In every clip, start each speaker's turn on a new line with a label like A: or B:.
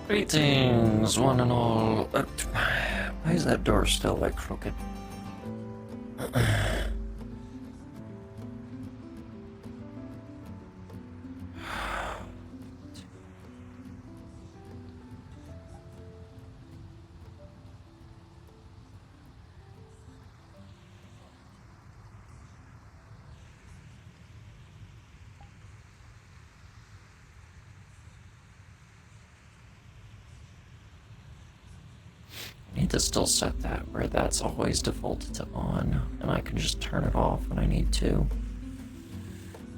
A: Greetings, one and all. Why is that door still like crooked? I need to still set that where that's always defaulted to on, and I can just turn it off when I need to.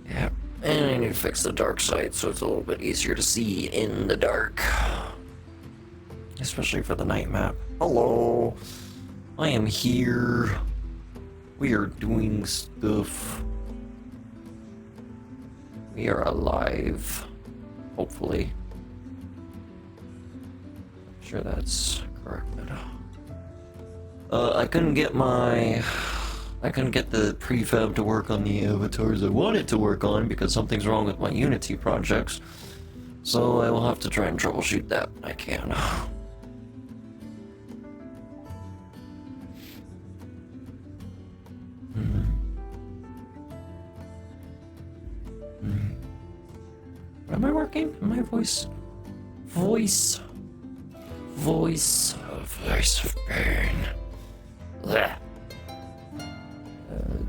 A: Yeah, and I need to fix the dark side so it's a little bit easier to see in the dark. Especially for the night map. Hello! I am here. We are doing stuff. We are alive. Hopefully. I'm sure that's correct. I couldn't get the prefab to work on the avatars I wanted to work on because something's wrong with my Unity projects. So I will have to try and troubleshoot that when I can. Am I working? Am I voice of pain. Blech.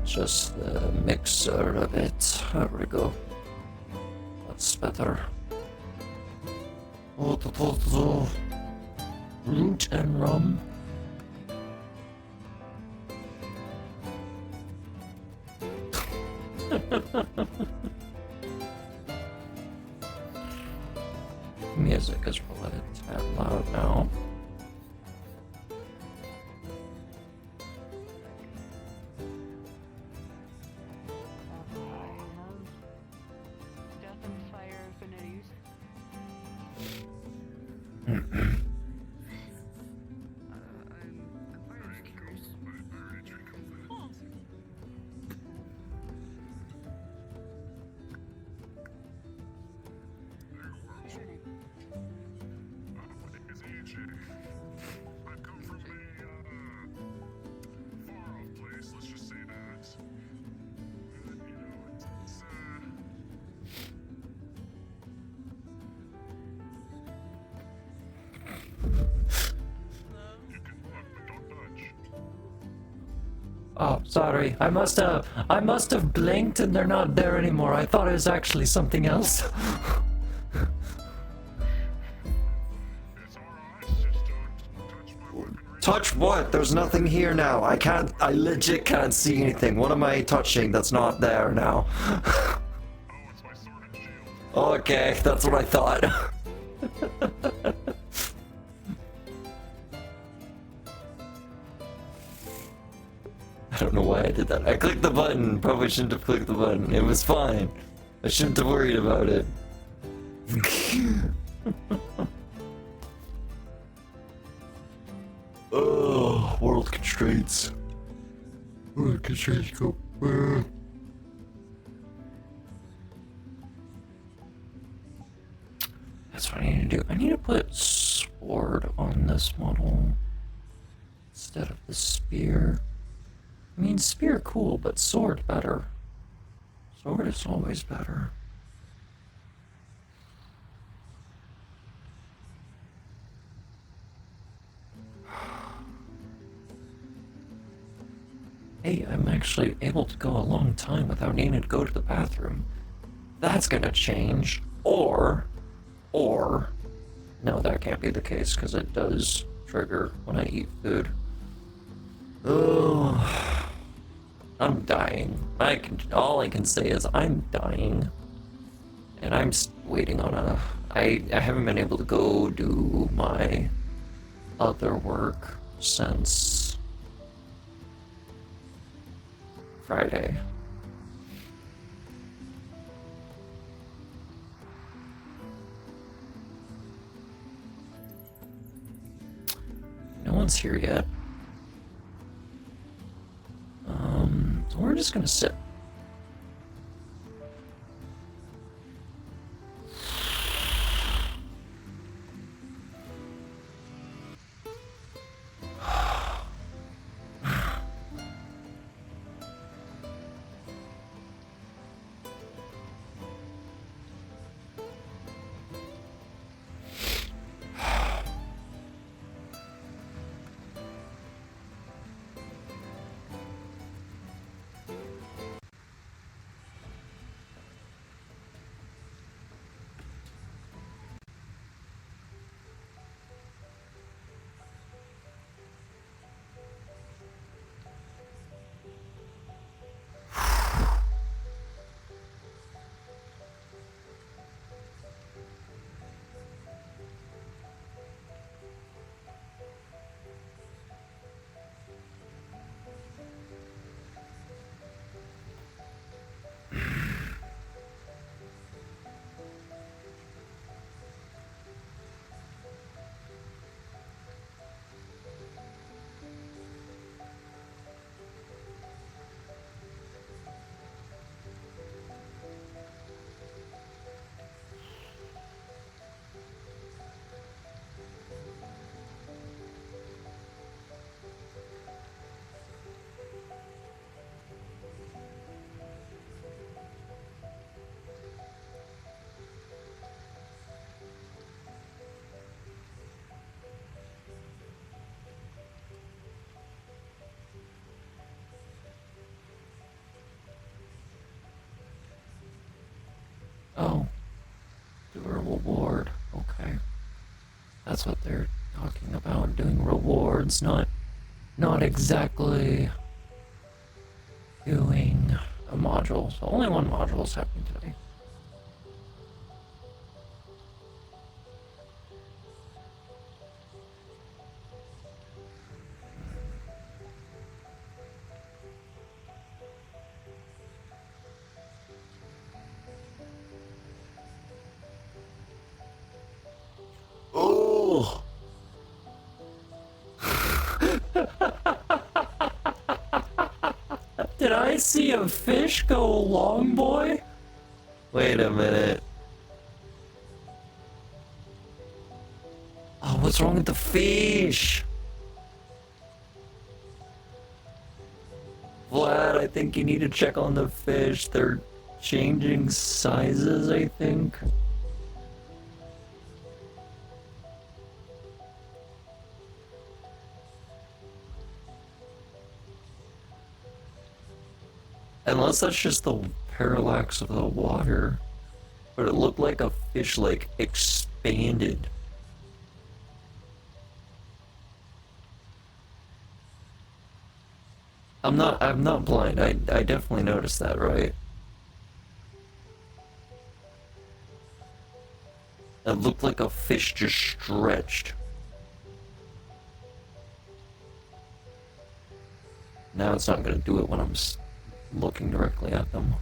A: Just the mixer a bit. There we go. That's better. Root and rum. Music is really loud now. Oh, sorry. I must have blinked and they're not there anymore. I thought it was actually something else. Touch what? There's nothing here now. I legit can't see anything. What am I touching that's not there now? Okay, that's what I thought. I don't know why I did that. I clicked the button. Probably shouldn't have clicked the button. It was fine. I shouldn't have worried about it. Oh, world constraints. World constraints go. That's what I need to do. I need to put sword on this model instead of the spear. I mean, spear cool, but sword better. Sword is always better. Hey, I'm actually able to go a long time without needing to go to the bathroom. That's gonna change. Or, no, that can't be the case because it does trigger when I eat food. Oh, I'm dying. All I can say is I'm dying. And I'm waiting on I haven't been able to go do my other work since Friday. No one's here yet. So we're just gonna sit. That's what they're talking about, doing rewards, not exactly doing a module. So only one module is happening today. Oh! Did I see a fish go along, boy? Wait a minute. Oh, what's wrong with the fish? Vlad, I think you need to check on the fish. They're changing sizes, I think. Unless that's just the parallax of the water. But it looked like a fish, like, expanded. I'm not blind. I definitely noticed that, right? It looked like a fish just stretched. Now it's not gonna do it when I'm looking directly at them.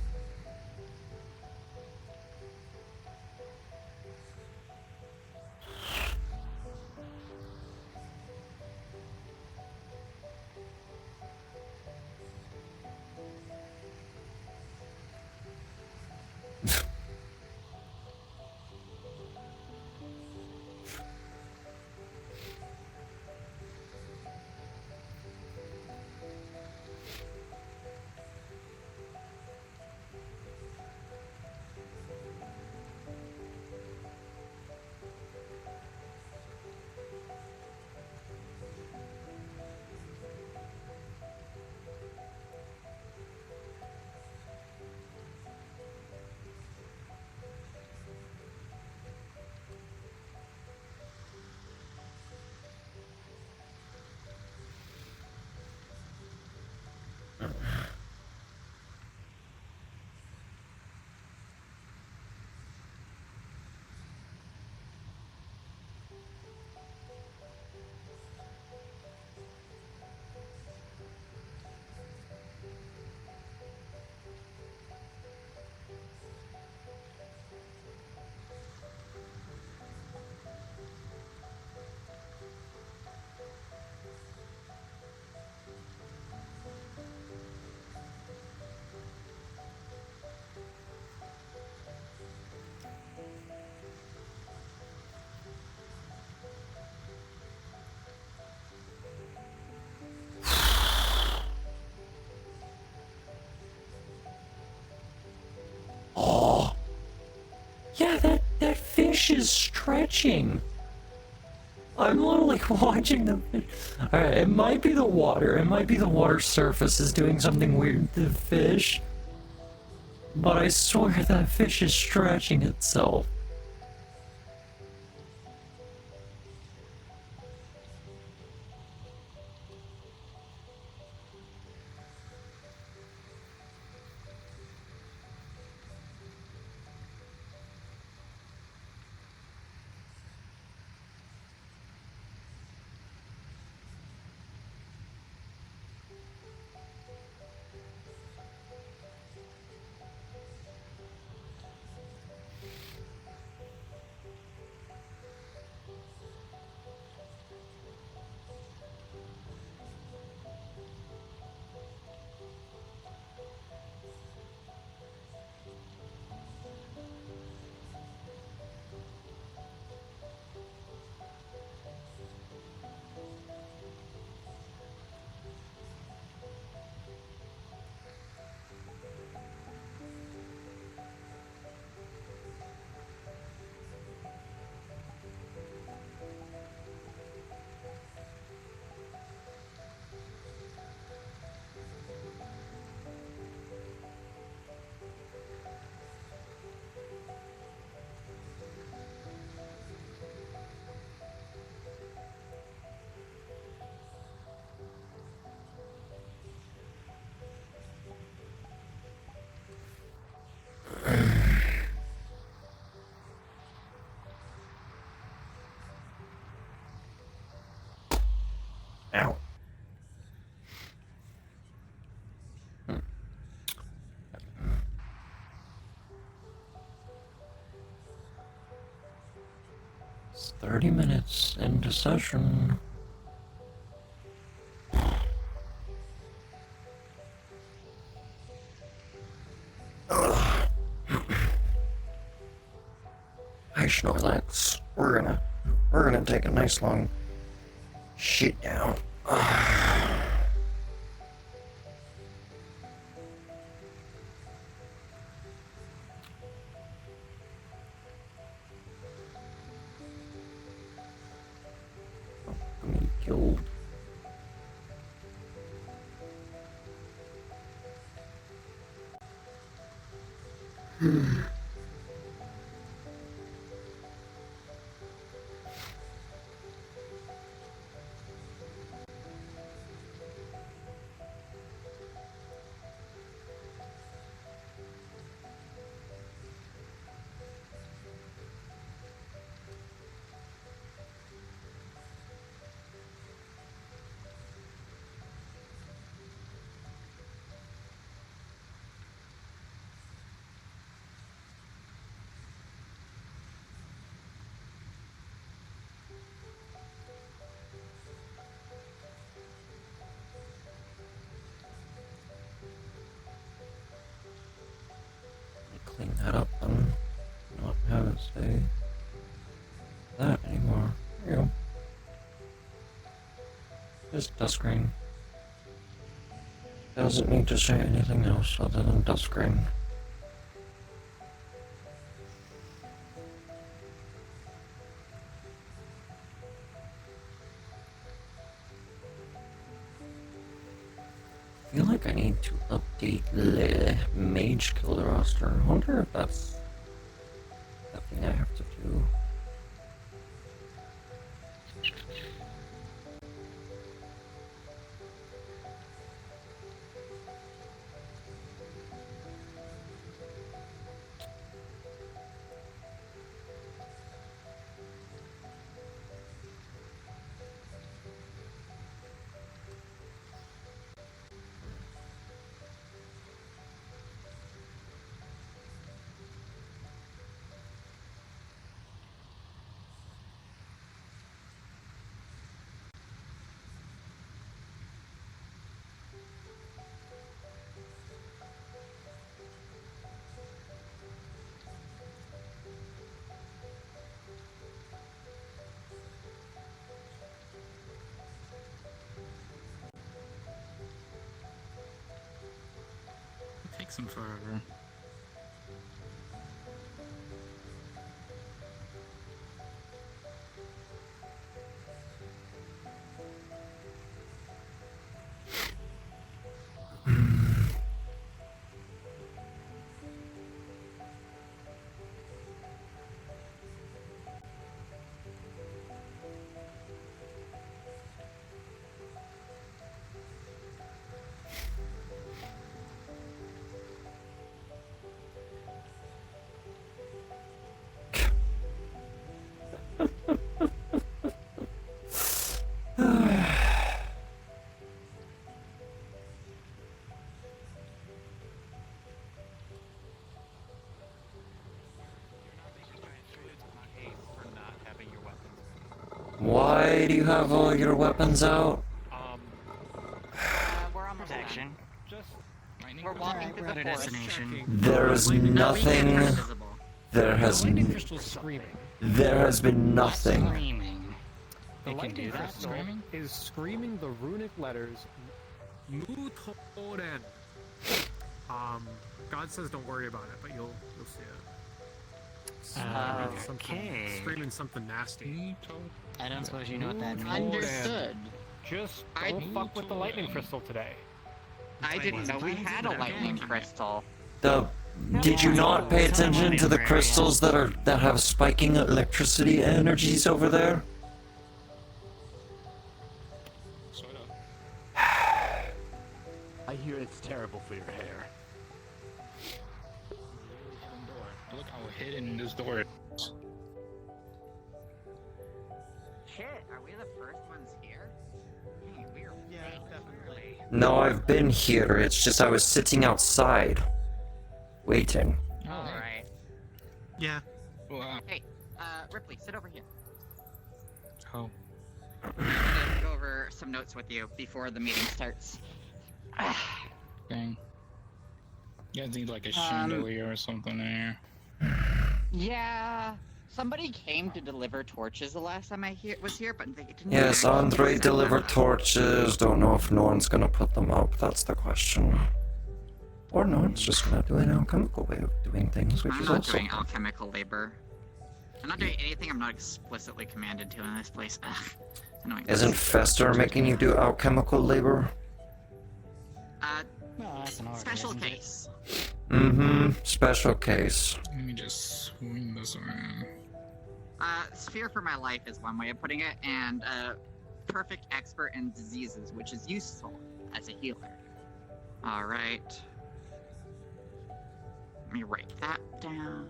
A: Oh, yeah, that fish is stretching. I'm literally watching the fish. Alright, it might be the water. It might be the water surface is doing something weird to the fish. But I swear that fish is stretching itself. Ow. It's 30 minutes into session. Hi, Snorlax. We're gonna take a nice long shit down. Me killed. Clean that up and not have it say that anymore. There you go. Just dust screen. Doesn't need to say anything else other than dust screen. I feel like I need to update the mage killer roster. I wonder if that's that thing I have to do.
B: Takes them forever.
A: Why do you have all your weapons out?
C: We're on protection. We're walking through
B: At
C: the
B: a
C: forest.
B: destination.
A: There is nothing. There has
D: Screaming.
A: there has been nothing.
C: Screaming.
D: The
B: It can do
D: lightning
B: that,
D: crystal
B: screaming?
D: is screaming the runic letters Mutoren. God says don't worry about it, but you'll see it.
C: Okay.
D: Screaming something nasty.
C: I don't suppose you know what that means.
E: Understood.
D: Just
E: I-
D: don't fuck with the lightning crystal today.
E: I didn't know we had a lightning crystal.
A: Did you not pay attention to the crystals that have spiking electricity energies over there?
B: Sort of.
F: I hear it's terrible for your hair.
B: Look how hidden this door is.
E: Shit, are we the first ones here? Hey, we're
D: Yeah, definitely.
A: No, I've been here. It's just I was sitting outside, waiting.
B: Oh,
E: Alright.
D: Yeah.
B: wow.
E: Hey, Ripley, sit over here.
B: Oh.
E: I'm gonna go over some notes with you before the meeting starts.
B: Dang. You guys need like a chandelier or something there.
E: Yeah, somebody came to deliver torches the last time I was here, but they didn't.
A: Yes,
E: actually
A: Andre
E: set
A: delivered
E: them up.
A: torches. Don't know if Norn's gonna put them up. That's the question. Or Norn's just gonna do an alchemical way of doing things, which
E: I'm
A: is
E: not
A: also
E: doing alchemical labor. I'm not doing anything I'm not explicitly commanded to in this place. Ugh, annoying.
A: Isn't Fester making you do alchemical labor?
C: No, that's an order,
E: Special
C: isn't it?
E: case.
A: Mm-hmm. Special case.
B: Let me just swing this around.
E: Sphere for my life is one way of putting it, and perfect expert in diseases, which is useful as a healer. All right. Let me write that down.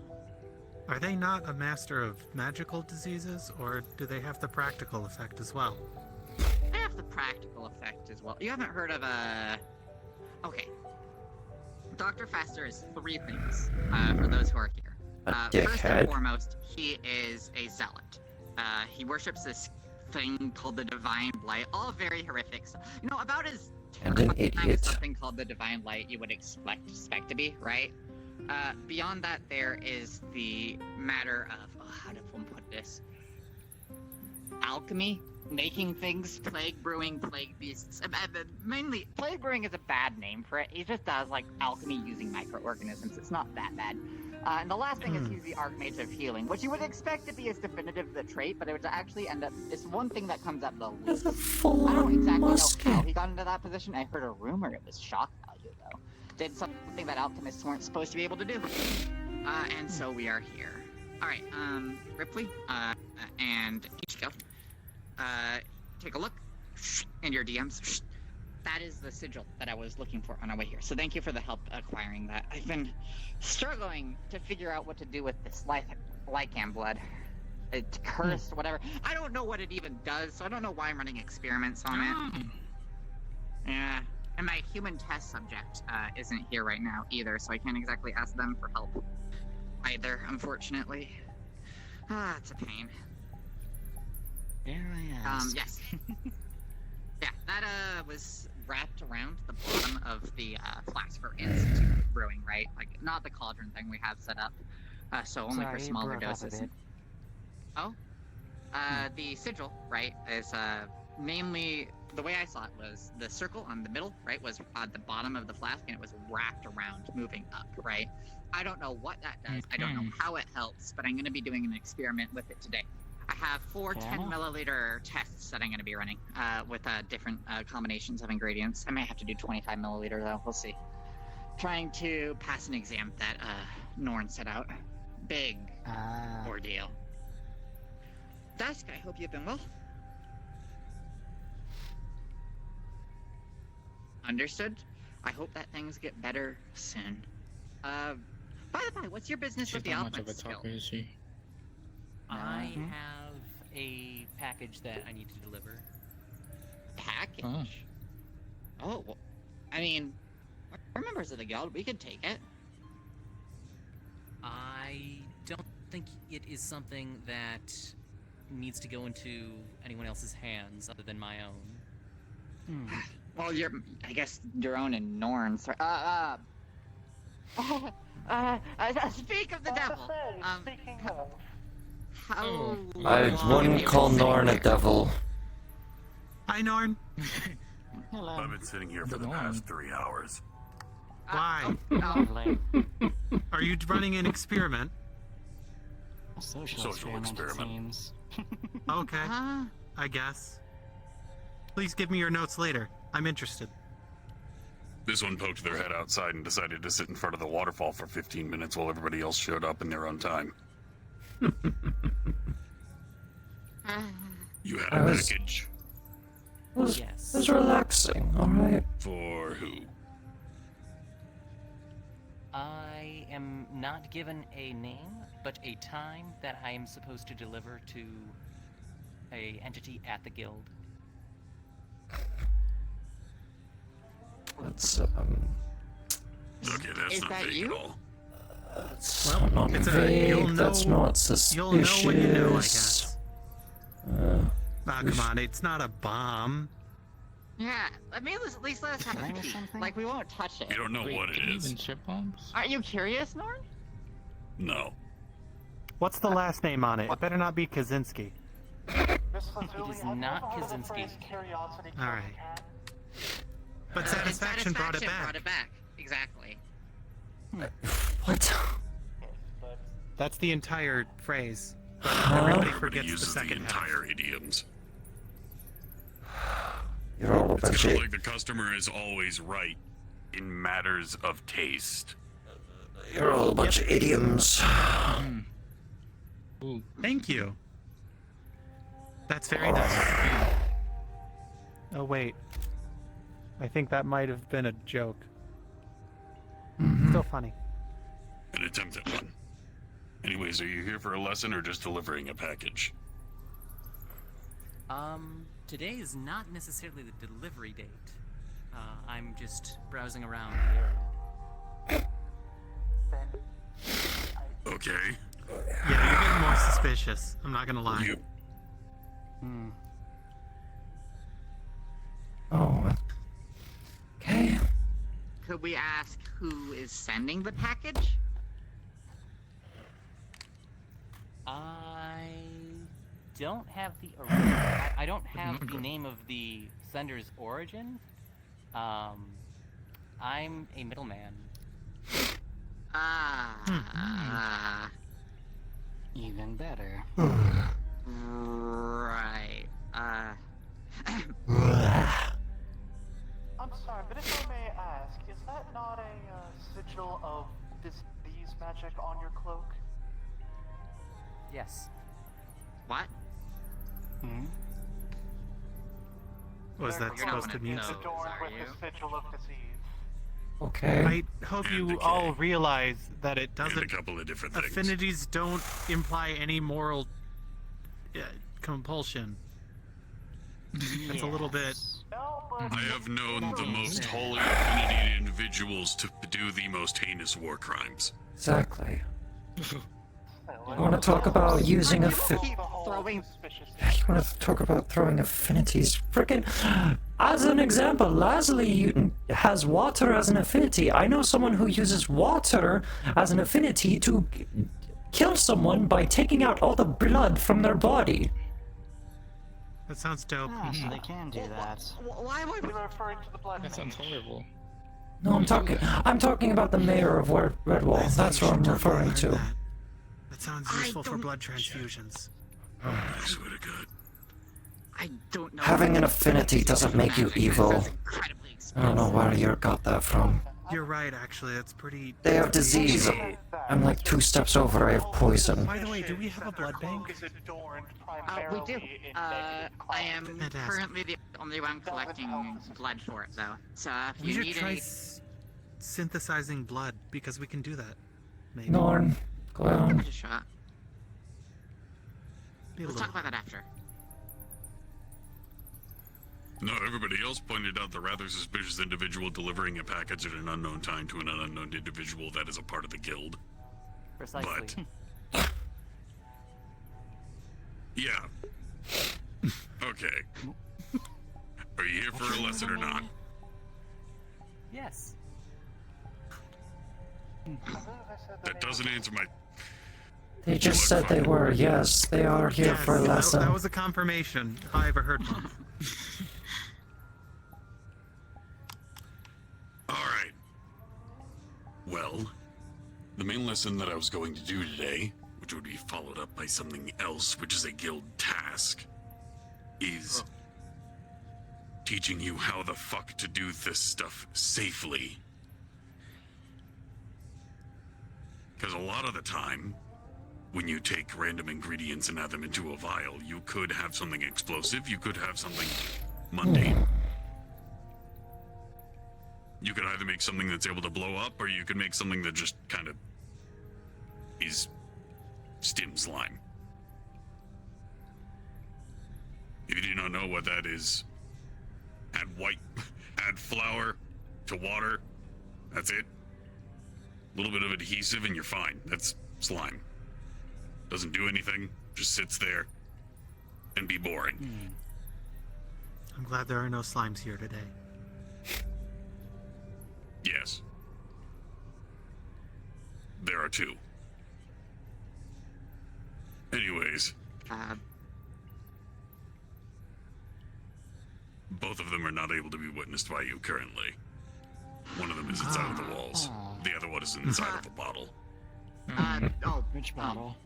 D: Are they not a master of magical diseases, or do they have the practical effect as well?
E: I have the practical effect as well. You haven't heard of Okay. Dr. Fester is three things, for those who are here.
A: A
E: First and
A: dickhead.
E: foremost, he is a zealot. He worships this thing called the Divine Light, all very horrific. You know, about as
A: And an
E: terrifying as
A: idiot.
E: something called the Divine Light you would expect to be, right? Beyond that, there is the matter of, how does one put this? Alchemy? Making things, plague brewing, plague beasts. Mainly, plague brewing is a bad name for it. He just does, like, alchemy using microorganisms. It's not that bad. And the last thing is he's the Archmage of Healing, which you would expect to be as definitive the trait, but it would actually end up, it's one thing that comes up the least. I don't exactly know how he got into that position. I heard a rumor it was shock value, though. Did something that alchemists weren't supposed to be able to do. And so we are here. Alright, Ripley, and Ichiko. Take a look in your DMs. That is the sigil that I was looking for on our way here. So thank you for the help acquiring that. I've been struggling to figure out what to do with this Lycan blood. It's cursed, whatever. I don't know what it even does, so I don't know why I'm running experiments on it. Yeah. And my human test subject isn't here right now either, so I can't exactly ask them for help either, unfortunately. It's a pain. Yes. Yeah, that was wrapped around the bottom of the flask for Institute Brewing, right? Like, not the cauldron thing we have set up, so only for smaller doses. Oh? The sigil, right, is mainly, the way I saw it was the circle on the middle, right, was at the bottom of the flask, and it was wrapped around, moving up, right? I don't know what that does, I don't know how it helps, but I'm going to be doing an experiment with it today. I have four 10-milliliter tests that I'm going to be running, with different combinations of ingredients. I might have to do 25 milliliter, though, we'll see. Trying to pass an exam that Norn set out. Big ordeal. Dusk, I hope you've been well. Understood. I hope that things get better soon. By the way, what's your business
B: She's
E: with the
B: not much of a
E: alchemist skill?
B: talker, is she?
G: I have a package that I need to deliver.
E: Package? Oh, well, I mean, we're members of the guild. We could take it.
G: I don't think it is something that needs to go into anyone else's hands other than my own.
E: Well, I guess your own and Norn's. Speak of the devil. How?
A: I wouldn't call Norn a devil.
D: Hi, Norn.
C: Hello.
F: I've been sitting here for the past 3 hours.
D: Why?
C: Lovely.
D: Are you running an experiment?
C: A social
F: Social
C: experiment, it
F: experiment.
C: seems.
D: Okay, I guess. Please give me your notes later. I'm interested.
F: This one poked their head outside and decided to sit in front of the waterfall for 15 minutes while everybody else showed up in their own time. You had a
A: I was-
F: package.
G: Yes.
A: It was relaxing, alright.
F: For who?
G: I am not given a name, but a time that I am supposed to deliver to a a entity at the guild.
A: That's
F: Okay, that's
E: Is
F: not
E: that
F: vague
E: you?
F: at all.
A: that's
D: Well,
A: not
D: it's
A: vague.
D: you'll
A: That's
D: know-
A: not suspicious.
D: You'll know when you know, I guess.
A: Uh,
D: Come on, it's not a bomb.
E: Yeah, at least let us have
C: Can I
E: a
C: miss
E: peek.
C: something?
E: Like, we won't touch it.
F: You don't know
B: Wait,
F: what it
B: can you
F: is.
B: even ship bombs?
E: Aren't you curious, Norn?
F: No.
H: What's the last name on it? It better not be Kaczynski.
G: It is not Kaczynski.
D: All right. But satisfaction brought it back.
E: Exactly.
A: what?
D: That's the entire phrase.
A: Huh?
D: Everybody
F: Everybody
D: forgets the
F: uses the
D: second half.
F: entire idioms.
A: You're all a
F: It's
A: bunch
F: kind
A: of
F: of like the customer is always right in matters of taste.
A: you're all a bunch of idioms.
B: Ooh,
D: Thank you. That's very nice.
H: Oh wait. I think that might have been a joke. Still funny.
F: An attempt at one. Anyways, are you here for a lesson or just delivering a package?
G: Today is not necessarily the delivery date. I'm just browsing around the area.
F: Okay.
D: Yeah, you're getting more suspicious. I'm not gonna lie.
F: You.
A: Oh. Okay.
E: Could we ask who is sending the package?
G: I don't have the I don't have the name of the sender's origin. I'm a middleman.
E: Ah.
C: Even better.
E: Right.
I: I'm sorry, but if I may ask, is that not a sigil of disease magic on your cloak?
G: Yes.
E: What?
D: Was that
E: You're not
D: supposed to
E: gonna
D: mean?
E: know.
I: Adorned
E: are
I: with
E: you?
I: the sigil of disease.
A: Okay.
D: I hope you
F: And
D: all
F: decay.
D: realize that it
F: And a
D: doesn't.
F: couple of different things.
D: Affinities don't imply any moral compulsion. It's a little bit.
I: No, but
F: I have known the most holy affinity individuals to do the most heinous war crimes.
A: Exactly. You want to talk about using
E: Keep throwing.
A: You want to talk about throwing affinities? Frickin'. As an example, Leslie has water as an affinity. I know someone who uses water as an affinity to kill someone by taking out all the blood from their body.
D: That sounds dope.
C: Ah, so they can do that.
E: Why would
I: we were referring to the blood.
B: that sounds horrible.
A: No, I'm talking about the mayor of Redwall. That's what I'm referring to.
D: That sounds
E: I
D: useful for
E: don't-
D: blood transfusions.
F: I swear to God.
E: I don't know.
A: Having an affinity doesn't make you evil.
E: That's incredibly
A: I don't know where you got that from.
D: You're right, actually. That's pretty.
A: They have disease. I'm like 2 steps over. I have poison.
D: By the way, do we have a blood bank?
I: Is adorned
E: We
I: primarily
E: do.
I: in
E: I am
D: Fantastic.
E: currently the only one collecting blood for it, though. So if
D: We
E: you
D: should
E: need
D: try
E: any,
D: synthesizing blood because we can do that. Maybe.
A: Norn, go
E: give
A: on.
E: it a shot.
D: Be a
E: Let's
D: little-
E: talk about that after.
F: No, everybody else pointed out the rather suspicious individual delivering a package at an unknown time to an unknown individual that is a part of the guild.
G: Precisely.
F: Yeah. Okay. Are you here for a lesson or not?
G: Yes.
F: That doesn't answer my.
A: They just said they were. Yes, they are here
D: Yes,
A: for a lesson.
D: that was a confirmation, if I ever heard one.
F: Alright. Well, the main lesson that I was going to do today, which would be followed up by something else, which is a guild task, is teaching you how the fuck to do this stuff safely. Because a lot of the time, when you take random ingredients and add them into a vial, you could have something explosive, you could have something mundane. You could either make something that's able to blow up, or you could make something that just kind of is stim slime. If you do not know what that is, add flour to water. That's it. A little bit of adhesive and you're fine. That's slime. Doesn't do anything, just sits there and be boring.
D: I'm glad there are no slimes here today.
F: Yes. There are two. Anyways, both of them are not able to be witnessed by you currently. One of them is inside of the walls. The other one is inside of a bottle.
C: Which bottle?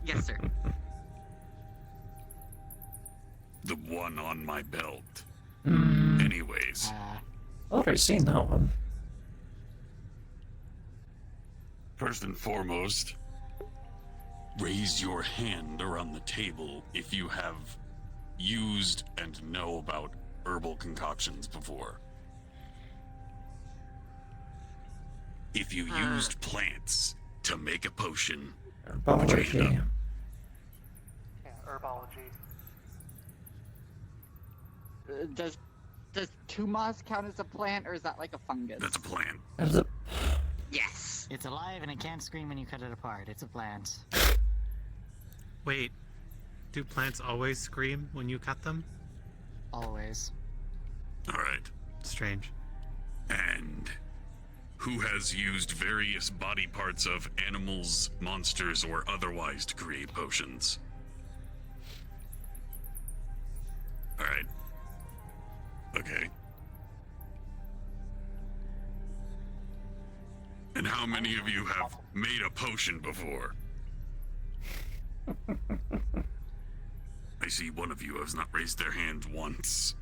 E: Yes, sir.
F: The one on my belt. Anyways,
A: I've already seen that one.
F: first and foremost, raise your hand around the table if you have used and know about herbal concoctions before. If you used plants to make a potion,
A: Herbology.
I: Yeah, herbology.
E: Does Tumas count as a plant, or is that like a fungus?
F: that's a plant.
A: There's a
E: Yes.
C: It's alive and it can't scream when you cut it apart. It's a plant.
D: Wait, do plants always scream when you cut them?
C: Always.
F: Alright.
D: Strange.
F: And who has used various body parts of animals, monsters, or otherwise to create potions? Alright. Okay. And how many of you have made a potion before? I see one of you has not raised their hand once.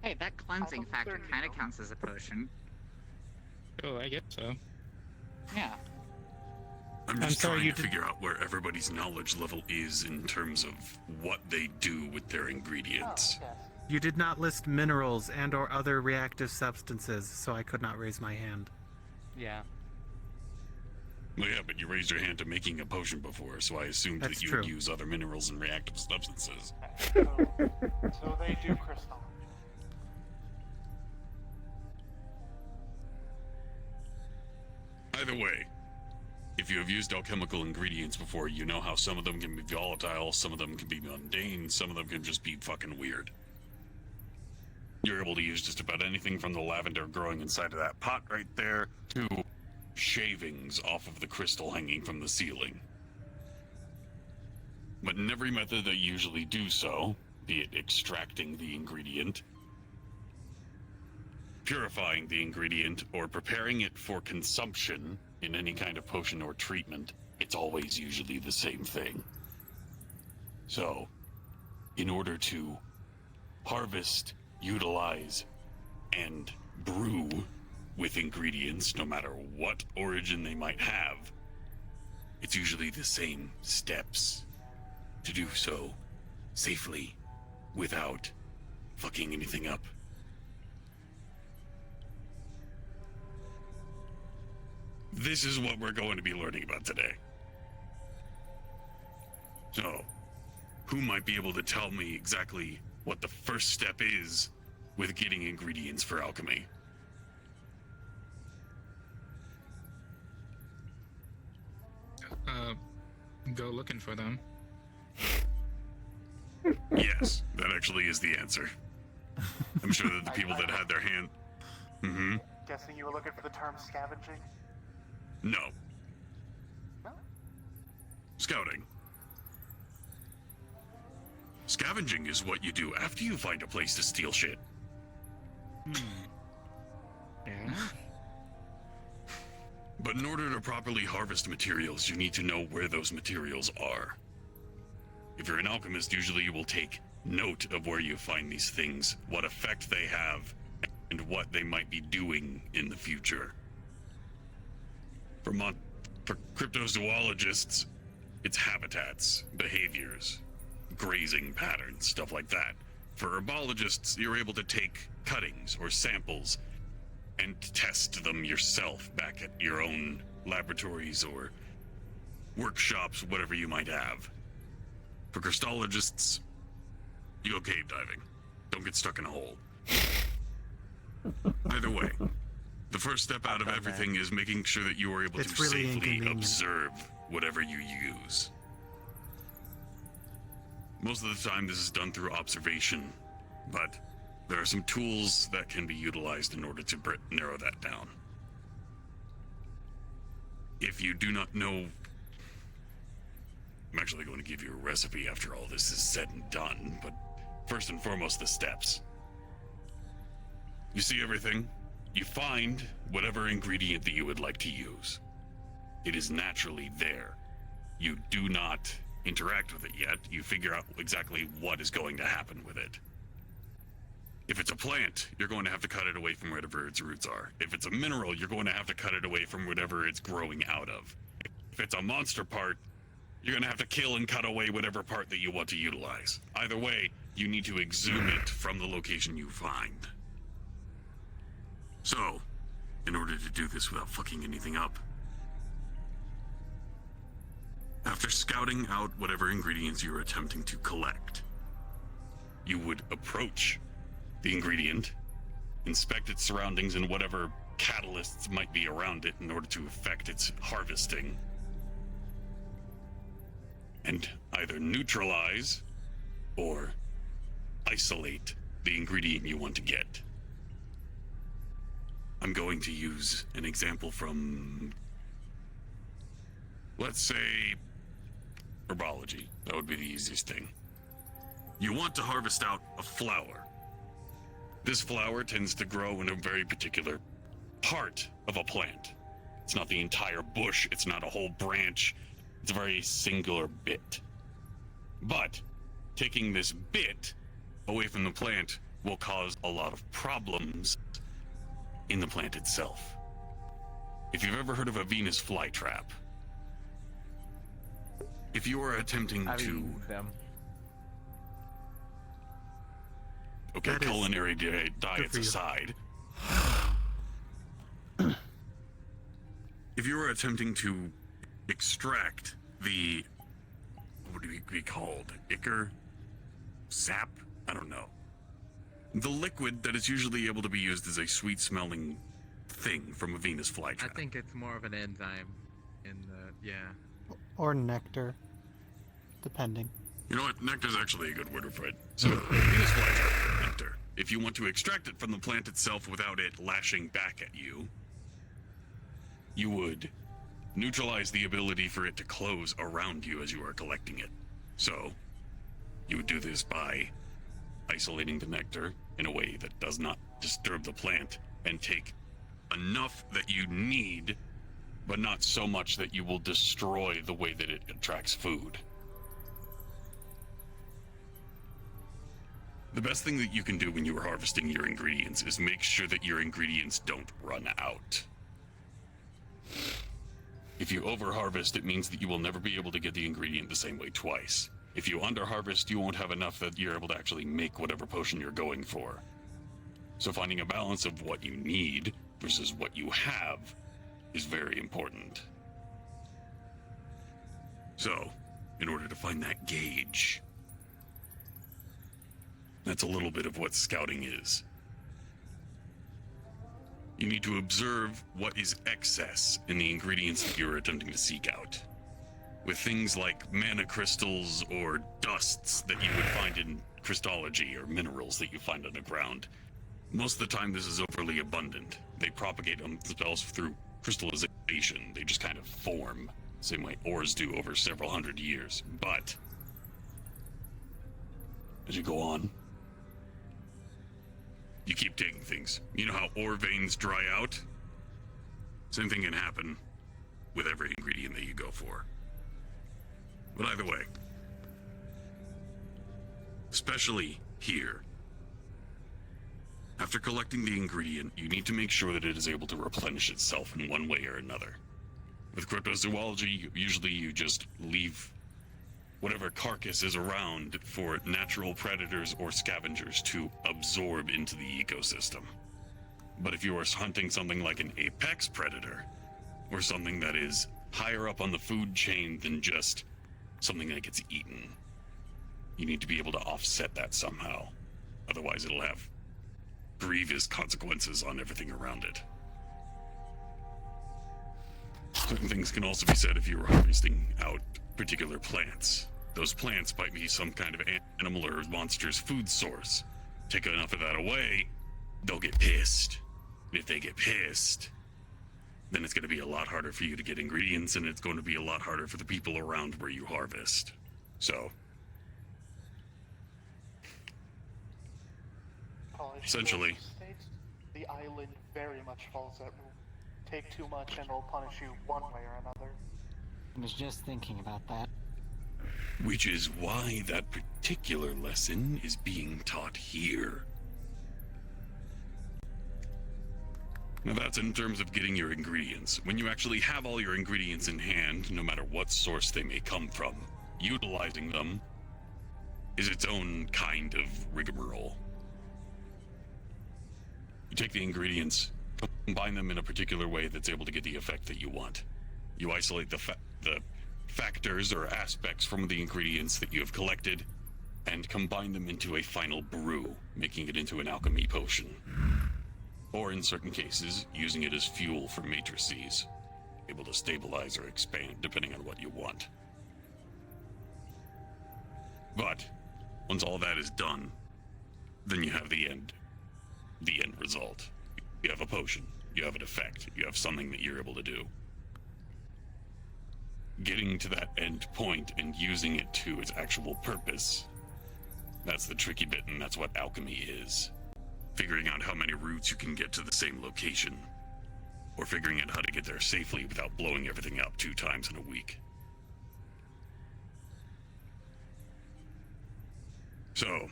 E: Hey, that cleansing factor kind of counts as a potion.
B: Oh, I guess so.
E: Yeah.
F: I'm
D: I'm
F: just
D: sorry,
F: trying
D: you
F: to
D: did-
F: figure out where everybody's knowledge level is in terms of what they do with their ingredients.
I: Yes.
D: You did not list minerals and or other reactive substances, so I could not raise my hand.
G: Yeah.
F: Well, yeah, but you raised your hand to making a potion before, so I assumed
D: That's
F: that you
D: true.
F: would use other minerals and reactive substances.
I: So they do crystal.
F: Either way, if you have used alchemical ingredients before, you know how some of them can be volatile, some of them can be mundane, some of them can just be fucking weird. You're able to use just about anything from the lavender growing inside of that pot right there to shavings off of the crystal hanging from the ceiling. But in every method that you usually do so, be it extracting the ingredient, purifying the ingredient, or preparing it for consumption in any kind of potion or treatment, it's always usually the same thing. So, in order to harvest, utilize, and brew with ingredients, no matter what origin they might have, it's usually the same steps to do so safely without fucking anything up. This is what we're going to be learning about today. So, who might be able to tell me exactly what the first step is with getting ingredients for alchemy?
B: Go looking for them.
F: Yes, that actually is the answer. I'm sure that the people that had their hand... Mm-hmm.
I: Guessing you were looking for the term scavenging?
F: No.
I: No?
F: Scouting. Scavenging is what you do after you find a place to steal shit.
C: Yeah.
F: But in order to properly harvest materials, you need to know where those materials are. If you're an alchemist, usually you will take note of where you find these things, what effect they have, and what they might be doing in the future. For cryptozoologists, it's habitats, behaviors, grazing patterns, stuff like that. For herbologists, you're able to take cuttings or samples and test them yourself back at your own laboratories or workshops, whatever you might have. For crystallologists, you go cave diving. Don't get stuck in a hole. Either way, the first step out of everything is making sure that you are able
D: It's
F: to
D: really
F: safely
D: inconvenient.
F: observe whatever you use. Most of the time this is done through observation, but there are some tools that can be utilized in order to narrow that down. If you do not know, I'm actually going to give you a recipe after all this is said and done, but first and foremost, the steps. You see everything, you find whatever ingredient that you would like to use. It is naturally there. You do not interact with it yet. You figure out exactly what is going to happen with it. If it's a plant, you're going to have to cut it away from whatever its roots are. If it's a mineral, you're going to have to cut it away from whatever it's growing out of. If it's a monster part, you're going to have to kill and cut away whatever part that you want to utilize. Either way, you need to exhume it from the location you find. So, in order to do this without fucking anything up, after scouting out whatever ingredients you're attempting to collect, you would approach the ingredient, inspect its surroundings and whatever catalysts might be around it in order to effect its harvesting, and either neutralize or isolate the ingredient you want to get. I'm going to use an example from, let's say, herbology. That would be the easiest thing. You want to harvest out a flower. This flower tends to grow in a very particular part of a plant. It's not the entire bush, it's not a whole branch, it's a very singular bit. But taking this bit away from the plant will cause a lot of problems in the plant itself. If you've ever heard of a Venus flytrap, if you are attempting to...
H: them.
F: Okay,
D: That is
F: culinary diets
D: for you.
F: aside. If you are attempting to extract the... what would it be called? Ichor? Sap? I don't know. The liquid that is usually able to be used as a sweet-smelling thing from a Venus flytrap.
J: I think it's more of an enzyme in the, yeah.
H: Or nectar, depending.
F: You know what? Nectar is actually a good word for it. So, Venus flytrap nectar. If you want to extract it from the plant itself without it lashing back at you, you would neutralize the ability for it to close around you as you are collecting it. So, you would do this by isolating the nectar in a way that does not disturb the plant and take enough that you need, but not so much that you will destroy the way that it attracts food. The best thing that you can do when you are harvesting your ingredients is make sure that your ingredients don't run out. If you over-harvest, it means that you will never be able to get the ingredient the same way twice. If you under-harvest, you won't have enough that you're able to actually make whatever potion you're going for. So finding a balance of what you need versus what you have is very important. So, in order to find that gauge, that's a little bit of what scouting is. You need to observe what is excess in the ingredients that you're attempting to seek out. With things like mana crystals or dusts that you would find in crystallology or minerals that you find underground, most of the time this is overly abundant. They propagate themselves through crystallization. They just kind of form, same way ores do over several hundred years. But as you go on, you keep taking things. You know how ore veins dry out? Same thing can happen with every ingredient that you go for. But either way, especially here, after collecting the ingredient, you need to make sure that it is able to replenish itself in one way or another. With cryptozoology, usually you just leave whatever carcass is around for natural predators or scavengers to absorb into the ecosystem. But if you are hunting something like an apex predator, or something that is higher up on the food chain than just something that gets eaten, You need to be able to offset that somehow. Otherwise, it'll have grievous consequences on everything around it. Certain things can also be said if you were harvesting out particular plants. Those plants might be some kind of animal or monster's food source. Take enough of that away, they'll get pissed. And if they get pissed, then it's going to be a lot harder for you to get ingredients, and it's going to be a lot harder for the people around where you harvest. So, essentially,
I: the island very much follows that rule. Take too much and they'll punish you one way or another.
C: I was just thinking about that.
F: which is why that particular lesson is being taught here. Now that's in terms of getting your ingredients. When you actually have all your ingredients in hand, no matter what source they may come from, utilizing them is its own kind of rigmarole. You take the ingredients, combine them in a particular way that's able to get the effect that you want. You isolate the factors or aspects from the ingredients that you have collected and combine them into a final brew, making it into an alchemy potion. Or in certain cases, using it as fuel for matrices, able to stabilize or expand depending on what you want. But once all that is done, then you have the end result. You have a potion, you have an effect, you have something that you're able to do. Getting to that end point and using it to its actual purpose, that's the tricky bit, and that's what alchemy is. Figuring out how many routes you can get to the same location, or figuring out how to get there safely without blowing everything up 2 times in a week. So,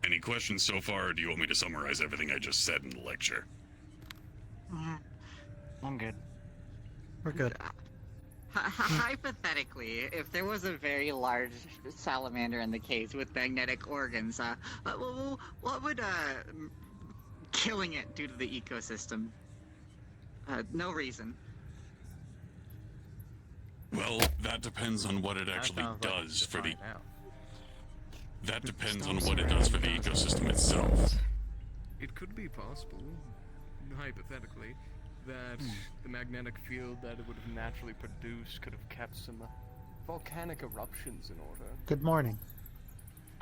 F: any questions so far, or do you want me to summarize everything I just said in the lecture?
C: I'm good.
H: We're good.
E: Hypothetically, if there was a very large salamander in the case with magnetic organs, what would killing it do to the ecosystem? No reason.
F: Well, that depends on what it actually does for the... That depends on what it does for the ecosystem itself.
J: It could be possible, hypothetically, that the magnetic field that it would have naturally produced could have kept some volcanic eruptions in order.
H: Good morning.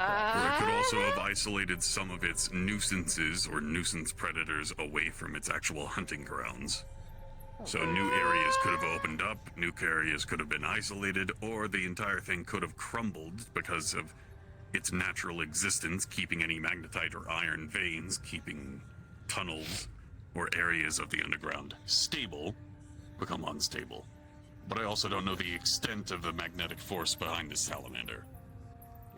F: Or it could also have isolated some of its nuisances or nuisance predators away from its actual hunting grounds. So new areas could have opened up, new areas could have been isolated, or the entire thing could have crumbled because of its natural existence, keeping any magnetite or iron veins, keeping tunnels or areas of the underground stable, become unstable. But I also don't know the extent of the magnetic force behind this salamander.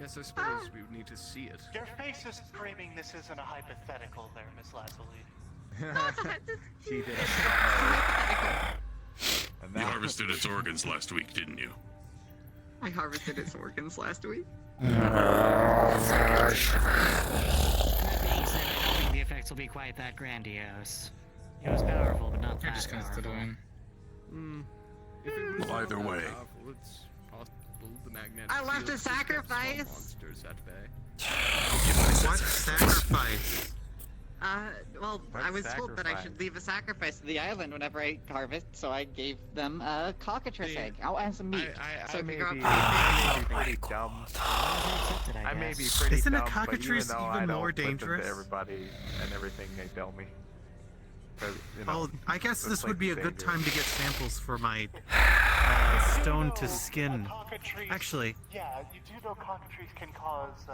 J: Yes, I suppose we would need to see it.
I: Your face is screaming this isn't a hypothetical there, Miss Lazuli.
K: She did.
F: You harvested its organs last week, didn't you?
E: I harvested its organs last week.
C: That being said, I don't think the effects will be quite that grandiose. It was powerful, but not
B: I
C: that
B: just
C: powerful.
B: considered
J: If it was
F: Well, either
J: that
F: way.
J: powerful, it's possible the magnetic
E: I left
J: field
E: a
J: could kept small
E: sacrifice.
J: monsters at bay.
D: What sacrifice?
E: Well,
K: What
E: I was told that I
K: sacrifice?
E: should leave a sacrifice to the island whenever I harvest, so I gave them a cockatrice egg. Oh, and some meat.
K: I
E: So
K: may
E: figure out
K: be
E: how
K: pretty dumb. I may be pretty
D: Isn't a
K: dumb,
D: cockatrice
K: but even, though
D: even
K: I don't
D: more
K: listen
D: dangerous?
K: To everybody and everything they tell me. 'Cause, you know,
D: Well, I guess
K: it's
D: this
K: like
D: would be a
K: the
D: good
K: savior.
D: time to get samples for my stone to skin.
I: Cockatrice,
D: Actually,
I: yeah, you do know cockatrice can cause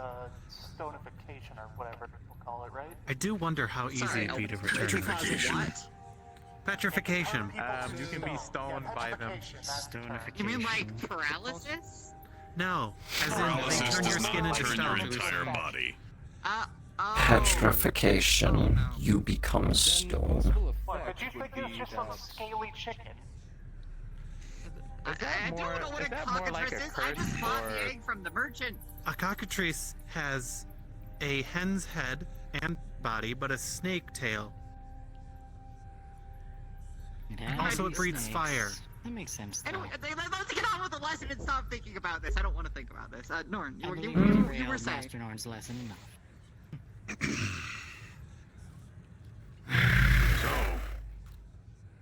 I: stonification or whatever people call it, right?
D: I do wonder how easy
E: Sorry,
D: it'd be to
E: I'll-
D: return.
F: Petrification.
E: What?
D: Petrification.
K: You can be stoned by them.
I: petrification, that's the term.
E: You mean like paralysis?
D: No, as in they
F: Paralysis
D: turn
F: does
D: your skin
F: not
D: into
F: turn your
D: stone.
F: entire body.
A: Petrification. You become stone.
I: What, did you think it was just some scaly chicken?
E: I don't know what a cockatrice is. I just bought the egg from the merchant.
D: A cockatrice has a hen's head and body, but a snake tail.
C: It has
D: Also, it
C: these
D: breathes
C: snakes.
D: fire.
C: That makes sense. Though.
E: Anyway, let's get on with the lesson and stop thinking about this. I don't want to think about this. Norn,
C: I
E: you
C: believe
E: were
C: Master
E: saying.
C: Norn's lesson enough.
F: So,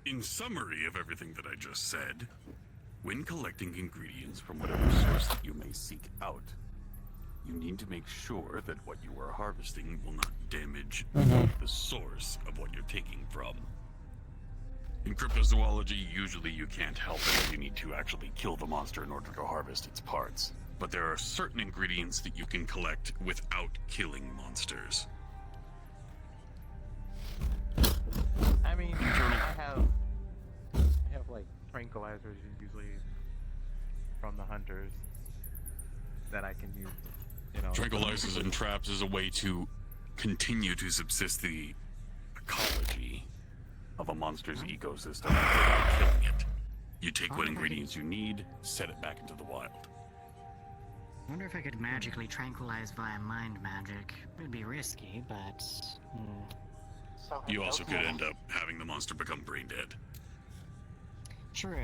F: in summary of everything that I just said, when collecting ingredients from whatever source that you may seek out, you need to make sure that what you are harvesting will not damage the source of what you're taking from. In cryptozoology, usually you can't help it. You need to actually kill the monster in order to harvest its parts. But there are certain ingredients that you can collect without killing monsters.
K: I mean, I have like tranquilizers usually from the hunters that I can use. You know,
F: Tranquilizers and traps is a way to continue to subsist the ecology of a monster's ecosystem without killing it. You take what ingredients you need, set it back into the wild.
C: I wonder if I could magically tranquilize via mind magic. It'd be risky, but...
I: So
F: You also could end up having the monster become brain dead.
C: True.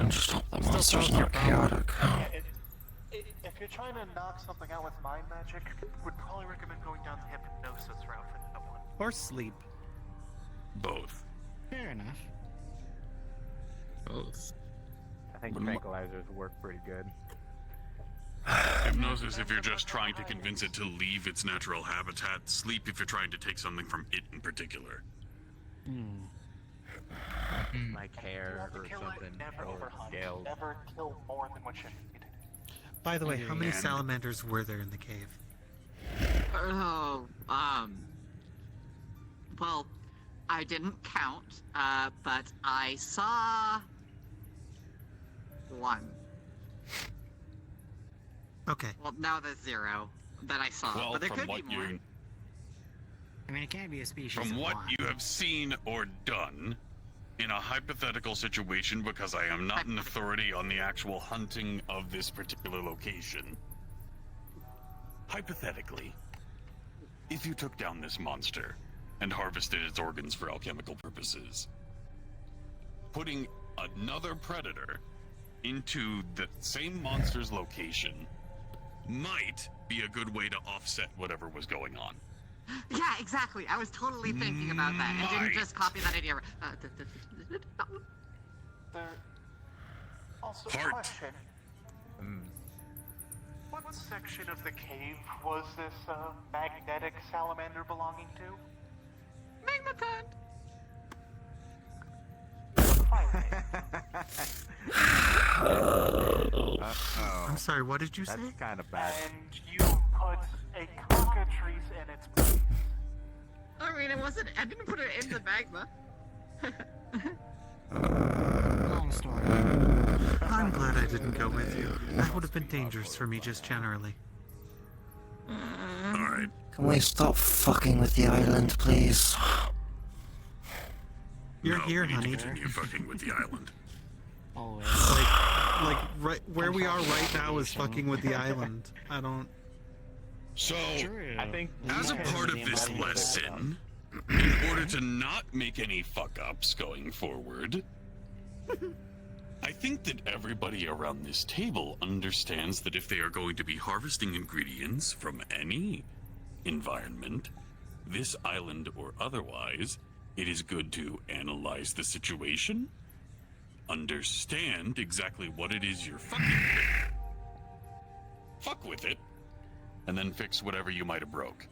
A: Just hope the monster's not chaotic.
I: Yeah, if you're trying to knock something out with mind magic, would probably recommend going down the hypnosis route for that one.
D: Or sleep.
F: Both.
C: Fair enough.
B: Both.
K: I think
F: When-
K: tranquilizers work pretty good.
F: Hypnosis if you're just trying to convince it to leave its natural habitat. Sleep if you're trying to take something from it in particular.
K: Like hair or something,
I: Never
K: or
I: overhunt.
K: scales.
I: Never kill more than what you need.
D: By the way, how many
F: And-
D: salamanders were there in the cave?
E: Oh, well, I didn't count, but I saw one.
D: Okay.
E: Well, now there's 0 that I saw,
F: Well,
E: but there
F: from
E: could be
F: what
E: more.
F: you
C: I mean, it can't be a species
F: From
C: of
F: what
C: one.
F: you have seen or done, in a hypothetical situation, because I am not an authority on the actual hunting of this particular location, hypothetically, if you took down this monster and harvested its organs for alchemical purposes, putting another predator into the same monster's location might be a good way to offset whatever was going on.
E: Yeah, exactly. I was totally thinking about that and didn't just copy that idea.
I: There. Also,
F: Heart.
I: question. What section of the cave was this magnetic salamander belonging to?
E: Magmatron.
D: I'm sorry, what did you say?
K: That's kind of bad.
I: And you put a cockatrice in its place.
E: I mean, it wasn't. I didn't put it in the magma.
C: Long story.
D: I'm glad I didn't go with you. That would have been dangerous for me just generally.
F: Alright.
A: Can we stop fucking with the island, please?
D: You're
F: No,
D: here,
F: we need
D: honey.
F: to continue fucking with the island.
C: Always.
D: Like right where we are right now is fucking with the island. I don't.
F: So,
C: True.
K: I think
F: as a part of this lesson, in order to not make any fuck-ups going forward, I think that everybody around this table understands that if they are going to be harvesting ingredients from any environment, this island or otherwise, it is good to analyze the situation, understand exactly what it is you're fucking with, fuck with it, and then fix whatever you might have broke.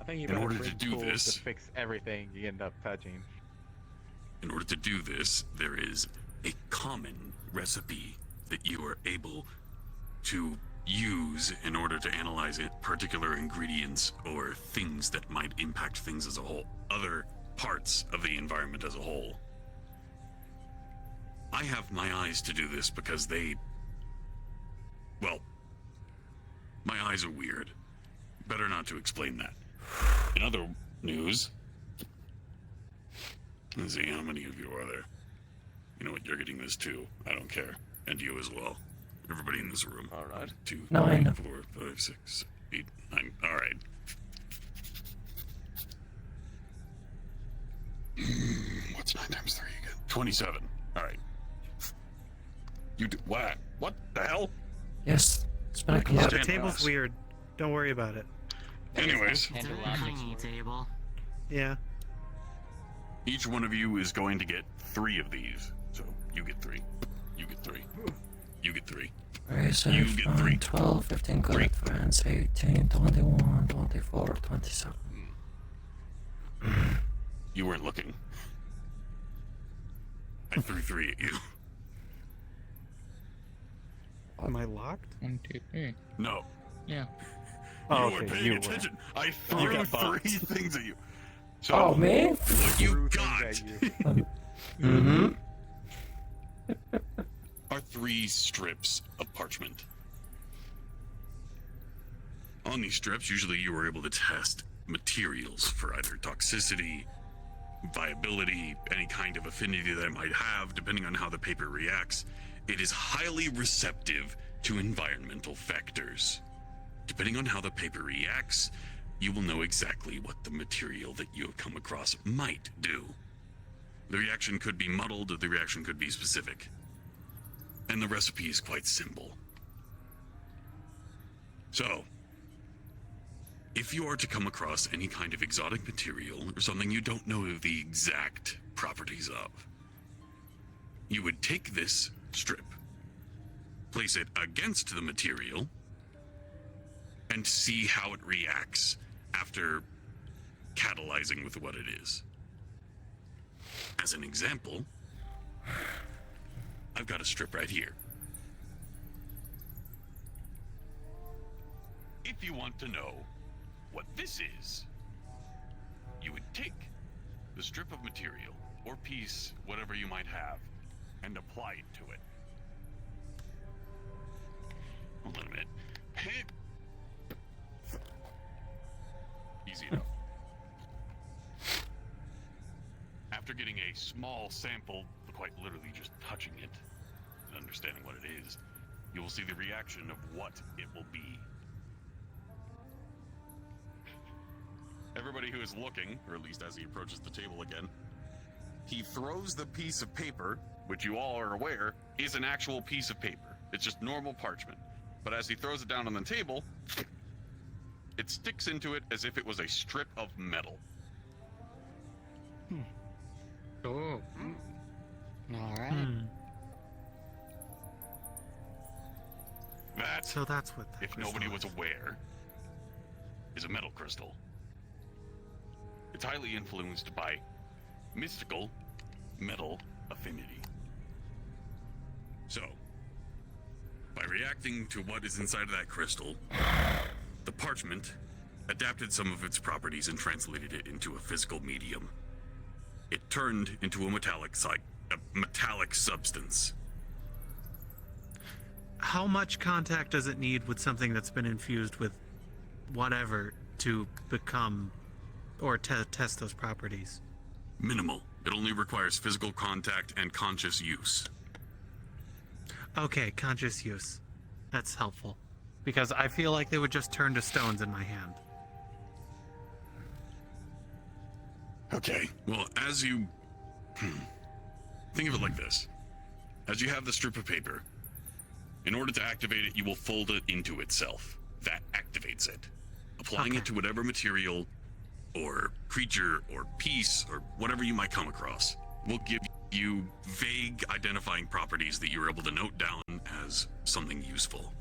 K: I think you
F: In
K: better
F: order to
K: bring
F: do
K: tools
F: this-
K: to fix everything you end up touching.
F: In order to do this, there is a common recipe that you are able to use in order to analyze it, particular ingredients or things that might impact things as a whole, other parts of the environment as a whole. I have my eyes to do this because well, my eyes are weird. Better not to explain that. In other news, let's see, how many of you are there? You know what, you're getting this too. I don't care. And you as well. Everybody in this room.
K: Alright.
F: 2,
A: 9.
F: 3, 4, 5, 6, 8, 9. Alright. What What's 9 times 3 again? 27. Alright. You do what? What the hell?
A: Yes, it's been a
D: Yeah,
A: collab.
D: the table's weird. Don't worry about it.
F: Anyways,
C: It's a tiny table.
D: Yeah.
F: each one of you is going to get 3 of these. So you get 3. You get 3. You get 3.
A: Very safe.
F: You get 3.
A: 12, 15 good friends, 18, 21, 24, 27.
F: You weren't looking. I threw 3 at you.
D: Am I locked?
B: 1, 2, 3.
F: No.
B: Yeah.
H: Oh,
F: You weren't
H: okay,
F: paying
H: you were.
F: attention. I
H: You
F: threw
H: got
F: 3
H: bumped.
F: things at you. So
A: Oh, me?
F: what you
K: Threw
F: got
K: things at you.
A: Mm-hmm.
F: are 3 strips of parchment. On these strips, usually you were able to test materials for either toxicity, viability, any kind of affinity that it might have, depending on how the paper reacts. It is highly receptive to environmental factors. Depending on how the paper reacts, you will know exactly what the material that you have come across might do. The reaction could be muddled, or the reaction could be specific. And the recipe is quite simple. So, if you are to come across any kind of exotic material or something you don't know the exact properties of, you would take this strip, place it against the material, and see how it reacts after catalyzing with what it is. As an example, I've got a strip right here. If you want to know what this is, you would take the strip of material or piece, whatever you might have, and apply it to it. Hold on a minute. Easy enough. After getting a small sample, quite literally just touching it and understanding what it is, you will see the reaction of what it will be. Everybody who is looking, or at least as he approaches the table again, he throws the piece of paper, which you all are aware is an actual piece of paper. It's just normal parchment. But as he throws it down on the table, it sticks into it as if it was a strip of metal.
B: Oh.
C: Alright.
F: That,
D: So that's what that
F: if nobody was
D: crystal is.
F: aware, is a metal crystal. It's highly influenced by mystical metal affinity. So, by reacting to what is inside of that crystal, the parchment adapted some of its properties and translated it into a physical medium. It turned into a metallic substance.
D: How much contact does it need with something that's been infused with whatever to become or test those properties?
F: Minimal. It only requires physical contact and conscious use.
D: Okay, conscious use. That's helpful. Because I feel like they would just turn to stones in my hand.
F: Okay, well, as you... think of it like this. As you have the strip of paper, in order to activate it, you will fold it into itself. That activates it. Applying it to whatever material or creature or piece or whatever you might come across will give you vague identifying properties that you're able to note down as something useful.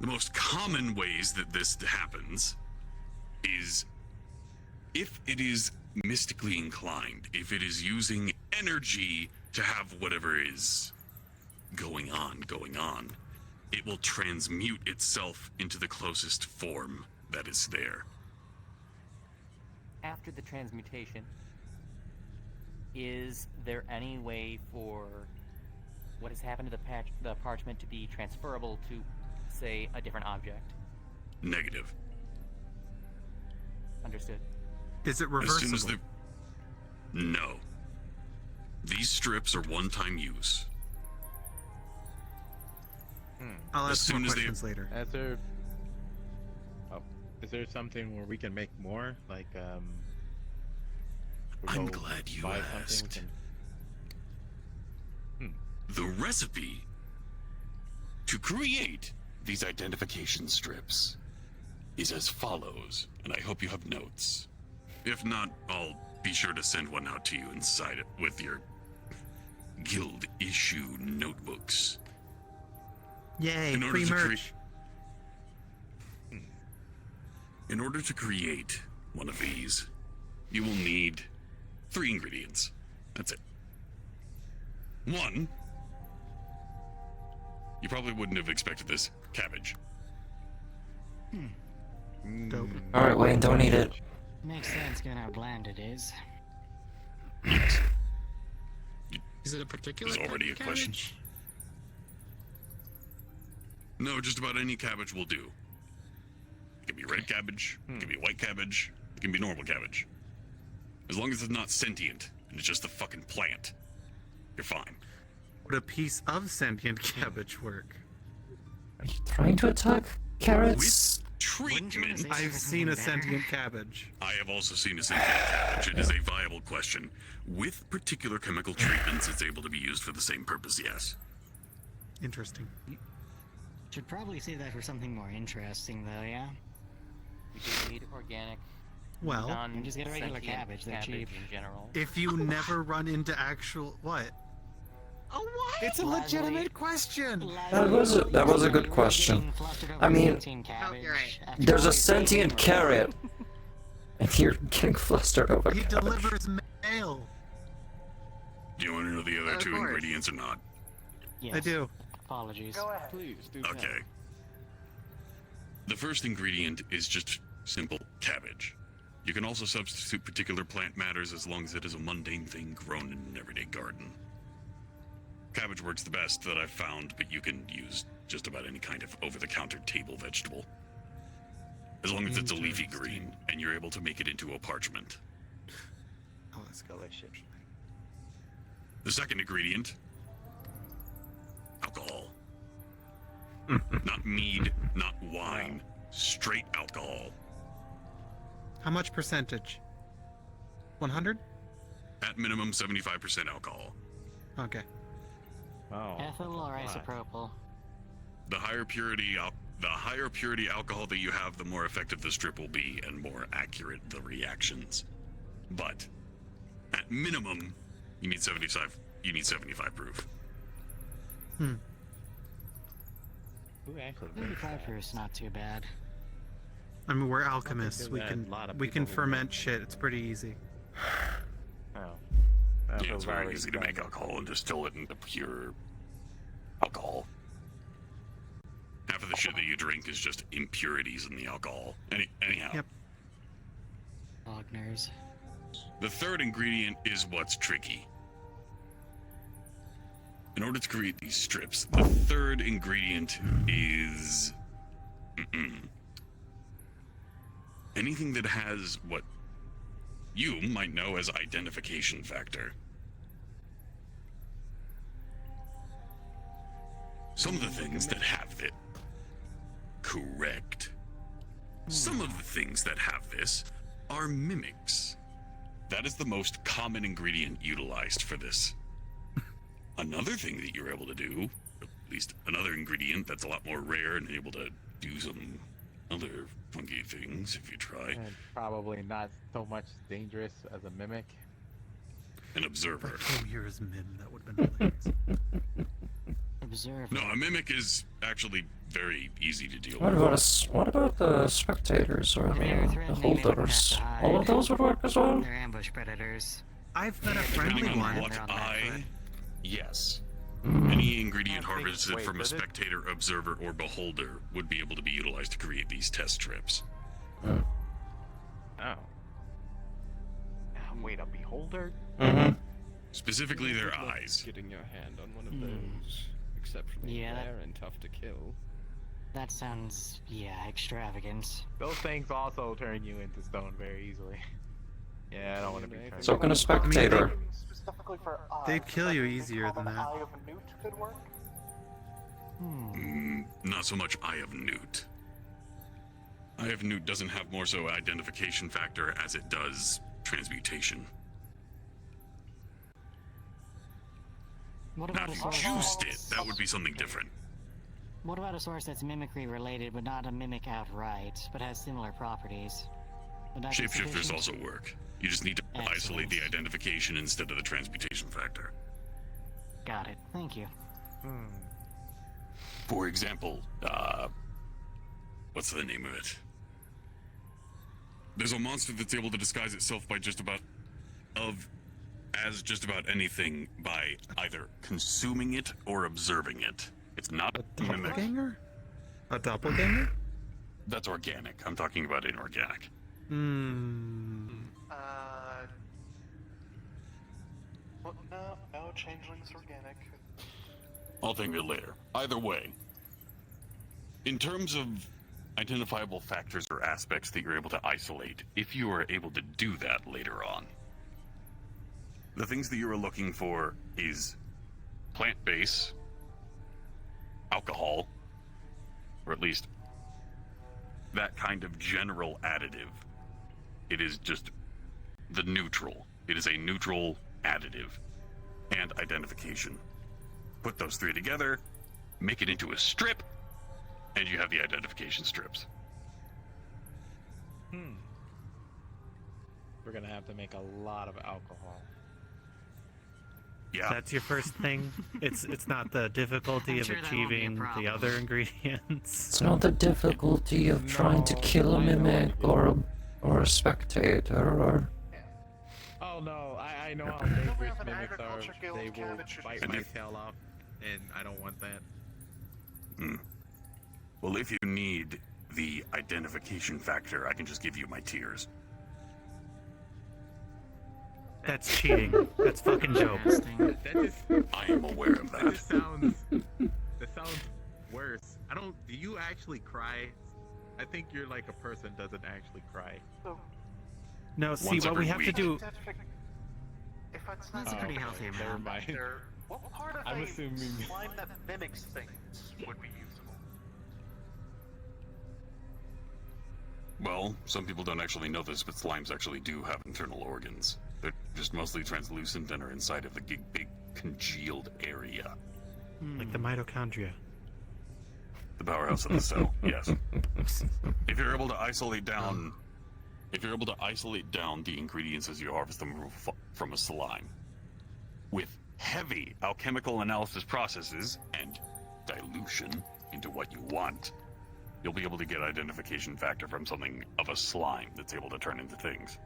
F: The most common ways that this happens is if it is mystically inclined, if it is using energy to have whatever is going on, it will transmute itself into the closest form that is there.
G: After the transmutation, is there any way for what has happened to the parchment to be transferable to, say, a different object?
F: Negative.
G: Understood.
D: Is it
F: As
D: reversible?
F: soon as the... No. These strips are one-time use.
D: I'll
F: as
D: ask
F: soon
D: more
F: as they-
D: questions later.
K: Is there something where we can make more? Like, We
F: I'm
K: go
F: glad you
K: buy something, we
F: asked.
K: can-
F: The recipe to create these identification strips is as follows, and I hope you have notes. If not, I'll be sure to send one out to you inside it with your guild issue notebooks.
D: Yay,
F: In order
D: free
F: to
D: merch.
F: In order to create one of these, you will need 3 ingredients. That's it. 1, you probably wouldn't have expected this, cabbage.
D: Dope.
A: Alright, Wayne, don't eat it.
C: Makes sense given how bland it is.
F: Yes,
B: Is it a particular
F: there's already a
B: type of
F: question.
B: cabbage?
F: No, just about any cabbage will do. It can be red cabbage, it can be white cabbage, it can be normal cabbage. As long as it's not sentient and it's just a fucking plant, you're fine.
D: Would a piece of sentient cabbage work?
A: Are you trying to attack carrots?
F: Treatment.
D: I've seen a sentient cabbage.
F: I have also seen a sentient cabbage. It is a viable question. With particular chemical treatments, it's able to be used for the same purpose, yes.
D: Interesting.
C: Should probably save that for something more interesting, though, yeah?
G: We do need organic.
D: Well,
C: Just get a regular
G: non-sentient
C: cabbage, they're cheap.
G: in general.
D: if you never run into actual what?
E: Oh, what?
D: It's a legitimate question.
A: That was a good question. I mean,
E: you're right.
A: there's a sentient carrot, and you're getting flustered over
D: He
A: cabbage.
D: delivers mail.
F: Do you want to know the other
E: Of
F: 2
E: course.
F: ingredients or not?
C: Yes.
D: I do.
C: Apologies.
I: Go ahead.
J: Please do tell.
F: Okay. The first ingredient is just simple cabbage. You can also substitute particular plant matters as long as it is a mundane thing grown in an everyday garden. Cabbage works the best that I've found, but you can use just about any kind of over-the-counter table vegetable. As long as it's a leafy green, and you're able to make it into a parchment.
D: Oh, that's delicious.
F: The second ingredient, alcohol. Not mead, not wine, straight alcohol.
D: How much percentage? 100?
F: At minimum 75% alcohol.
D: Okay.
K: Oh.
C: Ethyl or
K: wow.
C: isopropyl?
F: The higher purity alcohol that you have, the more effective the strip will be and more accurate the reactions. But at minimum, you need 75 proof.
K: Who actually makes
C: 35
K: that?
C: proof is not too bad.
D: I mean, we're alchemists.
K: there's
D: We
K: a
D: can
K: lot of
D: we can
K: people who
D: ferment
K: make-
D: shit. It's pretty easy.
K: Oh.
F: Yeah, it's very easy to make alcohol and distill it into pure alcohol. Half of the shit that you drink is just impurities in the alcohol. Anyhow.
D: Yep.
C: Logners.
F: The third ingredient is what's tricky. In order to create these strips, the third ingredient is anything that has what you might know as identification factor. Some of the things that have it, correct. Some of the things that have this are mimics. That is the most common ingredient utilized for this. Another thing that you're able to do, at least another ingredient that's a lot more rare and able to do some other funky things if you try,
K: And probably not so much dangerous as a mimic.
F: an observer.
D: Oh, yours, Mim. That would have been hilarious.
C: Observe.
F: No, a mimic is actually very easy to deal
A: What
F: with.
A: about the spectators or
C: They're
A: the
C: threatening, they don't
A: holders?
C: have to
A: All of
C: hide.
A: those would work as well?
C: They're ambush predators.
D: I've met a friendly
F: Depending
D: one.
F: on what
C: They're on that foot.
F: yes.
A: Mm.
F: Any ingredient
K: I think-
F: harvested
K: wait,
F: from a
K: does it?
F: spectator, observer, or beholder would be able to be utilized to create these test strips.
K: Oh. Wait, a beholder?
A: Mm-hmm.
F: Specifically their
J: Good luck
F: eyes.
J: Getting your hand on one of
C: Hmm.
J: those exceptionally
C: Yeah, that-
J: rare and tough to kill.
C: That sounds, yeah, extravagant.
K: Those things also turn you into stone very easily. Yeah, I don't want to be turned.
A: So can a spectator.
I: Specifically for eyes,
D: They'd kill you
I: something
D: easier
I: called
D: than
I: an
D: that.
I: Eye of Newt could work.
F: Not so much Eye of Newt. Eye of Newt doesn't have more so identification factor as it does transmutation.
C: What
F: Now,
C: about a
F: if you
C: source?
F: juiced it, that would be something different.
C: What about a source that's mimicry related, but not a mimic outright, but has similar properties? Would that be
F: Shapeshifters
C: sufficient?
F: also work. You just need to isolate the identification instead of the transmutation factor.
C: Got it. Thank you.
F: For example, what's the name of it? There's a monster that's able to disguise itself by just about anything by either consuming it or observing it. It's not
D: A
F: mimic.
D: doppelganger? A doppelganger?
F: That's organic. I'm talking about inorganic.
I: Well, no, changeling's organic.
F: I'll think of it later. Either way, in terms of identifiable factors or aspects that you're able to isolate, if you are able to do that later on, the things that you are looking for is plant base, alcohol, or at least that kind of general additive. It is just the neutral. It is a neutral additive and identification. Put those three together, make it into a strip, and you have the identification strips.
K: We're gonna have to make a lot of alcohol.
F: Yeah.
D: That's your first thing? It's not the difficulty
C: I'm
D: of
C: sure that won't be a
D: achieving the
C: problem.
D: other ingredients.
A: It's not the difficulty of trying to kill a mimic or a spectator or...
K: Oh no, I know how
I: Don't we
K: dangerous
I: have an
K: mimics are.
I: agriculture guild
K: They will
I: cabbage should
K: bite
F: be-
K: my tail off, and I don't want that.
F: Well, if you need the identification factor, I can just give you my tiers.
D: That's cheating. That's fucking dope.
C: Interesting.
K: That just
F: I am aware of
K: that
F: that.
K: just sounds worse. Do you actually cry? I think you're like a person doesn't actually cry.
I: So,
D: No, see,
F: Once
D: what we
F: every
D: have to
F: week.
D: do...
I: if it's not
C: That's a pretty
K: okay,
C: healthy
K: never
C: amount.
K: mind.
I: factor, what part of
K: I'm
I: a
K: assuming-
I: slime that mimics things would be usable?
F: Well, some people don't actually know this, but slimes actually do have internal organs. They're just mostly translucent and are inside of the big congealed area.
D: Like the mitochondria.
F: The powerhouse of the cell, yes. If you're able to isolate down the ingredients as you harvest them from a slime, with heavy alchemical analysis processes and dilution into what you want, you'll be able to get identification factor from something of a slime that's able to turn into things.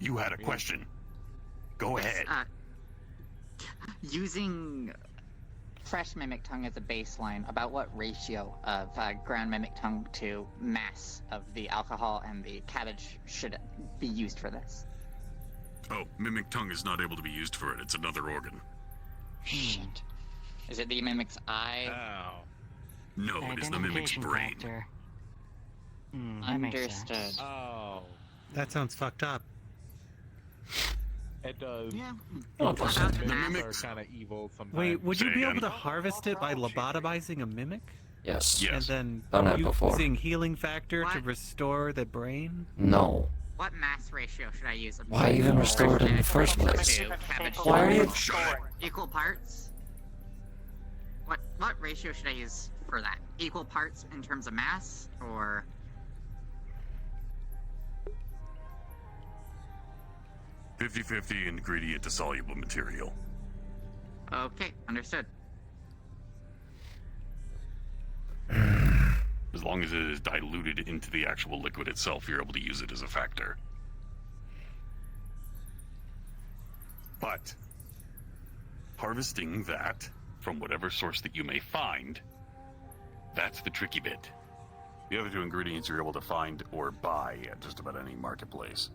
F: You had a question. Go ahead.
E: Using fresh mimic tongue as a baseline, about what ratio of ground mimic tongue to mass of the alcohol and the cabbage should be used for this?
F: Oh, mimic tongue is not able to be used for it. It's another organ.
E: Shit. Is it the mimic's eye?
K: Oh.
F: No, it is the mimic's
C: Identification
F: brain.
C: factor. That makes
E: Understood.
C: sense.
K: Oh.
D: That sounds fucked up.
K: It does.
C: Yeah.
A: Oh,
E: About
K: Mimics
F: mimics-
K: are kind of evil sometimes.
D: Wait, would you
F: Say
D: be
F: again?
D: able to harvest it by lobotomizing a mimic?
A: Yes.
F: Yes.
D: And then
A: Done that before.
D: using healing factor to
E: What?
D: restore the brain?
A: No.
E: What mass ratio should I use? of
A: Why even restore it in the first place?
E: to cabbage?
A: Why are you...
E: Equal parts? What ratio should I use for that? Equal parts in terms of mass, or
F: 50-50 ingredient to soluble material.
E: okay, understood.
F: As long as it is diluted into the actual liquid itself, you're able to use it as a factor. But harvesting that from whatever source that you may find, that's the tricky bit. The other two ingredients you're able to find or buy at just about any marketplace.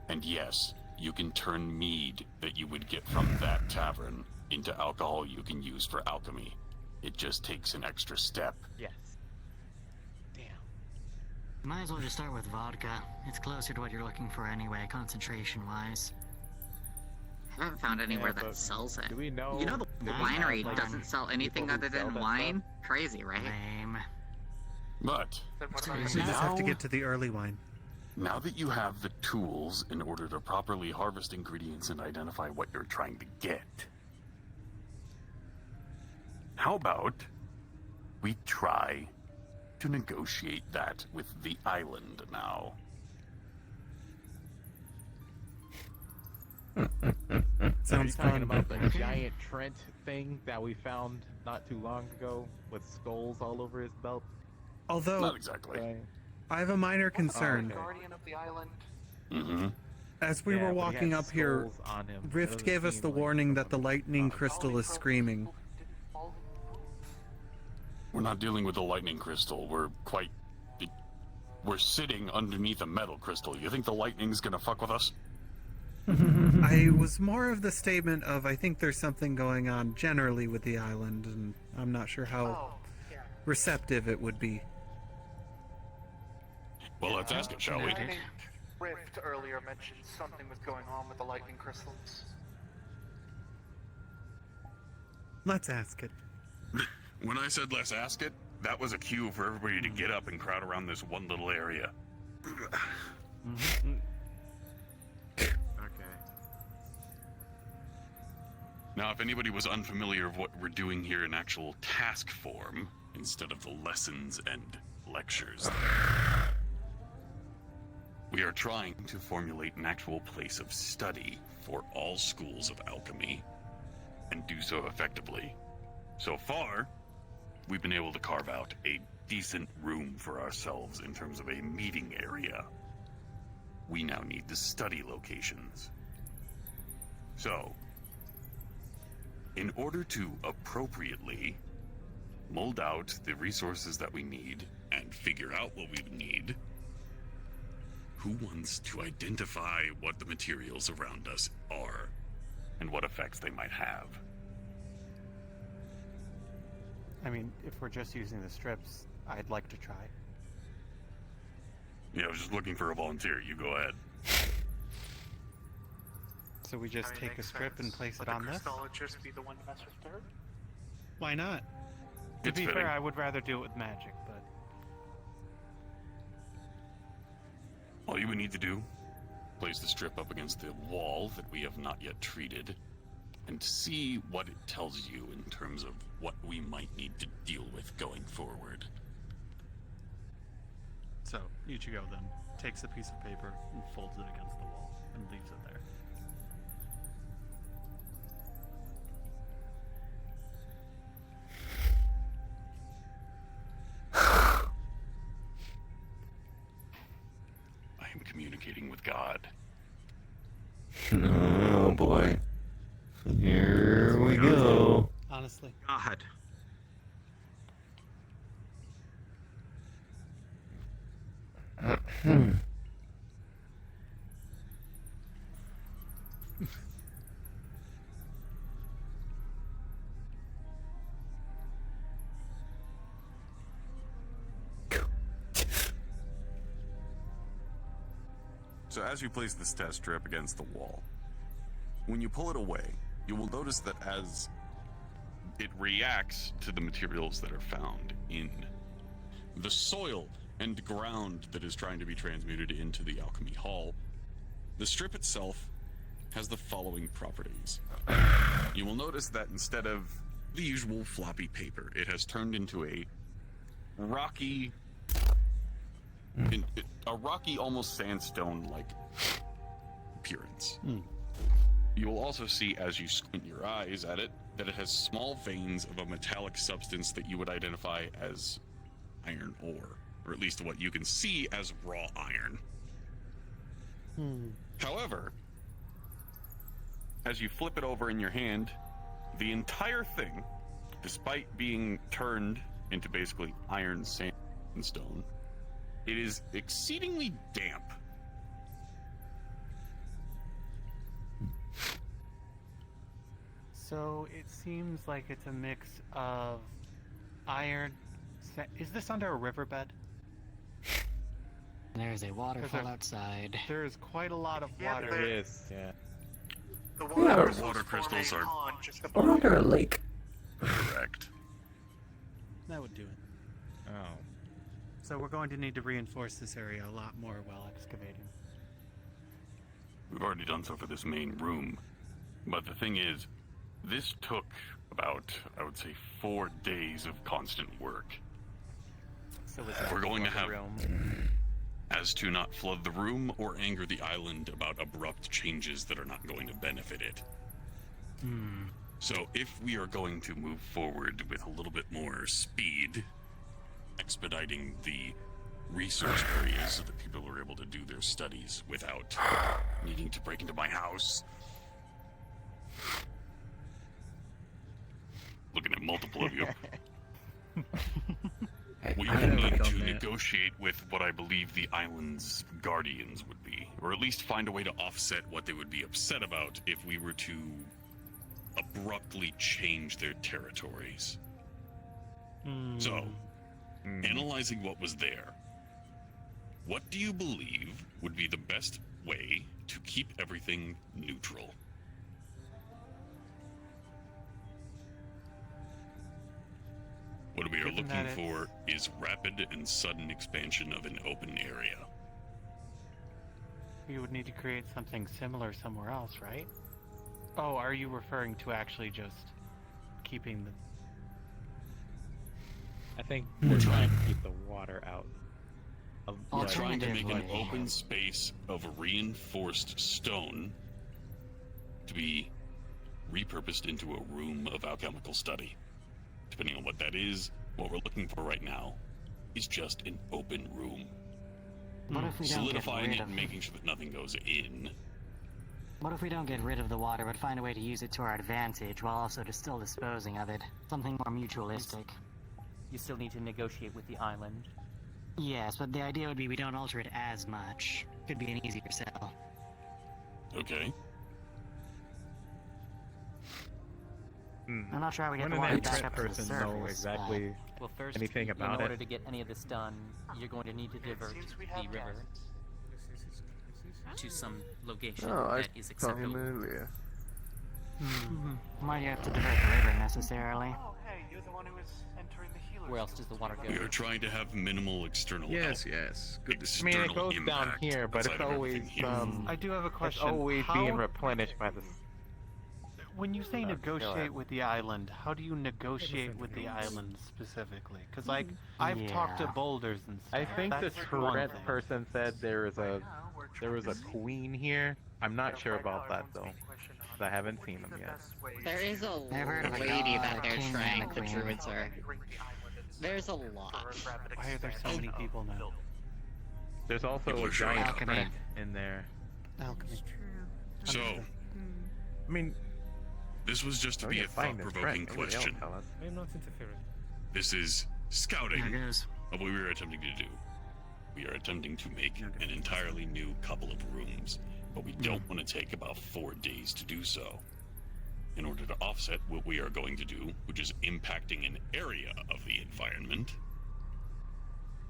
F: And yes, you can turn mead that you would get from that tavern into alcohol you can use for alchemy. It just takes an extra step.
K: Yes. Damn.
C: Might as well just start with vodka. It's closer to what you're looking for anyway, concentration-wise.
E: I haven't found anywhere
K: Yeah, but
E: that sells it.
K: Do we know?
E: You know the
C: No,
E: winery
C: like,
E: doesn't sell anything
K: people who
E: other
K: sell
E: than
K: that
E: wine? Crazy, right?
C: Lame.
F: But
I: Then what
C: So
I: about
C: you
D: We just have to
F: Now-
D: get to the early wine.
F: Now that you have the tools in order to properly harvest ingredients and identify what you're trying to get, how about we try to negotiate that with the island now?
K: Are you
H: Sounds
K: talking
H: fun.
K: about the giant Trent thing that we found not too long ago with skulls all over his belt?
H: Although,
F: Not exactly.
H: I have a minor concern.
I: The guardian of the island.
F: Mm-hmm.
H: As we
K: Yeah,
H: were
K: but he
H: walking
K: had
H: up here,
K: skulls on him. It
H: Rift
K: doesn't
H: gave us
K: seem
H: the
K: like
H: warning that the
K: someone-
H: lightning crystal is screaming.
F: We're not dealing with a lightning crystal. We're sitting underneath a metal crystal. You think the lightning's gonna fuck with us?
H: I was more of the statement of I think there's something going on generally with the island, and I'm not sure how
I: Oh, yeah.
H: receptive it would be.
F: Well, let's ask it, shall we?
I: I think Rift earlier mentioned something was going on with the lightning crystals.
H: Let's ask it.
F: When I said let's ask it, that was a cue for everybody to get up and crowd around this one little area.
K: Okay.
F: Now, if anybody was unfamiliar of what we're doing here in actual task form, instead of the lessons and lectures, we are trying to formulate an actual place of study for all schools of alchemy, and do so effectively. So far, we've been able to carve out a decent room for ourselves in terms of a meeting area. We now need the study locations. So, in order to appropriately mold out the resources that we need and figure out what we need, who wants to identify what the materials around us are and what effects they might have?
H: I mean, if we're just using the strips, I'd like to try.
F: Yeah, I was just looking for a volunteer. You go ahead.
H: So we just
I: I mean,
H: take a
I: makes
H: strip and
I: sense.
H: place
I: Would
H: it on
I: the
H: this?
I: Crystologist be the one to mess with dirt?
H: Why not? To
F: It's
H: be
F: fitting.
H: fair, I would rather do it with magic, but
F: All you would need to do, place the strip up against the wall that we have not yet treated, and see what it tells you in terms of what we might need to deal with going forward.
D: So Ichigo then takes a piece of paper and folds it against the wall and leaves it there.
F: I am communicating with God.
A: Oh boy. Here we go.
H: honestly.
D: God.
F: So as you place this test strip against the wall, when you pull it away, you will notice that as it reacts to the materials that are found in the soil and ground that is trying to be transmuted into the alchemy hall, the strip itself has the following properties. You will notice that instead of the usual floppy paper, it has turned into a rocky, almost sandstone-like appearance. You will also see, as you squint your eyes at it, that it has small veins of a metallic substance that you would identify as iron ore, or at least what you can see as raw iron. However, as you flip it over in your hand, the entire thing, despite being turned into basically iron sandstone, it is exceedingly damp.
H: So it seems like it's a mix of iron. Is this under a riverbed?
C: There's a waterfall
H: there's-
C: outside.
H: There is quite a lot of
I: Yeah,
H: water.
I: there-
K: It is, yeah.
I: The
A: Yeah,
I: water crystals
F: are-
I: form a pond just
A: Or
I: above
A: under a lake.
F: Correct.
H: That would do it.
K: Oh.
D: So we're going to need to reinforce this area a lot more while excavating.
F: We've already done so for this main room. But the thing is, this took about, I would say, 4 days of constant work.
G: So is
F: If
G: that
F: we're going to
G: the
F: have
G: room?
F: as to not flood the room or anger the island about abrupt changes that are not going to benefit it. So if we are going to move forward with a little bit more speed, expediting the research areas so that people are able to do their studies without needing to break into my house. Looking at multiple of you. We will need to negotiate with what I believe the island's guardians would be, or at least find a way to offset what they would be upset about if we were to abruptly change their territories. So, analyzing what was there, what do you believe would be the best way to keep everything neutral? What we are
D: Given
F: looking
D: that
F: for is rapid and sudden expansion of an open area.
D: We would need to create something similar somewhere else, right? Oh, are you referring to actually just keeping the...
K: I think we're trying to keep the water out.
F: We're trying to make an
C: Alternatively-
F: open space of reinforced stone to be repurposed into a room of alchemical study. Depending on what that is, what we're looking for right now is just an open room.
C: What if we don't get
F: Solidifying
C: rid
F: it
C: of?
F: and making sure that nothing goes in.
C: What if we don't get rid of the water, but find a way to use it to our advantage while also still disposing of it? Something more mutualistic.
G: You still need to negotiate with the island.
C: Yes, but the idea would be we don't alter it as much. Could be an easier sell.
F: Okay.
C: I'm not sure how we get the
K: Wouldn't
C: water
K: that
C: back
K: Trent
C: up to the
K: person
C: surface.
K: know exactly
G: Well, first,
K: anything about
G: in order
K: it?
G: to get any of this done, you're going to need to divert
I: seems we
G: the
I: have
G: river
I: guests.
G: to some location
L: Oh, I
G: that is
L: saw him
G: acceptable.
L: earlier.
C: Why do you have to divert the river necessarily?
I: Oh, hey, you're the one who was entering the healer.
G: Where else does the water go?
F: We are trying to have minimal external
L: Yes,
F: help.
L: yes. Good to see.
K: I mean, it
F: External
K: goes down
F: impact
K: here, but it's
F: outside of
K: always
F: everything here.
D: I do have a
K: it's
D: question.
K: always being replenished by the.
D: When you say
K: Go
D: negotiate
K: ahead.
D: with the island, how do you negotiate with the island specifically? Because, like, I've talked to
C: Yeah.
D: boulders and stuff.
K: I think the
D: That's one
K: Trent
D: thing.
K: person said there was a queen here. I'm not sure about that though. 'Cause I haven't seen them yet.
E: There is a
C: I've heard of a
E: lady
C: god,
E: that
C: a
E: they're
C: king,
E: trying
C: and a
E: to
C: queen.
E: druids are. There's a lot.
D: Why are there so many people now?
K: There's also
F: People
K: a
F: are showing
K: giant
C: up.
K: Trent in there.
D: Alchemy.
F: So,
K: I mean,
F: this was just to
K: oh,
F: be
K: yeah,
F: a
K: find this
F: thought-provoking
K: Trent. Maybe they'll
F: question.
K: tell us.
M: I'm not interfering.
F: This is scouting
C: There goes.
F: of what we are attempting to do. We are attempting to make an entirely new couple of rooms, but we don't want to take about 4 days to do so. In order to offset what we are going to do, which is impacting an area of the environment,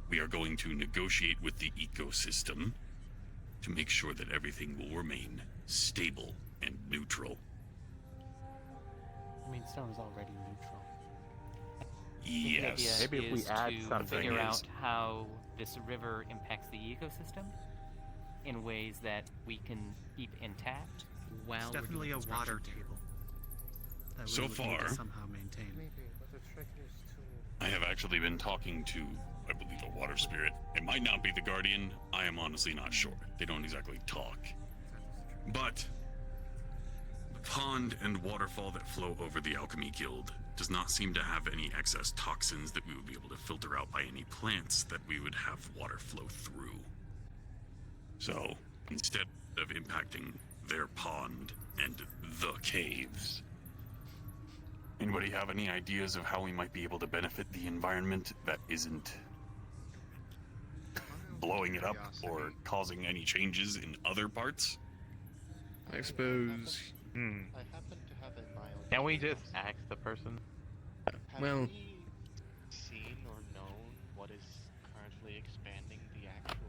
F: we are going to negotiate with the ecosystem to make sure that everything will remain stable and neutral.
D: I mean, stone is already neutral.
F: Yes.
G: The idea
K: Maybe if we
G: is
K: add
G: to
K: something
G: figure
F: is-
G: out how this river impacts the ecosystem in ways that we can keep intact while
D: It's
G: we're
D: definitely
G: doing
D: a water
G: construction.
D: table. That
F: So
D: we would need
F: far-
D: to somehow maintain.
M: Maybe, but the trick is to...
F: I have actually been talking to, I believe, a water spirit. It might not be the Guardian. I am honestly not sure. They don't exactly talk. But the pond and waterfall that flow over the Alchemy Guild does not seem to have any excess toxins that we would be able to filter out by any plants that we would have water flow through. So, instead of impacting their pond and the caves, anybody have any ideas of how we might be able to benefit the environment that isn't blowing it up or causing any changes in other parts?
L: I suppose.
I: I happen to have a mild.
K: Can we just ask the person?
I: Have
L: Well-
I: we seen or known what is currently expanding the actual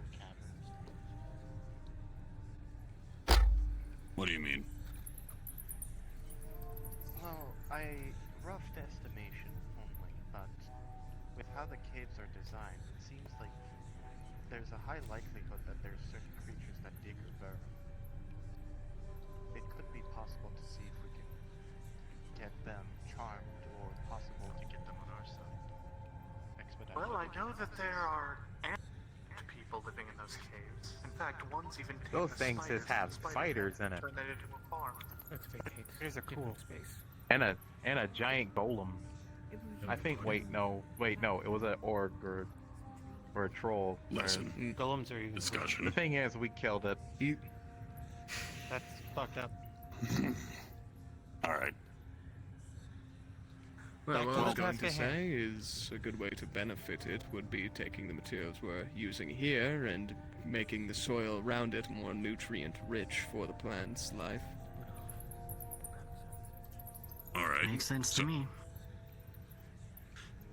I: caverns?
F: What do you mean?
I: Well, rough estimation only, but with
N: how the caves are designed, it seems like there's a high likelihood that there's certain creatures that dig or burrow. It could be possible to see if we can get them charmed, or possible to get them on our side. Expedite.
I: Well, I know that there are ant people living in those caves. In fact, one's even taken
K: Those
I: the
K: things
I: spiders
K: just have
I: from the spider
K: spiders
I: pit
K: in it.
I: and turned it into a farm.
M: Let's vacate.
H: Spiders are
M: Give them
H: cool.
M: space.
K: And a giant golem. I think. Wait, no. It was an orc or a troll.
F: Lesson.
H: Golems are even.
F: Discussion.
K: The thing is, we killed it.
H: That's fucked up.
F: Alright.
L: Well, what I was going
H: Back
L: to
H: to him.
L: say is a good way to benefit it would be taking the materials we're using here and making the soil around it more nutrient-rich for the plant's life.
F: Alright.
C: Makes sense to me.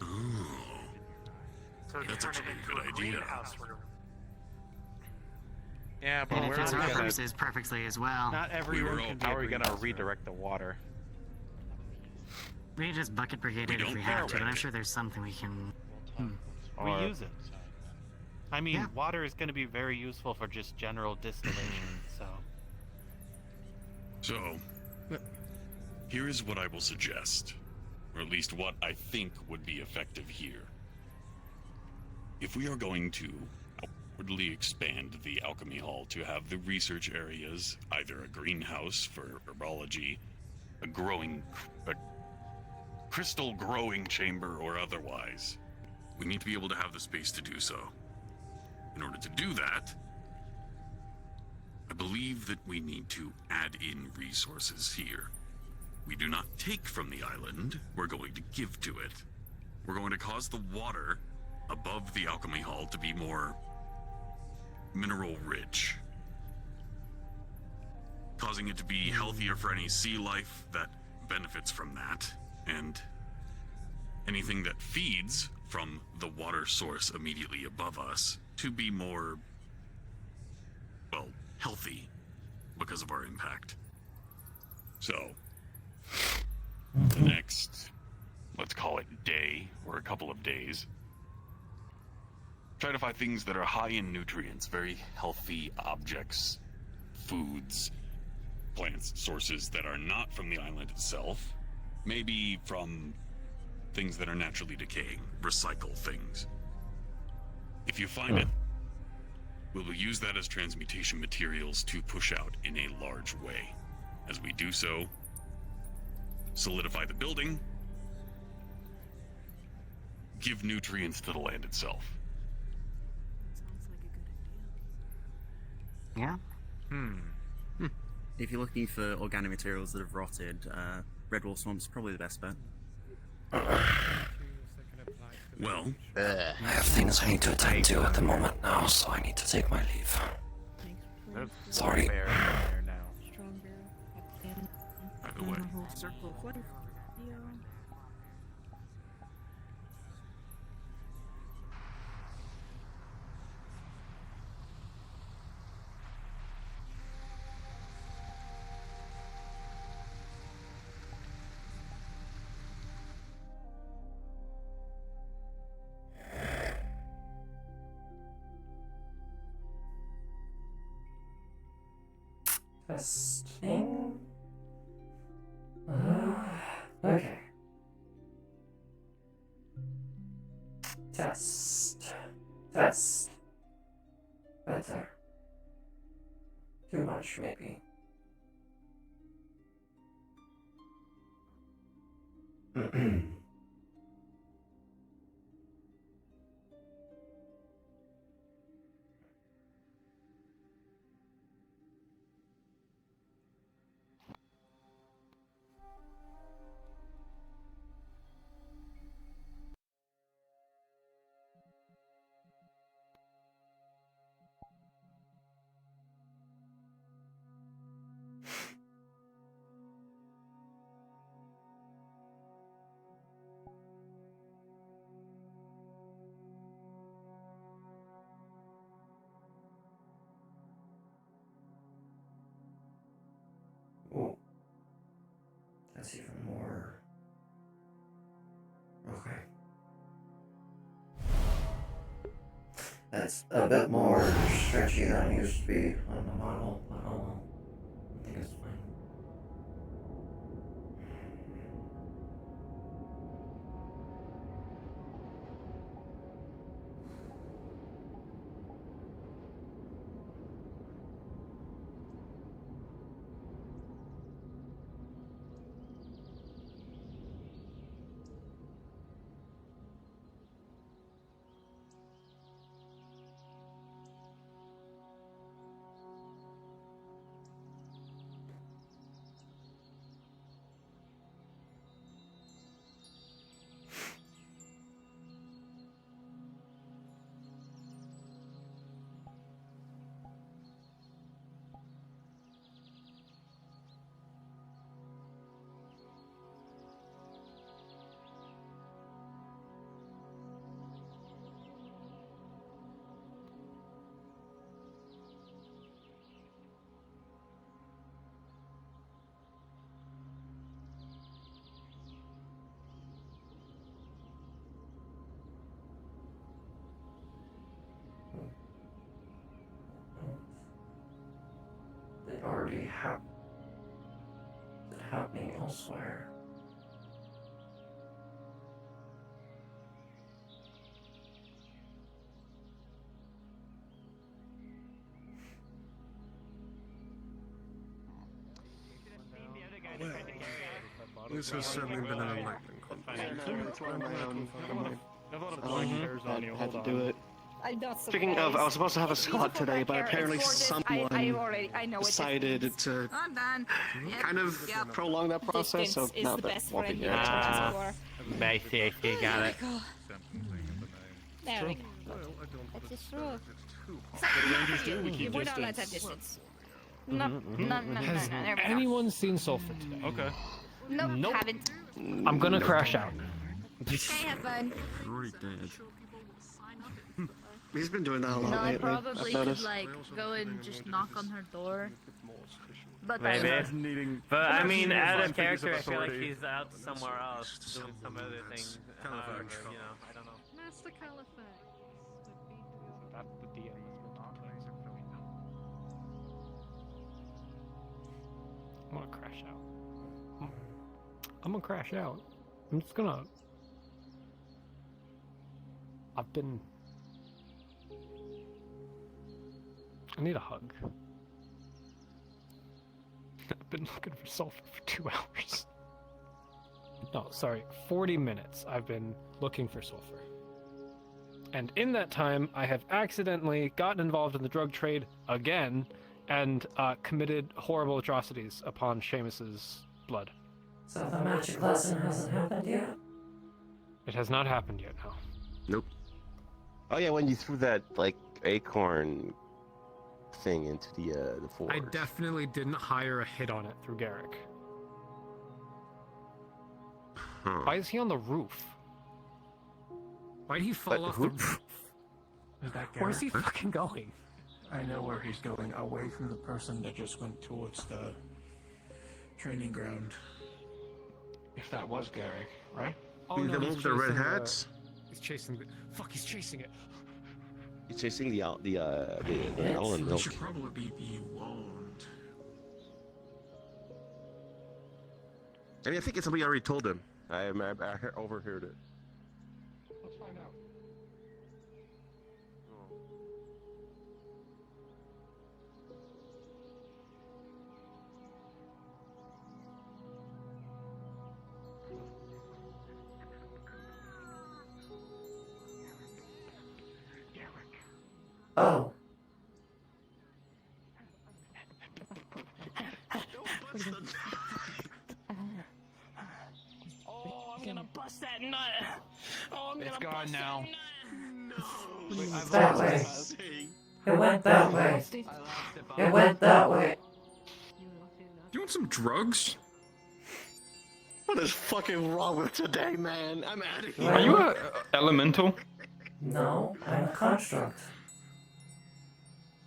F: Oh.
I: So you
F: That's
I: turn it
F: actually a
I: into
F: good
I: a
F: idea.
I: greenhouse room.
K: Yeah, but
C: And it
K: where are
C: fits
K: we
C: our
K: gonna?
C: purposes perfectly as well.
H: Not every
F: We were
H: room
F: all-
H: can be
K: How
H: a
K: are we gonna
H: greenhouse room.
K: redirect the water?
C: We can just bucket brigade
F: We
C: it if
F: don't
C: we have to, but I'm
F: direct.
C: sure there's something we can.
H: We
K: Or-
H: use it. I mean,
C: Yeah.
H: water is going to be very useful for just general distillation.
F: So, here is what I will suggest, or at least what I think would be effective here. If we are going to outwardly expand the alchemy hall to have the research areas, either a greenhouse for herbology, a crystal growing chamber, or otherwise, we need to be able to have the space to do so. In order to do that, I believe that we need to add in resources here. We do not take from the island, we're going to give to it. We're going to cause the water above the alchemy hall to be more mineral rich, causing it to be healthier for any sea life that benefits from that, and anything that feeds from the water source immediately above us to be more, well, healthy because of our impact. So, the next, let's call it day, or a couple of days, try to find things that are high in nutrients, very healthy objects, foods, plants, sources that are not from the island itself, maybe from things that are naturally decaying, recycle things. If you find it, we will use that as transmutation materials to push out in a large way. As we do so, solidify the building, give nutrients to the land itself.
C: Yeah?
O: If you're looking for organic materials that have rotted, Redwall Swamp's probably the best bet.
F: Well,
A: I have things I need to attend to at the moment now, so I need to take my leave. Sorry.
K: Bear there now.
F: By the way,
P: Circle of life. Yeah.
A: Testing. Okay. Test. Test. Better. Too much, maybe. Oh, that's even more. Okay. That's a bit more stretchy than it used to be on the model, but oh well. I think it's fine. It already happened. It's happening elsewhere.
L: This has certainly been an enlightening conversation.
J: I had to do it.
P: I'm not surprised.
J: Speaking of, I was supposed to have a squad today, but apparently someone
P: I know
J: decided to
P: I'm done.
J: kind of prolong that process, so
P: Distance is
J: now
P: the
J: that
P: best
J: won't be
P: friend
J: here.
P: you can ask for.
K: Basically, got it.
P: There we go. That is true. We're not allowed to have distance. No.
Q: Has
P: There we go.
Q: anyone seen Sulfur today?
L: Okay.
P: Nope, haven't.
Q: I'm gonna crash out.
P: Okay, have fun.
O: Already dead.
J: He's been doing that a lot
R: No, I
J: lately.
R: probably
J: I've
R: could
J: noticed.
R: like go and just knock on her door. But
K: Maybe.
L: Needing
K: But I
L: perhaps
K: mean,
L: needing
K: as a
L: fine figures
K: character,
L: of
K: I feel like
L: authority.
K: he's out somewhere else doing some other thing.
L: kind of
K: However,
L: a-
K: you know, I don't know.
R: Master Califax.
Q: That's the DM that's been talking. I'm gonna crash out. I'm gonna crash out. I'm just gonna. I've been. I need a hug. I've been looking for Sulfur for 2 hours. No, sorry, 40 minutes I've been looking for Sulfur. And in that time, I have accidentally gotten involved in the drug trade again and committed horrible atrocities upon Seamus's blood.
A: So the magic lesson hasn't happened yet?
Q: It has not happened yet, no.
S: Nope. Oh yeah, when you threw that like acorn thing into the forge.
Q: I definitely didn't hire a hit on it through Garrick.
S: Huh.
Q: Why is he on the roof? Why did he fall off the roof?
T: Is that
Q: Where's he
T: Garrett?
Q: fucking going?
T: I know where he's going, away from the person that just went towards the training ground. If that was Garrick, right?
Q: Oh,
S: The
Q: no,
S: one
Q: he's
S: with the red
Q: chasing
S: hats?
Q: He's chasing the... Fuck, he's chasing it.
S: He's chasing the almond
T: He
S: milk.
T: should probably be warned.
S: I mean, I think it's something I already told him. I overheard it.
T: Let's find out.
A: Oh.
P: Oh, I'm gonna bust that nut. Oh, I'm
Q: It's
P: gonna
Q: gone
P: bust
Q: now.
A: That way. It went that way. It went that way.
L: You want some drugs?
J: What is fucking wrong with today, man? I'm out of here.
L: Are you a elemental?
A: No, I'm a construct.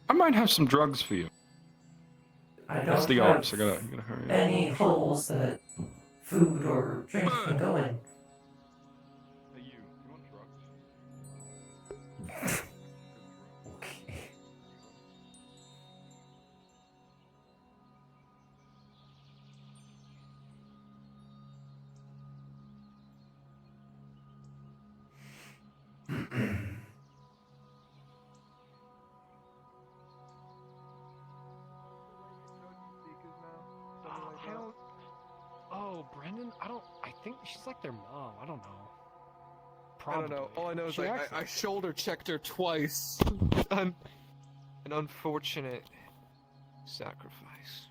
L: I might have some drugs for you.
A: I
L: That's
A: don't
L: the
A: have
L: ops. I gotta hurry.
A: any holes that food or drink can go in.
Q: Brendan, I think she's like their mom. I don't know.
J: I don't know. All I know is
Q: She
J: like
Q: acts
J: I shoulder checked her twice. An unfortunate sacrifice.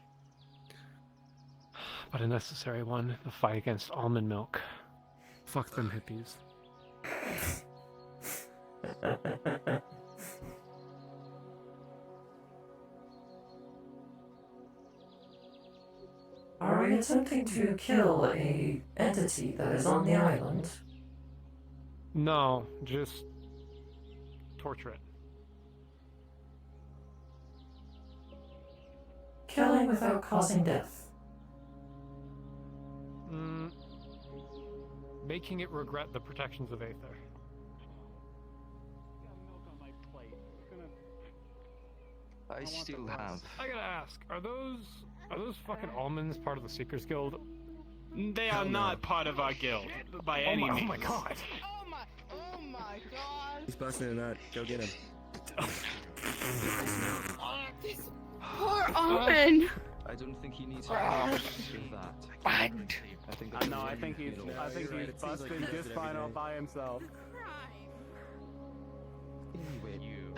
Q: But a necessary one. The fight against almond milk. Fuck them hippies.
A: Are we attempting to kill a entity that is on the island?
Q: No, just torture it.
A: Killing without causing death.
Q: Making it regret the protections of Aether.
U: I still have.
Q: I gotta ask, are those fucking almonds part of the Seekers Guild?
V: They are not part of our guild by any means.
Q: Oh my god.
W: Oh my god!
U: He's busting a nut. Go get him.
W: This poor almond!
U: I don't think he needs to do that. I think
V: he's busting just fine all by himself.
U: Anyway, you,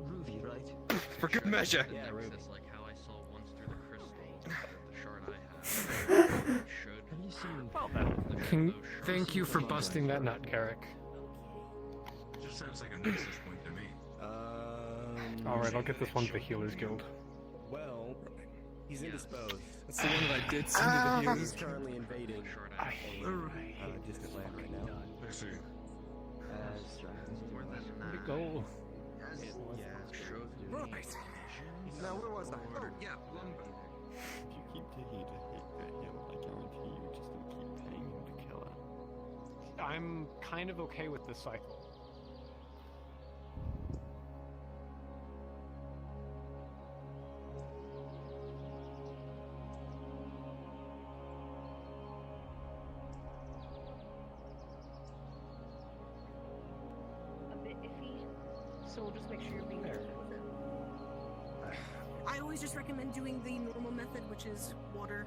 U: Ruby, right?
J: For good measure.
U: Yeah, Ruby.
G: It's like how I saw once through the crystal, the shard I have. Should.
U: Have you seen?
G: Well then.
Q: Thank you for busting that nut, Garrick.
F: Just sounds like a nexus point to me.
Q: Alright, I'll get this one to the Healers Guild.
U: Well, he's indisposed. That's the one that I did send to the Healers. He's currently invading a distant land right now.
F: I see.
Q: Where'd it go?
U: Right. Now, where was that? Oh, yeah, Lumber.
X: If you keep taking to hit him, I guarantee you're just gonna keep paying him to kill her.
Q: I'm kind of okay with this cycle.
R: A bit iffy, so we'll just make sure you're being careful with it.
Y: I always just recommend doing the normal method, which is water.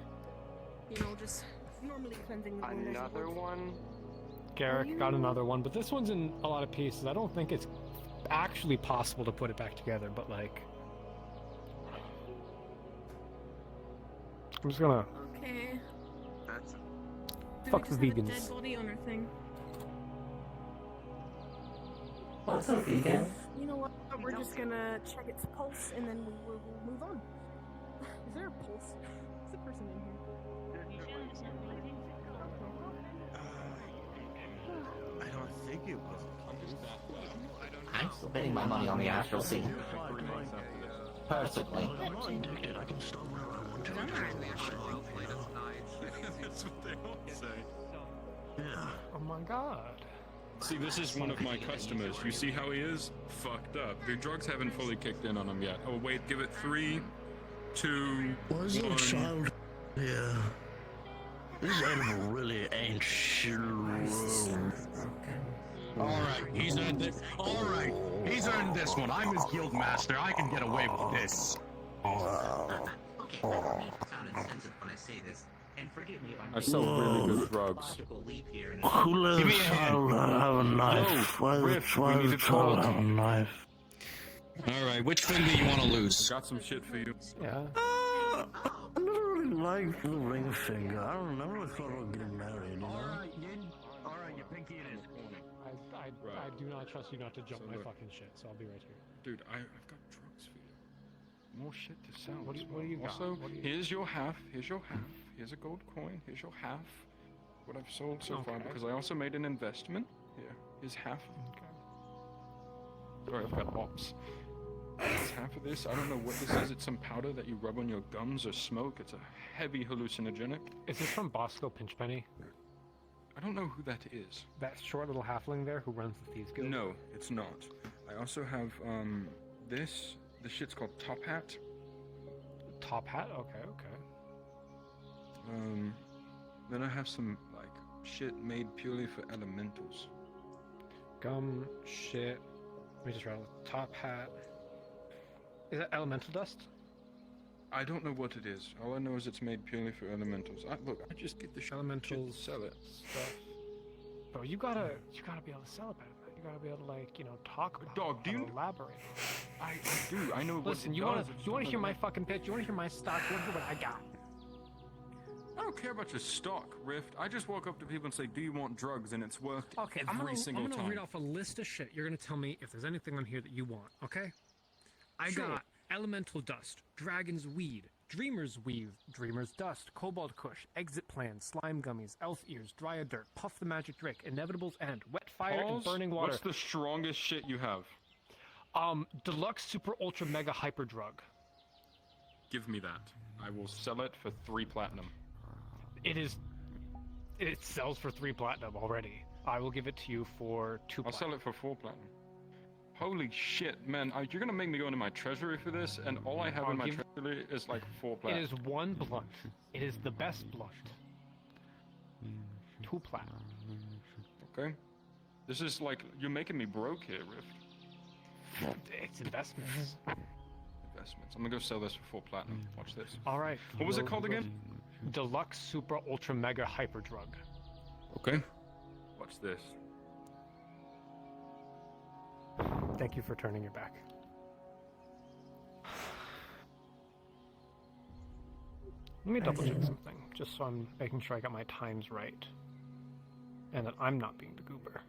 Y: You know, just normally cleansing the wound.
J: Another one?
Q: Garrick got another one, but this one's in a lot of pieces. I don't think it's actually possible to put it back together, but like... I'm just gonna...
Y: Okay.
J: That's
Q: Fuck the
Y: Do we just have a
Q: vegans.
Y: dead body on our thing?
A: What's a vegan?
Y: You know what? We're just gonna check its pulse and then we'll move on. Is there a pulse? Is the person in here?
U: I don't think it was.
A: I'm still betting my money on the astral sea. Personally.
F: I can stop whenever I want to. That's what they all say.
U: Yeah.
Q: Oh my god.
L: See, this is one of my customers. You see how he is? Fucked up. The drugs haven't fully kicked in on him yet. Oh, wait, give it 3, 2,
S: Was your
L: 1.
S: child here? This animal really ain't shit.
Z: Alright, he's earned this. Alright, he's earned this one. I'm his guild master. I can get away with this.
L: I sell really good drugs.
S: Who let a child have a knife? Why does a child have a knife?
Z: Alright, which finger you want to lose?
L: I got some shit for you.
Q: Yeah.
S: I never really liked the ring finger. I don't know. I really thought about getting married, you know?
Z: Alright, your pinky in his corner.
Q: I do not trust you not to jump my fucking shit, so I'll be right here.
L: Dude, I've got drugs for you. More shit to sell.
Q: What do
L: as
Q: you- what do you
L: well.
Q: got?
L: Also,
Q: What do you-
L: here's your half. Here's your half. Here's a gold coin. Here's your half. What I've sold so far,
Q: Okay.
L: because I also made an investment. Here, here's half of it. Sorry, I've got ops. It's half of this. I don't know what this is. It's some powder that you rub on your gums or smoke. It's a heavy hallucinogenic.
Q: Is this from Bosco Pinchpenny?
L: I don't know who that is.
Q: That short little halfling there who runs the Thieves Guild?
L: No, it's not. I also have this. This shit's called Top Hat.
Q: Top Hat? Okay, okay.
L: Then I have some like shit made purely for elementals.
Q: Gum, shit. Let me just rattle. Top Hat. Is that elemental dust?
L: I don't know what it is. All I know is it's made purely for elementals. Look, I just get the
Q: Elementals
L: shit, sell it.
Q: stuff. Bro, you gotta be able to sell it better than that. You gotta be able to, like, you know, talk about
L: Dog,
Q: it,
L: do you
Q: elaborate.
L: I do. I know what
Q: Listen,
L: it
Q: you
L: does.
Q: wanna hear my fucking pitch? You wanna hear my stock? You wanna hear what I got?
L: I don't care about your stock, Rift. I just walk up to people and say, "Do you want drugs?" And it's worked every single
Q: I'm gonna
L: time.
Q: read off a list of shit. You're gonna tell me if there's anything on here that you want, okay? I
L: Sure.
Q: got Elemental Dust, Dragon's Weed, Dreamer's Weave, Dreamer's Dust, Cobalt Kush, Exit Plan, Slime Gummies, Elf Ears, Dryad Dirt, Puff the Magic Drake, Inevitable's End, Wet Fire, and
L: Pause.
Q: Burning Water.
L: What's the strongest shit you have?
Q: Deluxe Super Ultra Mega Hyper Drug.
L: Give me that. I will sell it for 3 platinum.
Q: It sells for 3 platinum already. I will give it to you for 2
L: I'll sell it for 4 platinum. Holy shit, man. You're gonna make me go into my treasury for this, and all I have in my treasury is like 4
Q: It
L: platinum.
Q: is 1 blunt. It is the best blunt. 2 platinum.
L: Okay? This is like, you're making me broke here, Rift.
Q: It's investments.
L: Investments. I'm gonna go sell this for 4 platinum. Watch this.
Q: Alright.
L: What was it called again?
Q: Deluxe Super Ultra Mega Hyper Drug.
L: Okay. Watch this.
Q: Thank you for turning your back. Let me double check something, just so I'm making sure I got my times right. And that I'm not being the goober.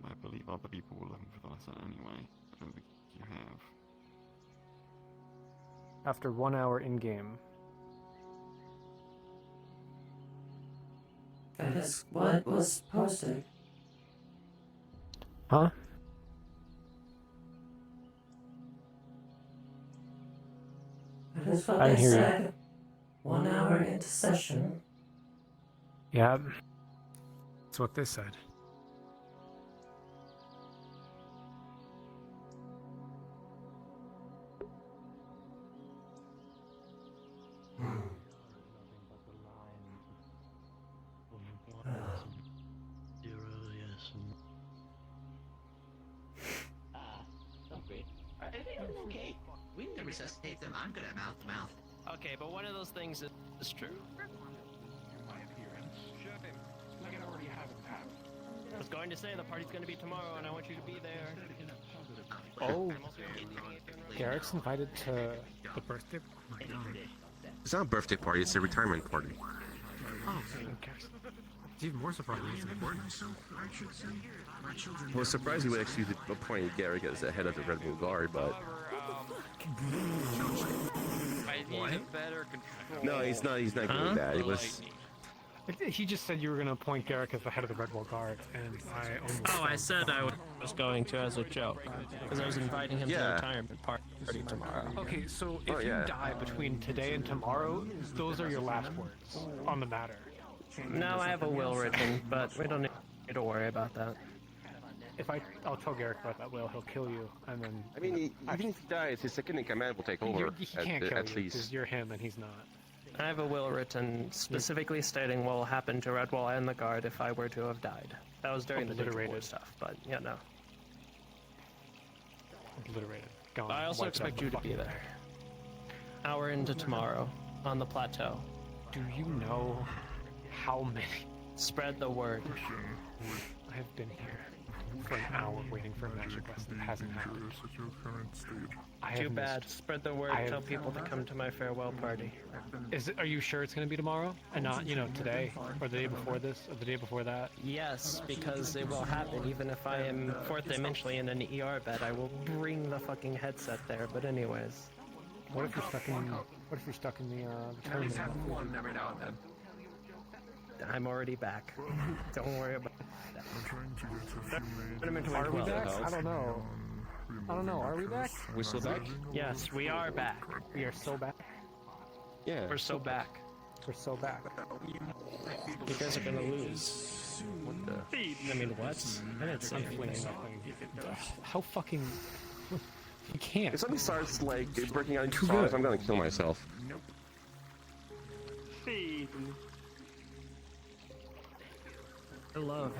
X: I believe other people were looking for the lesson anyway. I don't think you have.
Q: After 1 hour in-game.
A: That is what was posted.
Q: Huh?
A: That is what
Q: I
A: they
Q: didn't hear you.
A: said. 1 hour into session.
Q: Yeah. That's what they said.
B: Are they okay? We can resuscitate them. I'm good at mouth to mouth.
D: Okay, but one of those things is true.
T: My appearance. Shut him. Like it already hasn't happened.
D: I was going to say the party's going to be tomorrow, and I want you to be there.
Q: Oh, Garrick's invited to the birthday. Oh my god.
S: It's not a birthday party, it's a retirement party.
Q: Oh, okay. It's even more surprising. It's important.
S: I was surprised he would actually appoint Garrick as the head of the Red Bull Guard, but...
K: I need a better control.
S: No, he's not doing that. It was...
Q: He just said you were going to appoint Garrick as the head of the Red Bull Guard, and I almost...
D: Oh, I said I was going to as a joke, because I was inviting him to the retirement party tomorrow.
Q: Okay, so if you die between today and tomorrow, those are your last words on the matter.
D: No, I have a will written, but we don't need to worry about that.
Q: If I'll tell Garrick about that will, he'll kill you, and then...
S: I mean, even if he dies, his second in command will take over,
Q: He can't kill
S: at
Q: you,
S: least.
Q: because you're him and he's not.
D: I have a will written specifically stating what will happen to Redwall and the guard if I were to have died. That was during the Obliterated stuff, but yeah, no.
Q: Obliterated. Gone.
D: I also
Q: Wiped out
D: expect
Q: the
D: you to
Q: fucking-
D: be there. Hour into tomorrow, on the plateau.
Q: Do you know how many?
D: Spread the word.
Q: I have been here for an hour waiting for a magic lesson that hasn't happened.
D: Too bad. Spread the word. Tell people to come to my farewell party.
Q: Are you sure it's going to be tomorrow and not, today or the day before this or the day before that?
D: Yes, because it will happen. Even if I am fourth dimensionally in an ER bed, I will bring the fucking headset there. But anyways.
Q: What if you're stuck in the
T: At least have
Q: tournament?
T: one every now and then.
D: I'm already back. Don't worry about that.
Q: Are we back? I don't know. Are we back?
S: We're still back?
D: Yes, we are back.
Q: We are so back.
S: Yeah.
D: We're so back.
Q: We're so back.
D: You guys are gonna lose.
S: What the?
D: I mean, what? I didn't say anything.
Q: How fucking... You can't.
S: If somebody starts, like, breaking out into
Q: Too
S: songs,
Q: good.
S: I'm gonna kill myself.
T: Nope.
D: I love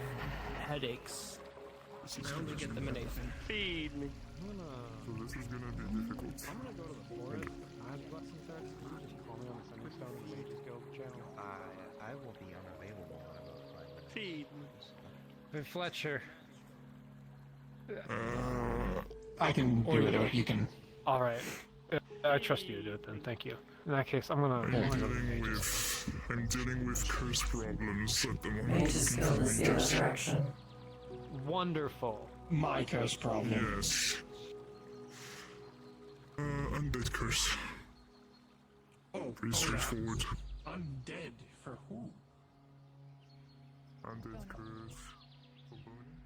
D: headaches. I only get them in Aether.
Q: Feed me. So this is gonna be difficult. I'm gonna go to the forest. add Blessing Search, can you just call me on the Sending Stone and Mages Guild channel?
K: I will be unavailable in about 5 minutes.
Q: Hey, Fletcher.
T: I can do it, or you can.
Q: Alright. I trust you to do it then, thank you. In that case, I'm gonna go to the Mages.
C: I'm dealing with curse problems at the moment.
A: Mages Guild is the distraction.
Q: Wonderful.
T: My curse problem.
C: Yes. Undead curse.
T: Oh,
C: pretty straightforward.
T: Undead for who?
C: Undead curse. For Bonnie.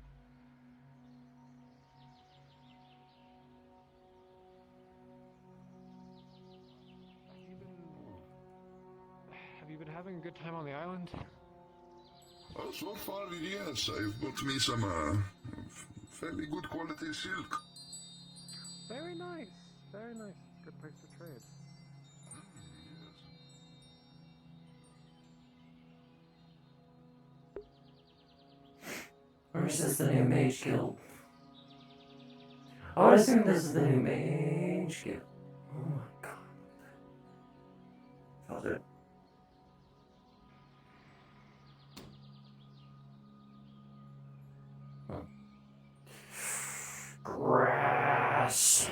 Q: Have you been having a good time on the island?
C: So far, yes. I've bought me some fairly good quality silk.
Q: Very nice. Very nice. Good place to trade.
A: Or is this the new Mage Guild? I would assume this is the new Mage Guild. Oh my god. Felt it. Huh. Grass.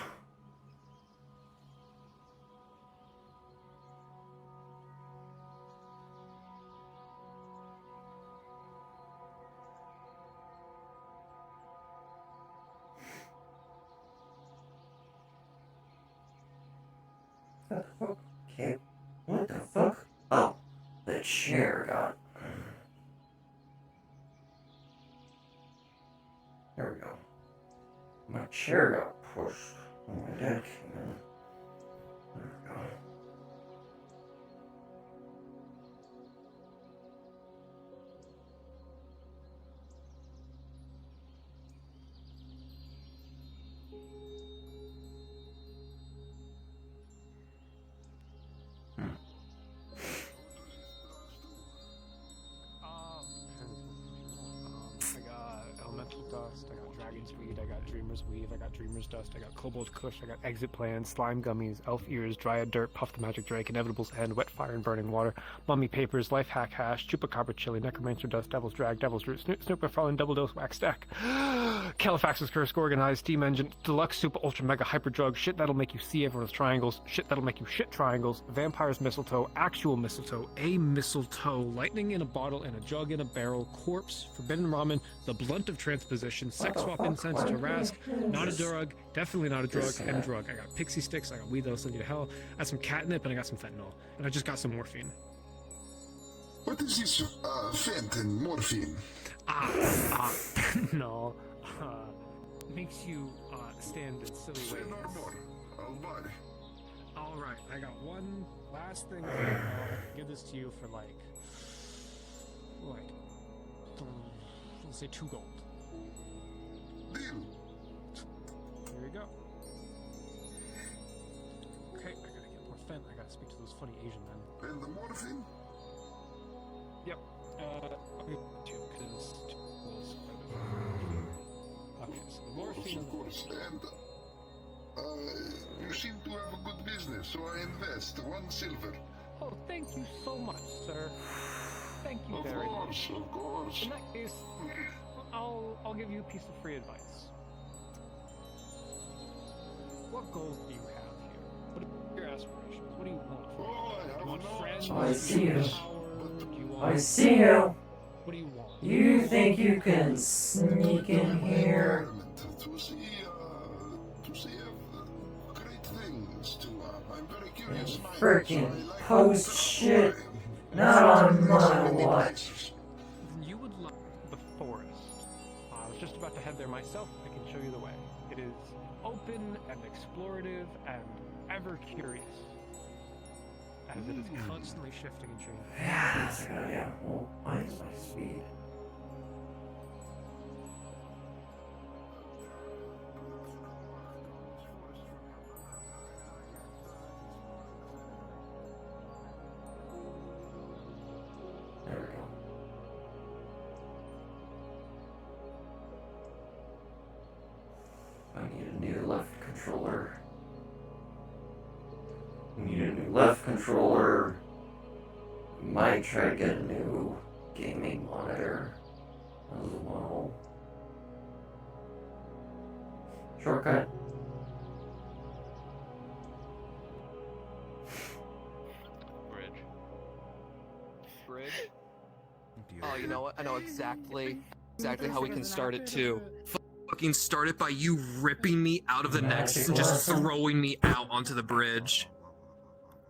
A: Okay, what the fuck? Oh, the chair got... There we go. My chair got pushed when my dad came in. There we go.
Q: I got Elemental Dust, I got Dragon's Weed, I got Dreamer's Weave, I got Dreamer's Dust, I got Kobold Kush, I got Exit Plan, Slime Gummies, Elf Ears, Dryad Dirt, Puff the Magic Drake, Inevitable's End, Wet Fire and Burning Water, Mummy Papers, Life Hack Hash, Chupacabra Chili, Necromancer Dust, Devil's Drag, Devil's Root, Snoop McFarlane, Double Dose Wax Stack, Califax's Curse, Organized, Steam Engine, Deluxe Super Ultra Mega Hyper Drug, Shit That'll Make You See Everyone's Triangles, Shit That'll Make You Shit Triangles, Vampire's Mistletoe, Actual Mistletoe, A Mistletoe, Lightning in a Bottle and a Jug in a Barrel, Corpse, Forbidden Ramen, The Blunt of Transposition, Sex Swap Incense, Tarask, Not a Drug, Definitely Not a Drug, and Drug. I got Pixie Sticks, I got Weed That'll Send You to Hell, I got some Catnip, and I got some Fentanyl. And I just got some Morphine.
C: What is this fent and morphine?
Q: No. Makes you stand in silly
C: Say
Q: ways.
C: no more. I'll buy.
Q: Alright, I got one last thing. I'll give this to you for like, let's say 2 gold.
C: Deal.
Q: Here we go. Okay, I gotta get more Fent. I gotta speak to those funny Asian men.
C: And the morphine?
Q: Yep. I'll give it to you because okay, so the morphine.
C: Of course. And you seem to have a good business, so I invest 1 silver.
Q: Oh, thank you so much, sir. Thank you very much.
C: Of course.
Q: In that case, I'll give you a piece of free advice. What goals do you have here? What are your aspirations? What do you want? Do you want friends?
A: I see you.
Q: Do you want...
A: I see you.
Q: What do you want?
A: You think you can sneak in here?
C: To see great things. I'm very curious.
A: Freaking post shit. Not on my watch.
Q: You would like the forest. I was just about to head there myself. I can show you the way. It is open and explorative and ever curious, as it is constantly shifting and changing.
A: Yeah, that's a good idea. Well, mine's my speed. There we go. I need a new left controller. We left controller. Might try to get a new gaming monitor as well. Shortcut.
E: Bridge. Oh, you know what? I know exactly how we can start it too. Fucking start it by you ripping me out of the nexus and just throwing me out onto the bridge.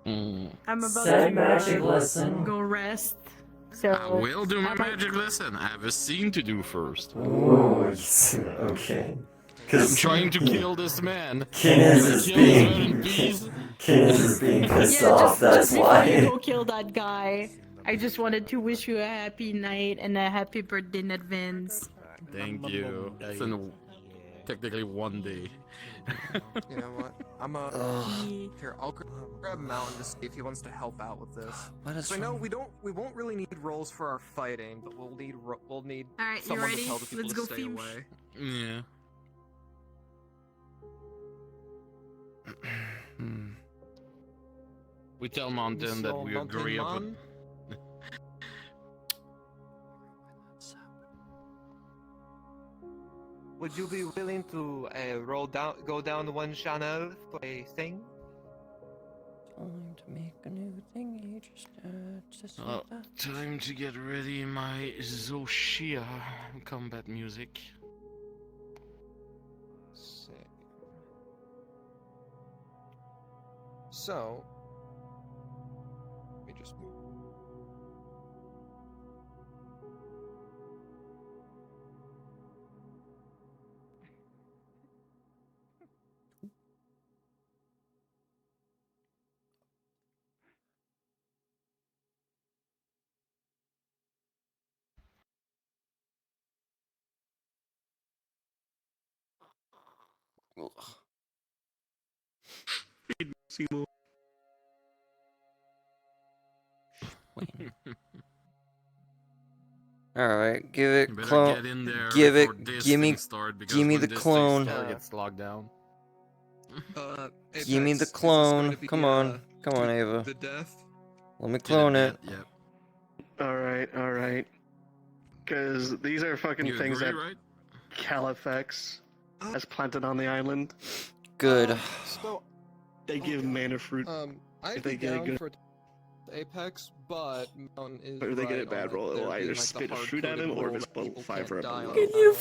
R: I'm about
A: Say
R: to
A: magic lesson.
R: go rest. So
F: I will do my magic lesson. I have a scene to do first.
A: Ooh, okay.
F: I'm trying to kill this man.
A: Kenneth is
F: Kill his
A: being
F: red bees.
A: Kenneth is being pissed
R: yeah,
A: off. That's
R: just before you
A: why.
R: go kill that guy, I just wanted to wish you a happy night and a happy birthday in advance.
F: Thank you. It's in technically 1 day.
E: You know what? Here, I'll grab Mountain to see if he wants to help out with this.
A: What is
E: So I know
A: wrong?
E: we won't really need rolls for our fighting, but we'll need
R: All right, you
E: someone
R: ready?
E: to tell the people
R: Let's
E: to
R: go,
E: stay
R: Fiend.
E: away.
F: Yeah. We tell Mountain that we agree upon.
E: Would you be willing to go down one channel for a thing?
A: Time to make a new thingy, just like that.
F: Time to get ready my Zoshia combat music.
E: So, let me just move.
A: Alright, give it
F: You better
A: clone.
F: get in there
A: Give
F: before
A: it.
F: this
A: Give me.
F: thing start, because
A: Give me
F: when
A: the
F: this thing
A: clone.
F: start,
K: Gets logged down.
A: Give me the clone. Come on. Come on, Ava.
E: The death?
A: Let me clone it.
F: Yep.
H: Alright. Because these are fucking
F: You
H: things
F: agree,
H: that
F: right?
H: Califax has planted on the island.
A: Good.
E: So,
H: They give mana fruit.
E: I'd
H: if they
E: be
H: get a
E: down
H: good.
E: for Apex, but Mountain is
H: Or if they get a
E: right
H: bad
E: on
H: roll,
E: there
H: it'll
E: being,
H: either
E: like, the
H: spit a fruit at
E: hard-coded
H: him or
E: rule
H: just
E: that people
H: 5
E: can't
H: or
E: die
H: below.
E: on the island.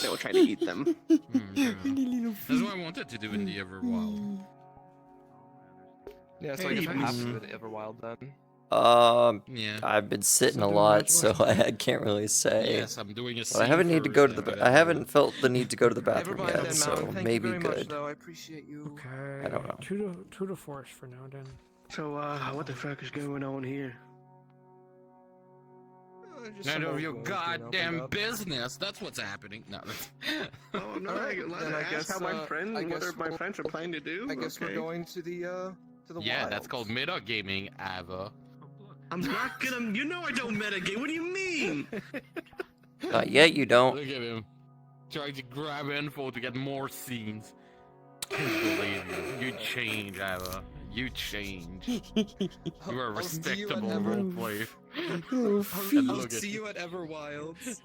H: They will try to eat them.
F: That's what I wanted to do in the Everwild.
E: Yeah, so I guess I have to do it Everwild then.
F: Yeah.
A: I've been sitting a
F: doing
A: lot,
F: magic
A: so I can't really say.
F: Yes, I'm doing a
A: But I haven't
F: scene
A: need to go to
F: first,
A: the.
F: and
A: I
F: then
A: haven't felt the need to go to the bathroom
E: Everwild
A: yet,
E: then,
A: so
E: Mountain. Thank
A: maybe
E: you very much,
A: good.
E: though. I appreciate you.
Q: Okay.
A: I don't know.
Q: Two to force for now, then.
H: So, what the fuck is going on here?
F: None of your goddamn business. That's what's happening. No.
H: Oh, I'm not
E: Alright,
H: allowed
E: then
H: to
E: I
H: ask
E: guess,
H: how my friend,
E: I
H: what
E: guess
H: are my
E: we'll-
H: friends are planning to do?
E: I guess we're going to the
F: Yeah,
E: wild.
F: that's called metagaming, Ava.
H: I'm not gonna. You know I don't metagame. What do you mean?
A: Not yet, you don't.
F: Look at him. Trying to grab info to get more scenes. Can't believe you. You change, Ava. You change. You are a
E: I'll see you at
F: respectable
E: Ever-
F: roleplayer.
E: I'll
F: Look at
E: see
F: you.
E: you at Everwilds.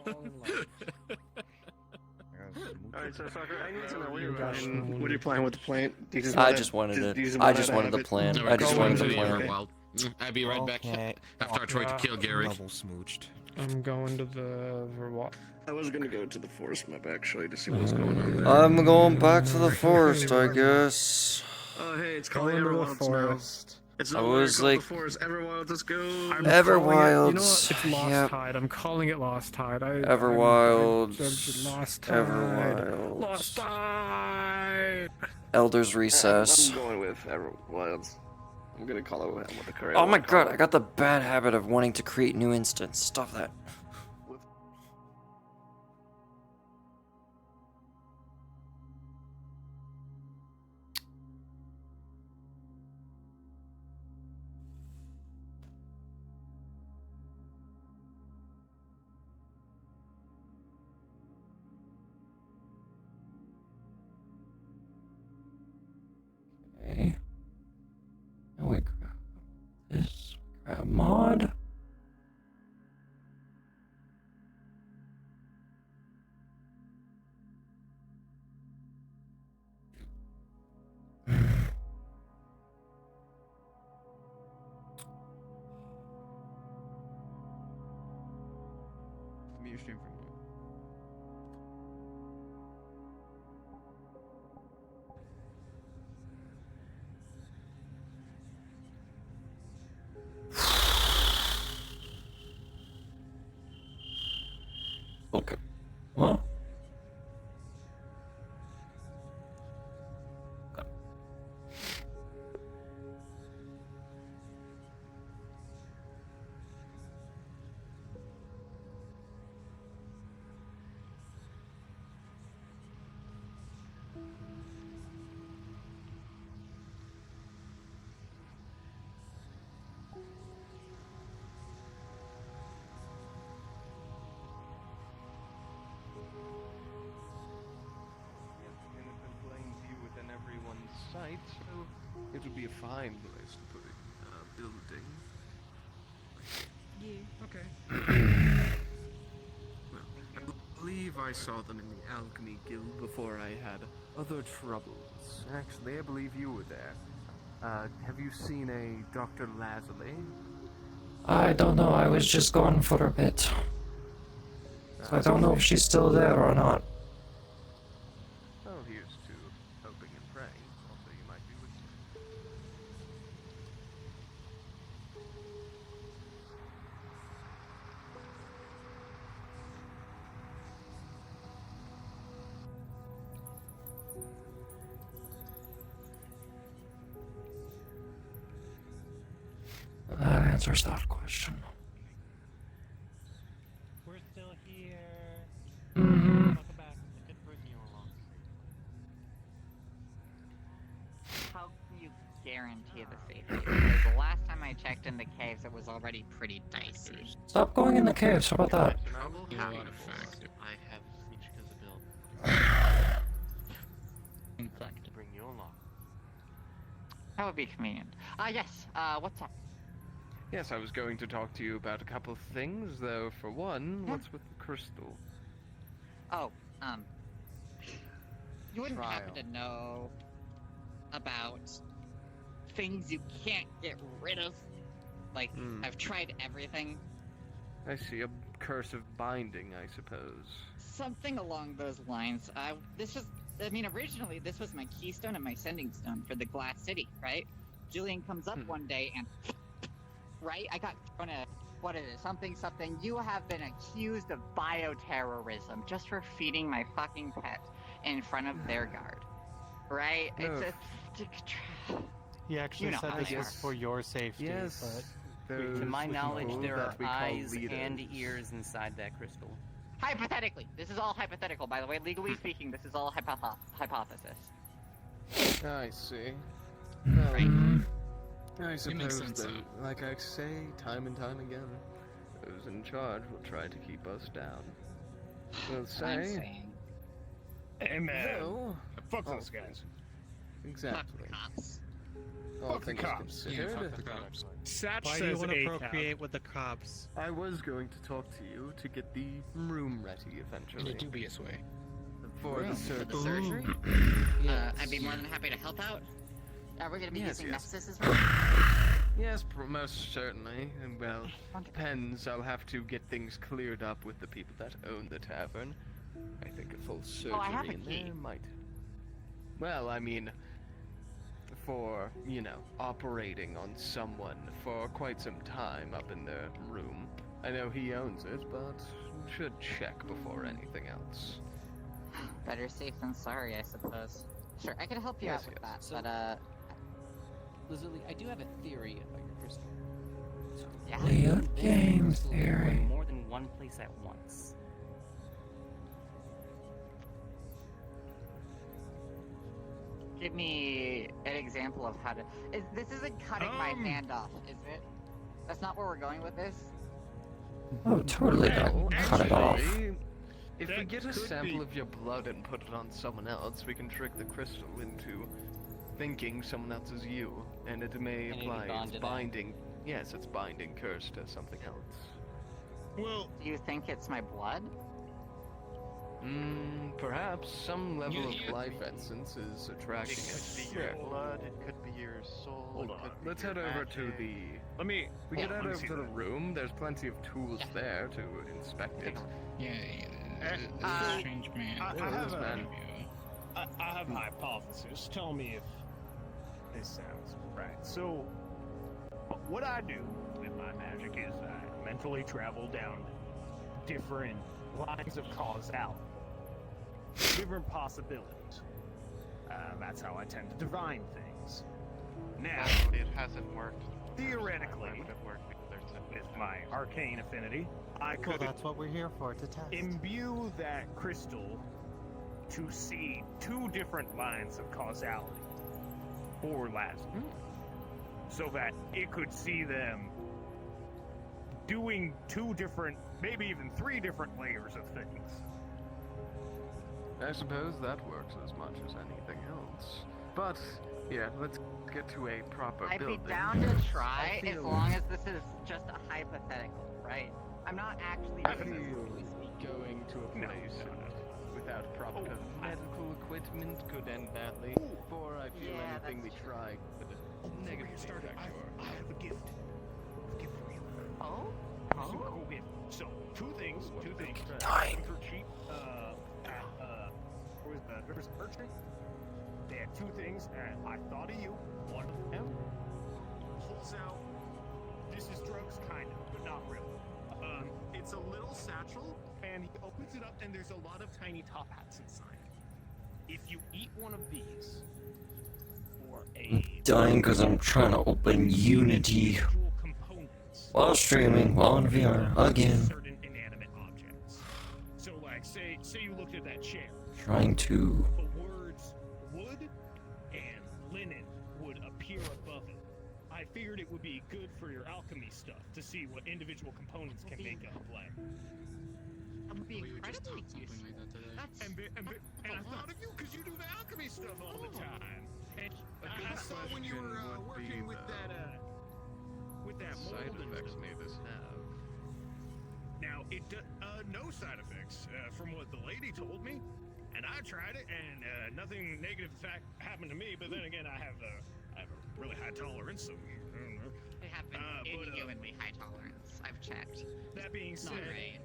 H: Alright, so fucker, I need to know what you're planning. What are you planning with the plant? Do you
A: I
H: wanna-
A: just wanted
H: do
A: to.
H: you
A: I just
H: wanna
A: wanted
H: have
A: the
H: it?
A: plan.
F: No,
A: I just
F: go
A: wanted
F: into
A: the
F: the
A: plan.
F: Everwild. I'll be right back after I try to kill Garrick.
X: Level smooched.
Q: I'm going to the Verwa.
H: I was gonna go to the forest map actually to see what's going on there.
A: I'm going back to the forest, I guess.
H: Oh hey, it's called
Q: Going to the
H: Everwilds now.
Q: forest.
H: It's
A: I
H: no longer
A: was
H: called
A: like-
H: the forest. Everwilds, let's go.
Q: I'm
A: Everwilds.
Q: calling it- You know what? It's Lost
A: Yep.
Q: Tide. I'm calling it Lost Tide.
A: Everwilds.
Q: Lost Tide.
A: Everwilds.
Q: Lost Tide.
A: Elder's Recess.
H: I'm going with Everwilds. I'm gonna call it what the correct.
A: Oh my god, I got the bad habit of wanting to create new instance. Stop that. Okay. Holy crap. Mod?
J: Mute your stream for a moment.
A: Okay. Well.
J: In a plain view within everyone's sight, so it would be a fine place to put a building.
Y: Yeah.
J: Okay. Well, I believe I saw them in the Alchemy Guild before I had other troubles. Actually, I believe you were there. Have you seen a Dr. Lazuli?
A: I don't know, I was just gone for a bit. So I don't know if she's still there or not.
J: Well, here's to hoping and praying. Also, you might be with me.
A: That answers that question.
I: We're still here.
A: Mm-hmm.
I: Welcome back. I could bring you along.
M: How can you guarantee the safety? Because the last time I checked in the caves, it was already pretty dicey.
A: Stop going in the caves, how about that?
M: Trouble having
I: I have reached visibility. In fact, to bring you along.
M: That would be convenient. Yes, what's up?
J: Yes, I was going to talk to you about a couple of things, though. For one, what's with the crystal?
M: Oh, you wouldn't happen to know about things you can't get rid of? Like, I've tried everything.
J: I see, a curse of binding, I suppose.
M: Something along those lines. Originally, this was my keystone and my sending stone for the Glass City, right? Julian comes up one day and... Right? I got thrown a... What is it? Something. You have been accused of bioterrorism just for feeding my fucking pet in front of their guard. Right?
J: No.
I: He actually said this was for your safety,
J: Yes,
I: but
J: those
G: to my knowledge,
J: people
G: there
J: that
G: are
J: we call
G: eyes
J: leaders.
G: and ears inside that crystal.
M: Hypothetically. This is all hypothetical, by the way. Legally speaking, this is all hypothesis.
J: I see.
M: Right.
J: I
M: It makes
J: suppose
M: sense,
J: that, like I say time and time again, those in charge will try to keep us down. We'll
M: I'm
J: say...
M: saying.
L: Hey man,
J: Though-
L: fuck those guys.
J: Exactly.
M: Cops.
J: All
L: Fuck the
J: things
L: cops.
J: considered.
L: Yeah, fuck the cops. Satch
I: Why do you
L: says
I: want to
L: ACAB.
I: procreate with the cops?
J: I was going to talk to you to get the room ready eventually.
L: In a dubious way.
J: For
M: Yeah.
J: the
M: For the
J: surgery.
M: surgery? I'd be more than happy to help out. Are we gonna be
J: Yes,
M: using
J: yes.
M: Nexus as well?
J: Yes, most certainly. And well, depends. I'll have to get things cleared up with the people that own the tavern. I think a full surgery
M: I have a
J: in
M: key.
J: there might. Well, I mean, for, operating on someone for quite some time up in their room. I know he owns it, but should check before anything else.
M: Better safe than sorry, I suppose. Sure, I can help you
J: Yes,
M: out with
J: yes.
M: that, but
G: Lizzie, I do have a theory about your crystal.
M: Yeah.
A: Play a
G: This
A: game
G: crystal can go in
A: theory.
G: more than one place at once.
M: give me an example of how to. This isn't cutting my hand off, is it? That's not where we're going with this.
A: Oh, totally don't cut it off.
J: If we get a sample of your blood and put it on someone else, we can trick the crystal into thinking someone else is you, and it may
G: And it
J: apply
G: can bond
J: its
G: to them.
J: binding. yes, it's binding curse to something else.
M: Well, do you think it's my blood?
J: Perhaps some level
M: You-
J: of
M: you-
J: life essence is attracting
X: It
J: it.
X: could be your blood, it could be your soul.
J: Hold
X: it
J: on.
X: could be
J: Let's
X: your
J: head over to
X: magic.
J: the.
D: We
J: We
D: can
J: can head
D: let me
J: over
D: see
J: to the
D: that.
J: room. There's plenty of tools there to inspect it.
T: Strange man.
N: I have a hypothesis. Tell me if this sounds right. So, what I do with my magic is I mentally travel down different lines of causality, different possibilities. That's how I tend to divine things. Now,
X: It hasn't worked.
N: theoretically,
X: Why would it work the other time?
N: with my arcane affinity, I
O: Well,
N: could
O: that's what we're here for, to test.
N: imbue that crystal to see two different lines of causality or Lazarus, so that it could see them doing two different, maybe even three different layers of things.
J: I suppose that works as much as anything else. But yeah, let's get to a proper
M: I'd
J: building.
M: be down to try
J: I
M: as
J: feel-
M: long as this is just a hypothetical, right? I'm not actually
J: I
M: doing this.
J: feel going to a place without proper medical equipment could end badly. For I feel
M: Yeah,
J: anything we try could negatively affect
N: I have a gift. A gift for you.
M: Oh?
N: Some cool gift. So, two things.
A: Dying.
N: For cheap. What was the Rivers Merchant? They had two things, and I thought of you. One of them pulls out. This is drugs, kind of, but not really. It's a little satchel, and he opens it up, and there's a lot of tiny top hats inside. If you eat one of these, or a
A: Dying because I'm trying to open Unity while streaming, while in VR again.
N: certain inanimate objects. So, like, say you looked at that chair.
A: Trying to.
N: The words wood and linen would appear above it. I figured it would be good for your alchemy stuff to see what individual components can make up play.
M: That would be incredibly useful.
N: And I thought of you because you do the alchemy stuff all the time. And I saw when you were working with that
J: side
N: mold and
J: effects
N: stuff.
J: may this have?
N: Now, no side effects, from what the lady told me. And I tried it, and nothing negative happened to me. But then again, I have a really high tolerance, so I don't know.
M: It happened inhumanly high tolerance. I've checked.
N: That being
M: Not
N: said,
M: right.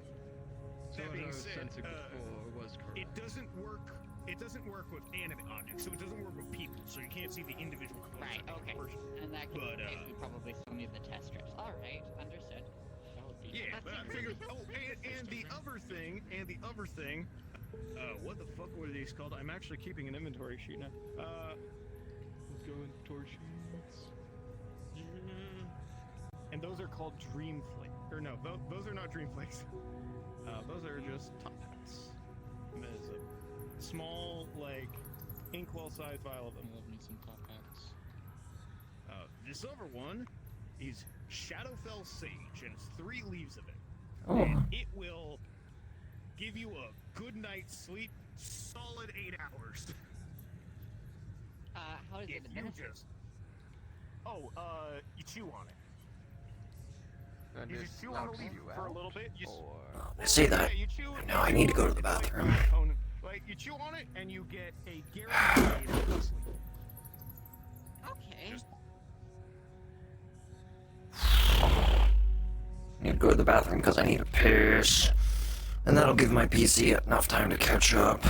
N: it doesn't work. It doesn't work with animate objects, so it doesn't work with people. So you can't see the individual components.
M: Right.
N: of the
M: Okay.
N: person.
M: And that could
N: But,
M: we probably still need the test strips. All right. Understood. That would be.
N: Yeah,
M: That's
N: but I figured. Oh, and the other thing, what the fuck were these called? I'm actually keeping an inventory sheet now. Let's go inventory sheets. And those are called Dream Flakes. Or no, those are not Dream Flakes. Those are just top hats. And there's a small, like, inkwell-sized vial of them. I love me some top hats. This other one is Shadowfell Sage, and it's 3 leaves of it.
A: Oh.
N: And it will give you a good night's sleep, solid 8 hours.
M: How does it
N: If you
M: administer?
N: just... you chew on it.
J: And
N: You
J: it
N: just chew on the
J: knocks
N: leaf
J: you
N: for a
J: out,
N: little bit.
A: They say that.
N: Yeah, you chew,
A: And now I need to go to the bathroom.
N: Like, you chew on it, and you get a guaranteed night's sleep.
M: Okay.
A: I need to go to the bathroom because I need a piss. And that'll give my PC enough time to catch up.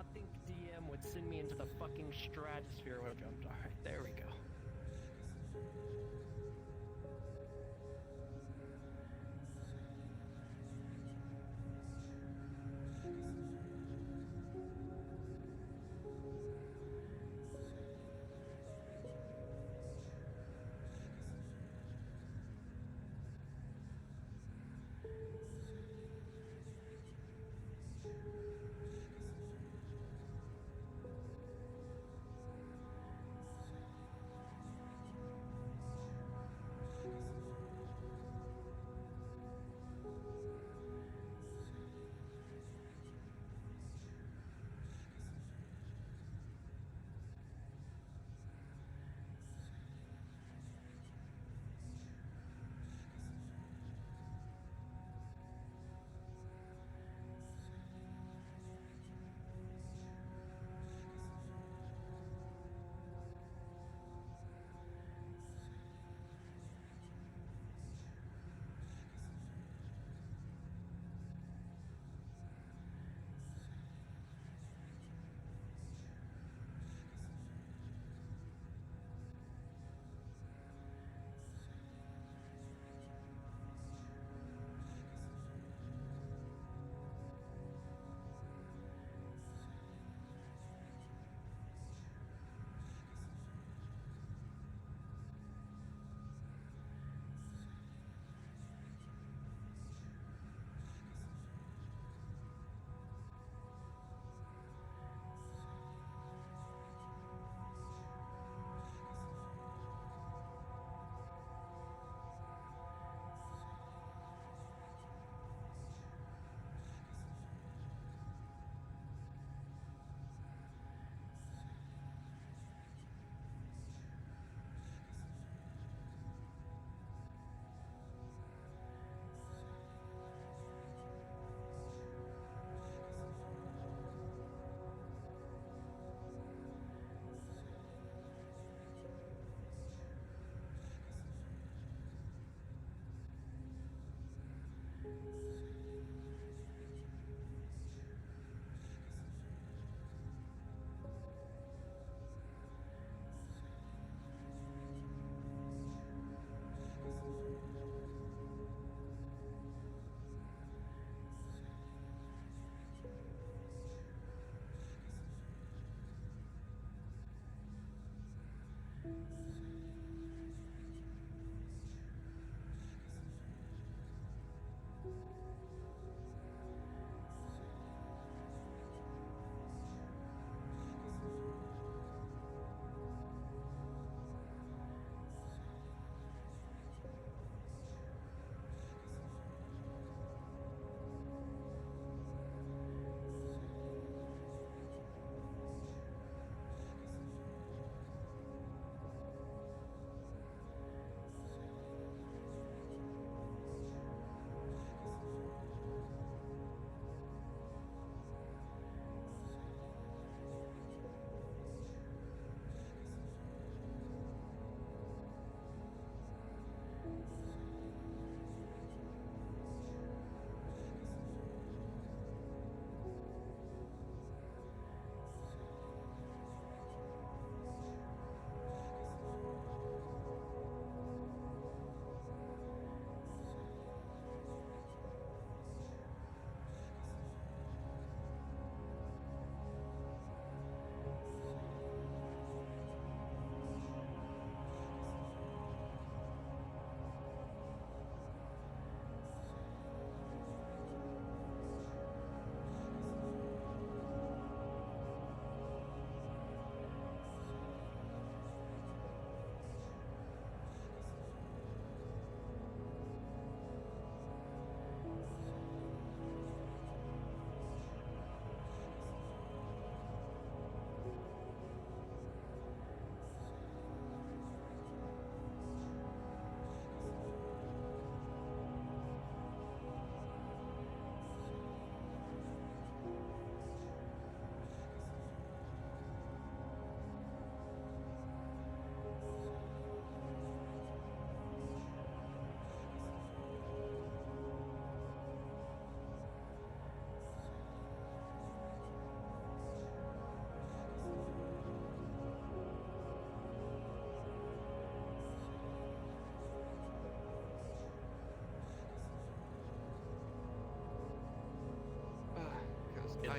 D: not think DM would send me into the fucking stratosphere when I jumped. Alright, there we go.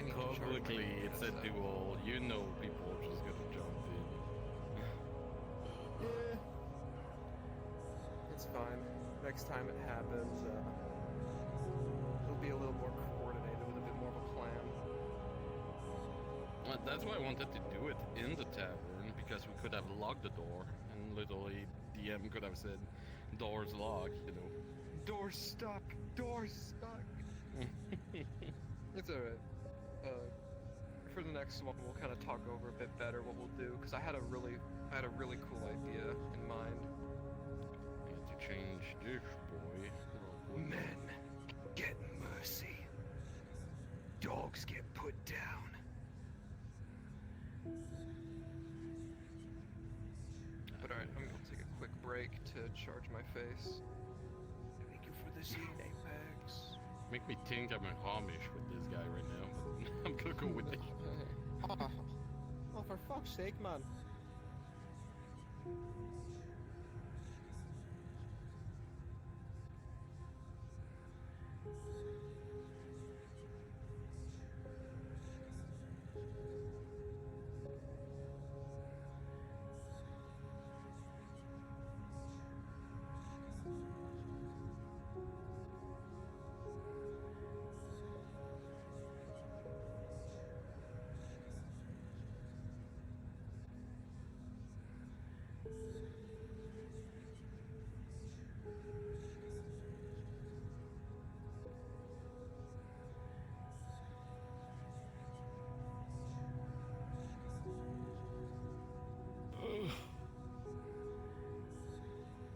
J: need to charge my
O: Publicly, it's a
J: headset.
O: duel. You know people are just gonna jump in.
J: Yeah. It's fine. Next time it happens, it'll be a little more coordinated with a bit more of a plan.
O: Well, that's why I wanted to do it in the tavern, because we could have locked the door, and literally DM could have said, door's locked, you know.
J: Door's stuck! Door's stuck! It's alright. For the next one, we'll kind of talk over a bit better what we'll do, because I had a really cool idea in mind.
O: You have to change this, boy.
J: Men get mercy. Dogs get put down. But alright, I'm gonna take a quick break to charge my face. Thank you for the seed, Apex.
O: Make me think I'm in Amish with this guy right now, but I'm gonna go with it.
J: Oh, for fuck's sake, man.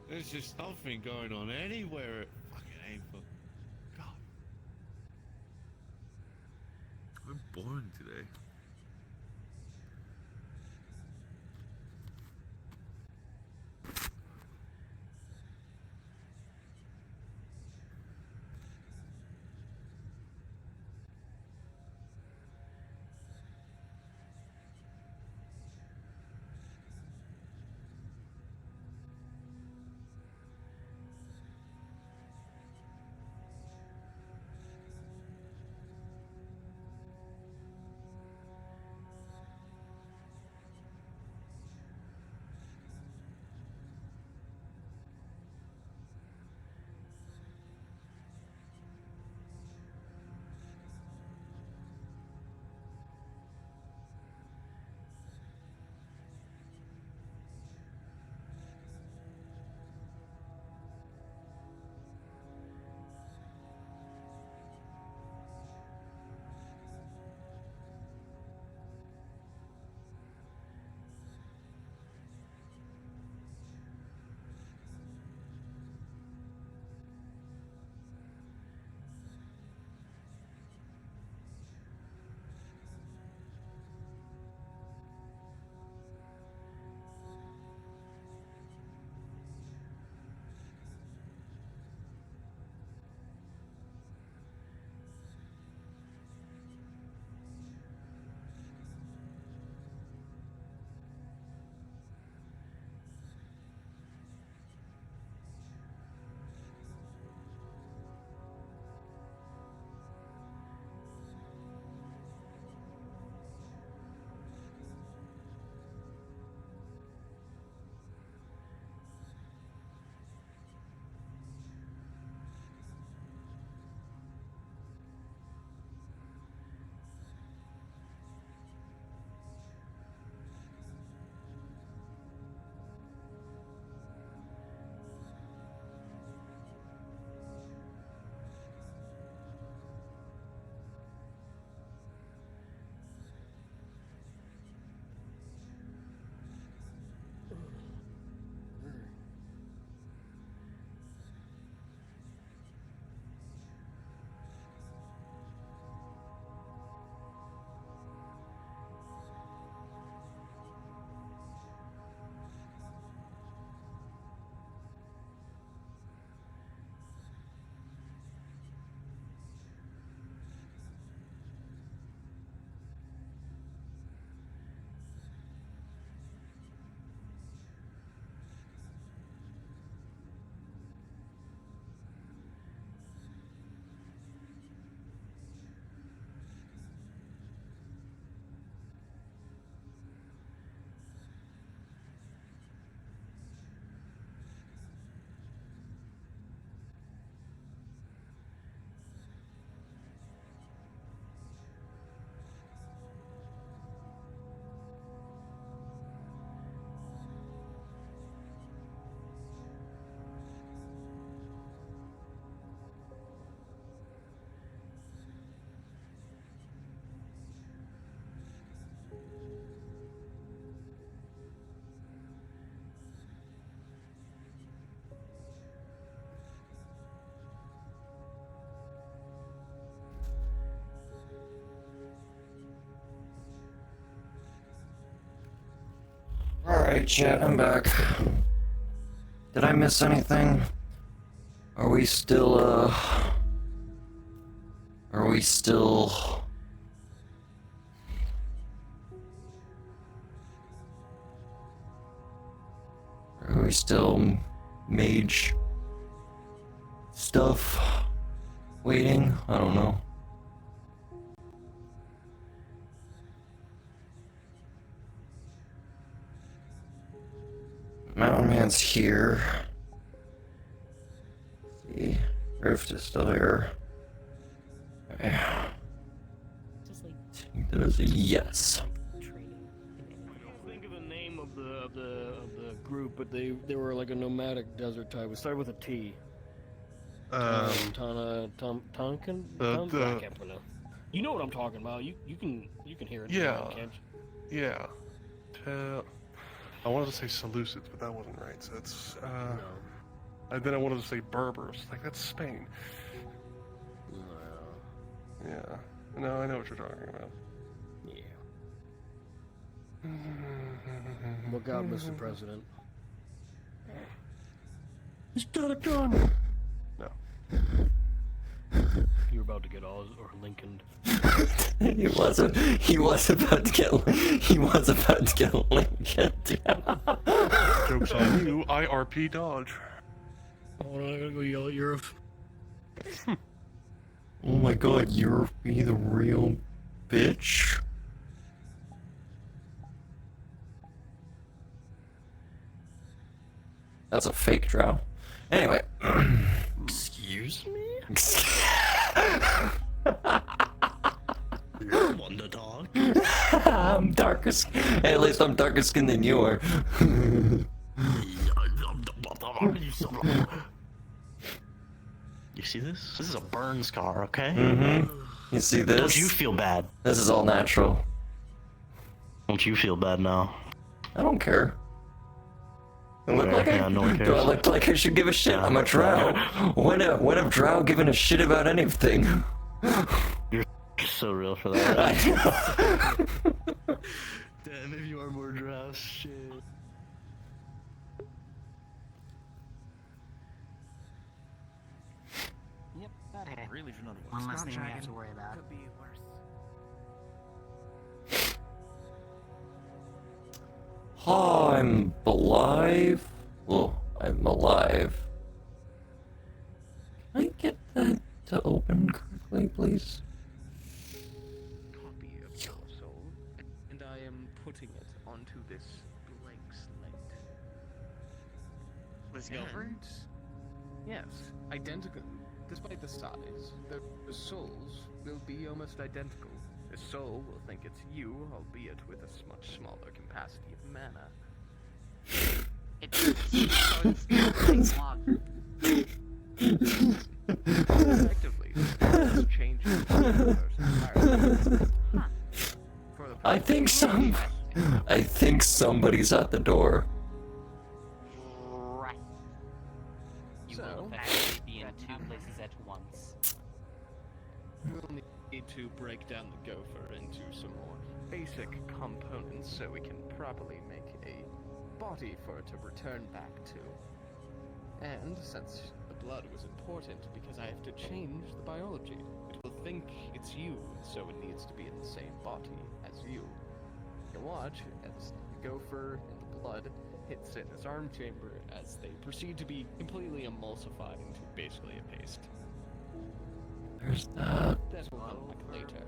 P: There's just nothing going on anywhere at fucking Aether. God. I'm boring today.
A: Alright, chat, I'm back. Did I miss anything? Are we still, Are we still... Are we still mage stuff waiting? I don't know. Mountain Man's here. Let's see, Rift is still here. Okay. That is a yes.
N: I can't think of the name of the group, but they were like a nomadic desert type. We started with a T. Tonkin? I can't pronounce. You know what I'm talking about. You can hear it.
B: Yeah.
N: Can't you?
B: Yeah. I wanted to say Seleucids, but that wasn't right. So it's and then I wanted to say Berbers. Like that's Spain. Yeah. No, I know what you're talking about.
N: Yeah. Look out, Mr. President.
B: He's got a gun. No.
N: You're about to get Oz or Lincoln.
A: He was about to get Lincoln.
B: Joke's on you, IRP Dodge.
N: Oh, I gotta go yell at Europe.
A: Oh my god, you're be the real bitch. That's a fake drow. Anyway.
N: Excuse me? Wonder dog.
A: I'm darker skinned. At least I'm darker skinned than you are.
S: You see this? This is a burn scar, okay?
A: Mm-hmm. You see this?
S: Don't you feel bad?
A: This is all natural.
S: Don't you feel bad now?
A: I don't care. Do I
S: No one cares.
A: do I look like I should give a shit? I'm a drow. When have drow given a shit about anything?
S: You're so real for that.
A: I know.
S: Damn, if you are more drow, shit.
U: Yep, that really should not have
V: One less thing we have to worry about.
U: Could be worse.
A: Oh, I'm alive. Well, I'm alive. Can I get that to open correctly, please?
J: Copy of your soul, and I am putting it onto this blank slate.
M: Let's go for it.
J: Yes, identical. Despite the size, the souls will be almost identical. The soul will think it's you, albeit with a much smaller capacity of mana. Effectively, this changes the universe entirely.
A: I think somebody's at the door.
M: Right.
G: You will effectively be in two places at once.
J: We'll need to break down the gopher into some more basic components so we can properly make a body for it to return back to. And since the blood was important because I have to change the biology, it will think it's you, so it needs to be in the same body as you. You can watch as the gopher and the blood hits in his arm chamber as they proceed to be completely emulsified into basically a paste.
A: There's that.
J: That will come back later.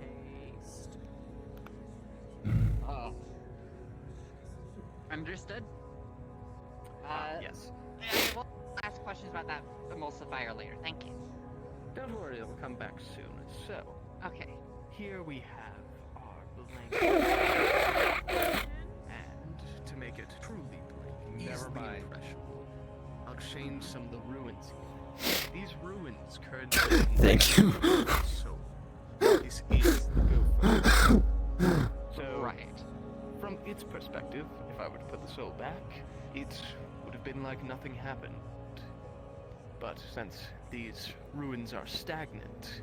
M: Oh. Understood?
J: Yes.
M: We'll ask questions about that emulsifier later. Thank you.
J: Don't worry, it'll come back soon. So,
M: okay.
J: Here we have our blank. And to make it truly blank, easily impressionable, I'll change some of the ruins here. These ruins currently.
A: Thank you.
J: So, this is the gopher. So,
M: right.
J: From its perspective, if I were to put the soul back, it would have been like nothing happened. But since these ruins are stagnant,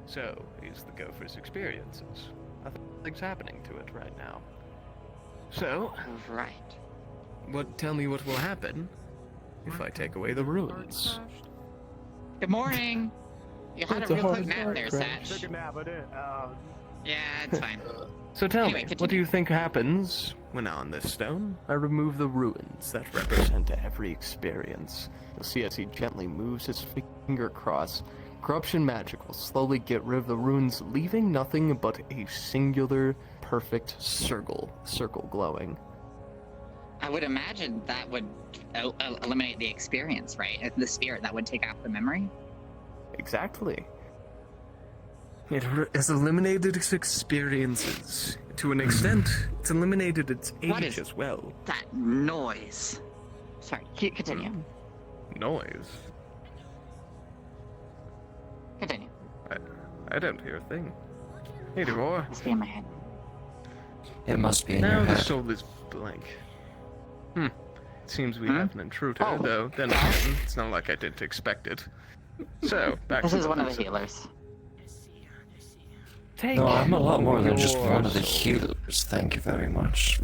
J: so is the gopher's experiences. Nothing's happening to it right now. So,
M: right.
J: Tell me what will happen if I take away the ruins.
M: Good morning. You had
J: It's
M: a
J: a
M: real
J: hard
M: quick nap there,
J: crash.
M: Satch.
N: Took a nap, I did.
M: Yeah, it's fine.
J: So tell
M: Anyway,
J: me, what do
M: continue.
J: you think happens when on this stone I remove the ruins that represent every experience? You'll see as he gently moves his finger across, corruption magic will slowly get rid of the runes, leaving nothing but a singular, perfect circle glowing.
M: I would imagine that would eliminate the experience, right? The spirit that would take out the memory.
J: Exactly. It has eliminated its experiences. To an extent, it's eliminated its
M: What
J: age
M: is
J: as well.
M: that noise? Sorry, continue.
J: Noise?
M: Continue.
J: I don't hear a thing. Neither do I.
M: Must be in my head.
A: It must be in
J: Now
A: your
J: the
A: head.
J: soul is blank. It seems we have an intruder,
M: Oh.
J: though. Then again, it's not like I didn't expect it. So, back
M: This
J: to
M: is
J: the
M: one of the
J: lesson.
M: healers.
J: Take
A: No, I'm a lot more than just
J: your
A: one of the
J: soul.
A: healers. Thank you very much.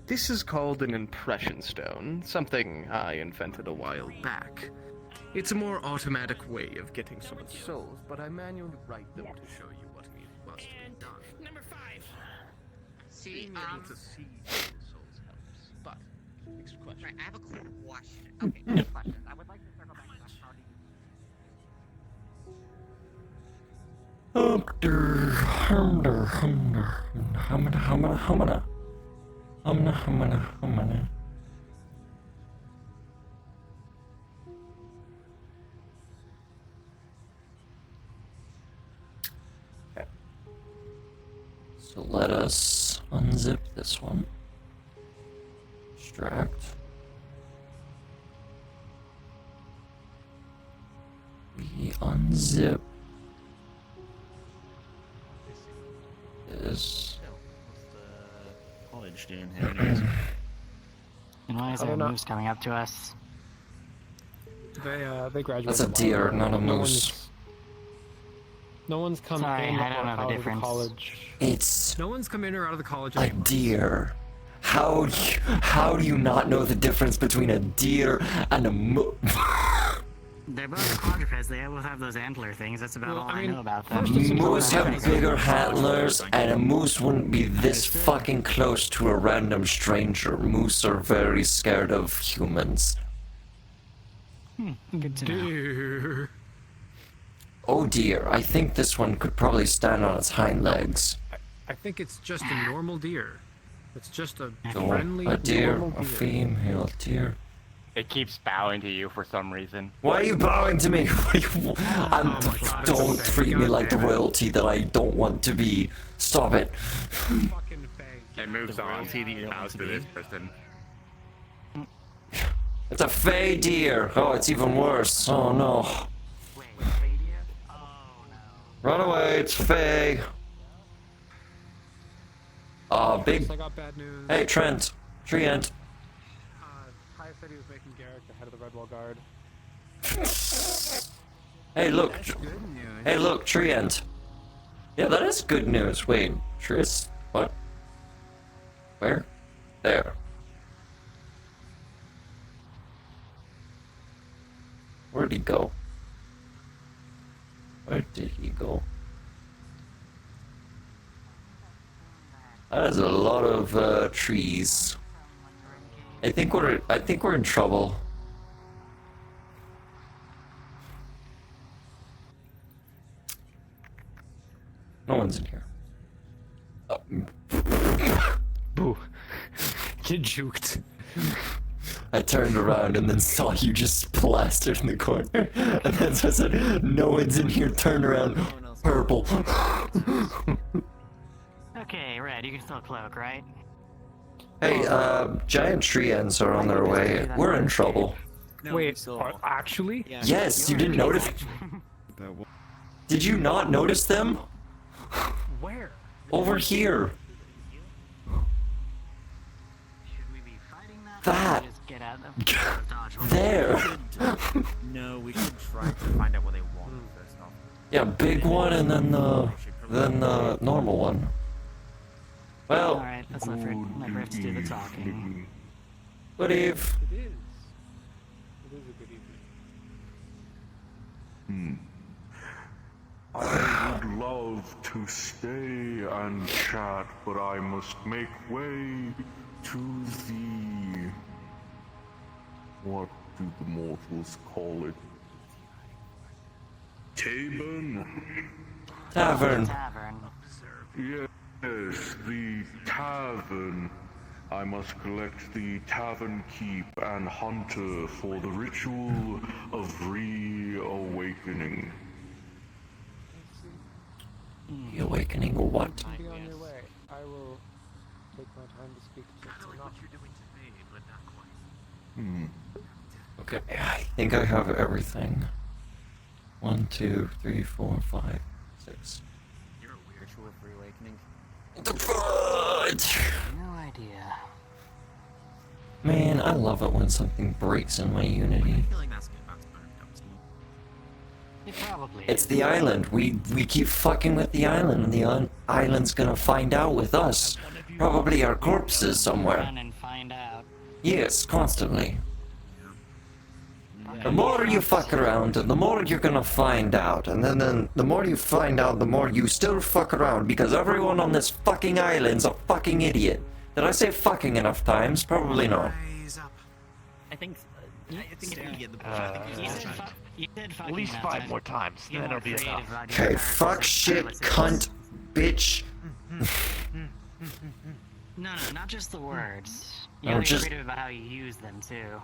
J: This is called an impression stone, something I invented a while back. It's a more automatic way of getting someone's souls, but I manually write them to show you what must be done.
G: Number 5.
M: See,
J: Being able to see people's souls helps, but next question.
M: Right, I have a question. Okay, two questions. I would like to circle back to that party.
A: So let us unzip this one. Extract. We unzip this.
U: College doing here, anyways.
C: And why is
Q: I
C: there
Q: don't know.
C: moose coming up to us?
Q: They graduated.
A: That's a
Q: while
A: deer,
Q: ago.
A: not a
Q: No
A: moose.
C: No
Q: one's come
C: Sorry,
Q: in
C: I don't
Q: or
C: know the
Q: out of the
C: difference.
Q: college.
A: It's
K: No one's come in or out of the college.
A: a deer. How do you not know the difference between a deer and a moose?
C: They're both quadrupeds. They both have those antler things. That's about all I know about them.
A: Moose have bigger antlers, and a moose wouldn't be this fucking close to a random stranger. Moose are very scared of humans.
C: Good to know.
K: Deer.
A: Oh dear, I think this one could probably stand on its hind legs.
K: I think it's just a normal deer. It's just a
A: So,
K: friendly,
A: a deer,
K: normal
A: a
K: deer.
A: female deer.
R: It keeps bowing to you for some reason.
A: Why are you bowing to me? Don't treat me like the royalty that I don't want to be. Stop it.
R: It moves on. He bows to this person.
A: It's a fey deer. Oh, it's even worse. Oh no. Run away, it's fey. Big.
Q: I got bad news.
A: Hey, Trent. Treant.
Q: Kai said he was making Garrick the head of the Redwall Guard.
A: Hey, look. Hey, look, Treant. Yeah, that is good news. Wait, Tris? What? Where? There. Where'd he go? Where did he go? That is a lot of trees. I think we're in trouble. No one's in here.
Q: Boo. Get juked.
A: I turned around and then saw you just plastered in the corner. And then so I said, no one's in here, turn around. Purple.
C: Okay, Red, you can still cloak, right?
A: Hey, giant tree ends are on their way. We're in trouble.
Q: Wait, actually?
A: Yes, you didn't notice. Did you not notice them?
Q: Where?
A: Over here. That.
C: Get at them.
A: There.
U: No, we should try to find out what they want first off.
A: Yeah, big one and then the normal one. Well.
C: Alright, let's let Rift do the talking.
A: Good eve.
Q: It is. It is a good evening.
E: I would love to stay and chat, but I must make way to the... What do the mortals call it? Tavern?
A: Tavern.
E: Yes, the tavern. I must collect the tavern keep and hunter for the ritual of reawakening.
A: Reawakening or what?
Q: Be on your way. I will take my time to speak to Tanaka.
A: Okay, I think I have everything. 1, 2, 3, 4, 5, 6.
U: You're a weird ritual for reawakening.
A: The fudge!
C: No idea.
A: Man, I love it when something breaks in my Unity.
U: I feel like that's about to burn up to me.
C: It probably
A: It's
C: is.
A: the island. We keep fucking with the island, and the island's gonna find out with us. Probably our corpses somewhere.
C: Run and find out.
A: Yes, constantly. The more you fuck around, the more you're gonna find out. And then the more you find out, the more you still fuck around, because everyone on this fucking island's a fucking idiot. Did I say fucking enough times? Probably not.
U: I think if you get the point, I think
C: You did
U: at least 5 more times, then it'll be enough.
A: Okay, fuck, shit, cunt, bitch.
C: No, not just the words.
A: No,
C: You gotta
A: just-
C: be creative about how you use them too.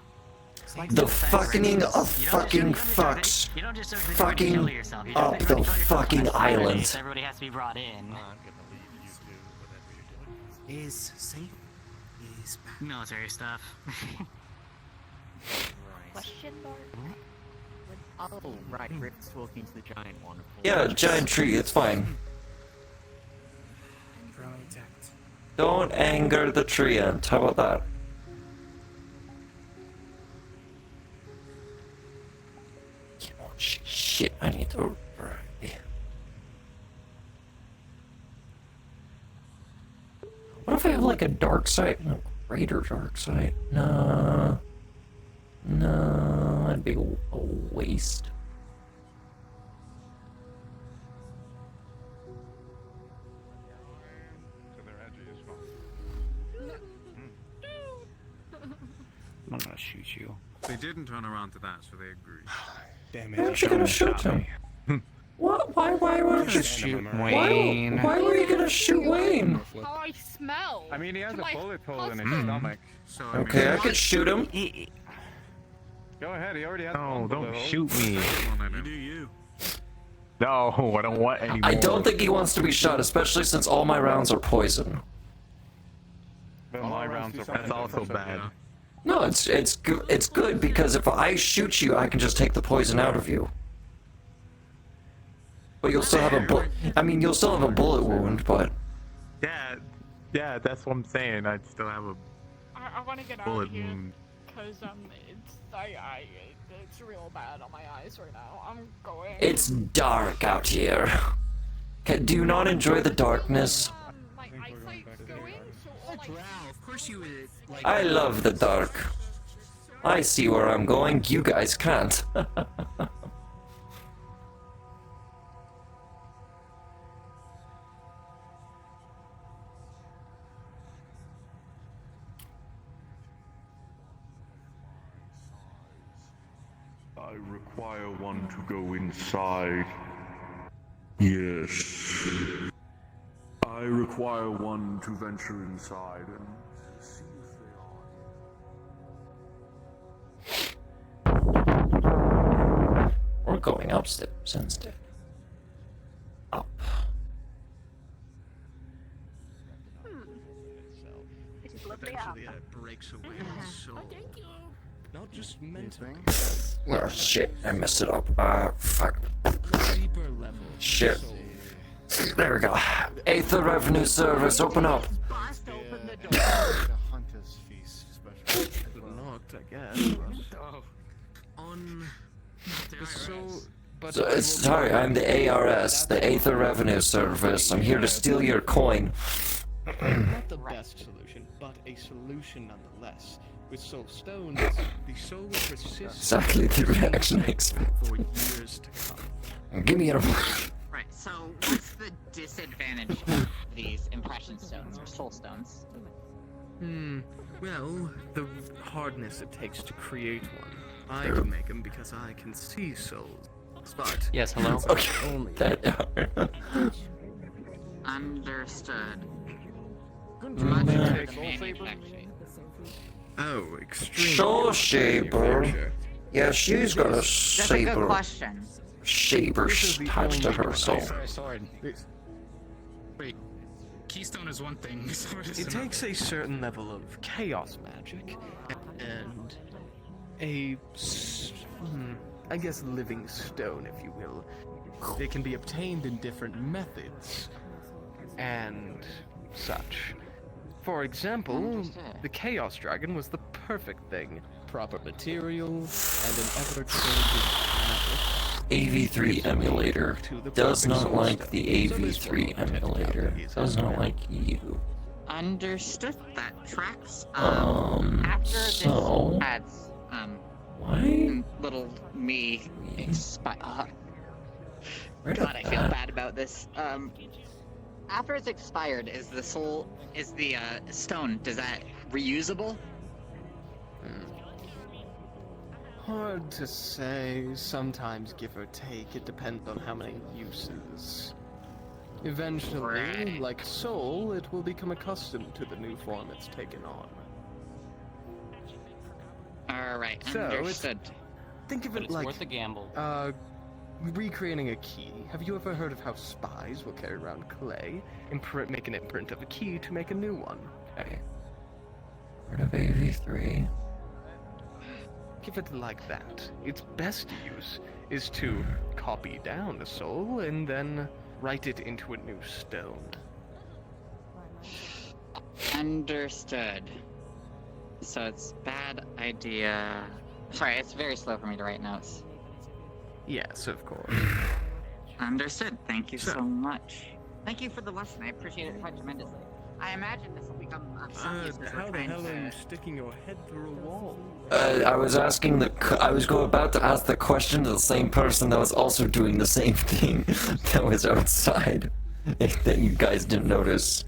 A: The fucking of fucking fucks.
C: You don't just
A: Fucking
C: kill yourself. You
A: up the fucking island.
C: Everybody has to be brought in.
U: Is safe? Is bad.
C: Military stuff.
U: Question mark? Oh, right. Rift's walking to the giant one.
A: Yeah, giant tree, it's fine.
U: Protect.
A: Don't anger the tree ant. How about that? You know, shit, I need to... What if I have like a dark side? No, greater dark side. No. No, that'd be a waste.
B: So they're edgy as well.
F: I'm gonna shoot you.
K: They didn't turn around to that, so they agreed.
F: Damn
A: Why aren't you gonna shoot him? What? Why weren't you
F: shoot
A: Wayne? Why were you gonna shoot Wayne?
H: How I smell.
V: I mean, he has
H: to
V: a
H: my
V: bullet hole in his
H: husband.
V: stomach.
K: So,
A: Okay, I could shoot him.
V: Go ahead, he already has
F: No,
V: one
F: don't
V: bullet hole.
F: shoot me.
K: You do you.
F: No, I don't want any more.
A: I don't think he wants to be shot, especially since all my rounds are poison.
V: But my rounds are
F: That's also bad.
A: No, it's good because if I shoot you, I can just take the poison out of you. But you'll still have a you'll still have a bullet wound, but
F: Yeah, that's what I'm saying. I'd still have a
H: I want to get out
F: bullet
H: of here
F: wound.
H: because it's real bad on my eyes right now. I'm going.
A: it's dark out here. Do you not enjoy the darkness?
H: My eyesight's going, so all
U: Wow, of course you would. Like,
A: I love the dark. I see where I'm going. You guys can't.
E: I require one to go inside. Yes. I require one to venture inside and see if they are.
A: We're going upstairs instead. Up.
U: eventually breaks away. So, not just mentally.
A: Oh shit, I messed it up. Fuck.
U: Deeper level.
A: Shit. There we go. Aether Revenue Service, open up.
X: Hunter's feast, especially.
J: Knocked, I guess.
U: On
J: but
A: Sorry, I'm the ARS, the Aether Revenue Service. I'm here to steal your coin.
J: Not the best solution, but a solution nonetheless. with soul stones, the soul will persist.
A: Exactly the reaction I expect.
J: For years to come.
A: Give me a.
M: Right, so what's the disadvantage of these impression stones or soul stones?
J: Well, the hardness it takes to create one. I can make them because I can see souls. But
D: Yes, hello?
A: Okay.
J: only
M: Understood.
J: Oh, extreme.
A: Soul Saber. Yeah, she's got a
M: That's a good
A: saber.
M: question.
A: Saber attached to her soul.
K: Sword. Wait, keystone is one thing. Sword is
J: It
K: another.
J: takes a certain level of chaos magic and I guess living stone, if you will. They can be obtained in different methods and such. For example, the Chaos Dragon was the perfect thing. Proper material and an ever-changing magic.
A: AV3 emulator does not like the AV3 emulator. Does not like you.
M: Understood. That tracks.
A: So
M: After this adds,
A: why?
M: little me expire.
A: Where did
M: God, I feel
A: that-
M: bad about this. After it's expired, is the stone, does that reusable?
J: Hard to say, sometimes give or take, it depends on how many uses. Eventually, like soul, it will become accustomed to the new form it's taken on.
M: Alright,
J: So,
M: understood.
J: Think of
G: But
J: it
G: it's
J: like
G: worth a gamble.
J: Recreating a key. Have you ever heard of how spies will carry around clay, make an imprint of a key to make a new one?
A: Okay. Rid of AV3.
J: Give it like that. Its best use is to copy down a soul and then write it into a new stone.
M: Understood. So it's bad idea. Sorry, it's very slow for me to write notes.
J: Yes, of course.
M: Understood. Thank you so much. Thank you for the lesson. I appreciate it quite tremendously. I imagine this will become some use as
J: How
M: we're
J: the
M: trying
J: hell are you
M: to...
J: sticking your head through a wall?
A: I was asking about to ask the question to the same person that was also doing the same thing that was outside that you guys didn't notice.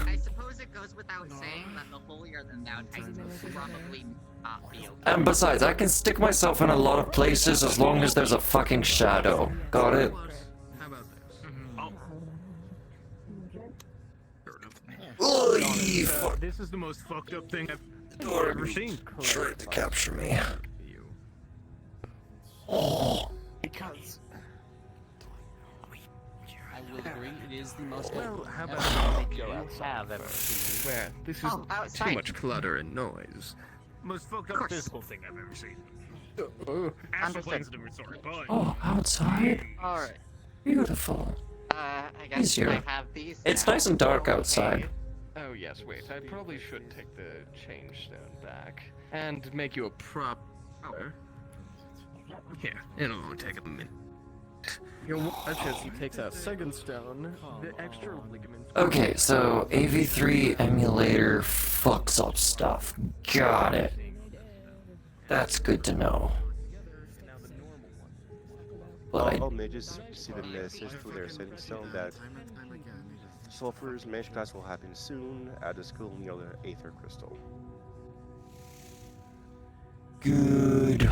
M: I suppose it goes without saying that the holier than thou type would probably not be okay.
A: And besides, I can stick myself in a lot of places as long as there's a fucking shadow. Got it?
J: How about this?
A: Oy,
N: This is the most fucked up thing I've ever seen.
A: tried to capture me. Oh.
N: Because
G: I will agree, it is the most
J: Well, how about
G: you have ever seen.
J: where this is
M: Oh, outside.
J: too much clutter and noise.
N: most fucked up physical thing I've ever seen. Astral
M: Understood.
N: plane's a different story, but
A: Oh, outside?
M: Alright.
A: Beautiful.
M: I guess
A: Easier.
M: I have these.
A: It's
M: now.
A: nice and dark outside.
J: Oh yes, wait, I probably should take the change stone back and make you a proper. Here, it'll only take a minute. Your watch as he takes out second stone, the extra ligaments.
A: Okay, so AV3 emulator fucks up stuff. Got it. That's good to know. But
I: All mages receive a message through their setting stone that Sulfur's mage class will happen soon at the school near the Aether crystal.
A: good.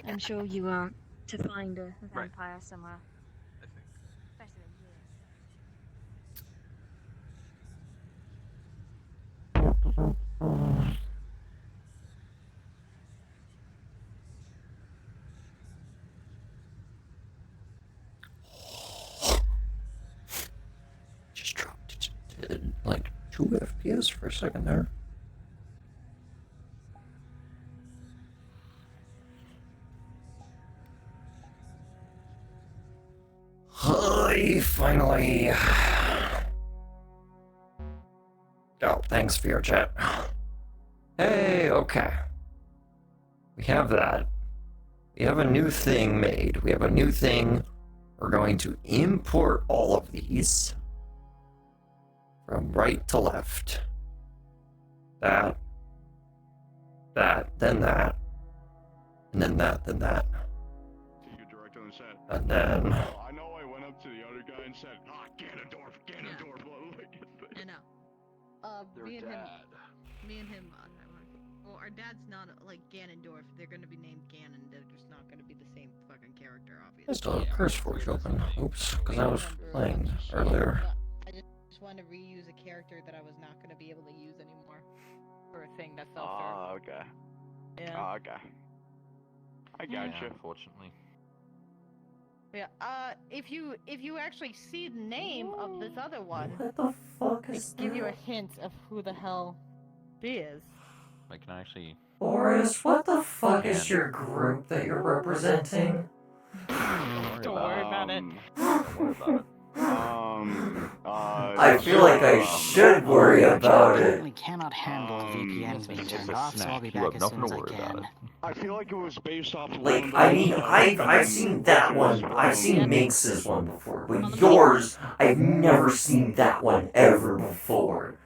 L: I'm sure you are to find a vampire somewhere. Better than you.
A: Just dropped it to like 2 FPS for a second there. Hi, finally. Oh, thanks for your chat. Hey, okay. We have that. We have a new thing made. We have a new thing We're going to import all of these from right to left. That, then that, and then that, then that. And then...
E: I know I went up to the other guy and said, Ganondorf.
O: I know. Me and him, well, our dad's not like Ganondorf. They're gonna be named Ganon. They're just not gonna be the same fucking character, obviously.
A: I still have Curse Forge open. Oops, because I was playing earlier.
O: I just wanted to reuse a character that I was not gonna be able to use anymore for a thing that fell through.
V: Oh, okay.
O: Yeah.
V: Oh, okay. I gotcha.
R: Unfortunately.
O: Yeah. If you actually see the name of this other one,
A: What the fuck is
O: give you a hint of who the hell he is.
R: I can actually.
A: Boris, what the fuck is your group that you're representing?
O: Don't worry about it.
R: Don't worry about it.
A: I feel like I should worry about it.
C: We cannot handle VPNs being turned off, so I'll be back as soon as I can.
E: I feel like it was based off of
A: Like, I mean, I've seen that one. I've seen Minx's one before, but yours, I've never seen that one ever before.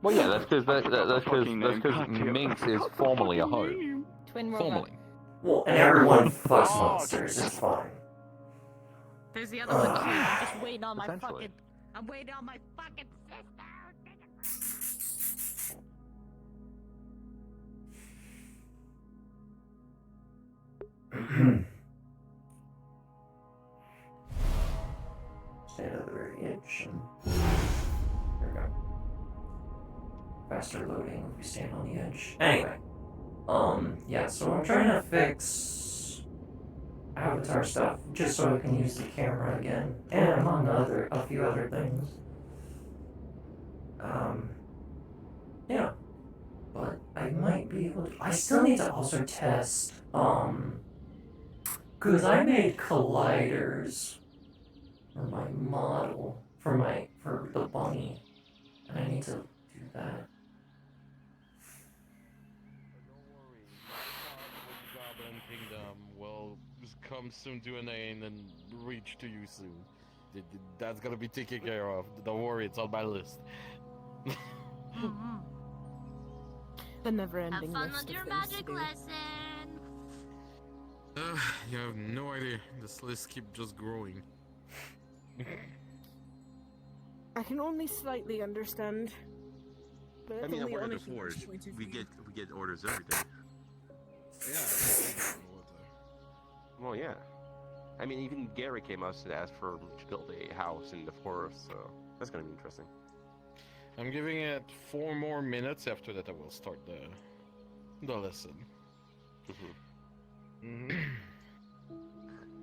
R: Well, yeah, that's because Minx is formally a hoe.
O: Twin robot.
R: Formally.
A: Well, and everyone fucks monsters. It's fine.
O: There's the other one too. I'm just waiting on my fucking. I'm waiting on my fucking sister.
A: Stand at the very edge. There we go. Faster loading if we stand on the edge. Anyway. Yeah, so I'm trying to fix avatar stuff just so I can use the camera again. And among a few other things. Yeah. But I might be able to. I still need to also test, because I made colliders for my model, for the bunny, and I need to do that.
P: Goblin Kingdom will come soon to an end and reach to you soon. That's gonna be taken care of. Don't worry, it's on my list.
T: The never-ending
W: Have fun
T: list
W: with your
T: of things to
W: magic
T: do.
W: lesson.
P: You have no idea. This list keeps just growing.
T: I can only slightly understand. But
I: I mean, I
T: only
I: work
T: on
I: at
T: a
I: the
T: human
I: forge.
T: point of
I: We
T: view.
I: get orders every day.
B: Yeah.
I: Well, yeah. I mean, even Gary came out and asked for to build a house in the forest, so that's gonna be interesting.
P: I'm giving it 4 more minutes. After that, I will start the lesson.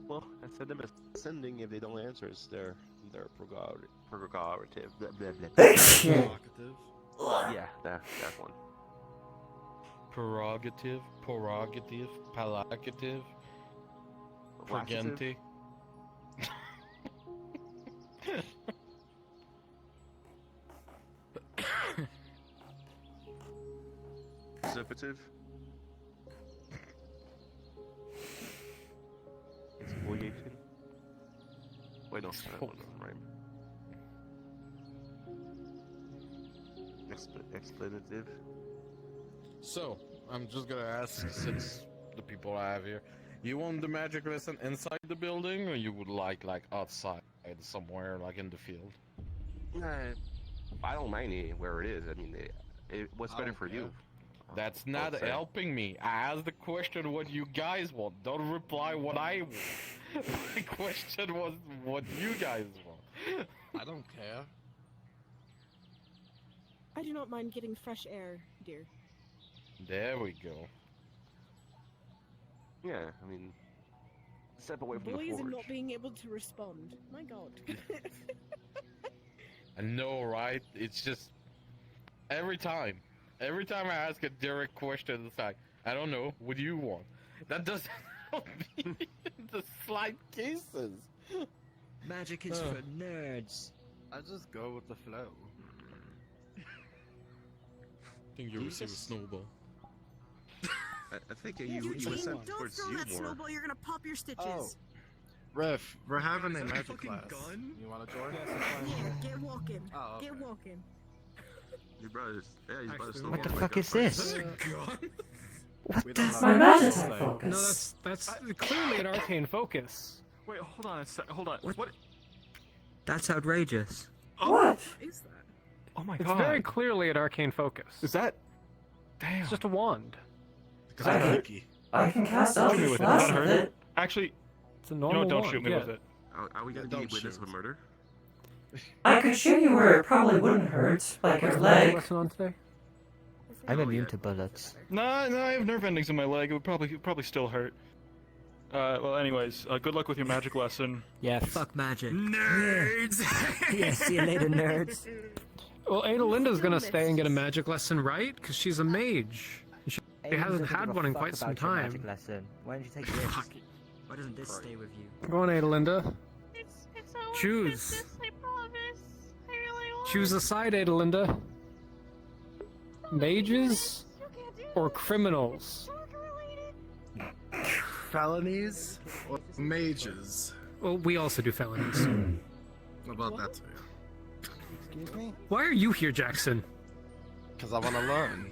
I: Well, I said them as sending if they don't answer. It's their prerogative. Blah, blah, blah, blah.
P: Prerogative?
I: Yeah, that one.
P: Prerogative, palliative. Purgante.
I: Precipitive. Exfoliation. Wait, no, that one doesn't rhyme. Explanative.
P: So, I'm just gonna ask, since the people I have here, you want the magic lesson inside the building, or you would like outside, somewhere, like in the field?
I: I don't mind where it is. I mean, what's better for you?
P: That's not
I: Okay.
P: helping me. I asked the question what you guys want. Don't reply what I want. The question was what you guys want.
Y: I don't care.
T: I do not mind getting fresh air, dear.
P: There we go.
I: Yeah, I mean, step away from
T: Boys
I: the
T: and
I: forge.
T: not being able to respond. My god.
P: I know, right? It's just every time I ask a direct question, it's like, I don't know. What do you want? That doesn't help me in the slight cases.
Y: Magic is for nerds. I just go with the flow.
P: I think you receive a snowball.
I: I think you were sent
T: Don't
I: towards
T: throw
I: you
T: that
I: more.
T: snowball, you're gonna pop your stitches.
X: Riff, we're having a magic class. You wanna join?
T: Yeah, get walking.
X: Oh,
T: Get walking.
F: Your brother's, yeah, his brother's still
U: What the
F: going,
U: fuck
F: go
U: is
F: for it.
U: this?
X: What
U: the-
H: My magic focus.
D: No, that's clearly an arcane focus.
X: Wait, hold on a sec. Hold on.
U: What? That's outrageous.
H: What
T: is that?
X: Oh my
D: It's
X: god.
D: very clearly an arcane focus.
X: Is that? Damn.
D: It's just a wand.
H: I can cast Eldritch Blast with it.
X: Actually,
D: it's a normal
X: don't
D: wand,
X: shoot me
D: yeah.
X: with it.
F: Are we gonna be witness of a murder?
H: I could shoot you where it probably wouldn't hurt, like your leg.
D: Lesson on today?
U: I'm immune to bullets.
X: No, I have nerve endings in my leg. It would probably still hurt. Well, anyways, good luck with your magic lesson.
U: Yeah, fuck magic.
D: Nerds!
U: Yeah, see you later, nerds.
D: Well, Adelinda's gonna stay and get a magic lesson, right? Because she's a mage. She hasn't had one in quite some time.
U: Magic lesson. Why don't you take this? Why doesn't this stay with you?
D: Go on, Adelinda.
O: It's
D: Choose.
O: I promise. I really want.
D: Choose a side, Adelinda. Mages or criminals?
X: Felonies or mages?
D: Well, we also do felonies.
X: What about that too?
U: Excuse me?
D: Why are you here, Jackson?
X: Because I want to learn.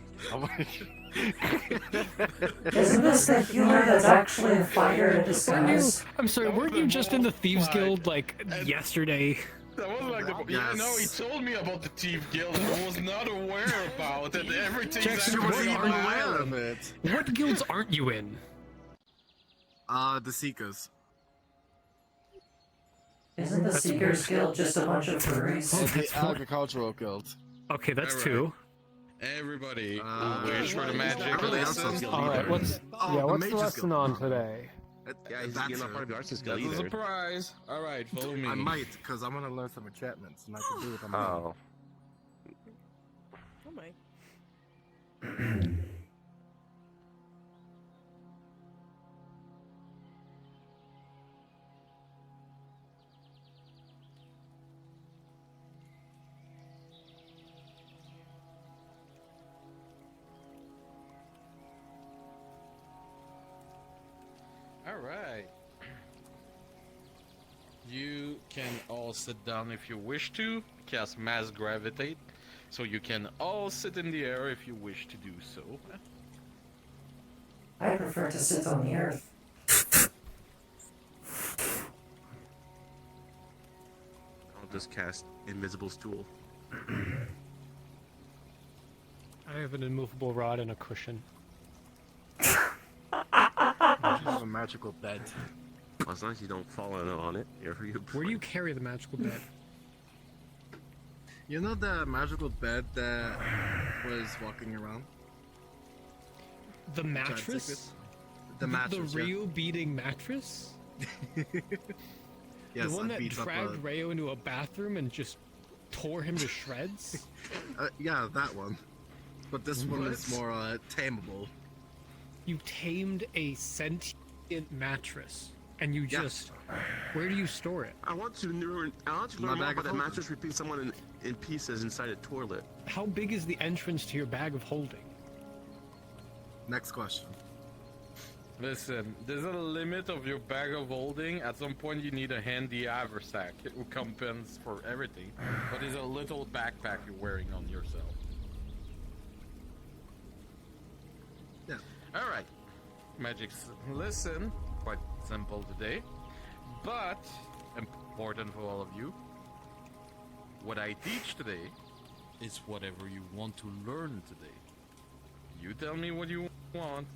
H: Isn't this the healer that's actually a fighter in disguise?
D: I'm sorry, weren't you just in the Thieves Guild, like, yesterday?
P: That was like the. Yeah, no, he told me about the Thief Guild and I was not aware about it. Everything's
D: Jackson,
P: actually
D: what
P: on
D: are
P: my
D: you
P: island.
X: of it.
D: What guilds aren't you in?
X: The Seekers.
H: Isn't the Seekers Guild just a bunch of furries?
X: The Agricultural Guild.
D: Okay, that's two.
P: Everybody, wish for the magic lesson.
D: Alright, what's the lesson on today?
F: Yeah, he's getting up part of the arts skill
P: That's a
F: either.
P: surprise. Alright, follow me.
X: I might, because I'm gonna learn some enchantments, and I can do it on my own.
T: Oh my.
P: Alright. You can all sit down if you wish to. Cast Mass Gravitate. So you can all sit in the air if you wish to do so.
H: I prefer to sit on the earth.
F: I'll just cast Invisible Stool.
D: I have an immovable rod and a cushion.
X: I have a magical bed.
F: Well, as long as you don't fall on it.
D: Where do you carry the magical bed?
X: You know the magical bed that was walking around?
D: The mattress?
X: The mattress,
D: The
X: yeah.
D: Ryu beating mattress?
X: Yes,
D: the one
X: I
D: that
X: beat up
D: dragged
X: a-
D: Rayo into a bathroom and just tore him to shreds?
X: Yeah, that one. But this one is
D: What?
X: more tameable.
D: You tamed a sentient mattress, and you just... Where do you store it?
F: I want to learn
X: My
F: more
X: bag
F: about
X: of
F: that
X: holding.
F: mattress repeat someone in pieces inside a toilet.
D: How big is the entrance to your bag of holding?
X: Next question.
P: Listen, there's a limit of your bag of holding. At some point you need a handy haversack who compensates for everything. But it's a little backpack you're wearing on yourself.
X: Yeah.
P: Alright. Magic's listen. Quite simple today. But important for all of you. What I teach today is whatever you want to learn today. You tell me what you want,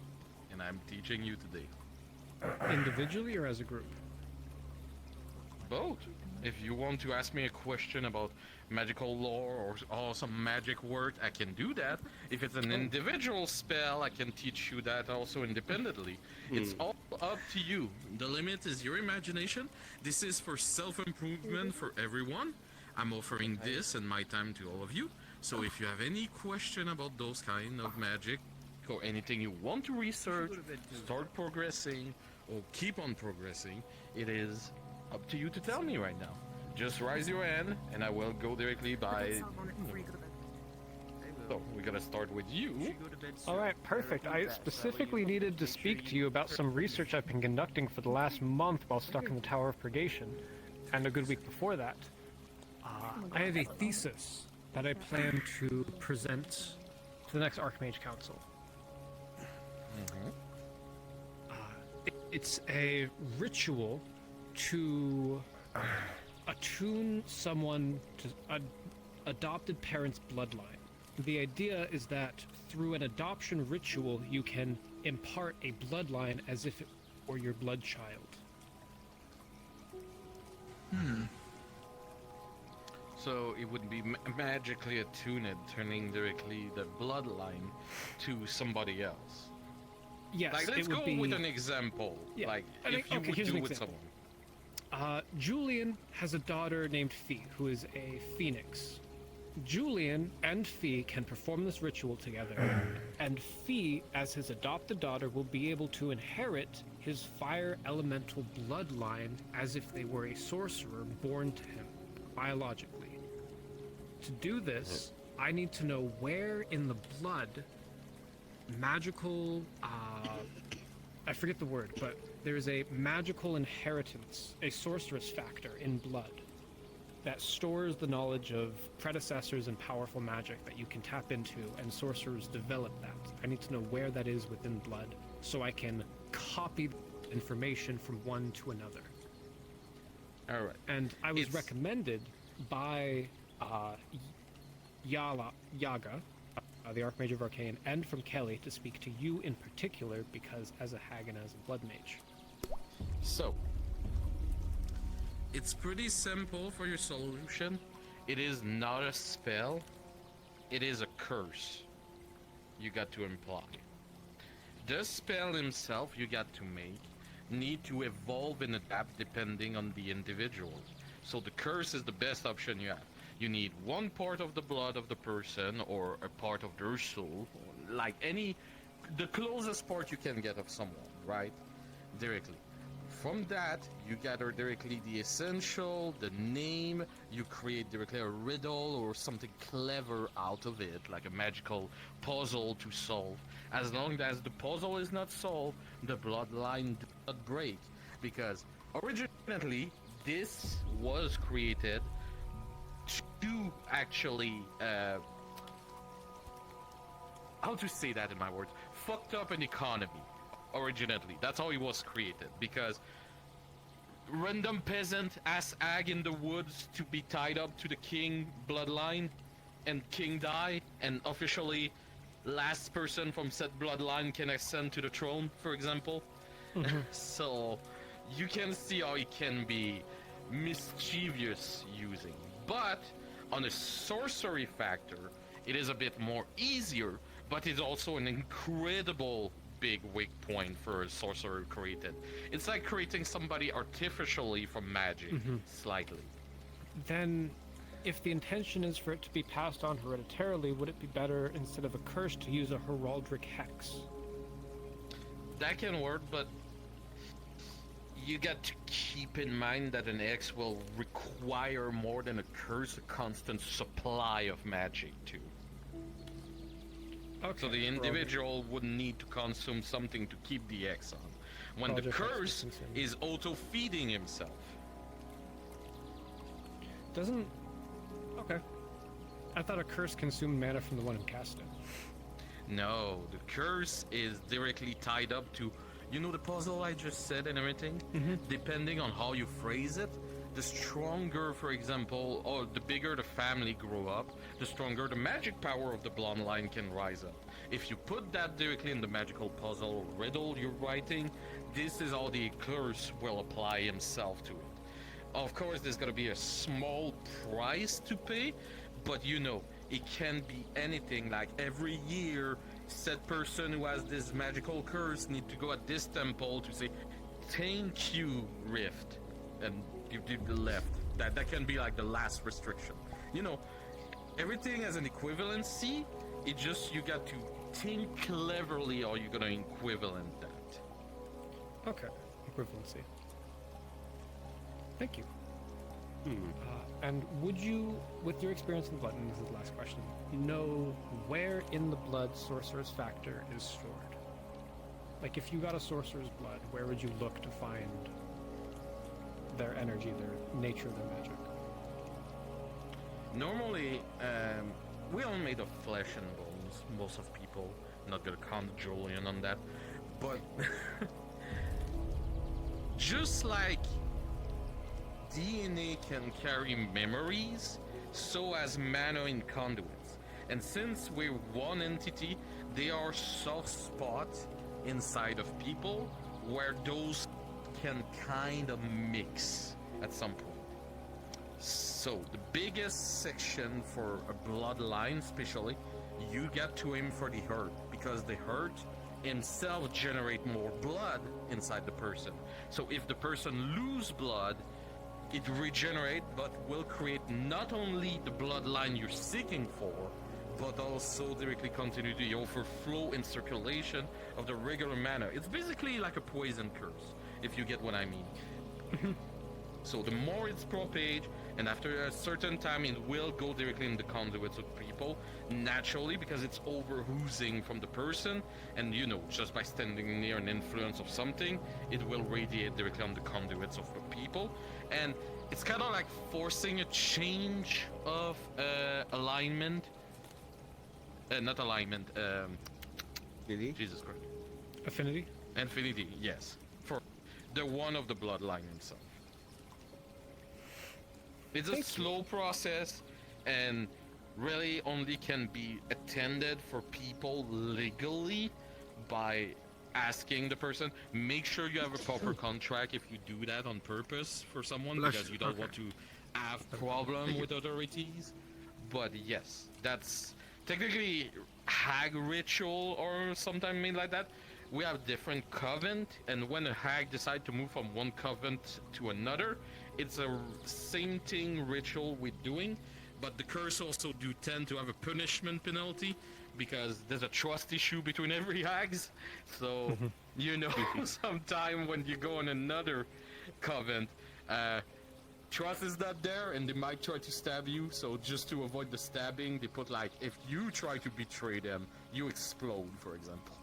P: and I'm teaching you today.
D: Individually or as a group?
P: Both. If you want to ask me a question about magical lore or some magic word, I can do that. If it's an individual spell, I can teach you that also independently. It's all up to you. The limit is your imagination. This is for self-improvement for everyone. I'm offering this and my time to all of you. So if you have any question about those kind of magic or anything you want to research, start progressing or keep on progressing, it is up to you to tell me right now. Just raise your hand and I will go directly by... So we're gonna start with you.
D: Alright, perfect. I specifically needed to speak to you about some research I've been conducting for the last month while stuck in the Tower of Purgation, and a good week before that. I have a thesis that I plan to present to the next Archmage Council. It's a ritual to attune someone to an adopted parent's bloodline. The idea is that through an adoption ritual, you can impart a bloodline as if it were your blood child.
P: So it would be magically attuned, turning directly the bloodline to somebody else.
D: Yes,
P: like, let's
D: it would
P: go
D: be...
P: with an example.
D: Yeah.
P: Like,
D: I mean,
P: if you
D: okay,
P: would
D: here's
P: do
D: an
P: with
D: example.
P: someone.
D: Julian has a daughter named Fee, who is a phoenix. Julian and Fee can perform this ritual together, and Fee, as his adopted daughter, will be able to inherit his fire elemental bloodline as if they were a sorcerer born to him, biologically. To do this, I need to know where in the blood magical, I forget the word, but there's a magical inheritance, a sorceress factor in blood that stores the knowledge of predecessors and powerful magic that you can tap into, and sorcerers develop that. I need to know where that is within blood so I can copy information from one to another.
P: All right.
D: And I was recommended by Yaga, the Archmage of Arcane, and from Kelly to speak to you in particular because as a hag and as a blood mage.
P: So, it's pretty simple for your solution. It is not a spell. It is a curse. You got to imply. The spell himself you got to make need to evolve and adapt depending on the individual. So the curse is the best option you have. You need one part of the blood of the person or a part of their soul, like the closest part you can get of someone, right? Directly. From that, you gather directly the essential, the name, you create directly a riddle or something clever out of it, like a magical puzzle to solve. As long as the puzzle is not solved, the bloodline does not break. Because originally, this was created to actually, how to say that in my words, fucked up an economy. Originally, that's how it was created, because random peasant ass hag in the woods to be tied up to the king bloodline, and king die, and officially last person from said bloodline can ascend to the throne, for example. So you can see how it can be mischievous using, but on a sorcery factor it is a bit more easier, but it's also an incredible big weak point for a sorcerer created. It's like creating somebody artificially from magic, slightly.
D: Then, if the intention is for it to be passed on hereditarily, would it be better, instead of a curse, to use a heraldic hex?
P: That can work, but you got to keep in mind that an hex will require more than a curse, a constant supply of magic too.
D: Okay,
P: so the individual would need to consume something to keep the hex on, when the curse is auto-feeding himself.
D: Doesn't... Okay. I thought a curse consumed mana from the one who cast it.
P: No, the curse is directly tied up to, you know, the puzzle I just said and everything? Depending on how you phrase it, the stronger, for example, or the bigger the family grow up, the stronger the magic power of the bloodline can rise up. If you put that directly in the magical puzzle or riddle you're writing, this is how the curse will apply himself to it. Of course, there's gonna be a small price to pay, but you know, it can be anything. Like every year, said person who has this magical curse need to go at this temple to say, "Thank you, Rift," and you did the left. That can be like the last restriction. You know, everything has an equivalency. It just, you got to think cleverly how you're gonna equivalent that.
D: Okay, equivalency. Thank you. And would you, with your experience in blood, and this is the last question, know where in the blood sorcerer's factor is stored? Like, if you got a sorcerer's blood, where would you look to find their energy, their nature, their magic?
P: Normally, we all made of flesh and bones, most of people. Not gonna count Julian on that. But just like DNA can carry memories, so as mana in conduits. And since we're one entity, there are soft spots inside of people where those can kind of mix at some point. So the biggest section for a bloodline, especially, you get to aim for the hurt, because the hurt himself generate more blood inside the person. So if the person lose blood, it regenerate, but will create not only the bloodline you're seeking for, but also directly continue the overflow and circulation of the regular mana. It's basically like a poison curse, if you get what I mean. So the more it's propage, and after a certain time it will go directly in the conduits of people, naturally, because it's over oozing from the person, and you know, just by standing near an influence of something, it will radiate directly on the conduits of the people. And it's kind of like forcing a change of alignment. Not alignment, Jesus Christ.
D: Affinity?
P: Infinity, yes. For the one of the bloodline himself. It's a slow process, and really only can be attended for people legally by asking the person. Make sure you have a proper contract if you do that on purpose for someone, because you don't want to have problem with authorities. But yes, that's technically hag ritual or something made like that. We have different covenant, and when a hag decide to move from one covenant to another, it's a same thing ritual we're doing, but the curse also do tend to have a punishment penalty, because there's a trust issue between every hags. So you know, sometime when you go on another covenant, trust is not there, and they might try to stab you. So just to avoid the stabbing, they put like, if you try to betray them, you explode, for example.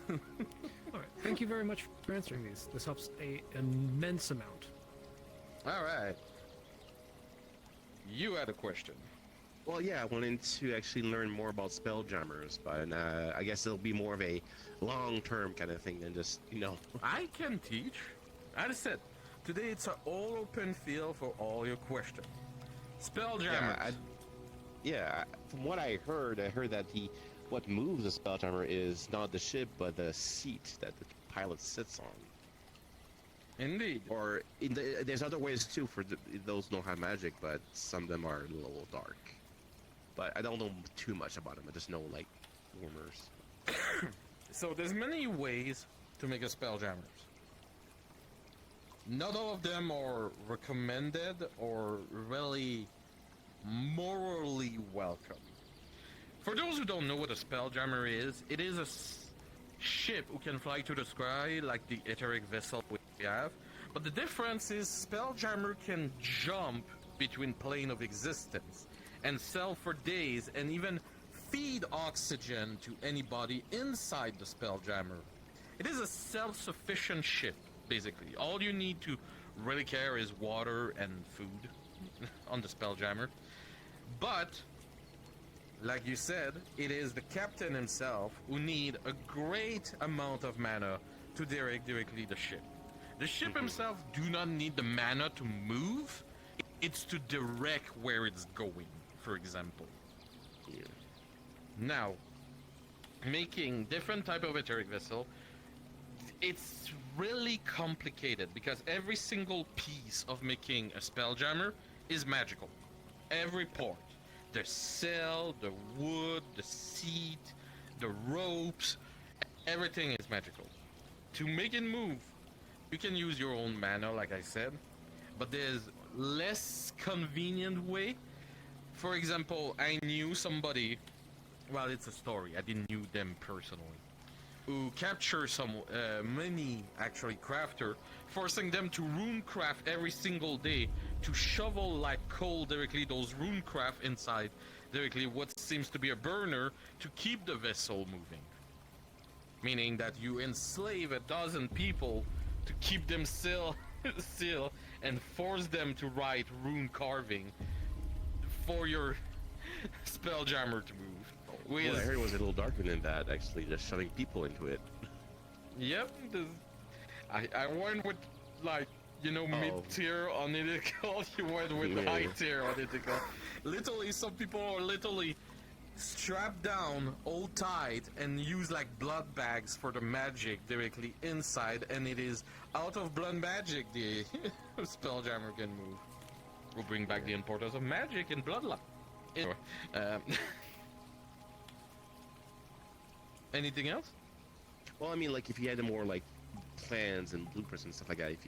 D: Alright, thank you very much for answering these. This helps an immense amount.
P: Alright. You had a question.
I: Well, yeah, I wanted to actually learn more about spelljammers, but I guess it'll be more of a long-term kind of thing than just, you know.
P: I can teach. As I said, today it's an all-open field for all your questions. Spelljammers.
I: Yeah, from what I heard that what moves a spelljammer is not the ship, but the seat that the pilot sits on.
P: Indeed.
I: Or there's other ways too for those who don't have magic, but some of them are a little dark. But I don't know too much about them. I just know like warmers.
P: So there's many ways to make a spelljammers. Not all of them are recommended or really morally welcome. For those who don't know what a spelljammer is, it is a ship who can fly to the sky like the etheric vessel we have, but the difference is spelljammer can jump between plane of existence and sail for days and even feed oxygen to anybody inside the spelljammer. It is a self-sufficient ship, basically. All you need to really care is water and food on the spelljammer. But like you said, it is the captain himself who need a great amount of mana to direct directly the ship. The ship himself do not need the mana to move, it's to direct where it's going, for example. Yeah. Now, making different type of etheric vessel, it's really complicated because every single piece of making a spelljammer is magical. Every part. The sail, the wood, the seat, the ropes, everything is magical. To make it move, you can use your own mana, like I said, but there's less convenient way. For example, I knew somebody, well, it's a story, I didn't know them personally, who capture many actually crafter, forcing them to rune craft every single day to shovel like coal directly those rune craft inside directly what seems to be a burner to keep the vessel moving. Meaning that you enslave 12 people to keep them still and force them to write rune carving for your spelljammer to move.
I: What I heard was a little darker than that, actually, just shoving people into it.
P: Yep, I went with, like, you know, mid-tier analytical, you went with high-tier analytical. Literally, some people are literally strapped down, all tight, and use, like, blood bags for the magic directly inside, and it is out of blood magic the spelljammer can move. We'll bring back the importance of magic and bloodline. Anyway, anything else?
I: Well, I mean, like, if you had more, like, plans and blueprints and stuff like that, if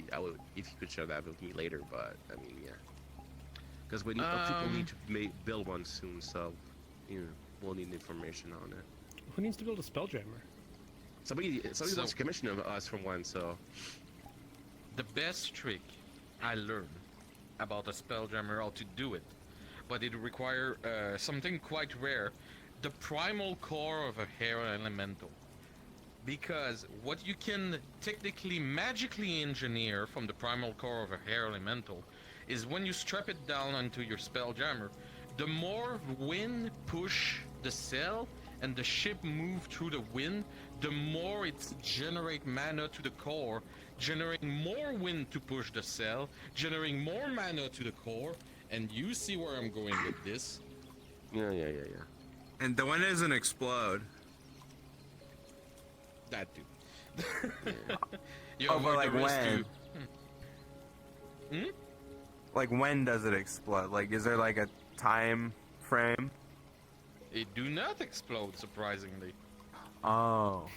I: you could share that with me later, but, I mean, yeah. Because we people need to build one soon, so, you know, we'll need information on it.
D: Who needs to build a spelljammer?
I: Somebody wants to commission us from one, so...
P: The best trick I learned about a spelljammer, how to do it, but it requires something quite rare, the primal core of a hero elemental. Because what you can technically magically engineer from the primal core of a hero elemental is when you strap it down onto your spelljammer, the more wind push the sail and the ship move through the wind, the more it generate mana to the core, generating more wind to push the sail, generating more mana to the core, and you see where I'm going with this.
I: Yeah.
G: And the wind doesn't explode.
P: That dude.
G: Oh, but like when? Like when does it explode? Like, is there like a time frame?
P: It do not explode, surprisingly.
G: Oh.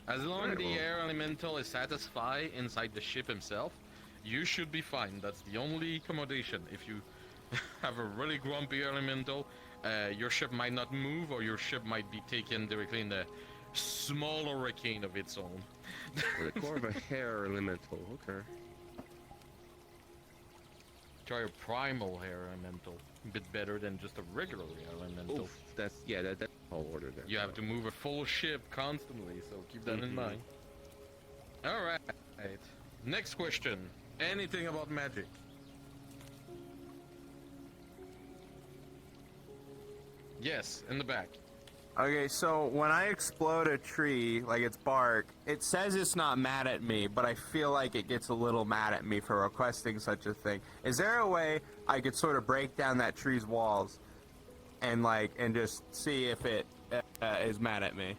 P: As long as the air elemental is satisfied inside the ship himself, you should be fine. That's the only accommodation. If you have a really grumpy elemental, your ship might not move, or your ship might be taken directly in the small hurricane of its own.
I: The core of a hair elemental, okay.
P: Try a primal hair elemental. A bit better than just a regular elemental.
I: Oof, that's all order there.
P: You have to move a full ship constantly, so keep that in mind. Alright. Next question. Anything about magic? Yes, in the back.
G: Okay, so when I explode a tree, like its bark, it says it's not mad at me, but I feel like it gets a little mad at me for requesting such a thing. Is there a way I could sort of break down that tree's walls and just see if it is mad at me?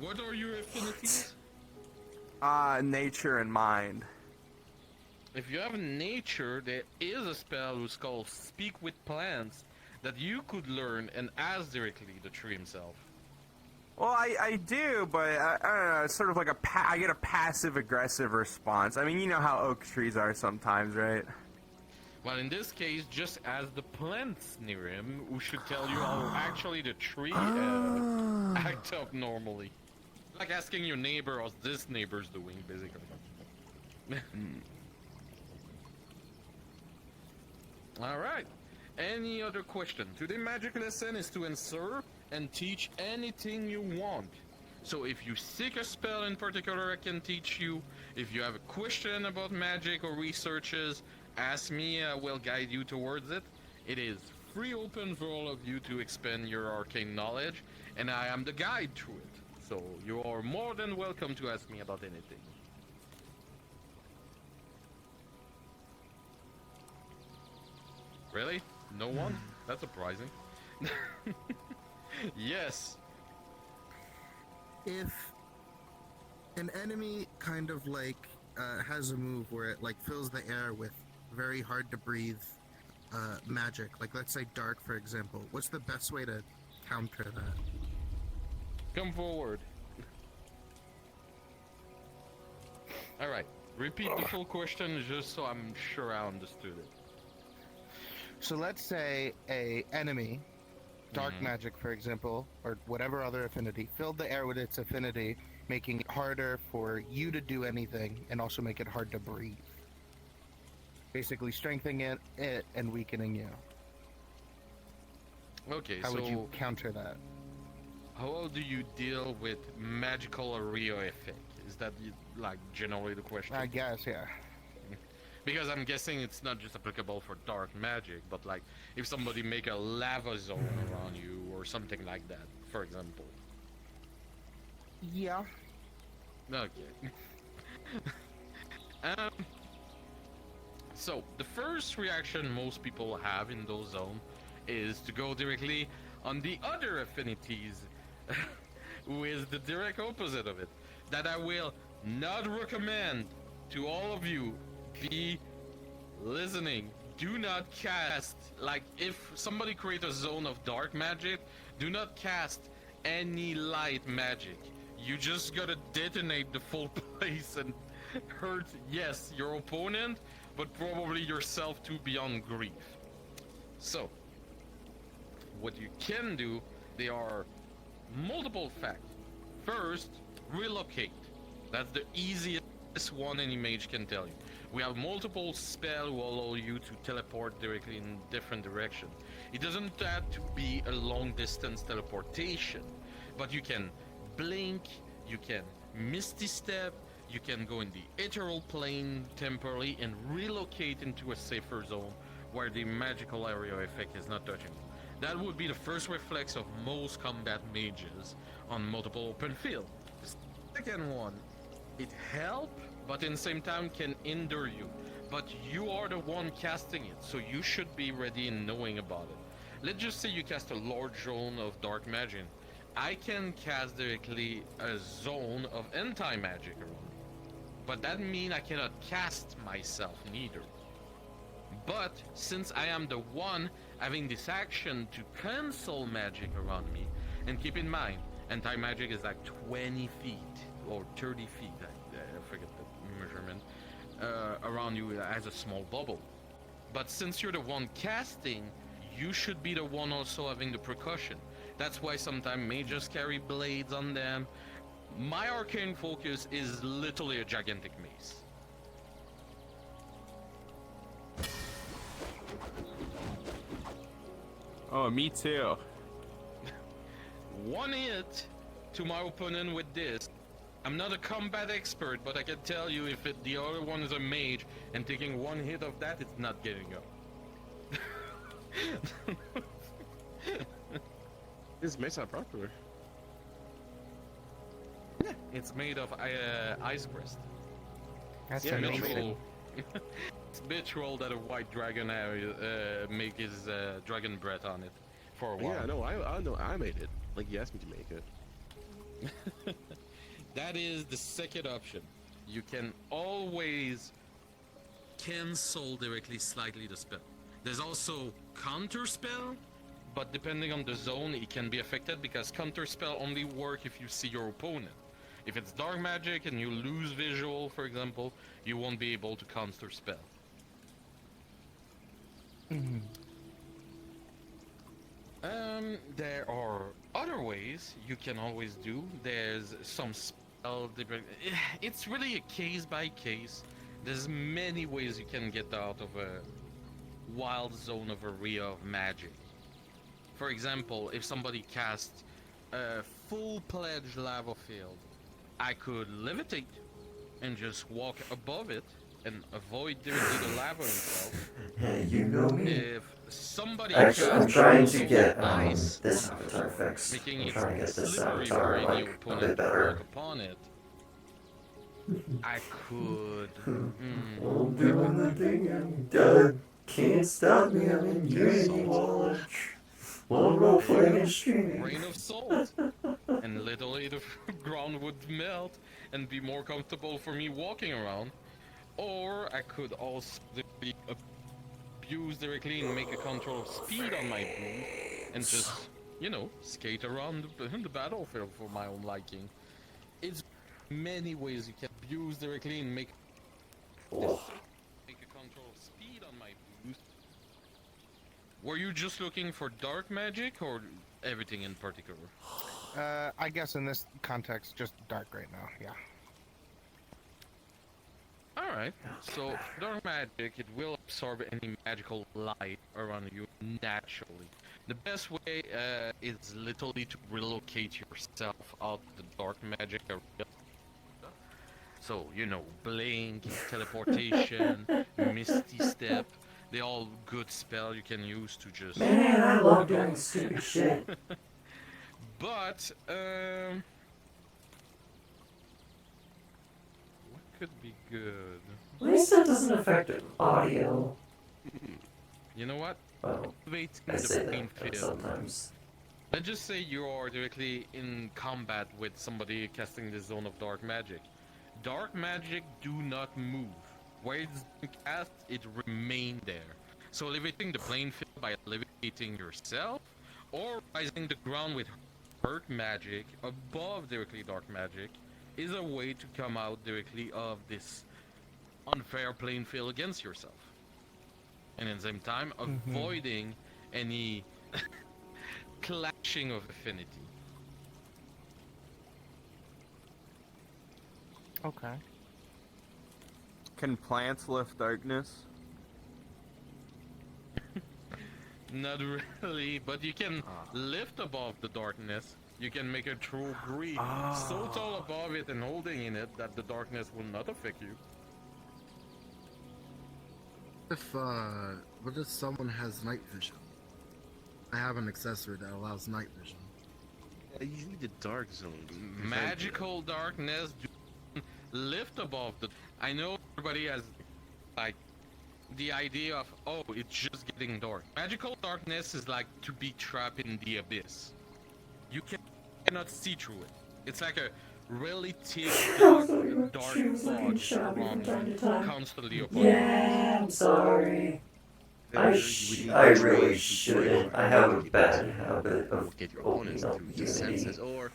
P: What are your affinities?
G: Nature and mind.
P: If you have nature, there is a spell who's called Speak with Plants that you could learn and ask directly the tree himself.
G: Well, I do, but I don't know. It's sort of like I get a passive-aggressive response. I mean, you know how oak trees are sometimes, right?
P: Well, in this case, just ask the plants near him, who should tell you how actually the tree act up normally. Like asking your neighbor how this neighbor's doing, basically. Alright. Any other question? Today's magic lesson is to answer and teach anything you want. So if you seek a spell in particular, I can teach you. If you have a question about magic or researches, ask me, I will guide you towards it. It is free open for all of you to expand your arcane knowledge, and I am the guide to it. So you are more than welcome to ask me about anything. Really? No one? That's surprising. Yes.
K: If an enemy kind of has a move where it fills the air with very hard to breathe magic, like let's say dark, for example, what's the best way to counter that?
P: Come forward. Alright, repeat the full question just so I'm sure I understood it.
K: So let's say a enemy dark magic, for example, or whatever other affinity, filled the air with its affinity, making it harder for you to do anything and also make it hard to breathe. Basically strengthening it and weakening you.
P: Okay,
K: How
P: so
K: would you counter that?
P: how do you deal with magical area effect? Is that like generally the question?
K: I guess, yeah.
P: Because I'm guessing it's not just applicable for dark magic, but like if somebody make a lava zone around you or something like that, for example.
K: Yeah.
P: Okay. So the first reaction most people have in those zones is to go directly on the other affinities, who is the direct opposite of it. That I will not recommend to all of you. Be listening. Do not cast, like if somebody create a zone of dark magic, do not cast any light magic. You just gotta detonate the full place and hurt, yes, your opponent, but probably yourself too beyond grief. So, what you can do, there are multiple facts. First, relocate. That's the easiest one any mage can tell you. We have multiple spells will allow you to teleport directly in different directions. It doesn't have to be a long distance teleportation, but you can blink, you can misty step, you can go in the ethereal plane temporarily and relocate into a safer zone where the magical area effect is not touching you. That would be the first reflex of most combat mages on multiple open field. The second one, it helps, but in the same time can hinder you. But you are the one casting it, so you should be ready and knowing about it. Let's just say you cast a large zone of dark magic. I can cast directly a zone of anti-magic around. But that means I cannot cast myself neither. But since I am the one having this action to cancel magic around me, and keep in mind, anti-magic is like 20 feet or 30 feet, I forget the measurement, around you as a small bubble. But since you're the one casting, you should be the one also having the precaution. That's why sometimes mages carry blades on them. My arcane focus is literally a gigantic mace.
F: Oh, me too.
P: One hit to my opponent with this. I'm not a combat expert, but I can tell you if the other one is a mage and taking one hit of that, it's not getting up.
I: This mace not popular.
P: Yeah, it's made of ice crest.
K: That's
P: amazing. It's literal that a white dragon make his dragon breath on it for a while.
I: Yeah, I know. I made it. Like you asked me to make it.
P: That is the second option. You can always cancel directly slightly the spell. There's also counter spell, but depending on the zone, it can be affected because counter spell only work if you see your opponent. If it's dark magic and you lose visual, for example, you won't be able to counter spell. There are other ways you can always do. There's some spell. It's really a case by case. There's many ways you can get out of a wild zone of area of magic. For example, if somebody casts a full-pledged lava field, I could levitate and just walk above it and avoid directly the lava himself.
A: Hey, you know me.
P: If somebody
A: Actually, I'm
P: casts
A: trying to get
P: ice
A: this
P: on the
A: avatar
P: floor,
A: fixed.
P: making
A: I'm
P: it
A: trying to get this
P: slippery
A: avatar
P: for any
A: like a
P: opponent
A: bit
P: to
A: better.
P: walk upon it, I could.
A: I'm doing the thing and God can't stop me. I'm in Unity Watch. One roll playing and streaming.
P: Grain of salt, and literally the ground would melt and be more comfortable for me walking around. Or I could also abuse directly and make a control of speed on my boost and just, you know, skate around the battlefield for my own liking. It's many ways you can abuse directly and make a control of speed on my boost. Were you just looking for dark magic or everything in particular?
K: I guess in this context, just dark right now. Yeah.
P: Alright, so dark magic, it will absorb any magical light around you naturally. The best way is literally to relocate yourself out of the dark magic area. So, you know, blink, teleportation, misty step, they're all good spell you can use to just...
H: Man, I love doing stupid shit.
P: But, what could be good?
H: At least that doesn't affect audio.
P: You know what?
H: Well,
P: Activating
H: I
P: the
H: say
P: brain
H: that
P: field.
H: sometimes.
P: Let's just say you are directly in combat with somebody casting the zone of dark magic. Dark magic do not move. Where it's been cast, it remain there. So elevating the plane field by levitating yourself, or rising the ground with hurt magic above directly dark magic, is a way to come out directly of this unfair playing field against yourself. And at the same time, avoiding any clashing of affinity.
K: Okay.
G: Can plants lift darkness?
P: Not really, but you can lift above the darkness. You can make a true tree so tall above it and holding in it that the darkness will not affect you.
M: What if someone has night vision? I have an accessory that allows night vision.
I: Usually the dark zones.
P: Magical darkness do lift above the... I know everybody has, like, the idea of, oh, it's just getting dark. Magical darkness is like to be trapped in the abyss. You cannot see through it. It's like a really thick, dark fog around you, constantly upon you.
H: Yeah, I'm sorry. I really shouldn't. I have a bad habit of
I: get your opponents
H: opening up
I: through the senses,
H: Unity.
I: or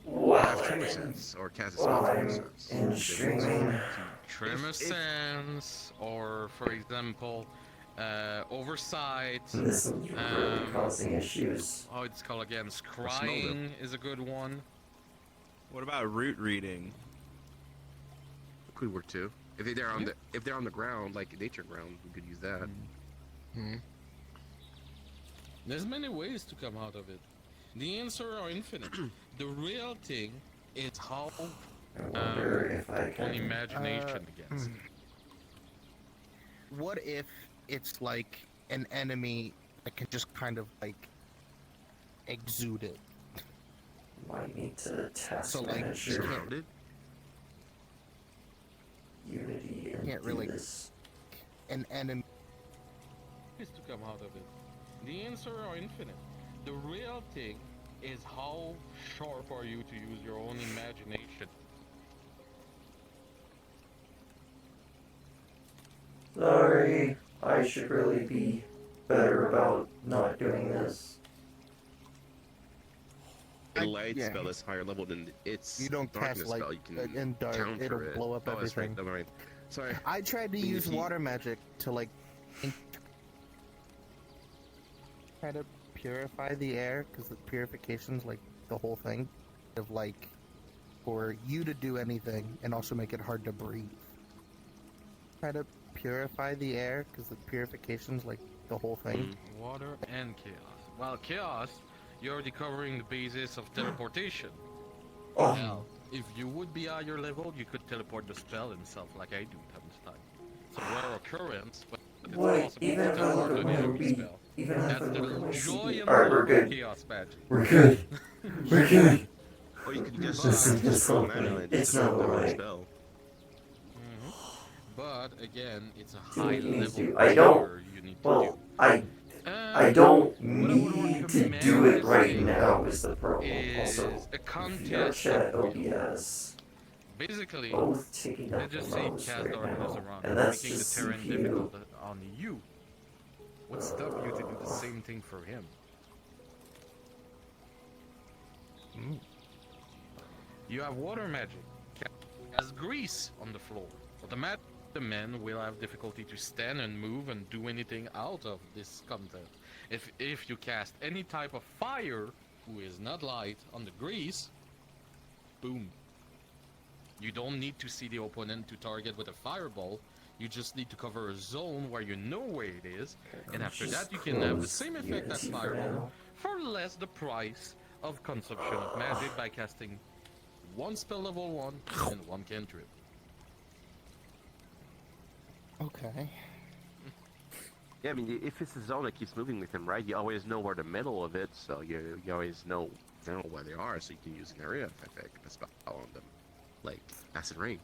H: Wow.
I: have tremor sense, or cast a spell
H: While
I: tremor
H: I'm
I: sense.
H: in streaming.
P: Tremor sense, or for example, oversight.
H: Listen, you're really causing issues.
P: Oh, it's called again. Scrying is a good one.
N: What about root reading?
I: Could work too. If they're on the ground, like nature ground, we could use that.
P: There's many ways to come out of it. The answer are infinite. The real thing is how on imagination gets.
K: What if it's like an enemy that can just kind of like exude it?
H: Might need to test
K: So like
H: manage
K: you
H: your
K: can't,
H: Unity and
K: can't
H: do
K: really
H: this.
K: an enemy.
P: Ways to come out of it. The answer are infinite. The real thing is how sharp are you to use your own imagination.
H: Sorry, I should really be better about not doing this.
I: A light spell is higher level than its
K: You don't
I: darkness
K: cast light
I: spell. You can
K: in dark;
I: counter
K: it'll
I: it.
K: blow up
I: Oh, that's right.
K: everything.
I: Never mind. Sorry.
K: I tried to
I: Then
K: use
I: if you-
K: water magic to like try to purify the air, because the purification's like the whole thing of like for you to do anything and also make it hard to breathe. Try to purify the air, because the purification's like the whole thing.
P: Water and chaos. Well, chaos, you're already covering the basis of teleportation.
H: Oh.
P: Now, if you would be at your level, you could teleport the spell itself, like I do time to time. So rare occurrence, but it's
H: Wait,
P: possible
H: even
P: to
H: if I
P: teleport
H: look
P: an
H: at my
P: enemy
H: CP,
P: spell.
H: even if
P: That's
H: I look at my
P: the joy
H: CP.
P: and
H: Alright,
P: love
H: we're
P: of
H: good.
P: chaos magic.
H: We're good. We're good.
I: Or you could just
H: Listen,
I: just
H: it's
I: throw
H: not
I: mana
H: right.
I: and
H: It's
I: just
H: not
I: throw a
H: right.
I: spell.
P: But again, it's a
H: Do what
P: high
H: you need
P: level
H: to. I don't.
P: trigger you need to
H: Well,
P: do.
H: I don't need to do it right now. Is the problem? Also,
P: A
H: VRChat OBS.
P: Basically,
H: both taking up
P: let's
H: the
P: just say
H: mouse
P: cast
H: right
P: darkness
H: now,
P: around,
H: and that's
P: making the
H: just
P: terrain
H: CPU.
P: difficult on you. What stopped you to do the same thing for him? You have water magic. Has grease on the floor. Automatically the men will have difficulty to stand and move and do anything out of this content. If you cast any type of fire, who is not light, on the grease, boom. You don't need to see the opponent to target with a fireball. You just need to cover a zone where you know where it is, and after that you can have the same effect as fireball for less the price of consumption of magic by casting one spell level 1 and one cantrip.
M: Okay.
I: Yeah, I mean, if it's a zone that keeps moving with him, right? You always know where the middle of it, so you always know where they are, so you can use an area effect spell on them, like acid rain.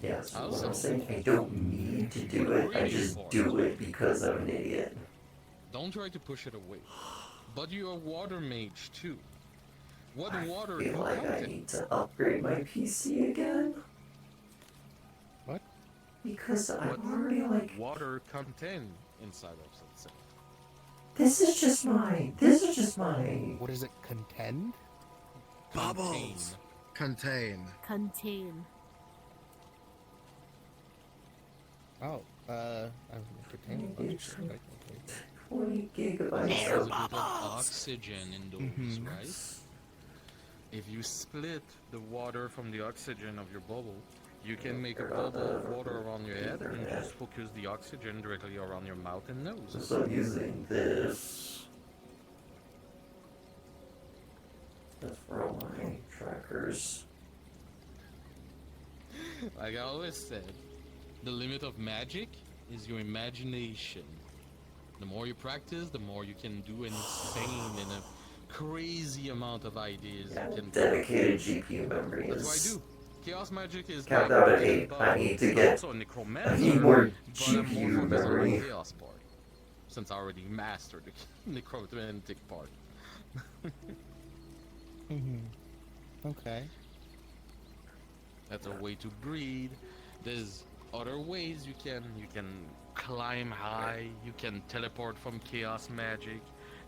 H: Yeah, so what I'm saying, I don't need to do it, I just do it because I'm an idiot.
P: Don't try to push it away. But you're a water mage too. What water
H: I
P: do
H: feel
P: you
H: like I
P: contain?
H: need to upgrade my PC again.
P: What?
H: Because I'm
P: What
H: already like...
P: water contain inside of Sunset?
H: This is just my...
M: What does it contend?
P: Bubbles.
M: Contain.
T: Contain.
M: Oh, I'm containing a bunch of shit, I think.
H: 20 gigabytes
P: There's a
H: of
P: bit of
H: bubbles.
P: oxygen in those, right? If you split the water from the oxygen of your bubble, you can make a bubble of water around your head and just focus the oxygen directly around your mouth and nose.
H: So I'm using this. That's for all my trackers.
P: Like I always said, the limit of magic is your imagination. The more you practice, the more you can do insane and a crazy amount of ideas you can
H: Dedicated GPU memory
P: That's what I
H: is
P: do. Chaos magic is
H: capped
P: like
H: out at 8. I need to get...
P: also a necromancer,
H: I need more
P: but I'm more
H: GPU
P: focused on
H: memory.
P: the chaos part, since I already mastered the necromantic part.
M: Okay.
P: That's a way to breed. There's other ways you can climb high, you can teleport from chaos magic,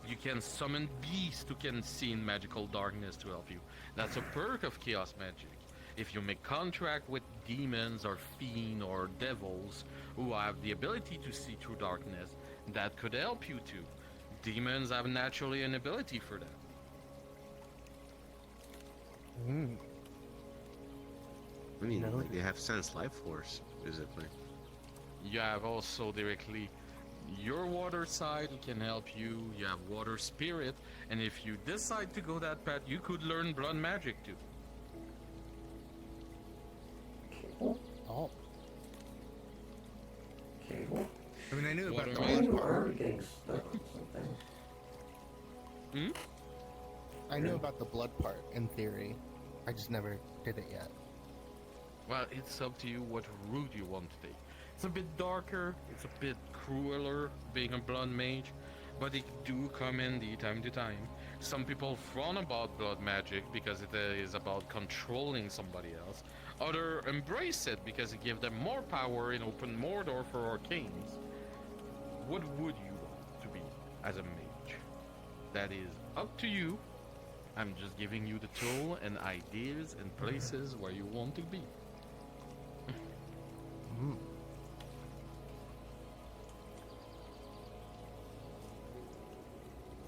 P: you can summon beasts who can see in magical darkness to help you. That's a perk of chaos magic. If you make contract with demons or fiend or devils who have the ability to see through darkness, that could help you too. Demons have naturally an ability for that.
I: I mean, like, they have sense life force, basically.
P: You have also directly your water side who can help you. You have water spirit, and if you decide to go that path, you could learn blood magic too.
M: Oh.
H: Cable.
M: I mean, I knew about
P: Water
M: the
P: mage.
M: blood part.
H: Getting stuck on something.
M: I knew about the blood part in theory. I just never did it yet.
P: Well, it's up to you what route you want to take. It's a bit darker, it's a bit crueler being a blood mage, but it do come in the time to time. Some people frown about blood magic because it is about controlling somebody else. Others embrace it because it gives them more power and open more door for arcanes. What would you want to be as a mage? That is up to you. I'm just giving you the tool and ideas and places where you want to be.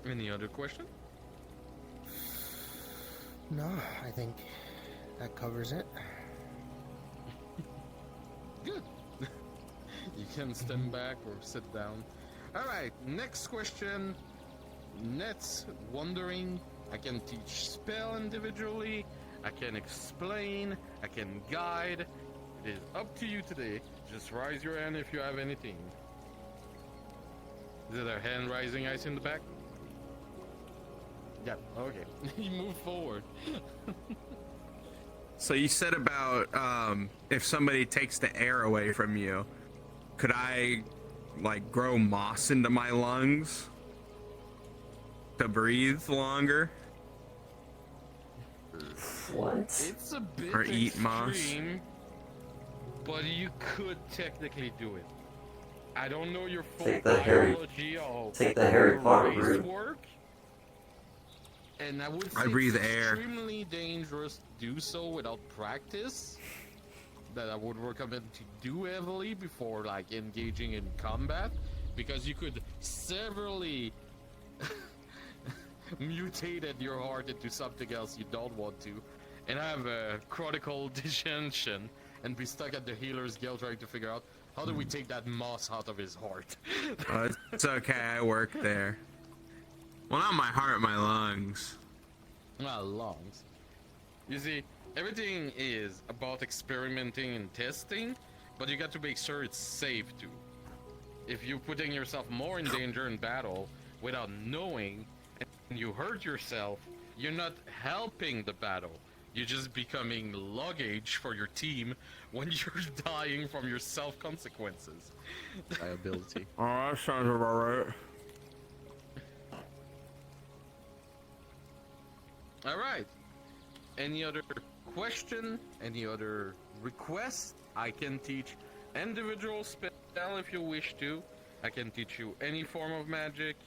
P: Any other question?
M: No, I think that covers it.
P: Good. You can stand back or sit down. Alright, next question. Net's wondering. I can teach spell individually. I can explain. I can guide. It is up to you today. Just raise your hand if you have anything. Is it a hand rising ice in the back? Yeah, okay. You move forward.
J: So you said about if somebody takes the air away from you, could I like grow moss into my lungs to breathe longer?
H: What?
P: It's a bit
J: Or eat moss?
P: extreme, but you could technically do it. I don't know your full
H: Take the Harry Potter
P: race
H: route.
P: work, and I would say
J: I breathe
P: it's
J: air.
P: extremely dangerous to do so without practice. that I would recommend to do heavily before like engaging in combat, because you could severely mutated your heart into something else you don't want to, and have a chronicle dissension and be stuck at the healer's guild trying to figure out how do we take that moss out of his heart.
J: It's okay, I work there. Well, not my heart, my lungs.
P: Well, lungs. You see, everything is about experimenting and testing, but you got to make sure it's safe too. If you're putting yourself more in danger in battle without knowing, and you hurt yourself, you're not helping the battle. You're just becoming luggage for your team when you're dying from your self-consequences.
I: Liability.
J: Oh, that sounds about right.
P: Alright. Any other question? Any other request? I can teach individual spell if you wish to. I can teach you any form of magic.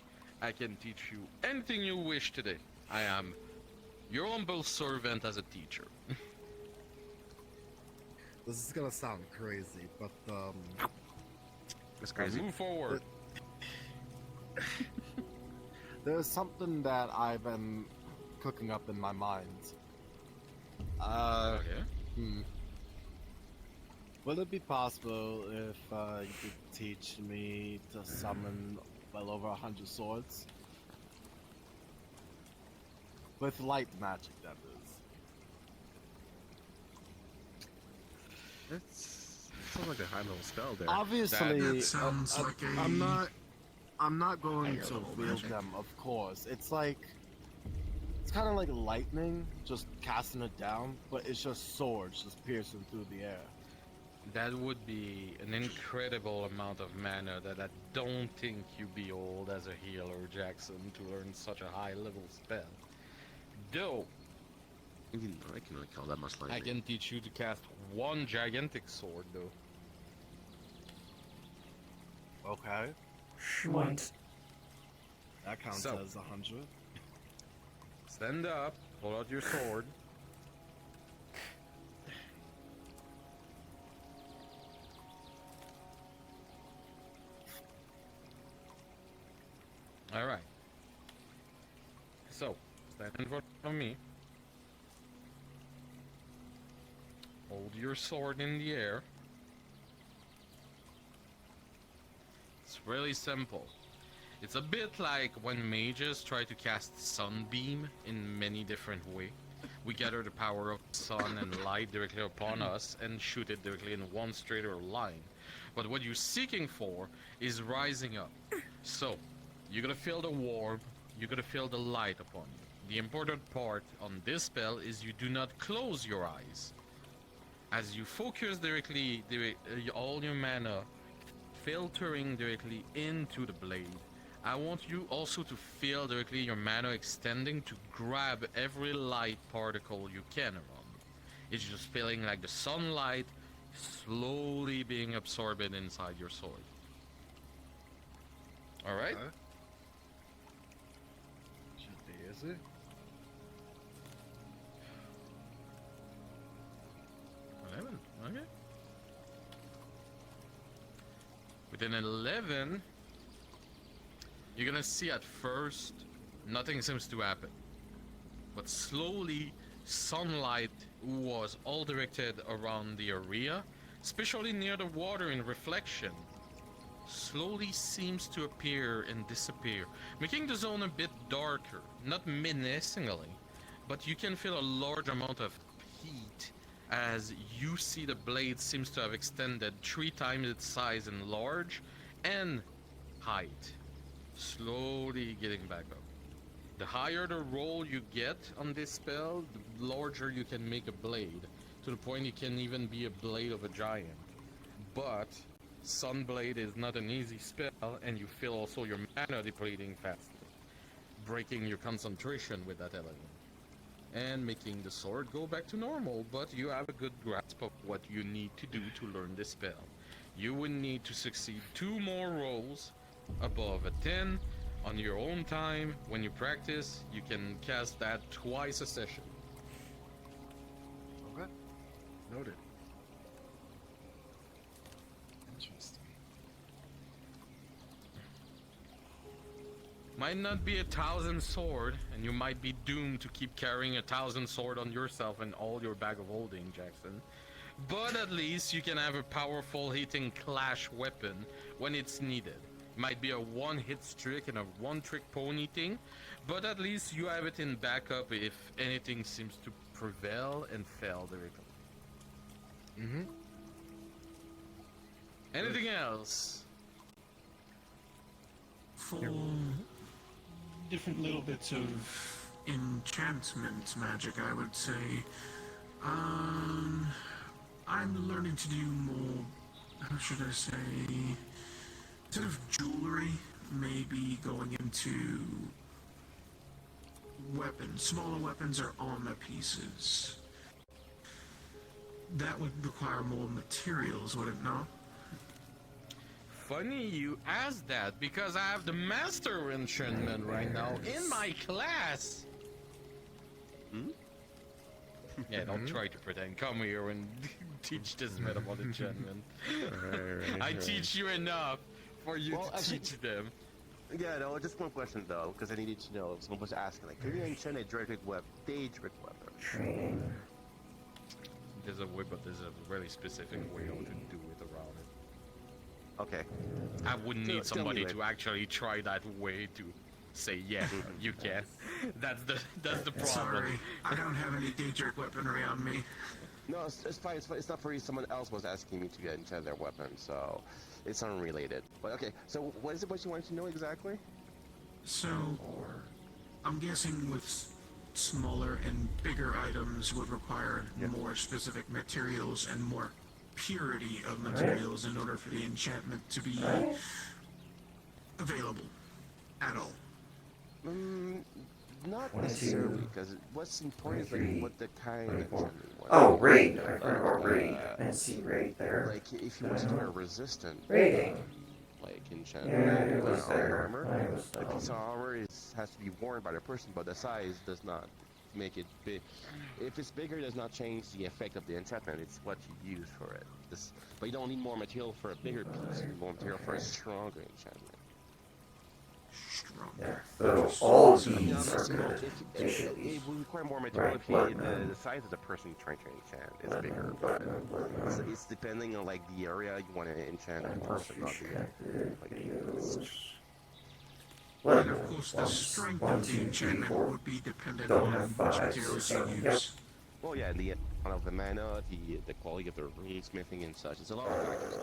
P: I can teach you anything you wish today. I am your humble servant as a teacher.
M: This is gonna sound crazy, but
I: That's crazy.
P: Move forward.
M: There's something that I've been cooking up in my mind.
P: Okay.
M: Will it be possible if you could teach me to summon well over 100 swords? With light magic, that is.
I: That's sounds like a high level spell there.
M: Obviously,
I: That sounds like a...
M: I'm not going to wield them, of course. It's like, it's kind of like lightning, just casting it down, but it's just swords just piercing through the air.
P: That would be an incredible amount of mana that I don't think you'd be old as a healer, Jackson, to learn such a high level spell. Though,
I: I can only call that much lightning.
P: I can teach you to cast one gigantic sword, though.
M: Okay.
H: Schwint.
M: That counts
P: So,
M: as 100.
P: Stand up, pull out your sword. Alright. So, stand in front of me. Hold your sword in the air. It's really simple. It's a bit like when mages try to cast Sunbeam in many different ways. We gather the power of sun and light directly upon us and shoot it directly in one straight line. But what you're seeking for is rising up. So, you're gonna feel the warmth, you're gonna feel the light upon you. The important part on this spell is you do not close your eyes. As you focus directly, all your mana filtering directly into the blade, I want you also to feel directly your mana extending to grab every light particle you can around you. It's just feeling like the sunlight slowly being absorbed inside your sword. Alright?
M: Should be easy.
P: Okay. Within 11, you're gonna see at first nothing seems to happen, but slowly sunlight was all directed around the area, especially near the water in reflection, slowly seems to appear and disappear, making the zone a bit darker, not menacingly, but you can feel a large amount of heat as you see the blade seems to have extended 3 times its size in large and height, slowly getting back up. The higher the roll you get on this spell, the larger you can make a blade, to the point it can even be a blade of a giant. But Sunblade is not an easy spell, and you feel also your mana depleting fastly, breaking your concentration with that element, and making the sword go back to normal, but you have a good grasp of what you need to do to learn this spell. You will need to succeed 2 more rolls above a 10 on your own time. When you practice, you can cast that twice a session.
M: Okay. Noted.
P: Might not be 1,000 sword, and you might be doomed to keep carrying 1,000 sword on yourself and all your bag of holding, Jackson. But at least you can have a powerful hitting clash weapon when it's needed. Might be a one-hit streak and a one-trick pony thing, but at least you have it in backup if anything seems to prevail and fail directly. Anything else?
L: For different little bits of enchantment magic, I would say, I'm learning to do more, how should I say, instead of jewelry, maybe going into weapons, smaller weapons or armor pieces. That would require more materials, would it not?
P: Funny you asked that, because I have the Master Enchantment right now in my class! Yeah, don't try to pretend. Come here and teach this metamod enchantment. I teach you enough for you to teach them.
I: Yeah, no, just one question though, because I needed to know. Someone was asking, like, can you enchant a Daedric weapon?
H: Training.
P: There's a way, but there's a very specific way how to do it around it.
I: Okay.
P: I would need
I: Tell me
P: somebody
I: later.
P: to actually try that way to say, yeah, you can. That's the problem.
L: Sorry, I don't have any Daedric weaponry on me.
I: No, it's fine. It's not for you. Someone else was asking me to get enchant their weapon, so it's unrelated. But okay, so what is it? What you wanted to know exactly?
L: So, I'm guessing with smaller and bigger items would require more specific materials and more purity of materials in order for the enchantment to be available at all.
I: Not necessarily, because what's important is like what the kind of enchantment was.
H: Oh, raid. I forgot about raid. I see raid there.
I: Like if you want to do a resistant
H: Raiding.
I: like enchantment,
H: Yeah, it was there.
I: armor,
H: I was
I: the piece of armor has to be worn by the person, but the size does not make it big. If it's bigger, it does not change the effect of the enchantment. It's what you use for it. But you don't need more material for a bigger piece. You need more material for a stronger enchantment.
H: Yeah. So all these are good. They should
I: It
H: be.
I: will require more material if the size of the person trying to enchant is bigger. But it's depending on like the area you want to enchant the person, not the
L: And of course, the strength of the enchantment would be dependent on which materials you use.
I: Well, yeah, the amount of the mana, the quality of the rune smithing and such. It's a lot of factors.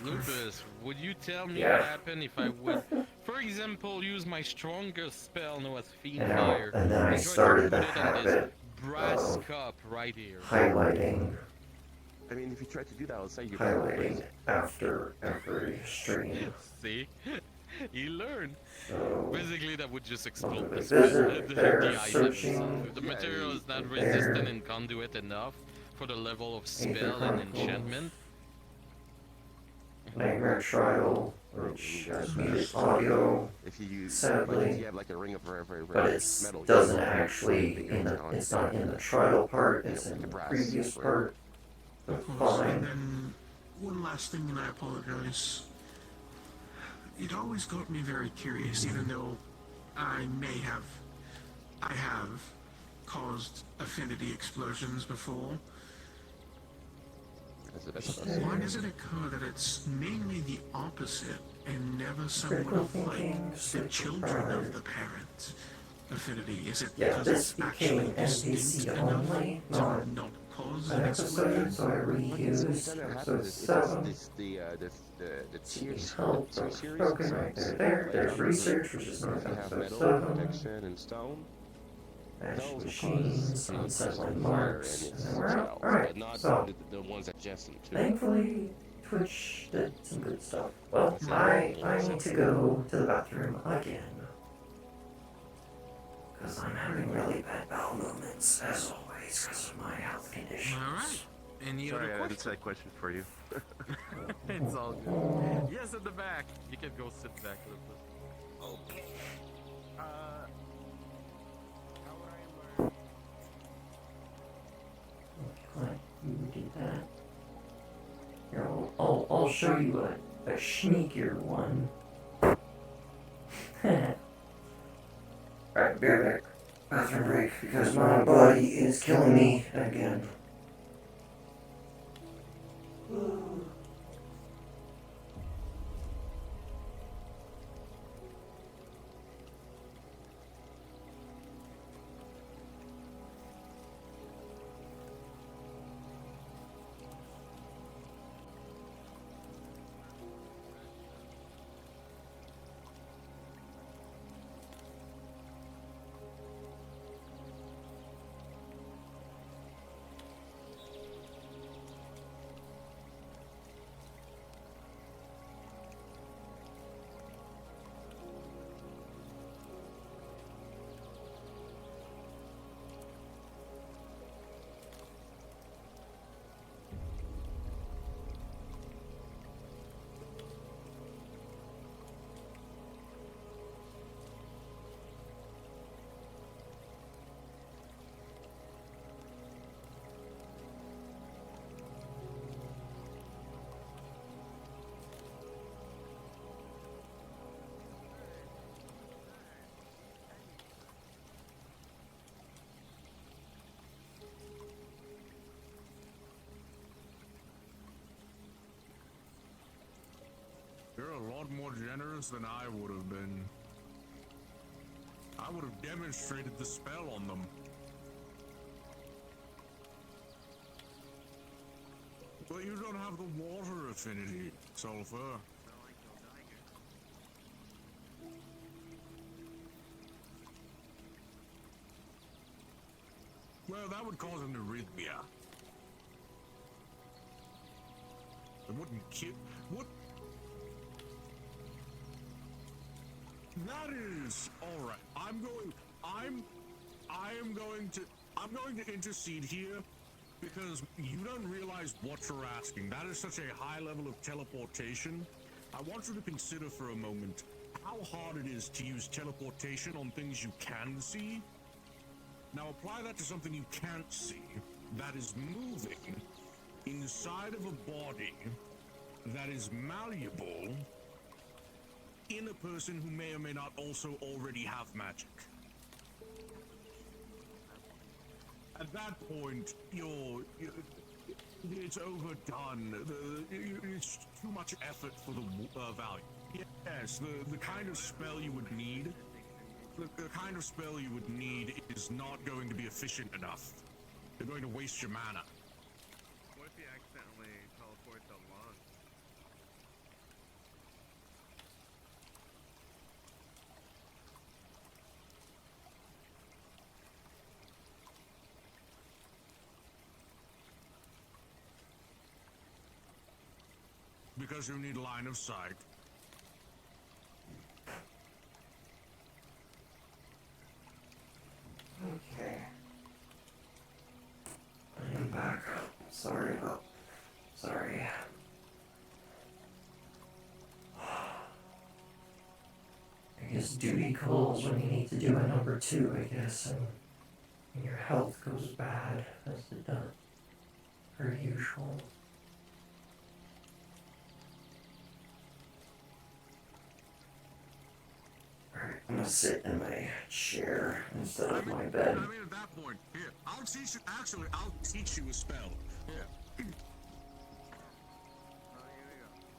P: Lupus, would you tell me what happened if I would, for example, use my strongest spell known as Fiend Fire,
H: And then I
P: try to
H: started
P: put
H: the
P: it on this
H: habit
P: brass
H: of
P: cup right here?
H: highlighting.
I: I mean, if you try to do that, I'll say you
H: Highlighting after every stream.
P: See? He learned.
H: So,
P: Basically, that would just explode the,
H: visit
P: the
H: there,
P: items.
H: searching
P: If the material is not
H: there.
P: resistant and conduit enough for the level of
H: Aether
P: spell and
H: Chronicles.
P: enchantment.
H: Nightmare Trial, which has needed audio,
I: if you use,
H: sadly,
I: if you have like a ring of very
H: but it doesn't actually, it's not in the trial part, it's in the previous part. So
L: Of course, and
H: fine.
L: then one last thing, and I apologize. It always got me very curious, even though I have caused affinity explosions before. Why does it occur that it's mainly the opposite and never someone of like the children of the parent affinity? Is it
H: Yeah,
L: because
H: this
L: it's actually
H: became NPC
L: distinct enough
H: only,
L: to
H: not
L: not cause
H: an
L: an
H: episode,
L: explosion?
H: so I reused episode 7.
I: The tier
H: Health
I: tier
H: was
I: series.
H: broken right there. There's research, which is
I: If
H: not
I: you have
H: episode
I: metal,
H: 7.
I: protection, and stone.
H: Ash
I: Those
H: machines,
I: cause
H: unsettling
I: fire
H: marks,
I: and it's
H: and we're out.
I: spells,
H: Alright,
I: but not
H: so
I: the ones that Jessen too.
H: thankfully Twitch did some good stuff. Well, I need to go to the bathroom again. Because I'm having really bad bowel movements, as always, because of my health conditions.
P: Alright. Any
I: Sorry,
P: other
I: I had
P: questions?
I: that question for you.
P: It's all good. Yes, in the back. You can go sit back, Lupus.
M: Okay.
H: Glad you did that. Here, I'll show you what a sneakier one. Alright, be right back. Bathroom break, because my body is killing me again.
E: You're a lot more generous than I would have been. I would have demonstrated the spell on them. But you don't have the water affinity, Sulfur. Well, that would cause an arrhythmia. It wouldn't kill. What? That is all right. I'm going to intercede here because you don't realize what you're asking. That is such a high level of teleportation. I want you to consider for a moment how hard it is to use teleportation on things you can see. Now apply that to something you can't see that is moving inside of a body that is malleable in a person who may or may not also already have magic. At that point, it's overdone. It's too much effort for the value. Yes, the kind of spell you would need, the kind of spell you would need is not going to be efficient enough. You're going to waste your mana.
F: What if you accidentally teleport the lung?
E: Because you need line of sight.
H: Okay. I'm back. Sorry. I guess duty calls when you need to do a number 2, I guess, and your health goes bad, as it does, per usual. Alright, I'm gonna sit in my chair instead of my bed.
E: I mean, at that point, here, I'll teach you a spell. Here.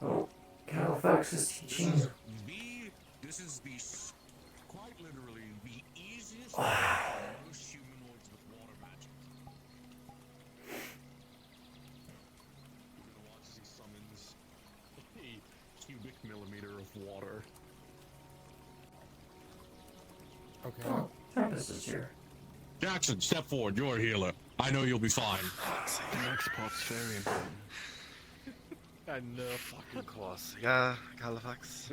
H: Oh, Califax is teaching.
E: This is quite literally the easiest way for most humanoids with water magic. You're gonna watch as he summons a cubic millimeter of water.
K: Okay.
H: Oh, Tempest is here.
E: Jackson, step forward. You're a healer. I know you'll be fine.
B: The next part's very important.
P: I know.
F: Fucking close. Yeah, Califax.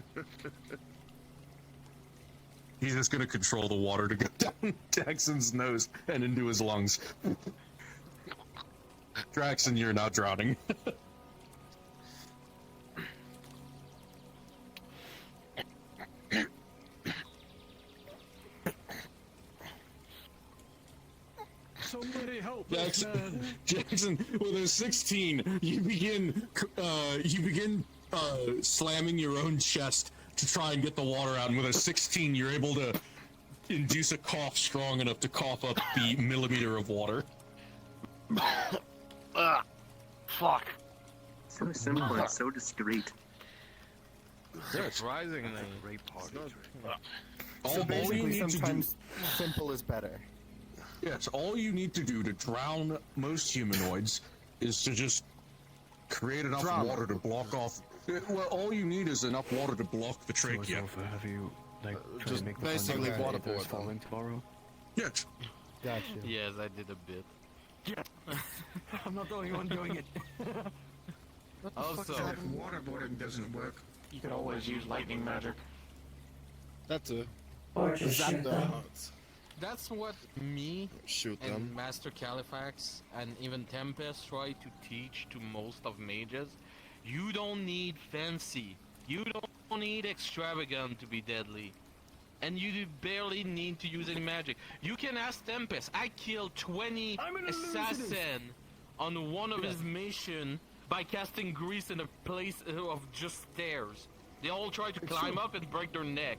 E: He's just gonna control the water to go down Jackson's nose and into his lungs. Jackson, you're not drowning.
B: Somebody help
E: Jackson, with a 16, you begin
C: slamming your own chest to try and get the water out, and with a 16, you're able to induce a cough strong enough to cough up the millimeter of water.
Q: Fuck.
S: So simple and so discreet.
P: Surprisingly.
S: Great party.
C: All you need
K: sometimes simple is better.
C: Yes, all you need to do to drown most humanoids is to just create enough water to block off. Well, all you need is enough water to block the trachea.
X: Have you
C: just
X: basically
C: waterboard
X: falling tomorrow?
C: Yes.
K: Gotcha.
P: Yes, I did a bit.
Q: Yeah. I'm not the only one doing it.
P: Also,
L: if waterboarding doesn't work, you can always use lightning magic.
V: That's a.
H: Or just shoot them.
P: that's what me
V: Shoot
P: and
V: them.
P: Master Califax and even Tempest try to teach to most of mages. You don't need fancy. You don't need extravagant to be deadly. And you barely need to use any magic. You can ask Tempest. I killed 20 assassin on one of his mission by casting grease in a place of just stairs. They all try to climb up and break their neck.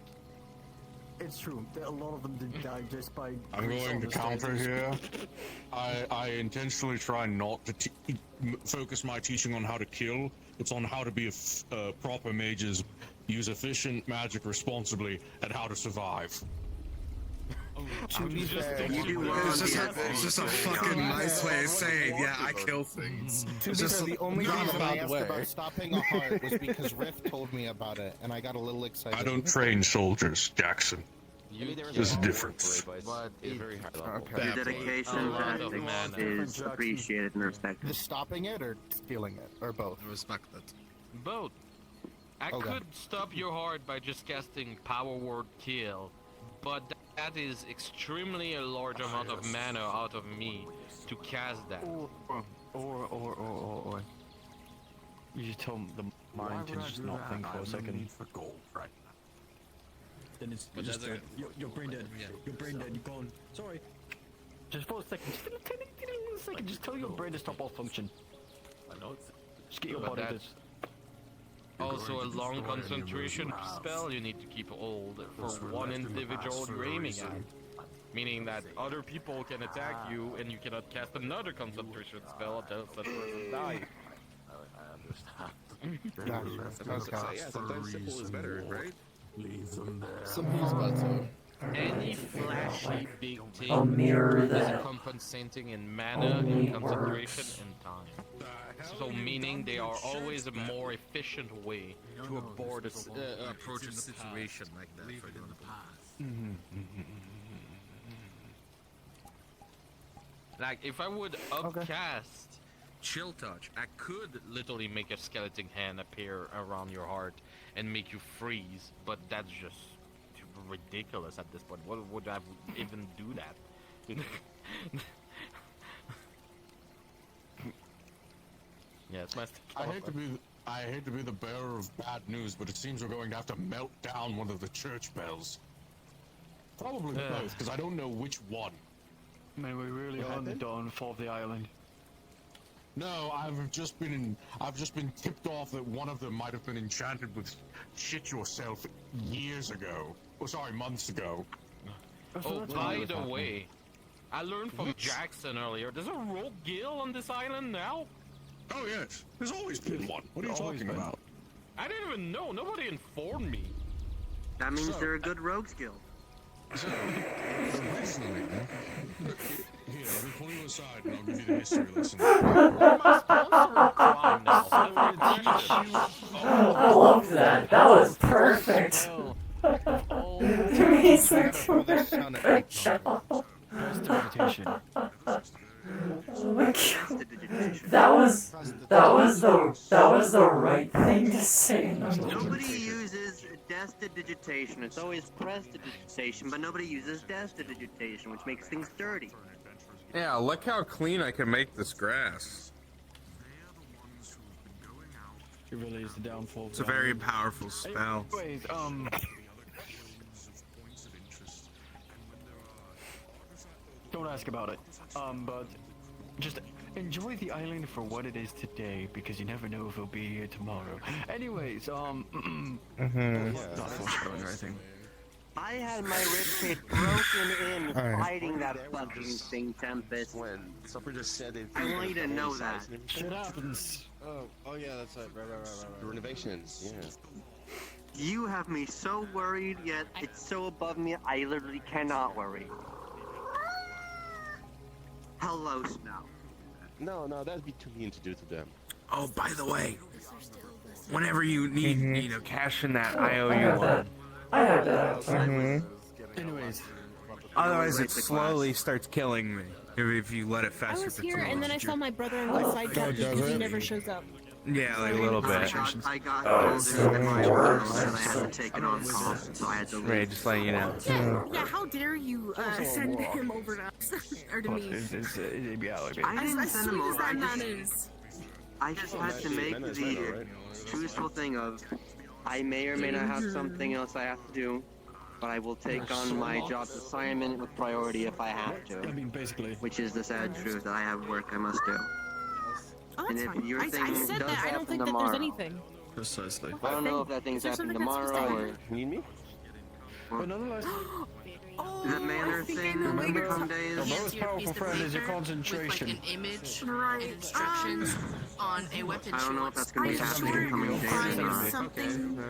Q: It's true. A lot of them did die just by.
C: I'm going to counter here. I intentionally try not to focus my teaching on how to kill. It's on how to be proper mages, use efficient magic responsibly, and how to survive.
K: To be fair,
J: it's just a fucking nice way of saying, yeah, I kill things.
K: To be fair, the only reason I asked about stopping a heart was because Riff told me about it, and I got a little excited.
C: I don't train soldiers, Jackson. There's a difference.
P: But it's very high level.
S: Your dedication and tactics is appreciated and respected.
K: Just stopping it or stealing it, or both?
J: Respect that.
P: Both. I could stop your heart by just casting Power Word Kill, but that is extremely a large amount of mana out of me to cast that.
X: Or you just tell the mind to just not think for a second.
C: For gold right now.
Q: Then it's
X: But
Q: just
X: that's
Q: you're brain dead. You're brain dead. You're gone. Sorry. Just for a second. Just for a tiny second. Just tell your brain to stop all function.
X: I know it's.
Q: Just get your
P: But
Q: body to.
P: that's also a long concentration spell you need to keep hold for one individual you're aiming at. Meaning that other people can attack you and you cannot cast another concentration spell until that person dies.
F: I understand. Yeah, sometimes simple is better, right?
V: Simple is better.
P: Any flashy big thing
H: I'll mirror
P: is
H: that.
P: compensating in mana,
H: Only
P: in concentration,
H: works.
P: and time. So meaning they are always a more efficient way to approach a situation like that, for example. Like, if I would upcast Chill Touch, I could literally make a skeleton hand appear around your heart and make you freeze, but that's just ridiculous at this point. What would I even do that? Yeah, it's my
C: I hate to be the bearer of bad news, but it seems we're going to have to melt down one of the church bells. Probably both, because I don't know which one.
X: Man, we really are on the downfall of the island.
C: No, I've just been tipped off that one of them might have been enchanted with shit yourself years ago. Oh, sorry, months ago.
P: Oh, by the way, I learned from Jackson earlier. There's a rogue guild on this island now.
C: Oh yes, there's always been one. What are you talking about?
P: I didn't even know. Nobody informed me.
S: That means they're a good rogues guild.
C: So, originally, here, let me pull you aside and I'll give you the history lesson.
H: I love that. That was perfect. Good job. Oh my god. That was the right thing to say.
S: Nobody uses prestidigitation. It's always prestidigitation, but nobody uses prestidigitation, which makes things dirty.
J: Yeah, look how clean I can make this grass.
X: It really is the downfall.
J: It's a very powerful spell.
X: Anyways, don't ask about it. But
Q: just enjoy the island for what it is today, because you never know if it'll be here tomorrow. Anyways, not foreshadowing or anything.
S: I had my ribcage broken in
K: Alright.
S: fighting that fucking thing, Tempest.
I: When Supper just said it.
S: I want you to know that.
Q: Shit happens.
V: Oh yeah, that's right. Right.
I: Renovations, yeah.
S: You have me so worried, yet it's so above me, I literally cannot worry. Hello, Snow.
I: No, that'd be too mean to do to them.
J: Oh, by the way, whenever you need, cash in that I owe
H: I
J: you
H: have that.
J: one.
H: I have that outside.
Q: Anyways,
J: Otherwise, it slowly starts killing me if you let it
T: I
J: fester
T: was
J: for
T: here,
J: too
T: and then I
J: long.
T: saw my brother-in-law side job because he never shows up.
J: Yeah, like a little bit.
S: I got told in my world that I had to take it on call, so I had to leave.
J: Right, just letting you know.
T: Yeah, how dare you send him over to us, or to me?
S: I
T: As
S: didn't
T: sweet
S: send him
T: as
S: over,
T: that man is.
S: I just had to make the truthful thing of, I may or may not have something else I have to do, but I will take on my job assignment with priority if I have to.
Q: I mean, basically.
S: Which is the sad truth that I have work I must do.
T: Oh,
S: And
T: that's
S: if
T: fine.
S: your
T: I
S: thing
T: said
S: does
T: that. I don't
S: happen
T: think that
S: tomorrow,
T: there's anything.
Q: Precisely.
S: I don't know if that thing's
T: Is there
S: happening
T: something that's
S: tomorrow
T: supposed
S: or need me.
Q: But nonetheless,
S: The manner thing,
Q: remember,
S: some days.
Q: the most powerful friend is your concentration.
O: With, like, an image
T: Right.
O: and instructions on a weapon
S: I don't know if that's gonna be happening in coming days or
T: Fine,
S: not.
T: if something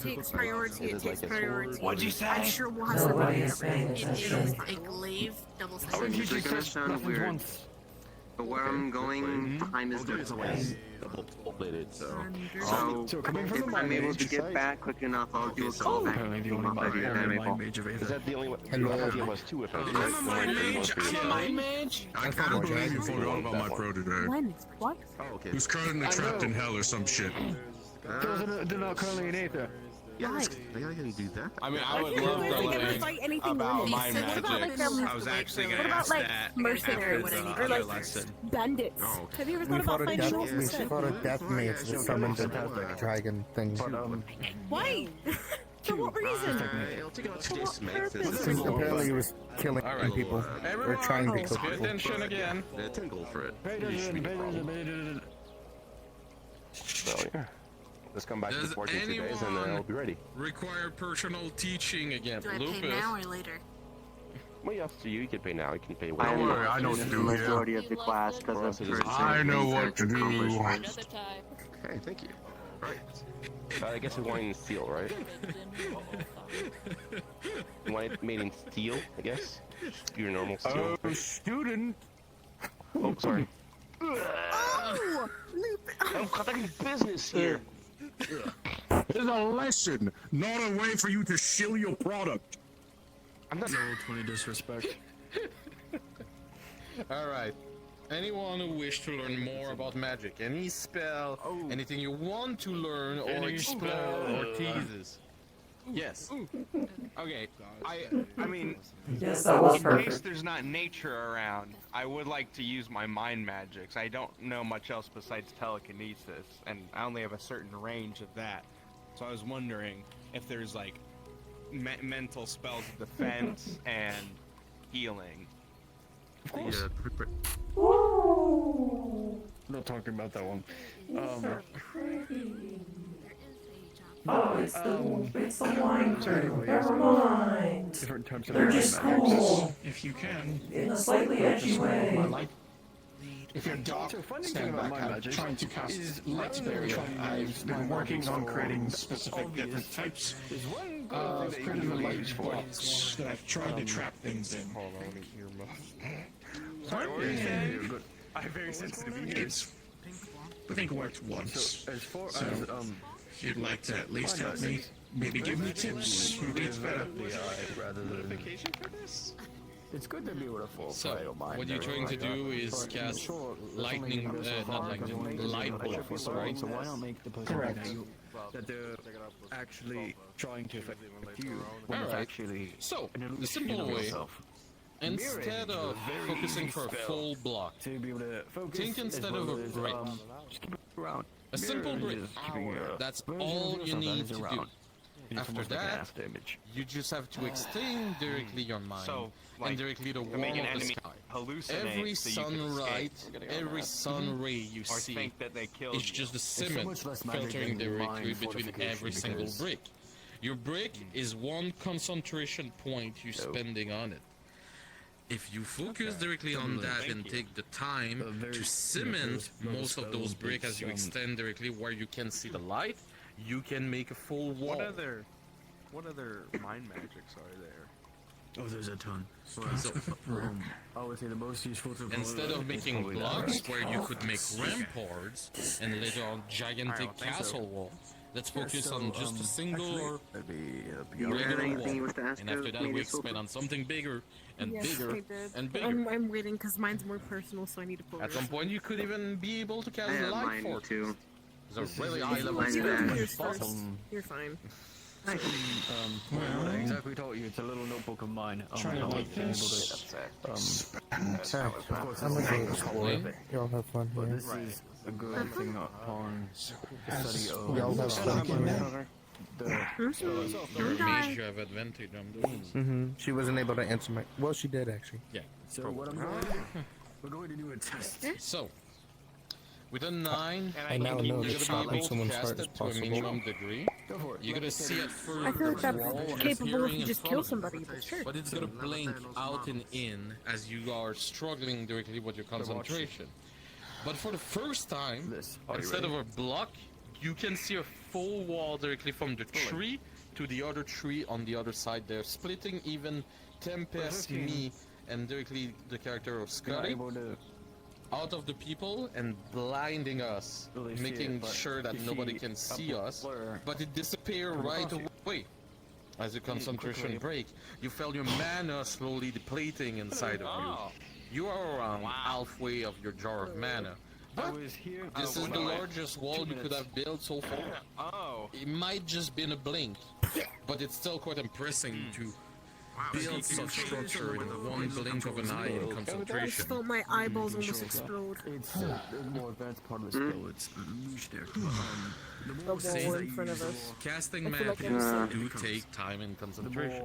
T: takes priority, it takes priority.
Q: What'd you say?
T: I'm sure we'll have something
H: Nobody
T: to
H: is paying
O: It
H: attention.
O: is a glaive double
Q: I would
O: sided.
Q: usually
S: It's gonna
Q: say
S: sound
Q: nothing
S: weird.
Q: once.
S: But where I'm going, time is different.
I: Double-bladed, so.
S: So,
Q: coming from
S: if
Q: the
S: I'm
Q: mind
S: able
Q: mage,
S: to get back quick enough, I'll do a call back.
Q: apparently the only mind mage of
I: Is
Q: Aether.
I: that the only one?
K: Hello.
I: I thought the other was two, if I'm
J: I'm a mind mage. I'm a mind
Q: mage.
C: I can't believe you forgot about my pro today.
T: When? What?
I: Oh, okay.
C: Who's currently trapped in hell or some shit.
Q: They're not currently in Aether.
I: Yeah, they gotta do that.
M: I mean, I would
T: I
M: love
T: can't
M: to
T: believe they ever
M: learn
T: fight anything
M: about
T: women.
M: mind
O: So what about,
M: magic.
O: like,
J: I was actually
T: What
J: gonna
T: about
J: ask
T: like
J: that
T: mercenaries
J: after the
T: or
J: other
T: like
J: lesson.
T: bandits?
I: Oh, okay.
T: Have you ever
K: We
T: thought
K: fought
T: about
K: a
T: fighting
K: death.
T: wolves
K: We
T: instead?
K: fought a death mage that summoned a dragon thing.
Q: But
T: Why? For what reason?
I: It'll take about 2 days to make
T: purpose?
I: this.
K: Apparently, he was killing people or trying to kill
P: Pay
K: people.
P: attention again.
I: 10 gold for it.
Q: Pay
I: It should be no problem.
Q: attention.
I: So, yeah. Let's come back
C: Does
I: to work in 2 days and then I'll be ready.
C: Require personal teaching again.
O: Do I pay now or later?
I: Well, yeah, so you can pay now. You can pay
S: I
I: whatever.
S: am
C: I know what to
S: the
C: do here.
S: majority of the class because
I: For us,
S: of
I: it is-
S: person.
C: I know what to do.
I: Okay, thank you. Right. I guess we want it in steel, right? You want it made in steel, I guess? Your normal steel.
C: Student.
I: Oh, sorry.
T: Oh!
I: I'm conducting business here.
C: It's a lesson, not a way for you to shill your product.
I: I'm not.
Q: No 20 disrespect.
P: Alright. Anyone who wish to learn more about magic, any spell, anything you want to learn or
Q: Any
P: explore
Q: spell.
P: or teases.
R: Yes. Okay. I mean,
H: Yes, that was
R: in
H: perfect.
R: case there's not nature around, I would like to use my mind magics. I don't know much else besides telekinesis, and I only have a certain range of that. So I was wondering if there's like mental spells of defense and healing.
Q: Of course.
I: Yeah,
Q: Not talking about that one.
H: Oh, it's the wine crew. Never mind.
Q: Different types of
H: They're
Q: mind
H: just
Q: magics.
H: cool
C: If you can.
H: in a slightly edgy way.
C: If you're dark,
Q: So funny thing
C: stand
Q: about
C: back.
Q: mind
C: I'm
Q: magic
C: trying to cast
Q: is
C: light barrier. I've been working on creating specific different types of critical light blocks that I've tried to trap things in.
P: Hold on, let me hear my...
Q: Sorry, what were you saying? I have very sensitive ears.
C: I think it worked once.
Q: So as far
C: So,
Q: as
C: if you'd like to at least help me, maybe give me tips, who reads better?
Q: rather than
P: Notification for this?
Q: it's good to be able to fall
P: So,
Q: prey on mind.
P: what you're trying to do is cast lightning, not lightning, light bolts, right?
Q: So why not make the person that they're actually trying to affect you when it's
P: Alright.
Q: actually
P: So,
Q: an
P: the
Q: illusion
P: simple
Q: of
P: way,
Q: yourself.
P: instead of focusing for a full block,
Q: To be able to focus
P: think instead
Q: as
P: of
Q: well
P: a
Q: as,
P: break.
Q: just keep it around.
P: A simple break hour, that's all you need to do. After that, you just have to extend directly your mind
R: So,
P: and directly the
R: to make
P: wall
R: an
P: of the
R: enemy
P: sky.
R: hallucinate
P: every
R: so you can
P: sunlight,
R: escape.
P: every sun ray you
R: Or
P: see
R: think that they killed
P: is
R: you.
P: just the
Q: so
P: cement
Q: much less magic
P: filtering
Q: than
P: directly
Q: mine
P: between
Q: fortification
P: every single
Q: because-
P: brick. Your brick is one concentration point you're spending on it. If you focus directly on that and take the time to cement most of those bricks as you extend directly where you can see the light, you can make a full wall.
N: What other mind magics are there?
Q: Oh, there's a ton.
P: So,
Q: I would say the most useful to
P: instead of making blocks where you could make ramparts and later on gigantic castle wall, let's focus on just a single or regular wall. And after that we expand on something bigger and
T: Yes,
P: bigger
T: I did.
P: and bigger.
T: I'm waiting because mine's more personal, so I need to focus.
P: At some point you could even be able to cast
S: I have
P: light
S: mine
P: fortress.
S: too.
P: It's a really high level
T: You
P: spell.
T: can do yours first. You're fine.
Q: What I exactly taught you, it's a little notebook of mine.
B: Trying to like this.
Q: Of course,
B: I'm
Q: this
B: gonna
Q: is
B: explore it. Y'all have fun
Q: but
B: here.
Q: this is a good thing upon the study of
B: Y'all have fun here.
P: You're a mage, you have advantage on those.
B: She wasn't able to answer my. Well, she did actually.
P: Yeah.
Q: So what I'm going to do, we're going to do a test.
P: So, with a 9,
B: I now know
P: you're
B: that
P: gonna
B: stopping
P: be able to
B: someone's
P: cast
B: heart is
P: it to a
B: possible.
P: minimum degree.
Q: Go for it.
P: You're gonna see at first
T: I feel like
P: the
T: that's
P: wall
T: capable if
P: appearing
T: you
P: in
T: just
P: front
T: kill
P: of you.
T: somebody, but sure.
P: But it's gonna blink out and in as you are struggling directly with your concentration. But for the first time, instead of a block, you can see a full wall directly from the tree to the other tree on the other side there, splitting even Tempest, me, and directly the character of Scotty out of the people and blinding us,
Q: Really see
P: making
Q: it, but
P: sure that
Q: you
P: nobody
Q: see
P: can
Q: a
P: see us.
Q: blur.
P: But it disappeared
Q: Come
P: right
Q: across you.
P: away. As your concentration break, you felt your mana slowly depleting inside of you. You are around halfway of your jar of mana. But this is the largest wall you could have built so far.
R: Oh.
P: It might just been a blink, but it's still quite impressive to build such structure in one blink of an eye in
T: I just
P: concentration.
T: felt my eyeballs almost explode.
Q: It's the more advanced part of the spell. It's niche there. The more
T: The wall in front of us.
P: Casting
T: I feel like
P: magic
T: I'm
P: do
T: sick.
P: take time and concentration.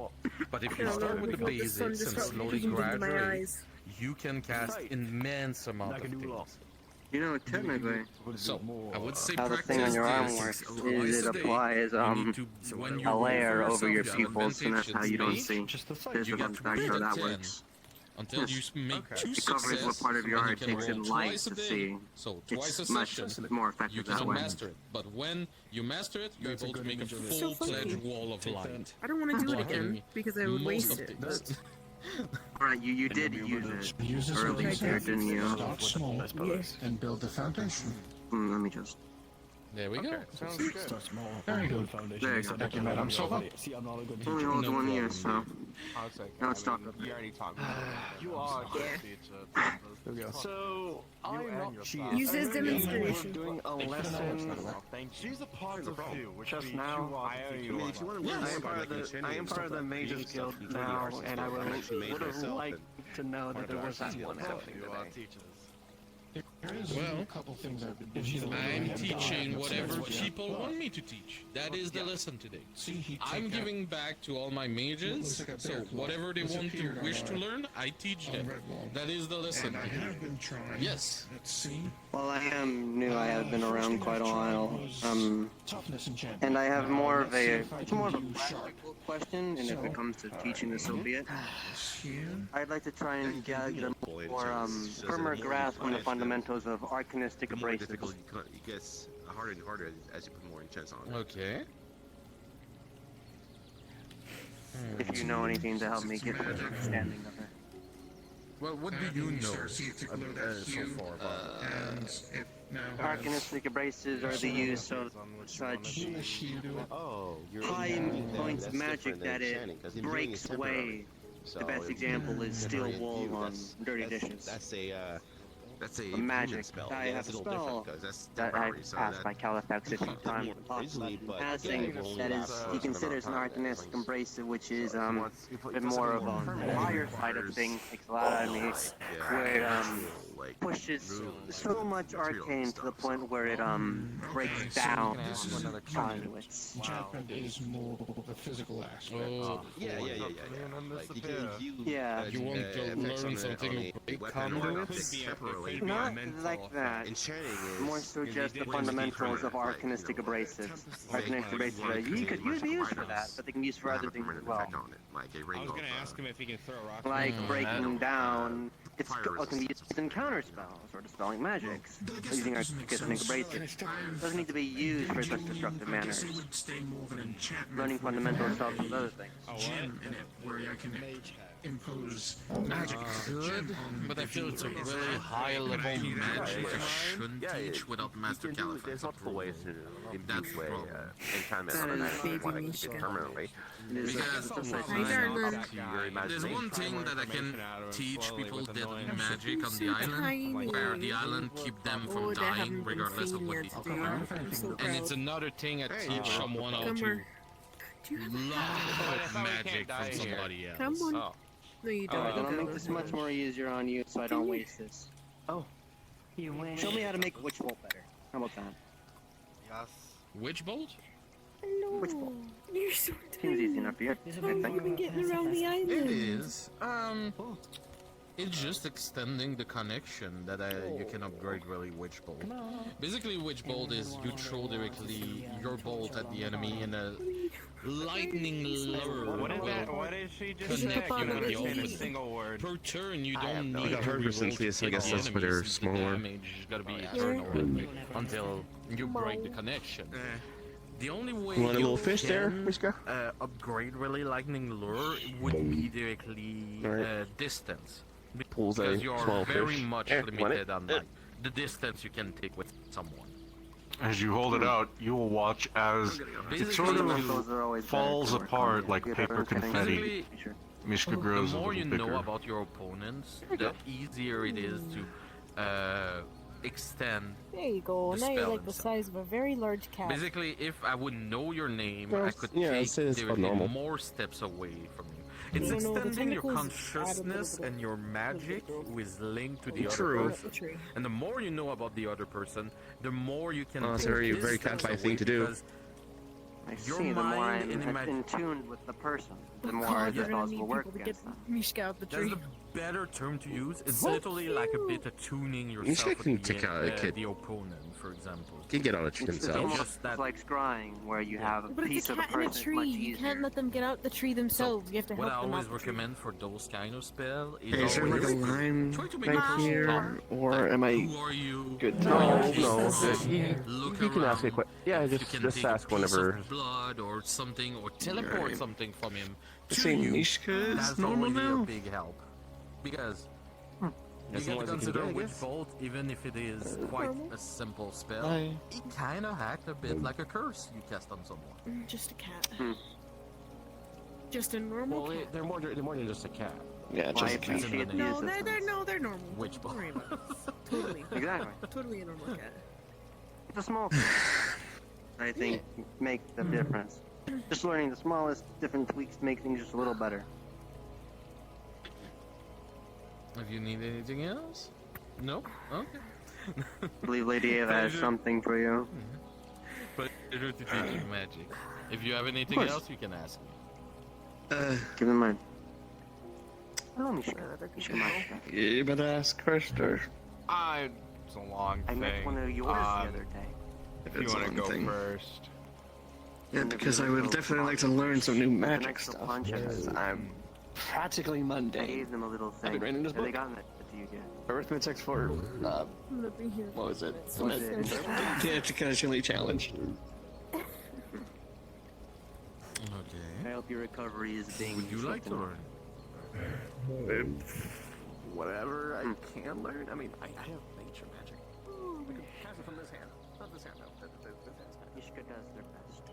P: But if
T: I
P: you
T: don't
P: start
T: know,
P: with the
T: because the sun
P: basics
T: just
P: and
T: got
P: slowly
T: beamed into my
P: graduate,
T: eyes.
P: you can cast immense amount of things.
S: You know, technically,
P: So, I would say
S: how the
P: practice
S: thing on your arm
P: this
S: works
P: twice
S: is
P: a
S: it
P: day.
S: applies
P: You need to, when you
S: a
P: roll
S: layer
P: for
S: over your
P: yourself, you have
S: pupils, and that's how you don't
P: advantage
S: see. There's
P: you
S: a
P: get
S: fun fact how that
P: 10
S: works.
P: until you make two
S: It covers what
P: success,
S: part of your
P: and
S: art
P: you can
S: takes
P: roll
S: in light
P: twice a
S: to
P: day.
S: see.
P: So twice
S: It's
P: a
S: much
P: session,
S: more
P: you
S: effective
P: can
S: that way.
P: master it. But when you master it, you're able to make a
T: So
P: full-fledged
T: funky.
P: wall of light.
T: I don't want to do it
P: Blocking
T: again because I would
P: most
T: waste
P: of
T: it.
P: things.
S: Alright, you did use it earlier, didn't you?
L: Start small and build the foundation.
S: Let me just.
P: There we go.
Q: Sounds good. Start small.
L: Very
Q: Build
L: good.
Q: foundation.
S: There you
Q: They
S: go.
Q: said
L: Thank you,
Q: that
L: Madam
Q: already.
L: Silva.
Q: See, I'm not a good
S: Only holds 1 year, so.
R: I was like,
S: Now let's talk.
R: you already talked about it.
M: You are
T: Yeah.
Q: There we go.
M: So I'm not cheating.
T: Use his demonstration.
M: Doing a lesson.
R: She's a part
M: of the few, which
R: just
M: means
R: now.
M: you are the teacher.
I: If you want to
M: I
I: learn
M: am
I: more
M: part
I: about
M: of the
I: enchanting
M: I am
I: and
M: part of
I: stuff
M: the
I: like that,
M: Mages
I: you can
M: Guild
I: study the
M: now,
I: VRC
M: and I
I: stuff.
M: would
I: actually made
M: would have
I: myself
M: liked
I: and
M: to know that
I: part
M: there
I: of
M: was
I: the
M: that
I: VRC
M: one
I: stuff.
M: happening
I: You are
M: today.
L: There is
P: Well,
L: a couple things I've been
P: I'm teaching whatever people want me to teach. That is the lesson today. I'm giving back to all my mages, so whatever they want to wish to learn, I teach them. That is the lesson.
L: I have been trying.
P: Yes.
L: Let's see.
S: Well, I am new. I have been around quite a while.
L: Toughness enchantment.
S: And I have more of
L: Let's see
S: a.
L: if I
S: It's
L: can
S: more of a
L: do sharp.
S: practical question, and if it comes to teaching this, so be it.
L: Here.
S: I'd like to try and get a more firmer grasp on the fundamentals of arcanistic
I: The more
S: abrasives.
I: difficult it gets harder and harder as you put more enchants on it.
P: Okay.
S: If you know anything to help me get an understanding of it.
P: Well, what do you know so far about
S: Arcanistic abrasives are the use of such high points of magic that it breaks away. The best example is steel wool on dirty dishes.
I: That's a That's a
S: the magic.
I: spell.
S: I
I: Yeah,
S: have
I: that's
S: a
I: a little
S: spell
I: different, 'cause that's
S: that I
I: temporary, so
S: passed
I: that-
S: by Califax a few
I: That's
S: times.
I: more
S: and talked
I: easily,
S: about
I: but
S: passing
I: it only
S: that is
I: lasts a
S: you can
I: certain
S: consider
I: amount of time,
S: narcotistic abrasive, which is
I: So if
S: a
I: it
S: bit
I: does
S: more of
I: something more
S: a
I: permanent,
S: higher
I: it
S: side of
I: requires
S: things. Takes a lot out of me,
I: yeah,
S: where it
I: actual, like,
S: pushes
I: runes
S: so
I: and
S: much
I: material and
S: arcane to the
I: stuff,
S: point where it breaks
L: so
S: down
L: this is
S: another conduits.
L: enchantment is more of a physical aspect.
I: Yeah. Like, you can infuse
S: Yeah.
I: you want to learn something temporarily.
S: Not like that.
I: Enchanting is
S: More so just the fundamentals of arcanistic abrasives. Arcanistic abrasives, you'd be used for that, but they can be used for other things as well.
I: Like a
R: I
I: ring
R: was
I: of,
R: gonna ask him if he can throw rocks.
S: Like breaking down, it
I: fire
S: can be used in counter spells or dispelling magics. Using arcanistic abrasives doesn't need to be used for such destructive manners.
L: Would stay more of an enchantment.
S: Learning fundamental stuff with other things.
L: Gem in it where I can impose magic.
A: Good, but I feel it's a really high level magic I shouldn't teach without Master Califax.
I: There's multiple ways to
A: That's
I: infuse
A: the
I: a
A: problem.
I: enchantment
O: That
I: on an
O: is
I: item.
O: baby
I: Want to keep
O: Mishka.
I: it permanently.
A: Because
O: Hi, darling.
A: there's one thing that I can teach people that do magic on the island,
O: tiny.
A: where the island keep them from
O: Oh, they haven't
A: dying
O: been
A: regardless of
O: seen
A: what
O: yet,
A: they
O: do
A: do.
O: you? I'm so
A: And it's
O: proud.
A: another thing I teach someone how
O: Come
A: to
O: here.
A: love magic from somebody else.
O: Come on. No, you don't.
S: Alright, then I'll
O: Go.
S: make this much more easier on you so I don't waste this.
H: Oh, you win.
S: Show me how to make Witch Bolt better. How about that?
M: Yes.
A: Witch bolt?
O: Hello.
S: Witch Bolt.
O: You're so
S: Seems
O: tiny.
S: easy enough for you.
O: How have you been getting around the island?
A: It is. It's just extending the connection that you can upgrade really Witch Bolt. Basically, Witch Bolt is you throw directly your bolt at the enemy and a lightning lure
R: What is
A: will
R: that? What did she just say?
A: connect you with the
R: Say the
A: opposite.
R: single word.
A: Per turn, you
I: I have
A: don't
I: no
A: need
I: idea.
A: to
I: I've heard
A: reroll
I: recently,
A: to
I: so I
A: hit
I: guess
A: the
I: that's why
A: enemy,
I: they're
A: since the
I: smaller.
A: damage is gotta be eternal until you break the connection. The only way
I: You want a
A: you
I: little fish there,
A: can,
I: Mishka?
A: upgrade really lightning lure would be directly
I: Alright.
A: distance.
I: Pulls a
A: Because you are
I: small
A: very
I: fish.
A: much
I: Here, want
A: limited
I: it?
A: on like the distance you can take with someone.
E: As you hold it out, you will watch as it sort of falls apart like paper confetti.
A: Basically,
E: Mishka
A: the
E: grows a
A: more you
E: little
A: know
E: bigger.
A: about your opponents, the easier it is to extend.
T: There you go.
A: The
T: Now you're
A: spell
T: like the size of a very large cat.
A: Basically, if I would know your name,
I: Well,
A: I could
I: yeah, I'd
A: take
I: say it's about
A: directly
I: normal.
A: more steps away from you. It's
T: You know, the
A: extending your
T: tentacles add a little
A: consciousness
T: bit
A: and your magic with link to the
I: True.
A: other person. And the more you know about the other person, the more you can.
I: Oh, it's a
A: take
I: very- very
A: distance
I: cat-like thing
A: away
I: to do.
A: because
S: I
A: your
S: see, the more
A: mind
S: I'm
A: and
S: in tune with the person, the
T: Oh
S: more
T: God,
S: the
T: you're gonna
S: spells
T: need
S: will work
T: people to
S: against
T: get
S: them.
T: Mishka out the
A: that's
T: tree.
A: the better term to use. It's
T: Fuck
A: literally like a bit of tuning yourself
I: Mishka
A: with
I: can take out a kid.
A: the opponent, for example.
I: He can get on it
S: It's
I: himself.
S: almost
A: Just that-
S: like scrying, where you have a
T: But
S: piece
T: it's a
S: of the
T: cat in a
S: person. It's much
T: tree. You
S: easier.
T: can't let them get out the tree themselves. You have to
A: What I
T: help them
A: always
T: out the tree.
A: recommend for those kind of spell is
I: Hey, is there like a
A: always
I: line
A: try to make
I: right
A: yourself
I: here,
A: stop.
I: or am I
A: Who are you?
I: good?
A: Where
I: No,
A: are you
I: no.
A: from?
I: He
A: Look
I: can ask me a
A: around.
I: question. Yeah,
A: If you
I: just
A: can
I: just
A: take a
I: ask
A: piece
I: whenever.
A: of blood or something, or teleport
I: Alright.
A: something from him to
I: Say
A: you.
I: Mishka is
A: That's
I: normal
A: already
I: now?
A: a big help because you
I: As
A: get
I: long
A: to
I: as I can
A: consider
I: get, I
A: Witch
I: guess.
A: Bolt, even if it is quite a simple spell.
I: Aye.
A: It kind of act a bit like a curse you cast on someone.
T: Just a cat. Just a normal
Q: Well,
T: cat.
Q: they're more than just a cat.
I: Yeah,
S: Well, I
I: just a cat.
S: appreciate the
T: No,
S: assistance.
T: they're normal.
A: Witch
T: Don't worry about it. Totally.
S: Exactly.
T: Totally a normal cat.
S: It's a small thing, I think, make the difference. Just learning the smallest different tweaks to make things just a little better.
A: If you need anything else, no. Okay.
S: I believe Lady Ava has
A: Pleasure.
S: something for you.
A: Pleasure to teach you magic. If you have anything
S: course.
A: else, you can ask me.
S: Keep in mind. Hello, Mishka. Mishka Mashka.
I: You better ask first, or
R: It's a long
S: I
R: thing.
S: met one of yours the other day.
R: If you
I: It's a
R: want to
I: long
R: go
I: thing.
R: first.
I: Yeah, because I would definitely like to learn some new magic
S: extra
I: stuff.
S: punch in
I: Because
S: it.
I: I'm practically
S: I
I: mundane.
S: gave them a little
I: I've
S: thing.
I: been reading this
S: Have they
I: book.
S: gotten it? Do you get?
I: Arithmetic for
T: I'm gonna be here.
I: what was it?
T: So
I: Yeah, it's a casually challenge.
A: Okay.
S: I hope your recovery is being.
A: Would you like to learn?
I: Whatever I can learn. I mean, I have nature magic. We can cast it from this hand. Not this hand, no. This hand's kind
S: Mishka does their best.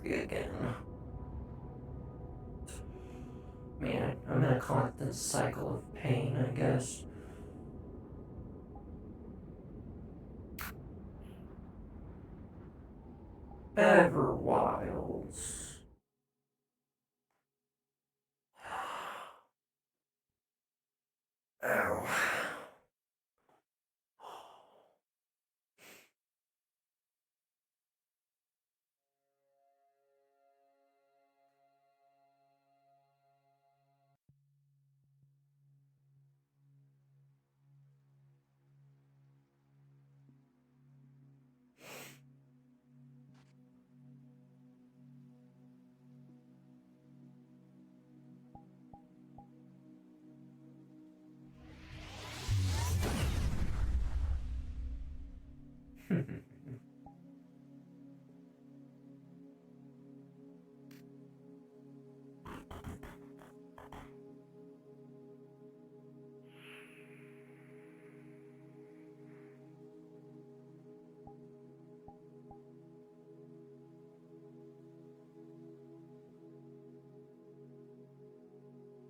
H: angry again. Man, I'm in a constant cycle of pain, I guess. Everwilds. Ow.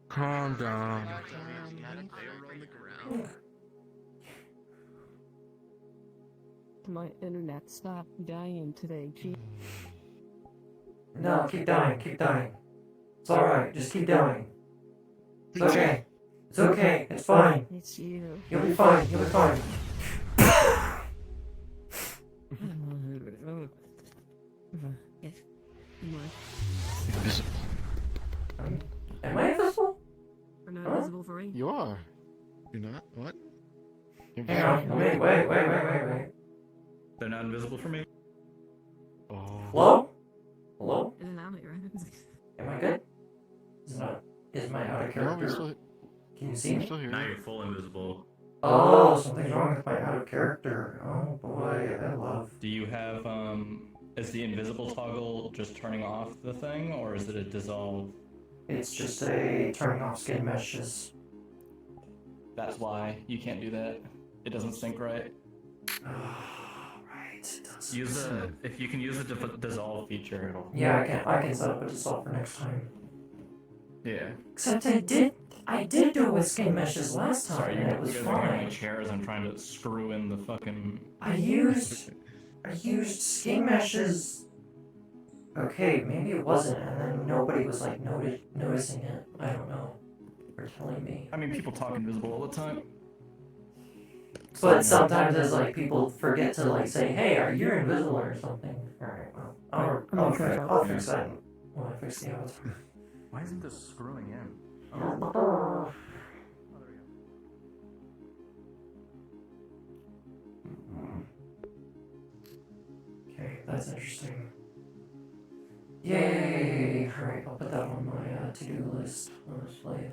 A: Calm down.
O: My internet stopped dying today. Gee.
H: No, keep dying, keep dying. It's alright, just keep dying. It's okay. It's okay, it's fine.
O: It's you.
H: You'll be fine, you'll be fine.
O: Yes. Am
P: Invisible.
H: Am I invisible?
O: We're not invisible for me.
P: You are. You're not? What? You're
H: Hang on, wait.
Q: They're not invisible for me.
P: Oh.
H: Hello? Hello?
O: In and out, right?
H: Am I good? Is my out of character? Can you see me?
Q: Now you're full invisible.
H: Oh, something's wrong with my out of character. Oh boy, I love.
Q: Do you have is the invisible toggle just turning off the thing, or is it a dissolve?
H: It's just a turning off skin meshes.
Q: That's why you can't do that. It doesn't sync right.
H: Right, it does.
Q: If you can use the dissolve feature, it'll.
H: Yeah, I can set up a dissolve for next time.
Q: Yeah.
H: Except I did do it with skin meshes last time,
Q: Sorry,
H: and it was
Q: you guys are hearing my
H: fine.
Q: chairs. I'm trying to screw in the fucking.
H: I used skin meshes. Okay, maybe it wasn't, and then nobody was like noticing it. I don't know. Or telling me.
Q: I mean, people talk invisible all the time.
H: But sometimes it's like people forget to like say, "Hey, are you invisible or something?" All right, well, I'll fix that when I fix the avatar.
Q: Why isn't this screwing in?
H: Okay, that's interesting. Yay! Alright, I'll put that on my to-do list, honestly.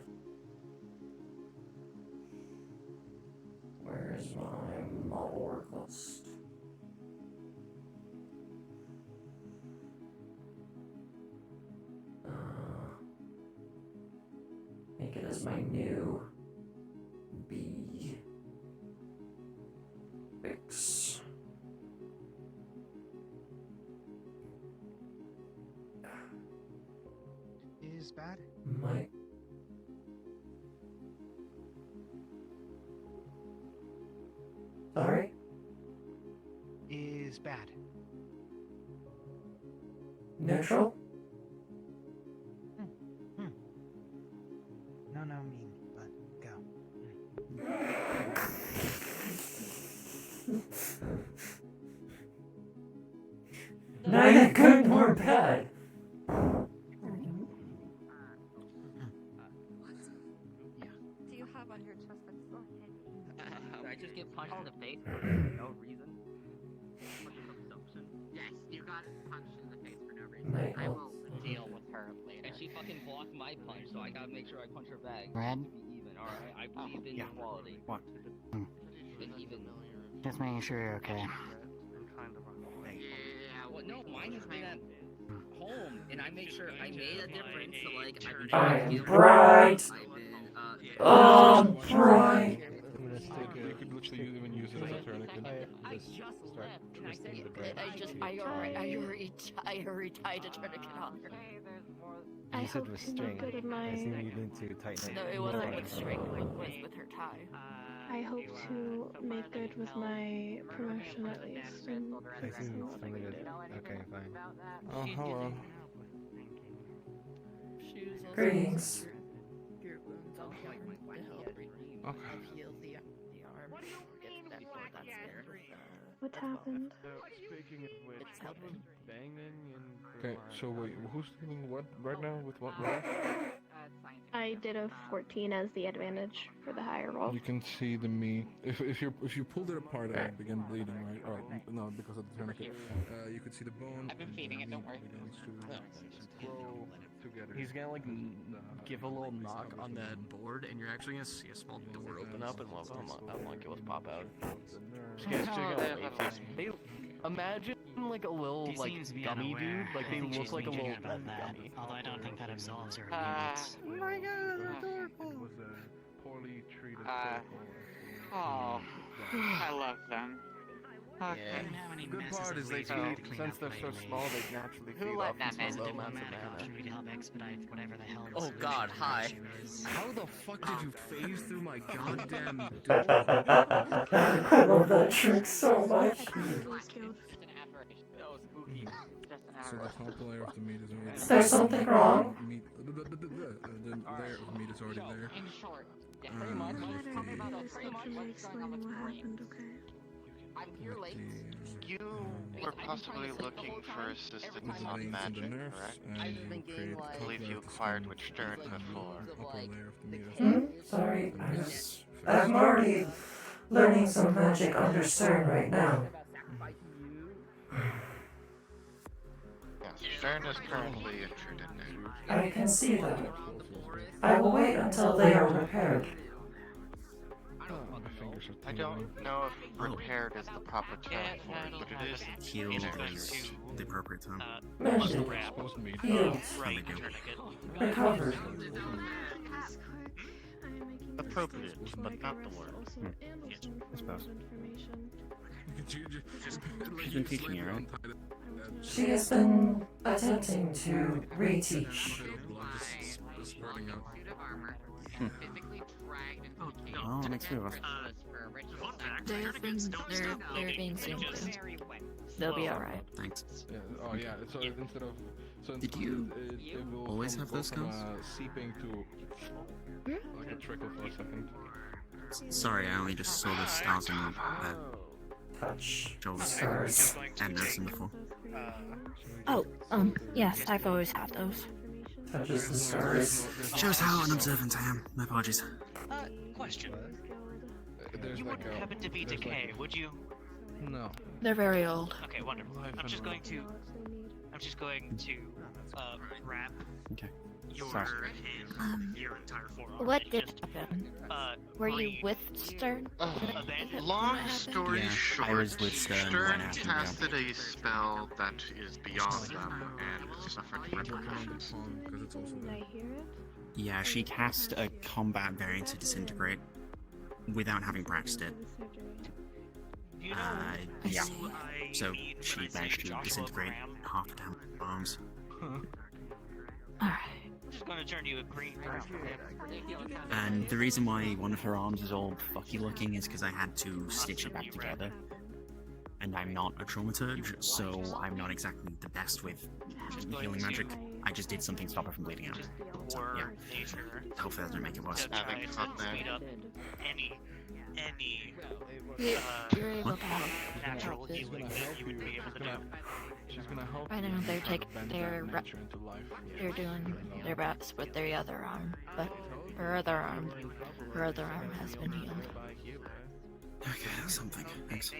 H: Where's my model work list? Make it as my new B. Fix.
D: Is bad?
H: Might. Sorry?
D: Is bad.
H: Neutral?
D: No, mean, but go.
H: Neither good nor bad.
G: Do you have on your chest that's so heavy?
U: Did I just get punched in the face for no reason? For just assumption? Yes, you got punched in the face for no reason. I will deal with her later. And she fucking blocked my punch, so I gotta make sure I punch her back.
D: Brad?
U: To be even, alright? I believe in equality.
D: What?
U: And even.
D: Just making sure you're okay.
U: Yeah, well, no, mine has been at home, and I make sure I made a difference. So, like, I've been
H: I
U: trying to
H: am
U: heal.
H: bright.
U: I've been,
H: Oh, bright.
P: You could literally even use it as a tourniquet.
F: just start twisting the
O: I
F: branch.
O: just, I already tied a tourniquet on her.
F: You said with string. I assume you need to tighten it.
O: No, it wasn't with string, it was with her tie.
V: I hope to make good with my promotion at least. And
F: I assume it's limited. Okay, fine.
B: Oh, hello.
H: Greetings.
O: Your wounds on the arm to help heal the arm. Get that before that's
V: what happened?
B: Speaking of which,
O: it's helping.
B: banging and. Okay, so wait, who's doing what right now with what roll?
V: I did a 14 as the advantage for the higher roll.
B: You can see the meat. If you pulled it apart and it began bleeding, right? Or no, because of the tourniquet. You could see the bone.
W: I've been feeding it. Don't worry.
B: Grow together.
F: He's gonna like give a little knock on that board, and you're actually gonna see a small door open up, and homunculus pop out. Imagine like a little like gummy dude, like they look like a little gummy.
W: Although I don't think that absolves her
V: Oh my god,
B: adorable. It was a poorly treated
W: Oh, I love them. Okay.
F: The good part is they feed, since they're so small, they naturally feed off these low amounts of mana.
W: Oh
F: god, hi. How the fuck did you phase through my goddamn
H: I love that trick so much.
B: So the top layer of the meat is already.
H: Is there something wrong?
B: The layer of meat is already there.
W: In short, yeah,
V: Pretty much explain what happened, okay?
W: I'm here late.
X: You were possibly looking for assistance on magic, correct? I believe you acquired with Stern before.
H: Sorry, I'm already learning some magic under Stern right now.
X: Yes, Stern is currently injured in there.
H: I can see that. I will wait until they are repaired.
X: I don't know if repaired is the proper term for it, but it is
Y: Healed is the appropriate term.
H: Mended. Healed. Recovered.
X: Appropriate, but not the word.
Y: I suppose. She's been teaching you, right?
H: She has been attempting to reteach.
Y: Oh, that makes three of us.
O: They're being seen to. They'll be alright.
Y: Thanks.
B: Oh yeah. So instead of
Y: Did you
B: it will
Y: always
B: come
Y: have those
B: from,
Y: skills?
B: seeping to like a trickle for a second.
Y: Sorry, I only just saw the stars on
H: Touch.
Y: Joel's
H: Stars.
Y: and nursing before.
V: Oh, yes, I've always had those.
H: Touches the stars.
Y: Shows how unobservant I am. My apologies.
W: Question. You wouldn't happen to be Decay, would you?
B: No.
O: They're very old.
W: Okay, wonderful. I'm just going to wrap your your entire forearm.
O: What did happen? Were you with Stern?
X: Long story
Y: Yeah,
X: short,
Y: I was with Stern when
X: casted a spell that is beyond them and suffered repercussions.
V: Did I hear it?
Y: Yeah, she cast a combat variant to disintegrate without having practiced it. Yeah. So she managed to disintegrate half the damn arms.
W: I'm just going to turn you a green.
Y: And the reason why one of her arms is all fucky looking is because I had to stitch it back together. And I'm not a traumaturge, so I'm not exactly the best with healing magic. I just did something to stop her from bleeding out. So, yeah. Hopefully that doesn't make it worse.
W: Any
O: You're able to help.
W: natural healing that you would be able to do.
B: She's gonna help.
O: I know they're doing their best with their other arm, but her other arm has been healed.
Y: Okay, that's something. Thanks.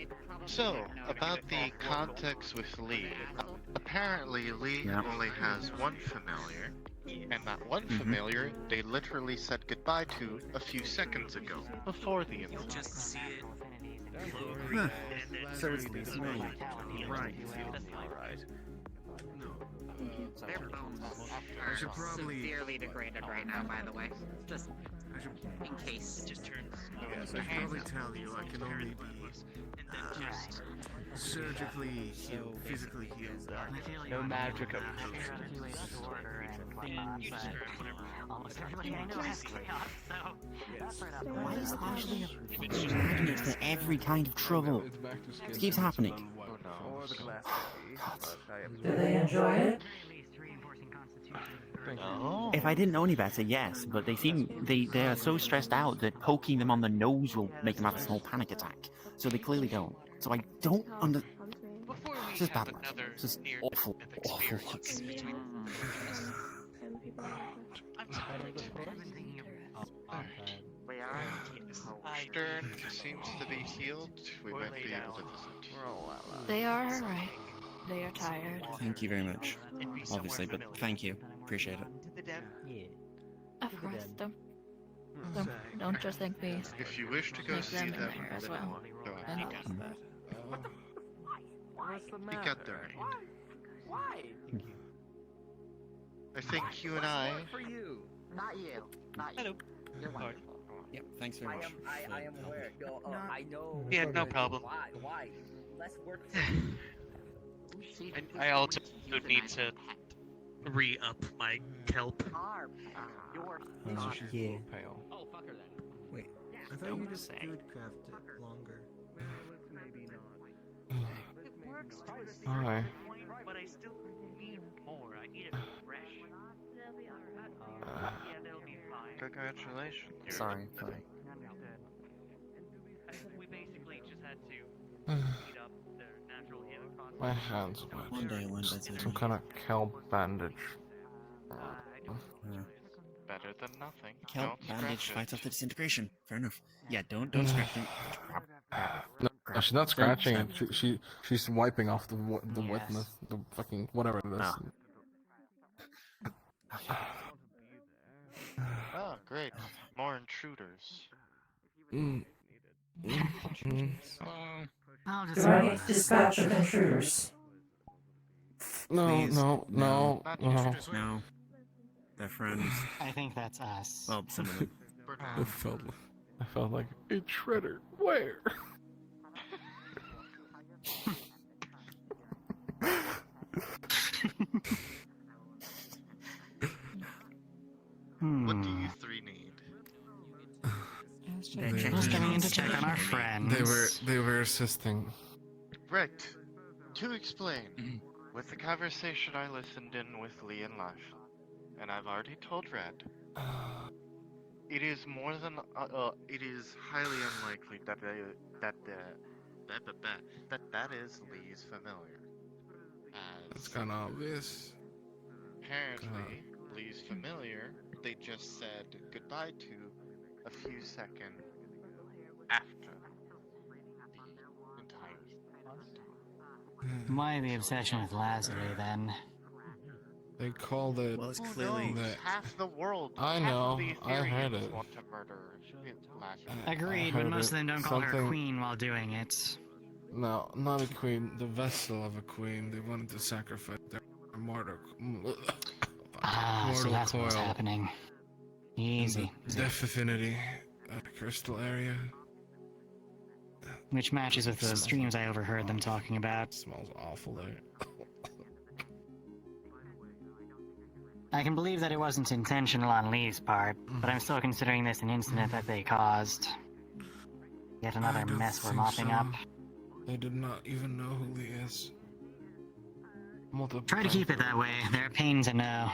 X: So, about the context with Lee. Apparently, Lee only has one familiar, and that one familiar they literally said goodbye to a few seconds ago, before the incident.
W: Just to see it.
Y: Huh. So it's Lee's name. Right.
U: Their bones
F: I should
U: are
F: probably-
U: severely degraded right now, by the way. Just in case.
F: Yes, I should probably tell you I can only be surgically healed, physically healed.
C: No magic of
D: Almost everybody I know has chaos, so
Y: Why is there actually a magnet for every kind of trouble? It keeps happening.
H: Do they enjoy it?
Y: If I didn't know any better, yes, but they are so stressed out that poking them on the nose will make them have a small panic attack. So they clearly don't. So I don't It's just bad luck. It's just awful, awful luck.
X: Stern seems to be healed. We might be able to visit.
O: They are alright. They are tired.
Y: Thank you very much. Obviously, but thank you. Appreciate it.
O: Of course, don't just think me.
X: If you wish to go
O: Make
X: see
O: them in
X: them,
O: there as well.
X: go
O: And
X: ahead. We got there.
U: Why?
X: I think you and I.
U: For you. Not you. Not you. You're wonderful.
Y: Yep, thanks very much.
U: I am aware. No, I know.
C: Yeah, no problem.
U: Why? Less work.
C: I also need to re-up my kelp.
D: Yeah.
U: Oh, fuck her then.
D: Wait, I thought you just food crafted longer.
U: It works to a certain
B: Hi.
U: point, but I still need more. I need it fresh. They'll be alright. Yeah, they'll be fine.
X: Congratulations.
Y: Sorry.
U: We basically just had to speed up their natural healing process.
B: My hands wet.
Y: One day when better.
B: Some kind of kelp bandage.
X: Better than nothing.
Y: Kelp
X: Don't
Y: bandage
X: scratch
Y: fights
X: it.
Y: off the disintegration. Fair enough. Yeah, don't scratch it.
B: No, she's not scratching it. She's wiping off the wetness, the fucking whatever it is.
X: Oh, great. More intruders.
D: I'll
H: Do
D: just
H: I need to dispatch of intruders?
B: No.
Y: No. They're friends.
D: I think that's us.
Y: Well, some of them.
B: I felt like a shredder. Where?
X: What do you three need?
D: Just coming in to check on our friends.
B: They were assisting.
X: Right. To explain, with the conversation I listened in with Lee and Lash, and I've already told Red, it is more than it is highly unlikely that that is Lee's familiar.
B: It's kind of obvious.
X: Apparently, Lee's familiar. They just said goodbye to a few seconds after the entire time.
D: Why the obsession with Lazarus then?
B: They called it.
Y: Well, it's clearly
X: No, half the world.
B: I
X: half
B: know,
X: of the
B: I heard
X: Ethereans
B: it.
X: Want to murder Lazarus.
D: Agreed,
B: I
D: but
B: heard
D: most of
B: it.
D: them don't call her
B: Something-
D: queen while doing it.
B: No, not a queen. The vessel of a queen. They wanted to sacrifice their mortal.
D: Ah, so
B: mortal
D: that's what's
B: coil.
D: happening. Easy.
B: The Death Affinity crystal area.
D: Which matches with those streams I overheard them talking about.
B: Smells awful there.
D: I can believe that it wasn't intentional on Lee's part, but I'm still considering this an incident that they caused. Yet another
B: I don't
D: mess we're
B: think
D: mopping
B: so.
D: up.
B: They did not even know who Lee is.
D: Try to keep it that way. They're a pain to know.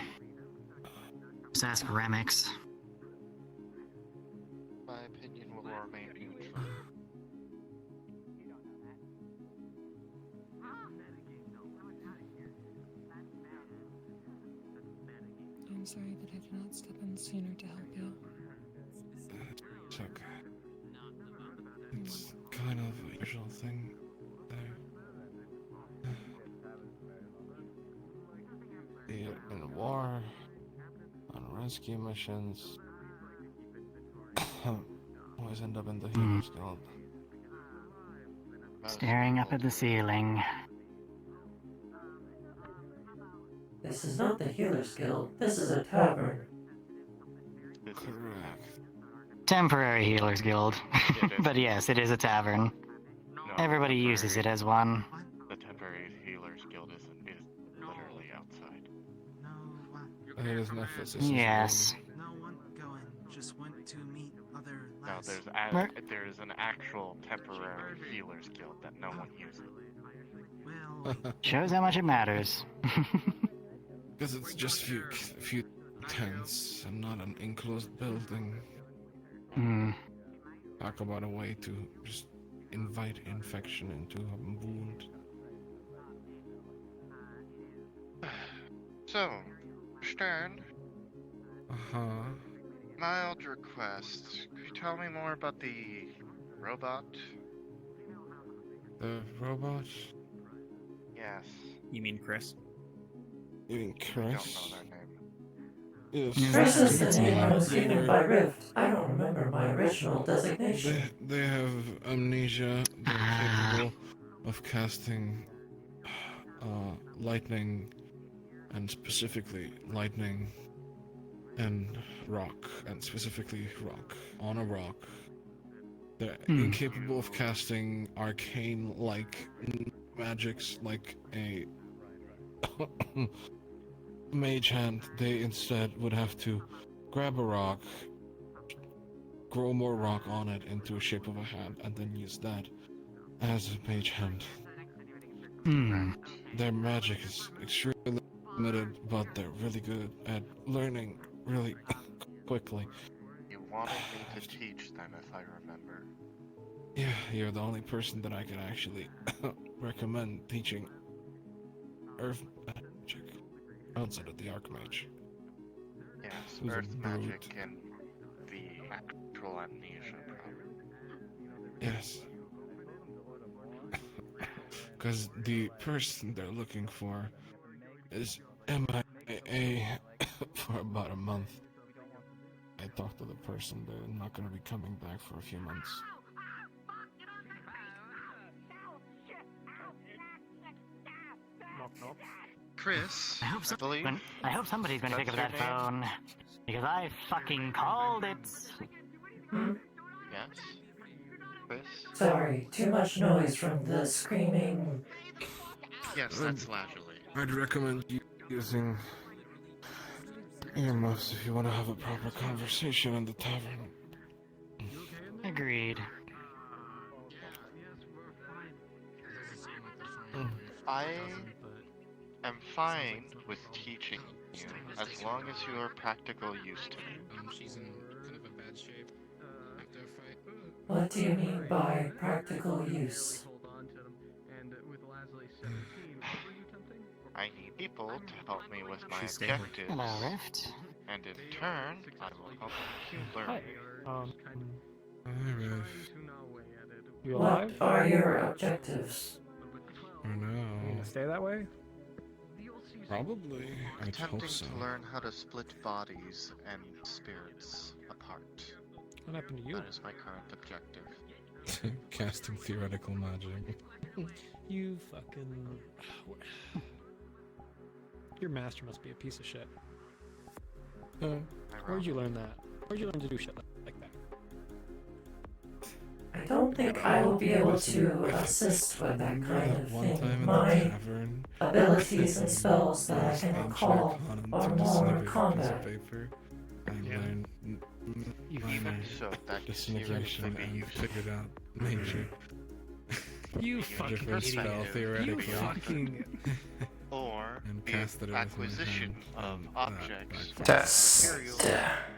D: Just ask Remix.
X: My opinion will remain neutral.
J: I'm sorry that I did not step in sooner to help you.
B: It's okay. It's kind of a usual thing there. Be it in war, on rescue missions. Always end up in the Heroes Guild.
D: Staring up at the ceiling.
H: This is not the Healers Guild. This is a tavern.
A: Correct.
D: Temporary Healers Guild. But yes, it is a tavern. Everybody uses it as one.
X: The temporary healers guild is literally outside.
A: It is not for
D: Yes.
X: No, there's an actual temporary healers guild that no one uses.
D: Shows how much it matters.
A: Because it's just few tents and not an enclosed building. Talk about a way to just invite infection into a wound.
X: So, Stern.
A: Uh-huh.
X: Mild request. Could you tell me more about the robot?
A: The robot?
X: Yes.
Y: You mean Chris?
A: You mean
X: I
A: Chris?
X: don't know their name.
A: Yes.
H: Chris is the name I was given by Rift. I don't remember my original designation.
A: They have amnesia. They're capable of casting lightning, and specifically lightning and rock, and specifically rock, on a rock. They're incapable of casting arcane-like magics like a mage hand. They instead would have to grab a rock, grow more rock on it into a shape of a hand, and then use that as a mage hand. Their magic is extremely limited, but they're really good at learning really quickly.
X: You wanted me to teach them, if I remember.
A: Yeah, you're the only person that I can actually recommend teaching Earth magic outside of the Archmage.
X: Yes,
A: Who's a
X: Earth
A: brute.
X: magic and the actual amnesia problem.
A: Yes. Because the person they're looking for is MIA for about a month. I talked to the person, they're not going to be coming back for a few months.
X: Chris,
D: I hope somebody's going to pick up that phone. Because I fucking called it.
X: Yes? Chris?
H: Sorry, too much noise from the screaming.
X: Yes, that's Lazuli.
A: I'd recommend you using earmuffs if you want to have a proper conversation in the tavern.
D: Agreed.
X: I am fine with teaching you as long as you are practical use to me.
A: She's in kind of a bad shape after a fight.
H: What do you mean by practical use?
X: I need people to help me with my
D: She's
X: objectives.
D: Hello, Rift.
X: And in turn, I will help you learn.
Q: You
H: What
Q: alive?
H: are your objectives?
A: I know.
Q: Gonna stay that way?
A: Probably. I'd
X: Attempting
A: hope so.
X: to learn how to split bodies and spirits apart.
Q: What happened to you?
X: That is my current objective.
A: Casting theoretical magic.
Q: You fucking... Your master must be a piece of shit. Where'd you learn that? Where'd you learn to do shit like that?
H: I don't think I will be able to assist with that kind of thing. My abilities and spells that I can recall are more combat.
X: So that
A: Disintegration
X: theoretically be
A: and
X: useful.
A: figured out nature.
Q: You fucking
A: Different spell
Q: idiot.
A: theoretically.
Q: You fucking...
X: Or
A: And
X: the
A: casted it with
X: acquisition
A: my
X: of
A: hand.
X: objects
A: That
H: That's-
X: materials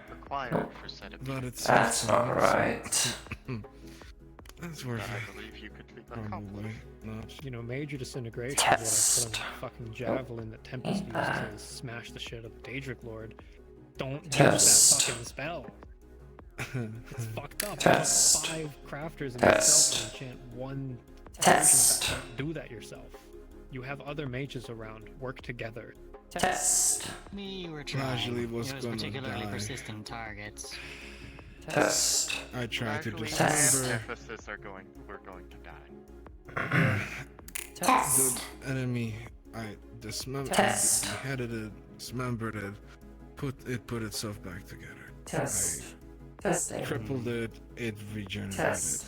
X: required for said
A: But
X: objectives.
A: it's
H: That's not right.
A: That's worth
X: That I
A: it.
X: believe you could
A: Probably
X: accomplish.
A: not.
Q: You know, major disintegration
H: Test.
Q: is what I put on the fucking javelin that Tempest used to smash the shit out of the Daedric Lord. Don't use
H: Test.
Q: that fucking spell. It's fucked up.
H: Test.
Q: You have 5 crafters in
H: Test.
Q: yourself and enchant one
H: Test.
Q: version of that. Don't do that yourself. You have other mages around. Work together.
H: Test.
D: We were trying.
A: Gradually was
D: It was
A: gonna
D: particularly
A: die.
D: persistent targets.
H: Test.
A: I tried to
X: Gradually,
H: Test.
X: me and
A: dismember
X: Emphasis we're going to die.
H: Test.
A: the enemy.
E: I dismembered
H: Test.
E: it, beheaded it, dismembered it, put itself back together.
H: Test.
E: I
H: Testing.
E: crippled it, it regenerated.
H: Test.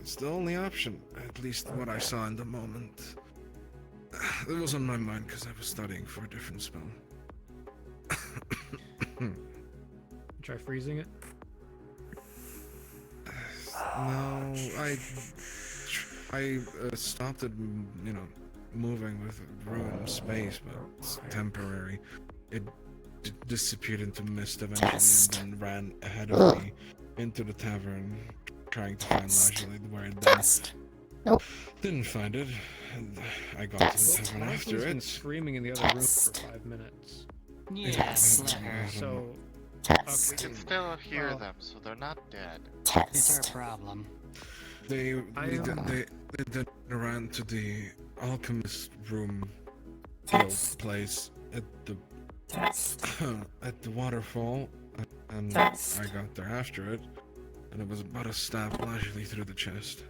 E: It's the only option, at least what I saw in the moment. It was on my mind because I was studying for a different spell.
K: Try freezing it?
E: No, I stopped it, moving with room, space, but it's temporary. It disappeared into mist eventually and then ran ahead of me into the tavern, trying to find Lajali where it
H: Nope.
E: Didn't find it, and I got to the tavern after
K: Lajali's been
E: it.
K: screaming in the other room for 5 minutes.
D: Yes.
K: So,
X: We can still hear them, so they're not dead.
D: It's our problem.
E: They then ran to the alchemist room place at the at the waterfall, and I got there after it, and it was about to stab Lajali through the chest.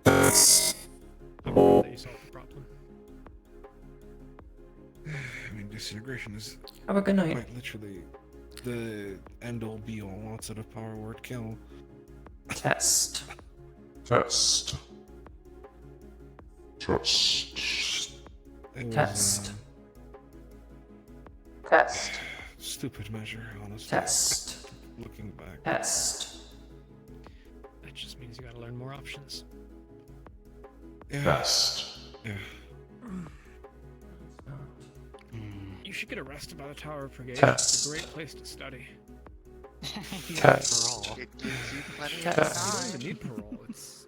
K: I'm glad that you solved the problem.
E: I mean, disintegration is
H: Have a good night.
E: quite literally the end-all be-all outside of power word kill.
H: Test.
E: Test. Test.
H: Test. Test.
E: Stupid measure, honestly.
H: Test.
E: Looking back.
H: Test.
K: That just means you gotta learn more options.
E: Yeah.
H: Test.
E: Yeah.
K: You should get arrested by the Tower of Purgation.
H: Test.
K: It's a great place to study.
H: Test.
X: It gives you plenty
K: You
X: of
K: don't
X: time.
K: even need parole. It's,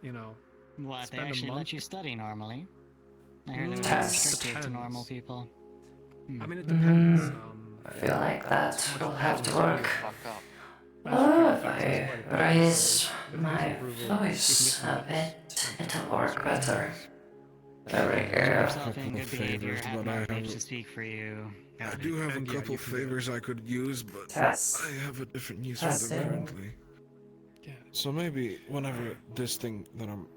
D: What, they
K: spend a
D: actually
K: month.
D: let you study normally? I heard it was
H: Test.
D: restricted to normal people.
K: I mean, it depends.
H: I feel like that will have to work.
X: Fuck up.
H: If I raise my voice a bit, it'll work better. There we
D: Keep
H: go.
D: yourself in good behavior,
E: favors,
D: have
E: but I
D: my
E: have
D: bitch
E: a-
D: to speak for you.
E: I do have a
K: And yeah,
E: couple
K: you can do it.
E: favors I could use, but
H: Test.
E: I have a different use for them
H: Testing.
E: currently.
K: Yeah.
E: So maybe whenever this thing that I'm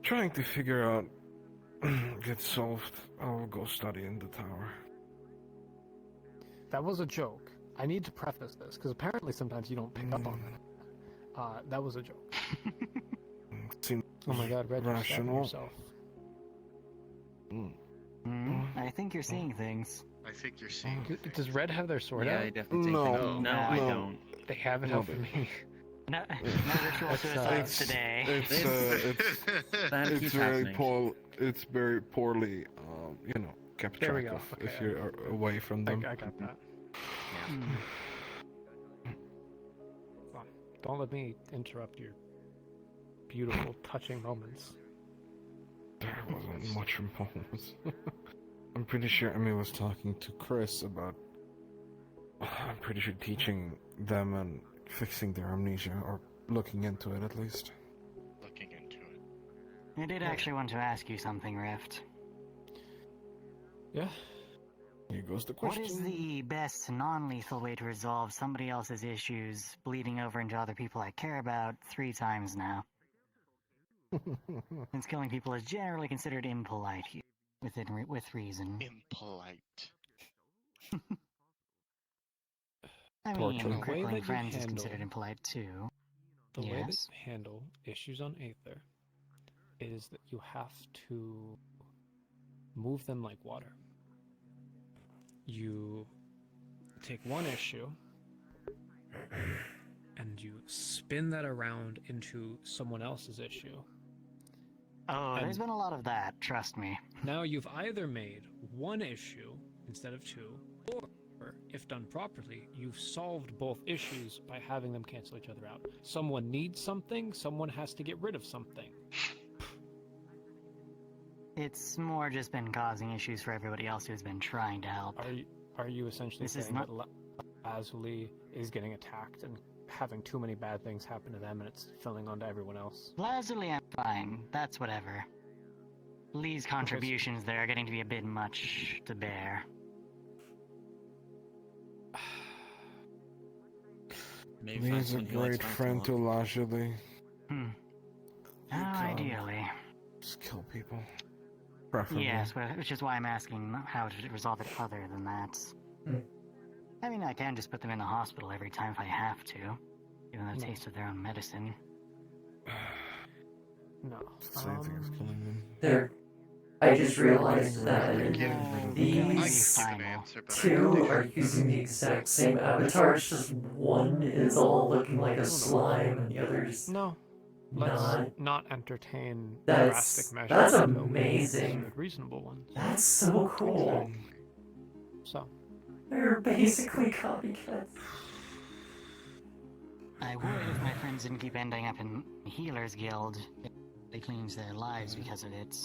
E: trying to figure out gets solved, I'll go study in the tower.
K: That was a joke. I need to preface this, because apparently sometimes you don't pick up on it. That was a joke.
E: Seems
K: Oh my god, Red, you're stabbing
E: rational.
K: yourself.
D: I think you're seeing things.
X: I think you're seeing.
K: Does Red have their sword
X: Yeah,
K: out?
X: I definitely
E: No,
X: think so.
E: no,
X: I
E: no.
X: don't.
K: They have it out for me.
D: No ritual suicides today.
E: It's it's very poorly, kept
K: There we
E: track
K: go.
E: of
K: Okay,
E: if you're away from them.
K: I got that. Well, don't let me interrupt your beautiful, touching moments.
E: There wasn't much remorse. I'm pretty sure Emmy was talking to Chris about. I'm pretty sure teaching them and fixing their amnesia, or looking into it at least.
X: Looking into it.
D: I did actually want to ask you something, Rift.
E: Yeah. Here goes the
D: What
E: question.
D: is the best non-lethal way to resolve somebody else's issues bleeding over into other people I care about 3 times now? Since killing people is generally considered impolite here, with reason.
X: Impolite.
D: I
K: Torture.
D: mean,
K: The way
D: crippling
K: that you
D: friends is
K: handle-
D: considered impolite too.
K: The way that
D: Yes.
K: you handle issues on Aether is that you have to move them like water. You take one issue and you spin that around into someone else's issue.
D: Oh, there's
K: And
D: been a lot of that, trust me.
K: now you've either made one issue instead of 2, or if done properly, you've solved both issues by having them cancel each other out. Someone needs something, someone has to get rid of something.
D: It's more just been causing issues for everybody else who's been trying to help.
K: Are you essentially
D: This is
K: saying
D: not-
K: that Lazuli is getting attacked and having too many bad things happen to them and it's filling onto everyone else?
D: Lazuli, I'm fine. That's whatever. Lee's contributions there are getting to be a bit much to bear.
E: He's a great friend to Lajali.
D: Ideally.
E: Just kill people. Preferably.
D: Yes, which is why I'm asking how to resolve it other than that. I mean, I can just put them in the hospital every time if I have to, give them a taste of their own medicine.
K: No.
E: Same thing as killing them.
H: There. I just realized that these two are using the exact same avatar. It's just one is all looking like a slime and the other's
K: no. Let's not entertain
H: That's-
K: drastic measures.
H: that's
K: until we
H: amazing.
K: consider reasonable ones.
H: That's so cool.
K: So.
H: They're basically copycats.
D: I would if my friends didn't keep ending up in Healer's Guild. They cleans their lives because of it.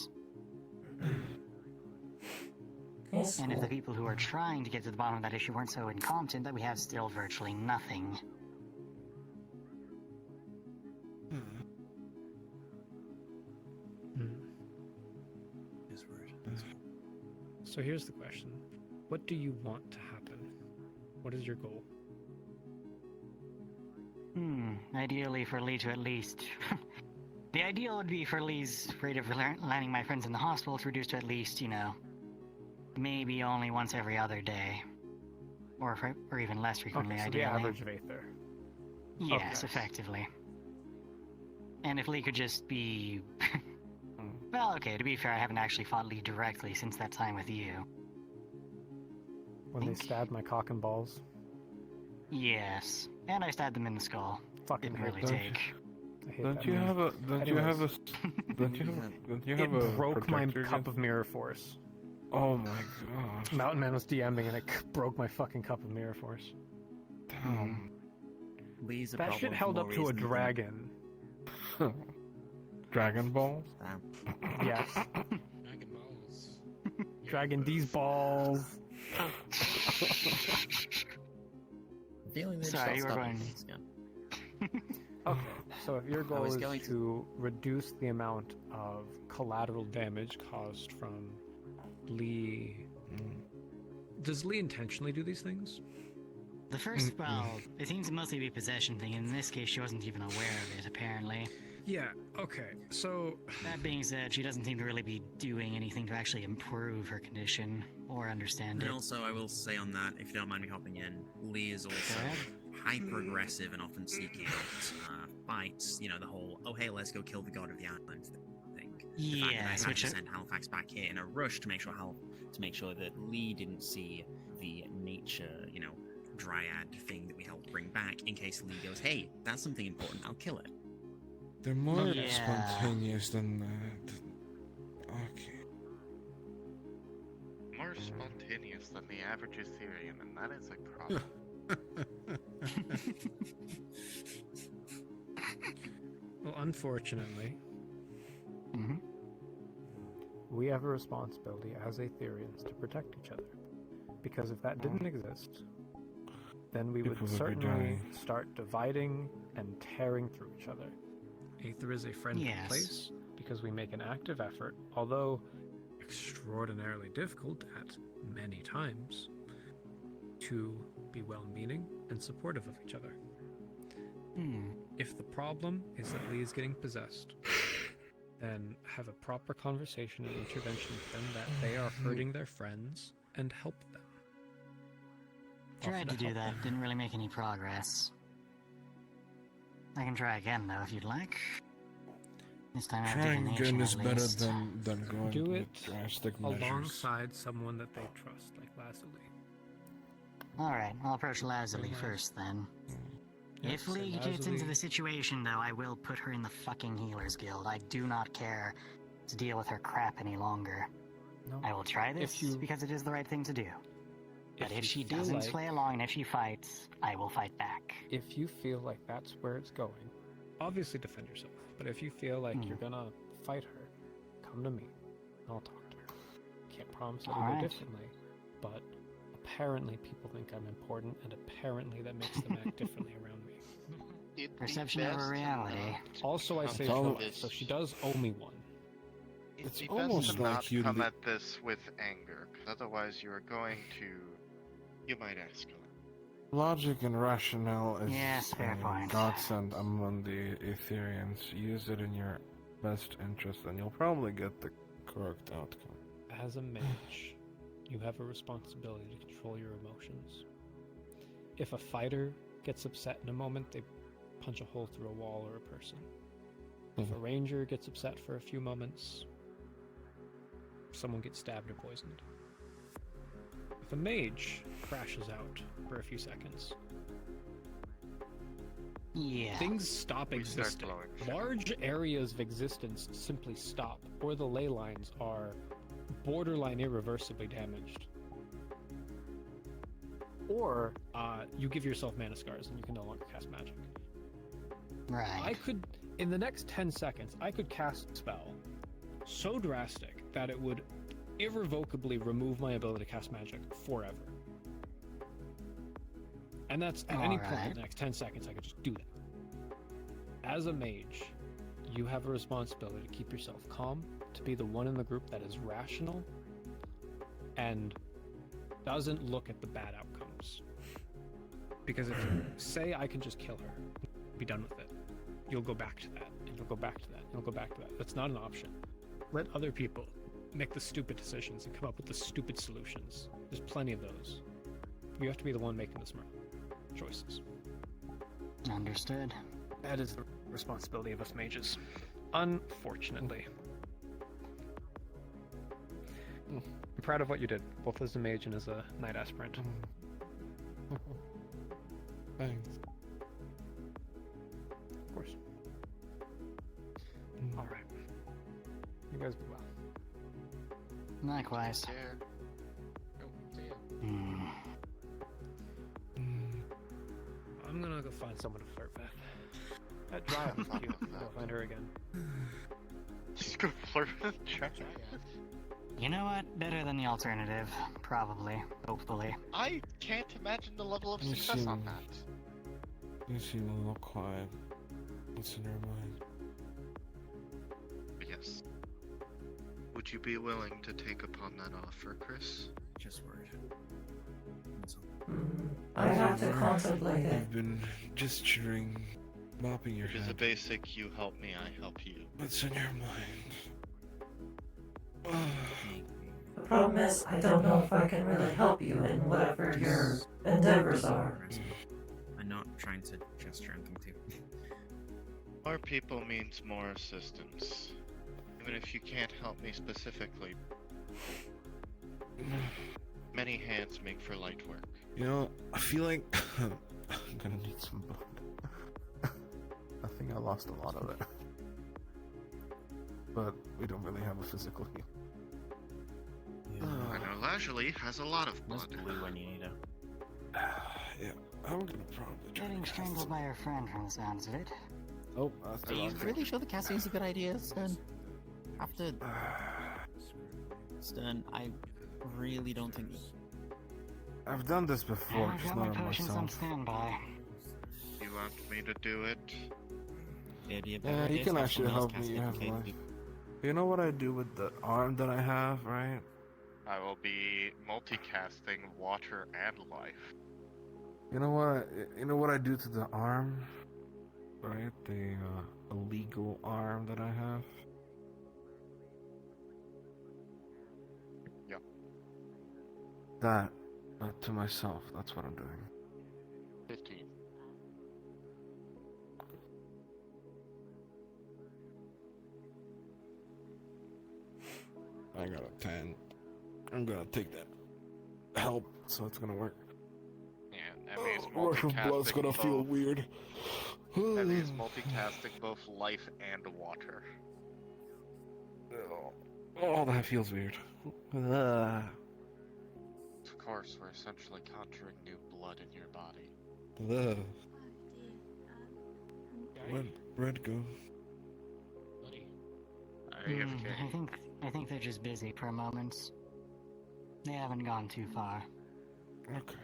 D: And if the people who are trying to get to the bottom of that issue weren't so incompetent that we have still virtually nothing.
K: So here's the question. What do you want to happen? What is your goal?
D: Ideally for Lee to at least... The ideal would be for Lee's rate of landing my friends in the hospital to reduce to at least, you know, maybe only once every other day. Or even less frequently,
K: Okay, so
D: ideally.
K: the average of Aether.
D: Yes,
K: Okay.
D: effectively. And if Lee could just be... Well, okay, to be fair, I haven't actually fought Lee directly since that time with you.
K: When they stabbed my cock and balls.
D: Yes, and I stabbed them in the skull.
K: Fucking
D: Didn't really
K: hate that.
D: take.
K: I hate
B: Don't
K: that
B: you
K: move.
B: have a? Don't you have a?
K: Anyways.
B: Don't you have a?
K: It broke my
B: protector
K: cup
B: against-
K: of mirror force.
B: Oh my gosh.
K: Mountain Man was DMing and it broke my fucking cup of mirror force.
Y: Lee's a
K: That shit
Y: problem
K: held
Y: for
K: up
Y: more
K: to a
Y: reasons than-
K: dragon.
B: Dragon balls?
K: Yes.
I: Dragon balls.
K: Dragon these balls.
Y: Feeling they
D: Sorry,
Y: just
D: you were
Y: got
D: going-
Y: stubborn again.
K: Okay, so if your goal
Y: was
K: is
Y: going
K: to reduce the amount of collateral damage caused from Lee... Does Lee intentionally do these things?
D: The first, well, it seems to mostly be a possession thing, and in this case she wasn't even aware of it, apparently.
K: Yeah, okay, so...
D: That being said, she doesn't seem to really be doing anything to actually improve her condition, or understand
Y: And
D: it.
Y: also, I will say on that, if you don't mind me hopping in, Lee is also hyper-aggressive and often seeking out fights. You know, the whole, oh hey, let's go kill the god of the island thing. The fact that I
D: Yes,
Y: had
D: which
Y: to send Halifax back here in a rush to make sure that Lee didn't see the nature, you know, dryad thing that we helped bring back, in case Lee goes, hey, that's something important, I'll kill it.
E: They're more
D: Yeah.
E: spontaneous than that. Okay.
X: More spontaneous than the average Ethereum, and that is a problem.
K: Well, unfortunately, we have a responsibility as Aetherians to protect each other. Because if that didn't exist, then we would
E: People would be
K: certainly
E: dying.
K: start dividing and tearing through each other. Aether is a friendly
D: Yes.
K: place because we make an active effort, although extraordinarily difficult at many times, to be well-meaning and supportive of each other. If the problem is that Lee is getting possessed, then have a proper conversation and intervention with them that they are hurting their friends and help them.
D: Tried to do that, didn't really make any progress. I can try again, though, if you'd like. This time I have
E: Trying
D: divination,
E: again is
D: at
E: better
D: least.
E: than going
K: Do
E: with
K: it
E: drastic measures.
K: alongside someone that they trust, like Lazuli.
D: Alright, I'll approach Lazuli first, then.
K: Yeah,
D: If
K: so
D: Lee gets into
K: Lazuli-
D: the situation, though, I will put her in the fucking Healers Guild. I do not care to deal with her crap any longer.
K: No.
D: I will try this
K: If you-
D: because it is the right thing to do. But if
K: you
D: she
K: feel
D: doesn't
K: like-
D: play along and if she fights, I will fight back.
K: If you feel like that's where it's going, obviously defend yourself. But if you feel like you're gonna fight her, come to me, and I'll talk to her. Can't promise it'll go
D: Alright.
K: differently, but apparently people think I'm important, and apparently that makes them act differently around me.
D: Perception over reality.
K: Also, I
X: It's
K: saved her
X: all-
K: life, so she does owe me one.
X: It's
E: It's
X: best
E: almost
X: to
E: like
X: not
E: you
X: come
E: li-
X: at this with anger, because otherwise you are going to... You might escalate.
E: Logic and rationale is
D: Yes, fair point.
E: godsend among the Aetherians. Use it in your best interest, and you'll probably get the correct outcome.
K: As a mage, you have a responsibility to control your emotions. If a fighter gets upset in a moment, they punch a hole through a wall or a person. If a ranger gets upset for a few moments, someone gets stabbed or poisoned. If a mage crashes out for a few seconds, things stop existing. Large areas of existence simply stop, or the ley lines are borderline irreversibly damaged. Or you give yourself mana scars and you can no longer cast magic.
D: Right.
K: I could, in the next 10 seconds, I could cast a spell so drastic that it would irrevocably remove my ability to cast magic forever. And that's at any point in the next 10 seconds, I could just do that. As a mage, you have a responsibility to keep yourself calm, to be the one in the group that is rational and doesn't look at the bad outcomes. Because if you say I can just kill her, be done with it, you'll go back to that, and you'll go back to that, and you'll go back to that. That's not an option. Let other people make the stupid decisions and come up with the stupid solutions. There's plenty of those. You have to be the one making the smart choices.
D: Understood.
K: That is the responsibility of us mages. Unfortunately. I'm proud of what you did, both as a mage and as a knight aspirant.
E: Thanks.
K: Of course. Alright. You guys be well.
D: Likewise.
K: I'm gonna go find someone to flirt with. That Dryad was cute. I'll find her again.
X: She's gonna flirt with Dryad.
D: You know what? Better than the alternative. Probably. Hopefully.
X: I can't imagine the level of success on that.
E: You seem a little quiet. What's in your mind?
X: Yes. Would you be willing to take upon that offer, Chris?
Y: Just word.
H: I have to contemplate it.
E: You've been gesturing, mopping your
X: It is a
E: head.
X: basic you help me, I help you.
E: What's in your mind?
H: The problem is, I don't know if I can really help you in whatever your endeavors are.
Y: I'm not trying to gesture anything to you.
X: More people means more assistance. Even if you can't help me specifically. Many hands make for light work.
E: You know, I feel like I'm gonna need some blood. I think I lost a lot of it. But we don't really have a physical heal.
X: I know Lazuli has a lot of blood.
Y: Blue when you need it.
E: Yeah, I'm gonna probably try
D: Getting strangled by your friend from the sounds of it.
E: Oh, that's the
L: Are you
E: wrong
L: really sure the casting is a good idea, Stern? After...
Y: Stern, I really don't think...
E: I've done this before,
D: I've
E: just
D: got my
E: not on
D: potions on
E: myself.
D: standby.
X: You want me to do it?
E: Yeah, you can actually help me. You have life. You know what I do with the arm that I have, right?
X: I will be multicasting water and life.
E: You know what? You know what I do to the arm, right? The illegal arm that I have.
X: Yep.
E: That to myself. That's what I'm doing.
X: 15.
E: I got a 10. I'm gonna take that help, so it's gonna work.
X: Yeah, Emmy's
E: Rush of blood's gonna feel weird.
X: Emmy's multicasting both life and water.
E: Oh, that feels weird.
X: Of course, we're essentially conjuring new blood in your body.
E: Where'd go?
D: I think they're just busy for a moment. They haven't gone too far.
E: Okay.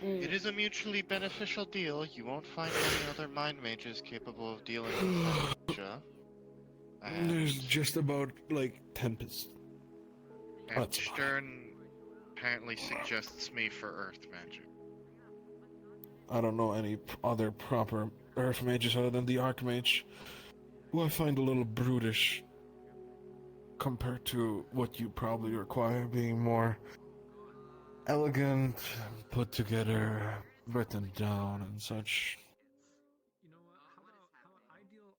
X: It is a mutually beneficial deal. You won't find any other mind mages capable of dealing with Asia.
E: There's just about like Tempest.
X: And Stern apparently suggests me for earth magic.
E: I don't know any other proper earth mages other than the archmage, who I find a little brutish compared to what you probably require, being more elegant, put together, written down, and such.
K: You know what?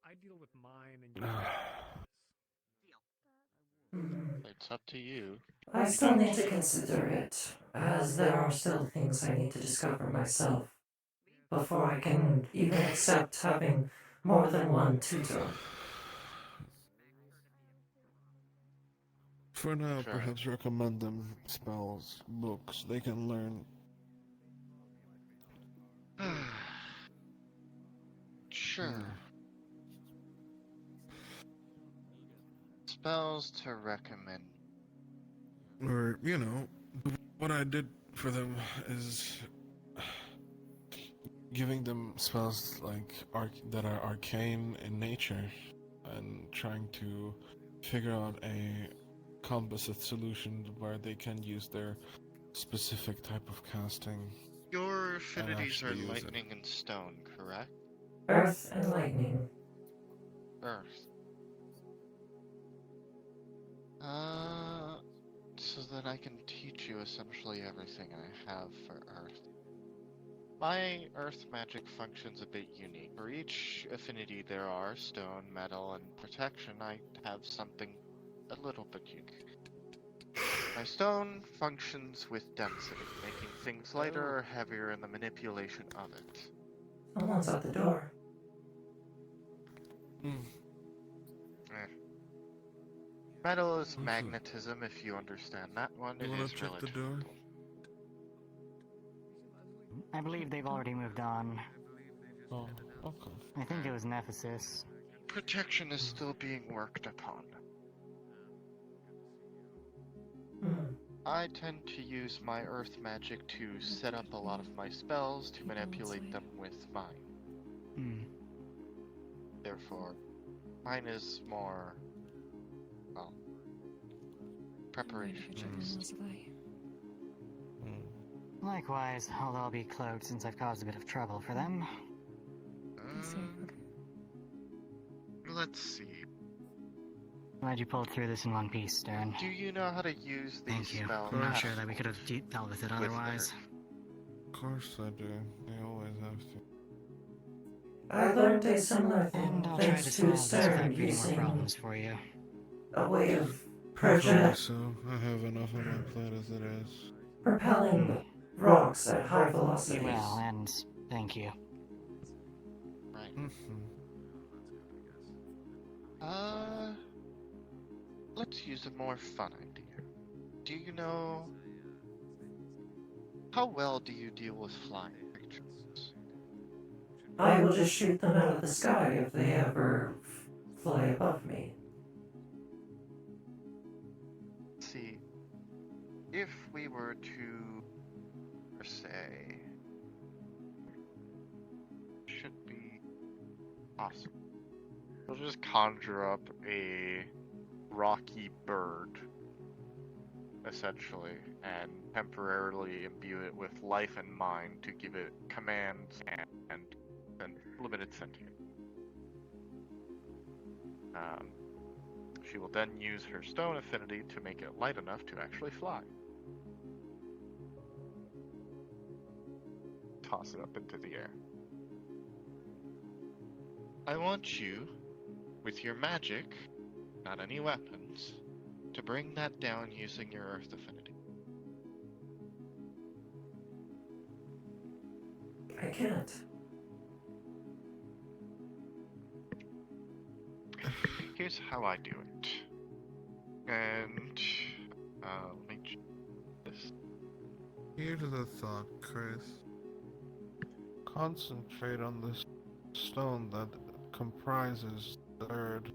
K: I deal with mine and you
X: It's up to you.
H: I still need to consider it, as there are still things I need to discover myself before I can even accept having more than one tutor.
E: For now,
X: Sure.
E: perhaps recommend them spells, books they can learn.
X: Sure. Spells to recommend.
E: Or, you know, what I did for them is giving them spells like that are arcane in nature, and trying to figure out a composite solution where they can use their specific type of casting.
X: Your affinities are
E: actually use it.
X: lightning and stone, correct?
H: Earth and lightning.
X: Earth. So that I can teach you essentially everything I have for Earth. My Earth magic functions a bit unique. For each affinity there are stone, metal, and protection, I have something a little bit unique. My stone functions with density, making things lighter or heavier in the manipulation of it.
H: Someone's at the door.
X: Metal is magnetism, if you understand that one.
E: You
X: It
E: wanna
X: is
E: check the
X: relative.
E: door?
D: I believe they've already moved on.
E: Oh, okay.
D: I think it was Nephesis.
X: Protection is still being worked upon. I tend to use my earth magic to set up a lot of my spells to manipulate them with mine. Therefore, mine is more, well, preparation based.
D: Likewise, although I'll be cloaked since I've caused a bit of trouble for them.
X: Let's see.
D: Glad you pulled through this in one piece, Stern.
X: Do you know how to use these
D: Thank you.
X: spells?
D: I'm not sure that we could have dealt with it otherwise.
E: Of course I do. They always have to.
H: I learned a similar thing
D: And I'll try to
H: thanks to
D: solve this without
H: Stern
D: creating more
H: using
D: problems for you.
H: a way of
E: Hopefully so. I have enough on my plate as it is.
H: propelling rocks at high
D: You
H: velocities.
D: will, and thank you.
X: Right. Let's use a more fun idea. Do you know... How well do you deal with flying creatures?
H: I will just shoot them out of the sky if they ever fly above me.
X: See, if we were to, say, should be possible. We'll just conjure up a rocky bird, essentially, and temporarily imbue it with life and mind to give it commands and limited sentience. She will then use her stone affinity to make it light enough to actually fly. Toss it up into the air. I want you, with your magic, not any weapons, to bring that down using your earth affinity.
H: I can't.
X: Here's how I do it. And, let me check this.
E: Here's the thought, Chris. Concentrate on this stone that comprises the earth,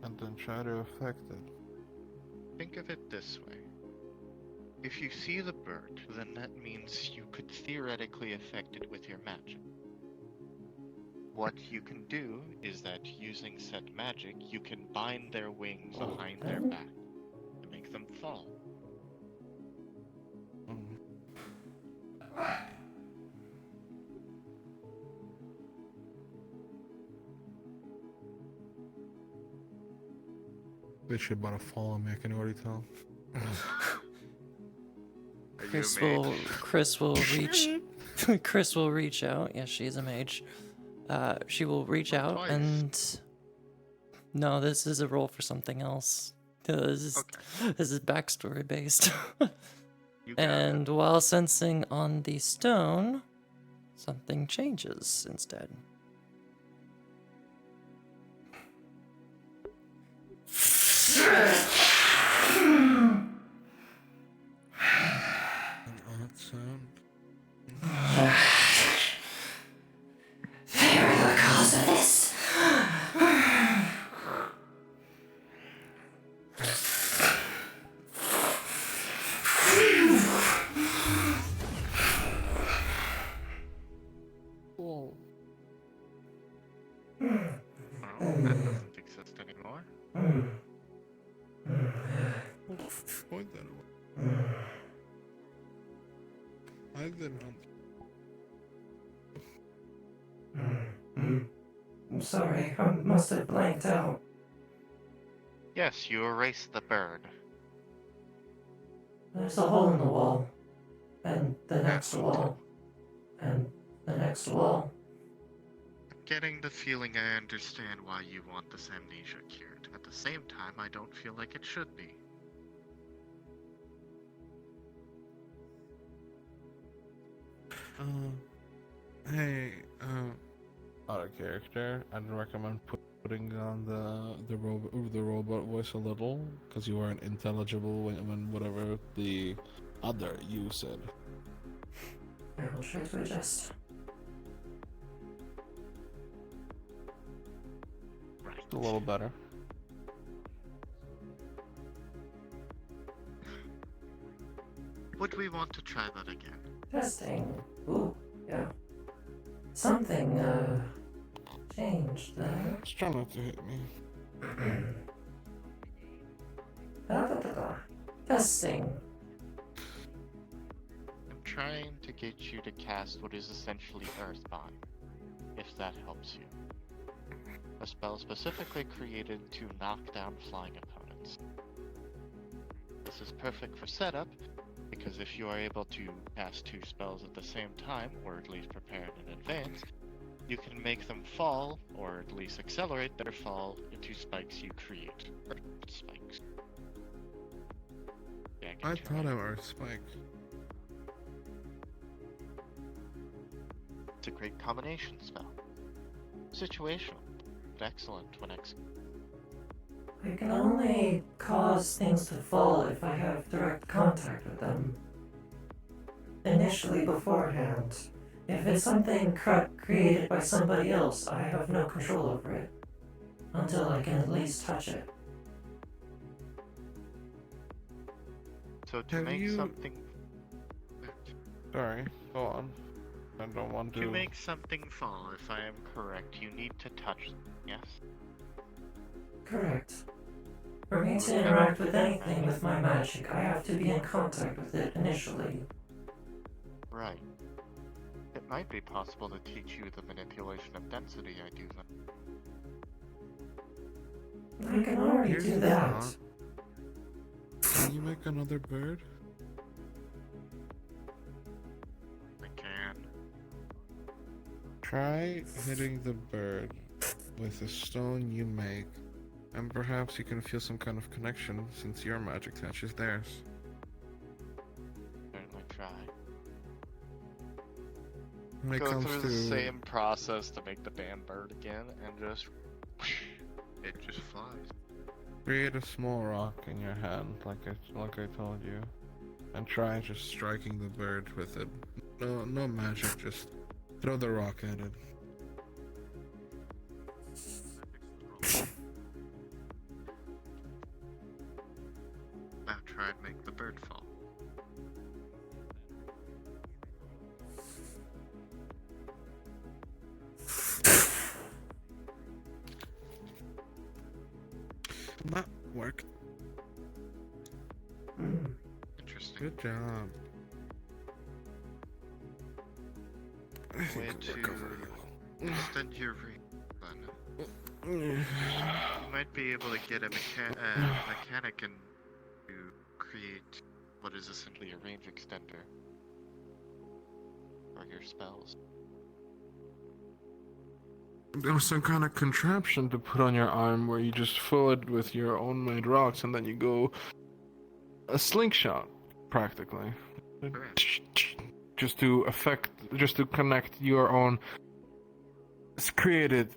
E: and then try to affect it.
X: Think of it this way. If you see the bird, then that means you could theoretically affect it with your magic. What you can do is that using said magic, you can bind their wings behind their back to make make them fall.
E: Bitch about to follow me, I can already tell.
H: Chris will reach. Chris will reach out. Yes, she is a mage. She will reach out
X: twice.
H: and. No, this is a role for something else. This is backstory based. And while sensing on the stone, something changes instead.
E: An odd sound.
H: They are the cause of this.
E: Whoa.
X: Well, that doesn't exist anymore.
E: Point that away. I didn't.
H: I'm sorry, I must have blanked out.
X: Yes, you erased the bird.
H: There's a hole in the wall. And the next wall. And the next wall.
X: I'm getting the feeling I understand why you want this amnesia cured. At the same time, I don't feel like it should be.
E: Hey, out of character, I'd recommend putting on the robot voice a little, because you weren't intelligible when whatever the other you said.
H: I will try to adjust.
E: A little better.
X: Would we want to try that again?
H: Testing. Ooh, yeah. Something, changed there.
E: It's trying not to hit me.
H: Testing.
X: I'm trying to get you to cast what is essentially Earthbound, if that helps you. A spell specifically created to knock down flying opponents. This is perfect for setup, because if you are able to cast 2 spells at the same time, or at least prepare in advance, you can make them fall, or at least accelerate their fall, into spikes you create. Earth spikes.
E: I thought I were Spike.
X: It's a great combination spell. Situational, but excellent when executed.
H: I can only cause things to fall if I have direct contact with them. Initially beforehand. If it's something created by somebody else, I have no control over it. Until I can at least touch it.
X: So to make something...
E: Sorry, go on. I don't want to...
X: To make something fall, if I am correct, you need to touch them, yes?
H: Correct. For me to interact with anything with my magic, I have to be in contact with it initially.
X: Right. It might be possible to teach you the manipulation of density I do then.
H: I can already do that.
E: Can you make another bird?
X: I can.
E: Try hitting the bird with a stone you make, and perhaps you can feel some kind of connection since your magic touches theirs.
X: Certainly try.
E: When it
X: Go
E: comes
X: through
E: to...
X: the same process to make the damn bird again, and just... it just flies.
E: Create a small rock in your hand, like I told you, and try just striking the bird with it. No magic, just throw the rock at it.
X: Now try and make the bird fall.
E: That worked. Good job. I think
X: Way
E: it'll
X: to
E: work out very well.
X: extend your reach, then. You might be able to get a mechanic in to create what is essentially a range extender for your spells.
E: There was some kind of contraption to put on your arm where you just fill it with your own made rocks and then you go a slingshot, practically. Just to connect your own created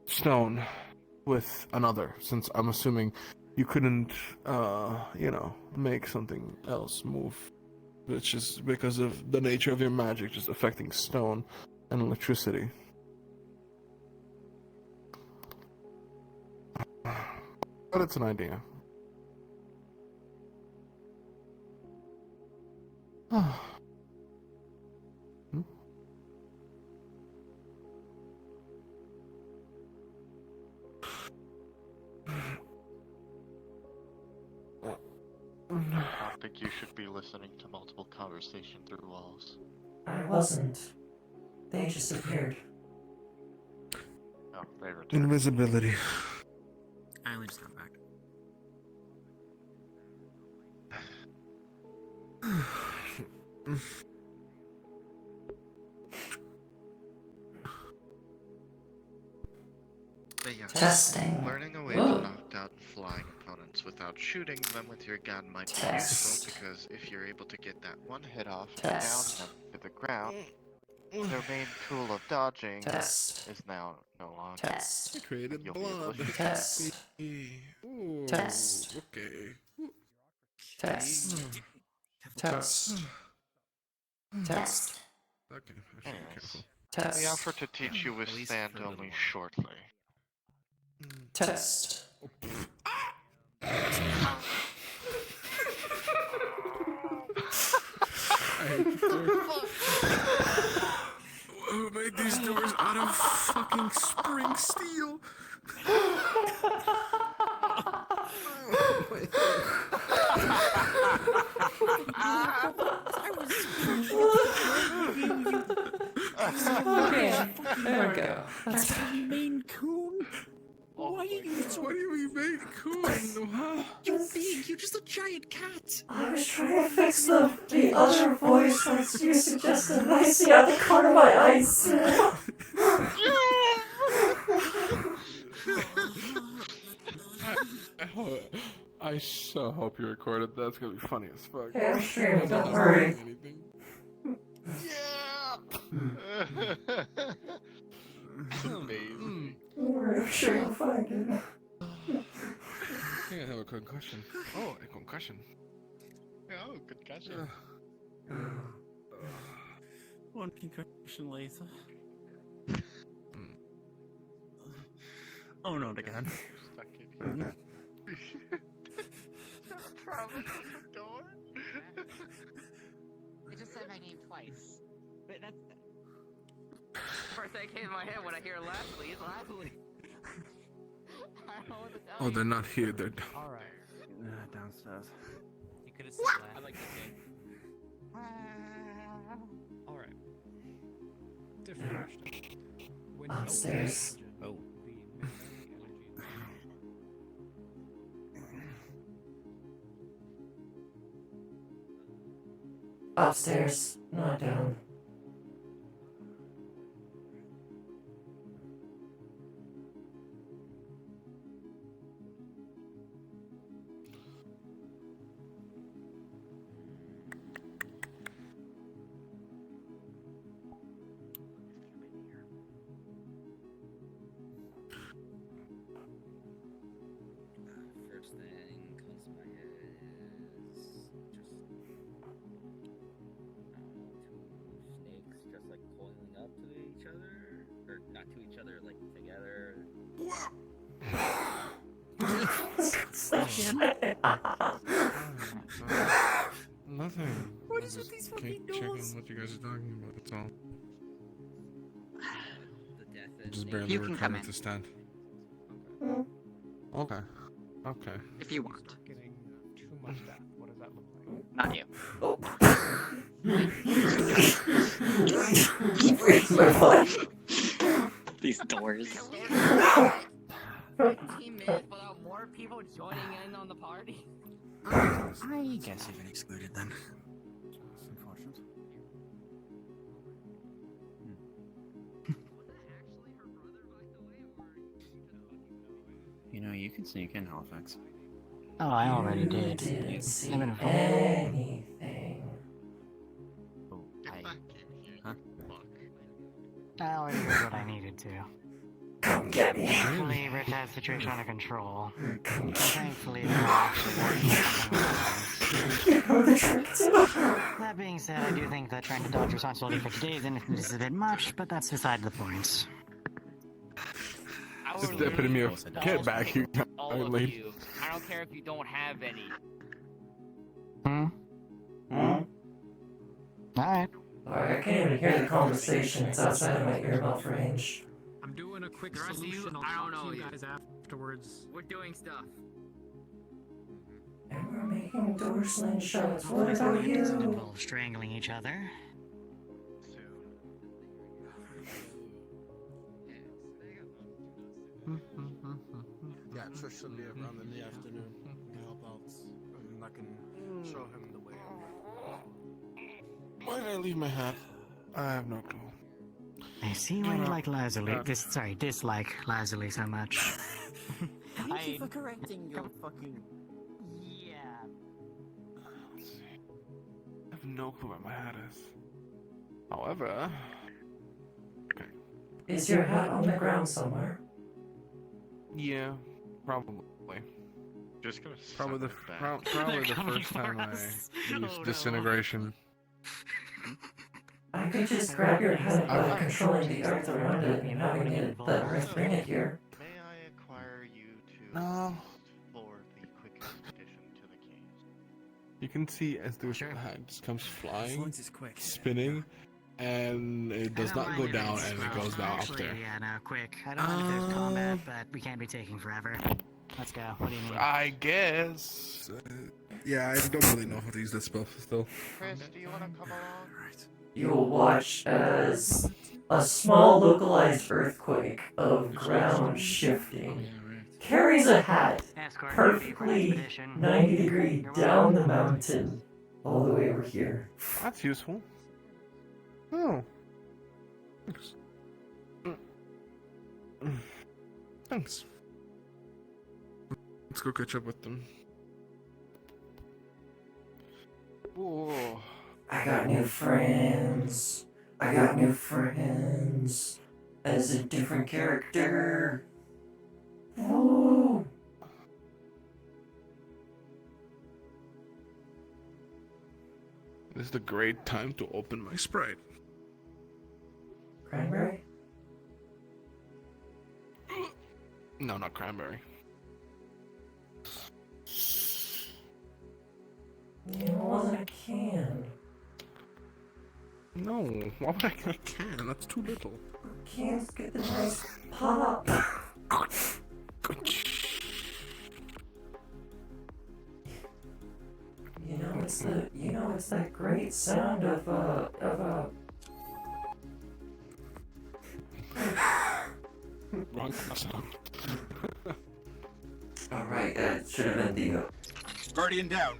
E: stone with another, since I'm assuming you couldn't, make something else move, which is because of the nature of your magic just affecting stone and electricity. But it's an idea.
X: I don't think you should be listening to multiple conversations through walls.
H: I wasn't. They just appeared.
X: Oh, they returned.
E: Invisibility.
Y: I only just got back.
X: But yes,
H: Testing.
X: learning a way to knock out flying opponents without shooting them with your gun might be useful, because if you're able to get that one hit off and down them to the ground, their main tool of dodging is now no longer.
E: I created
X: You'll be able
E: blood.
X: to shoot
H: Test.
E: Ooh,
H: Test.
E: Okay.
H: Test. Test. Test.
E: Okay, I should be careful.
H: Test.
X: We offer to teach you withstand only shortly.
H: Test.
E: Who made these doors out of fucking spring steel?
H: Okay, there we go. That's better.
K: Maine Coon? Why are you so...
E: What do you mean, Maine Coon? Huh?
K: You're big, you're just a giant cat!
H: I was trying to fix the other voice that you suggested, and I see out the corner of my eyes.
E: I so hope you recorded that. It's gonna be funny as fuck.
H: Hey, I'm streaming, don't worry.
X: Amazing.
H: Don't worry, I'm sure you'll find it.
E: I think I have a concussion. Oh, a concussion.
X: Oh, concussion.
Q: One concussion later. Oh, not again.
X: Stuck in here. Travis at the door.
U: They just said my name twice. But that's... First thing came in my head when I hear Leslie is Leslie. I don't know what to tell
E: Oh,
U: you.
E: they're not here. They're
K: Alright.
Q: Downstairs.
U: You could have said that. I like the thing.
K: Alright. Different question. When
H: Upstairs.
K: Oh.
H: Upstairs, not down.
U: First thing comes to my head is just two snakes just like coiling up to each other, or not to each other, like together.
E: Nothing.
U: What
E: I
U: is
E: was
U: with these
E: just
U: fucking
E: checking
U: doors?
E: what you guys are talking about. That's all.
U: The death and
E: Just
U: snake.
E: barely
U: You can come
E: recording
U: in
E: to stand. Okay. Okay.
U: if you want.
K: Getting too much death. What does that look like?
D: Not you.
H: Oh. Where's my butt?
D: These doors.
U: Teammates without more people joining in on the party.
Y: I guess you've been excluded then. Unfortunate. You know, you can sneak in Halifax.
D: Oh, I already did.
H: Didn't see
D: I've been informed.
H: anything.
Y: Oh, Huh?
D: I already did what I needed to.
H: Come get me.
D: Thankfully, Rich has the situation under control. And thankfully, they're actually working on something.
H: You know the trick too.
D: That being said, I do think that trying to dodge responsibility for today's incident is a bit much, but that's beside the point.
E: It's the epitome of get back here.
U: All of you. I don't care if you don't have any.
D: Alright.
H: Alright, I can't even hear the conversation. It's outside of my earmuff range.
K: I'm doing a quick
U: The rest of
K: solution.
U: you,
K: I'll
U: I
K: talk
U: don't
K: to
U: know
K: you
U: you.
K: guys afterwards.
U: We're doing stuff.
H: And we're making door sling shots. What
D: Hopefully
H: about
D: it doesn't
H: you?
D: involve strangling each other.
M: Yeah, Trish should be around in the afternoon to help out. And I can show him the way.
E: Why did I leave my hat? I have no clue.
D: I see why you like Lazuli. Dislike Lazuli so much.
L: Thank you for correcting your fucking.
D: Yeah.
B: Let's see. I have no clue where my hat is. However, okay.
H: Is your hat on the ground somewhere?
B: Yeah, probably.
X: Just gonna
B: Probably the
X: suck it back.
B: probably the first time I used disintegration.
H: I could just grab your head by controlling the earth around it and having it, the earth bring it here.
X: May I acquire you to
B: No.
X: explore the quick expedition to the caves?
B: You can see as the hat just comes flying,
Y: long as it's quick.
B: spinning, and it does not go down, and it goes down up there.
D: Yeah, no, quick. I don't know if there's combat, but we can't be taking forever. Let's go. What do you need?
B: I guess.
E: Yeah, I don't really know how to use that spell still.
X: Chris, do you want to come along?
H: You'll watch as a small localized earthquake of ground shifting carries a hat perfectly 90 degree down the mountain all the way over here.
B: That's useful. Oh. Thanks. Thanks.
E: Let's go catch up with them.
B: Whoa.
H: I got new friends. I got new friends. As a different character. Woo!
B: This is the great time to open my Sprite.
H: Cranberry?
B: No, not cranberry.
H: It wasn't a can.
B: No, why would I get a can? That's too little.
H: Cans get the nice pop. It's that great sound of
B: Wrong sound.
H: Alright, that should have been the
M: Guardian down.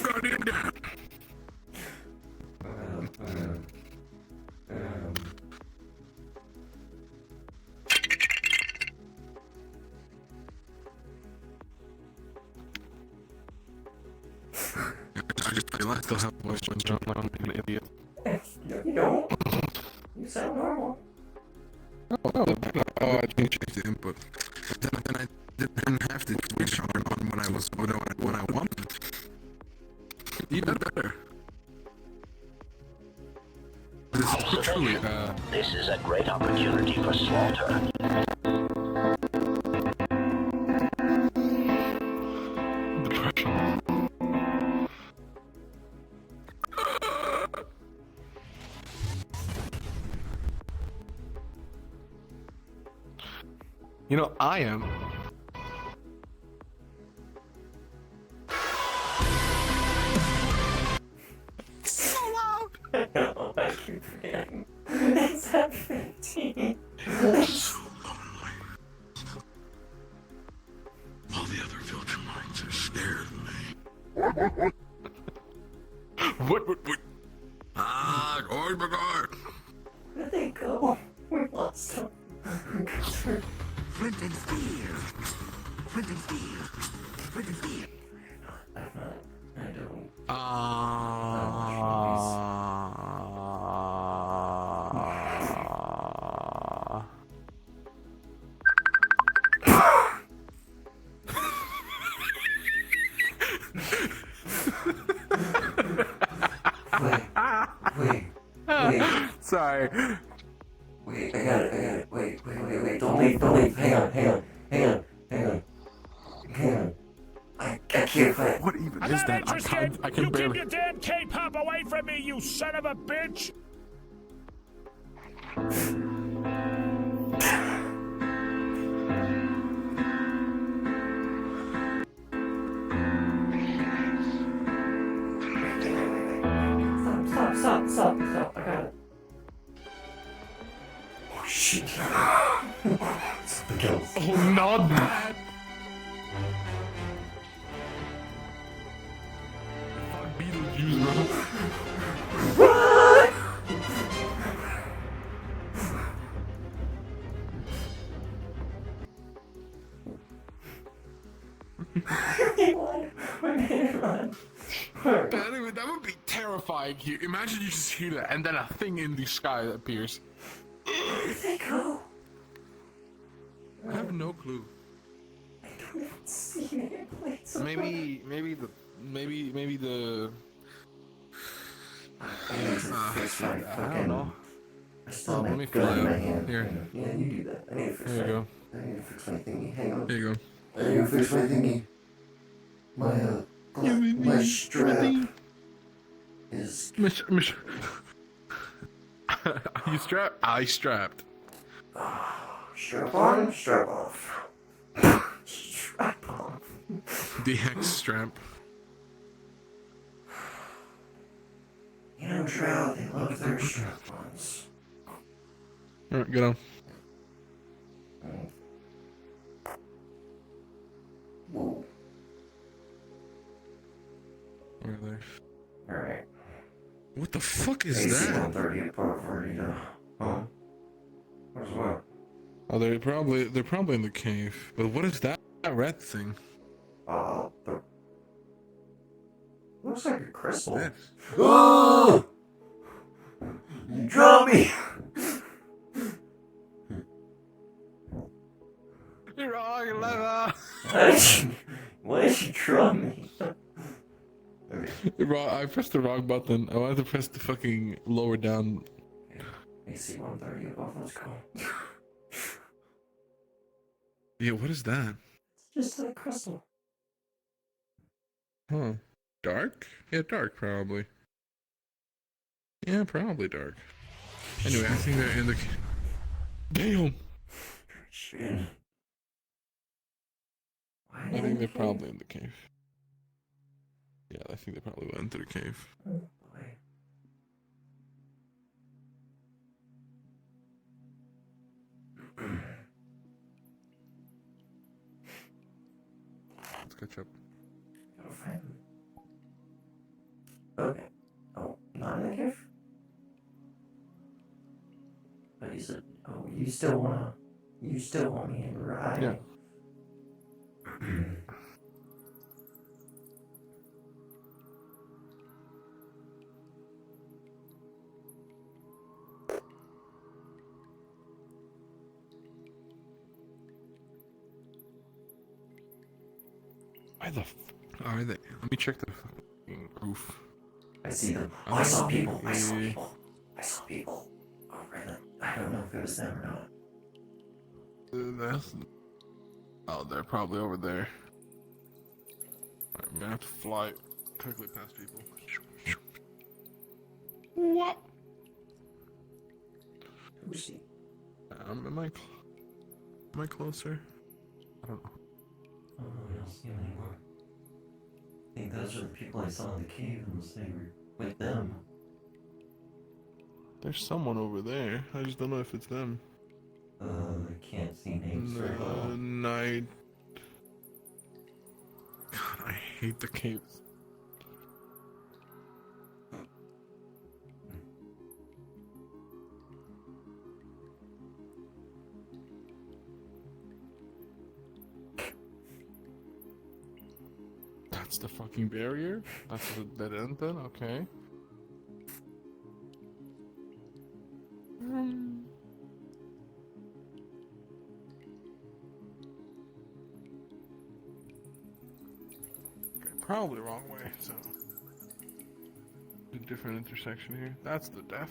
B: Guardian down. I just realized I still have voice when John like I'm an idiot.
H: No, you don't. You sound normal.
E: Oh, I changed the input. But then I didn't have to switch on when I wanted. Even better.
N: This is a great opportunity for slaughter.
B: You know, I am.
H: keep forgetting. It's at 15.
G: So lonely. All the other filter lines are scared of me. What? Ah, oh my god!
H: Where'd they go? We lost them.
G: Flint and steel! Flint and steel! Flint and steel!
H: I don't. Wait.
B: Sorry.
H: Wait, I got it. Wait. Don't leave. Hang on. I can't fight.
B: What even is that? I can barely.
P: Keep your damn K-pop away from me, you son of a bitch!
H: Stop. I got it. Oh, shit. Something else.
B: Oh, not that. Fuck Beetlejuice, bro. That would be terrifying. Imagine you just hear that, and then a thing in the sky appears.
H: Where'd they go?
B: I have no clue.
H: I don't even see any plates.
B: Maybe the. I don't know.
H: I still
B: Let me
H: have gun
B: fly
H: in my
B: up.
H: hand.
B: Here.
H: Yeah, you do that. I need to fix
B: There you go.
H: I need to fix my thingy. Hang on.
B: There you go.
H: I need to fix my thingy. My strap is.
B: Are you strapped? I strapped.
H: Strap on, strap off. Strap on.
B: DX strap.
H: You know, Trout, they love their strap-ons.
B: Alright, get on.
H: Whoa.
B: Where are they?
H: Alright.
E: What the fuck is
H: AC
E: that?
H: 130 apart for you to. Oh. Where's what?
E: Oh, they're probably in the cave. But what is that red thing?
H: The. Looks like a crystal.
E: Yes.
H: Oh! You dropped me!
B: You're wrong, Leva!
H: Why did you drop me?
B: I pressed the wrong button. I wanted to press the fucking lower down.
H: AC 130 above, let's go.
E: Yeah, what is that?
H: It's just a crystal.
E: Huh. Dark? Yeah, dark, probably. Yeah, probably dark. Anyway, I think they're in the... Damn!
H: Shit.
E: I think they're probably in the cave. Yeah, I think they probably went into the cave.
H: Oh, boy.
E: Let's catch up.
H: Gotta find them. Okay. Oh, not in the cave? But you said, oh, you still want me to ride?
B: Yeah. Why the f are they? Let me check the fucking roof.
H: I see them. Oh, I saw people. I saw people. Over them. I don't know if it was them or not.
B: Oh, they're probably over there. Alright, I'm gonna have to fly quickly past people. What?
H: Who's he?
B: Am I closer? I don't know.
H: Oh, I don't see them anymore. I think those are the people I saw in the cave unless they were with them.
B: There's someone over there. I just don't know if it's them.
H: I can't see names very well.
B: Night. God, I hate the caves. That's the fucking barrier? That's the dead end then? Okay. Probably wrong way, so. A different intersection here. That's the death.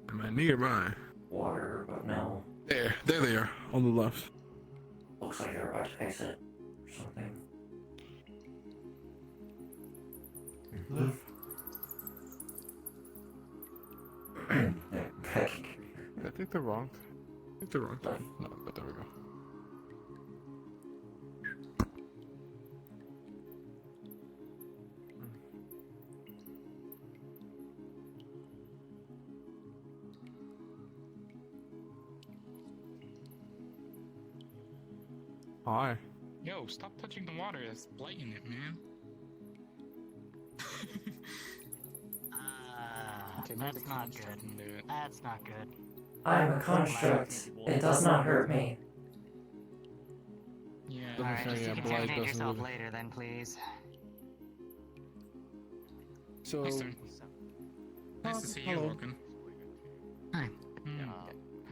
B: Am I nearby?
H: Water, but no.
B: There they are, on the left.
H: Looks like they're about to exit or something.
B: Left. I think they're wrong. I think they're wrong. No, but there we go. Hi.
R: Yo, stop touching the water. That's blighting it, man. Okay,
D: That's not good. That's not good.
H: I'm a construct. It does not hurt me.
R: Yeah.
D: Alright, just
B: yeah, blight
D: decontaminate
B: doesn't
D: yourself
B: really-
D: later then, please.
B: So.
R: Nice to see you,
B: hello.
R: Logan.
D: Hi.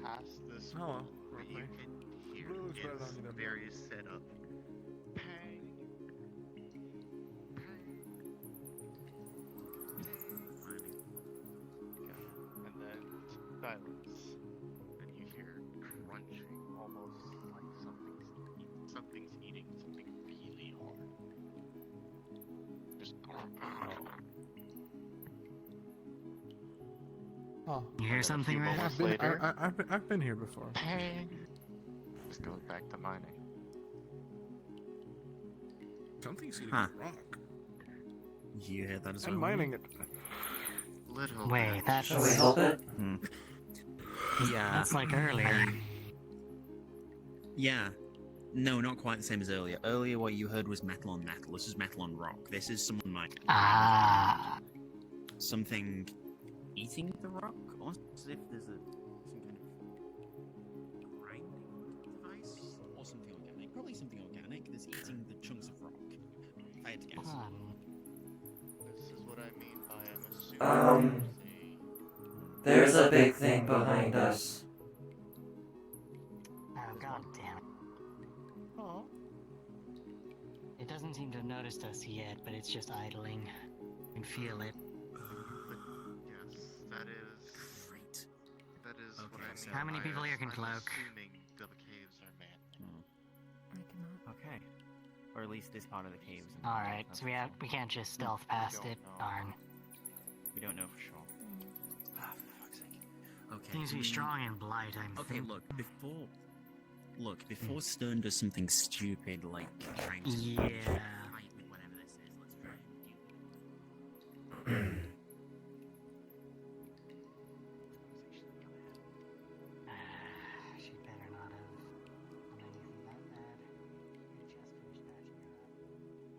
X: Past this
B: Hello.
X: where you can hear
B: Looks better
X: its
B: than either.
X: various setup. Pang. And then silence. And you hear crunching, almost like something's eating something really hard. Just
B: Oh.
D: You hear something, right?
B: I've been here before.
X: Pang. Just goes back to mining.
B: Something's eating
Y: Huh.
B: a rock.
Y: You heard that as well?
B: I'm mining it.
X: Little.
D: Wait, that's...
H: Shall we help it?
Y: Yeah.
D: That's like earlier.
Y: Yeah. No, not quite the same as earlier. Earlier, what you heard was metal on metal. This is metal on rock. This is someone mining.
D: Ah.
Y: Something eating the rock? Almost as if there's some kind of grinding device or something organic. Probably something organic that's eating the chunks of rock. If I had to guess.
X: This is what I mean by I'm assuming.
H: There's a big thing behind us.
D: Oh, god damn it.
X: Oh.
D: It doesn't seem to have noticed us yet, but it's just idling. You can feel it.
X: Yes, that is.
Y: Great.
X: That is what I mean.
D: How many
X: by
D: people here can
X: I'm
D: cloak?
X: assuming the caves are manned.
F: Okay. Or at least this part of the caves.
D: Alright, so we can't just stealth past it. Darn.
F: We don't know for sure.
Y: Ah, for fuck's sake. Okay.
D: Seems to be strong in blight, I'm
Y: Okay,
D: thinking.
Y: before Stern does something stupid like trying to
D: Yeah.
Y: fight with whatever this is, let's try and deal
D: She better not have done anything that bad.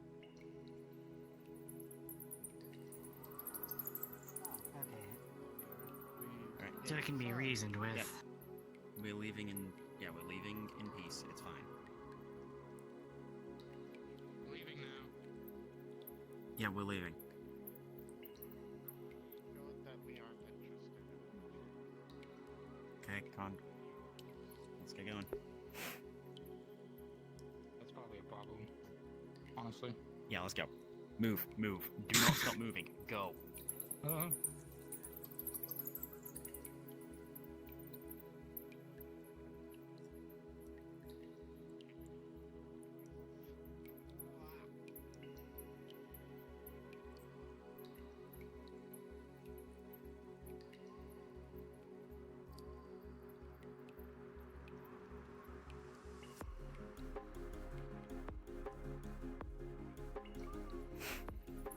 D: We just finished patching her up. Oh, okay.
Y: Alright.
D: So it can be reasoned with.
Y: Yep. We're leaving in peace. It's fine.
R: Leaving now.
Y: Yeah, we're leaving.
X: That we aren't interested
Y: Okay, come on. Let's get going.
R: That's probably a problem. Honestly.
Y: Yeah, let's go. Move. Do not stop moving. Go.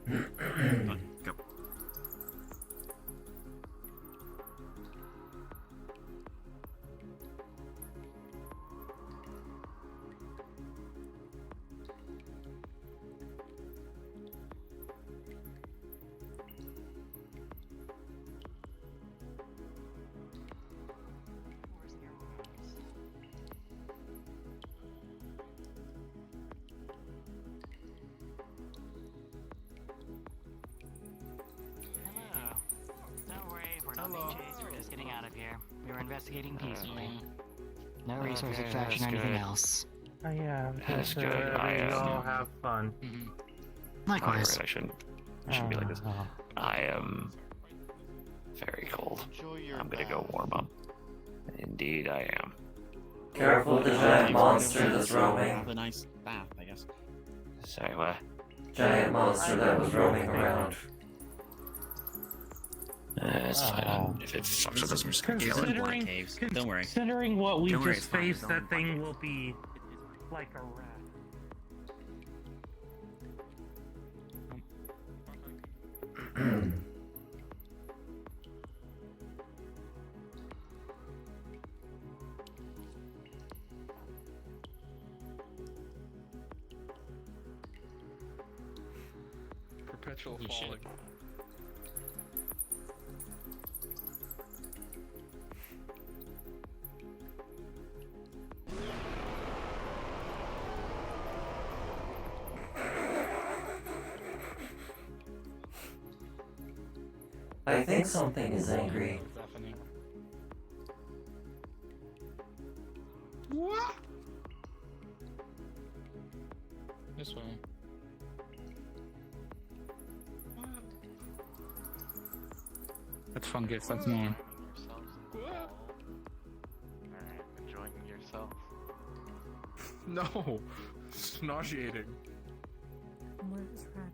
Y: Done. Go.
D: Hello. Don't worry, we're not being chased, we're just getting out of here. We were investigating peacefully. No resource extraction or anything else.
O: Yeah,
S: That's good.
O: We all have fun.
D: Likewise.
S: I shouldn't be like this. I am very cold. I'm gonna go warm up. Indeed, I am.
H: Careful the giant monster that's roaming.
Y: Have a nice bath, I guess.
S: Sorry, what?
H: Giant monster that was roaming around.
S: It's fine. If it fucks with us, we're just gonna kill it.
Y: Don't worry.
O: Considering what we
Y: Don't worry,
O: just
Y: it's fine,
O: faced,
Y: it's
O: that
Y: all
O: thing will be like a rat.
B: Perpetual
R: Holy shit.
B: falling.
H: I think something is angry.
R: What? This way. That's fun, gifts. That's more.
F: Alright, enjoying yourself.
B: No! It's nauseating.
J: Where is Red?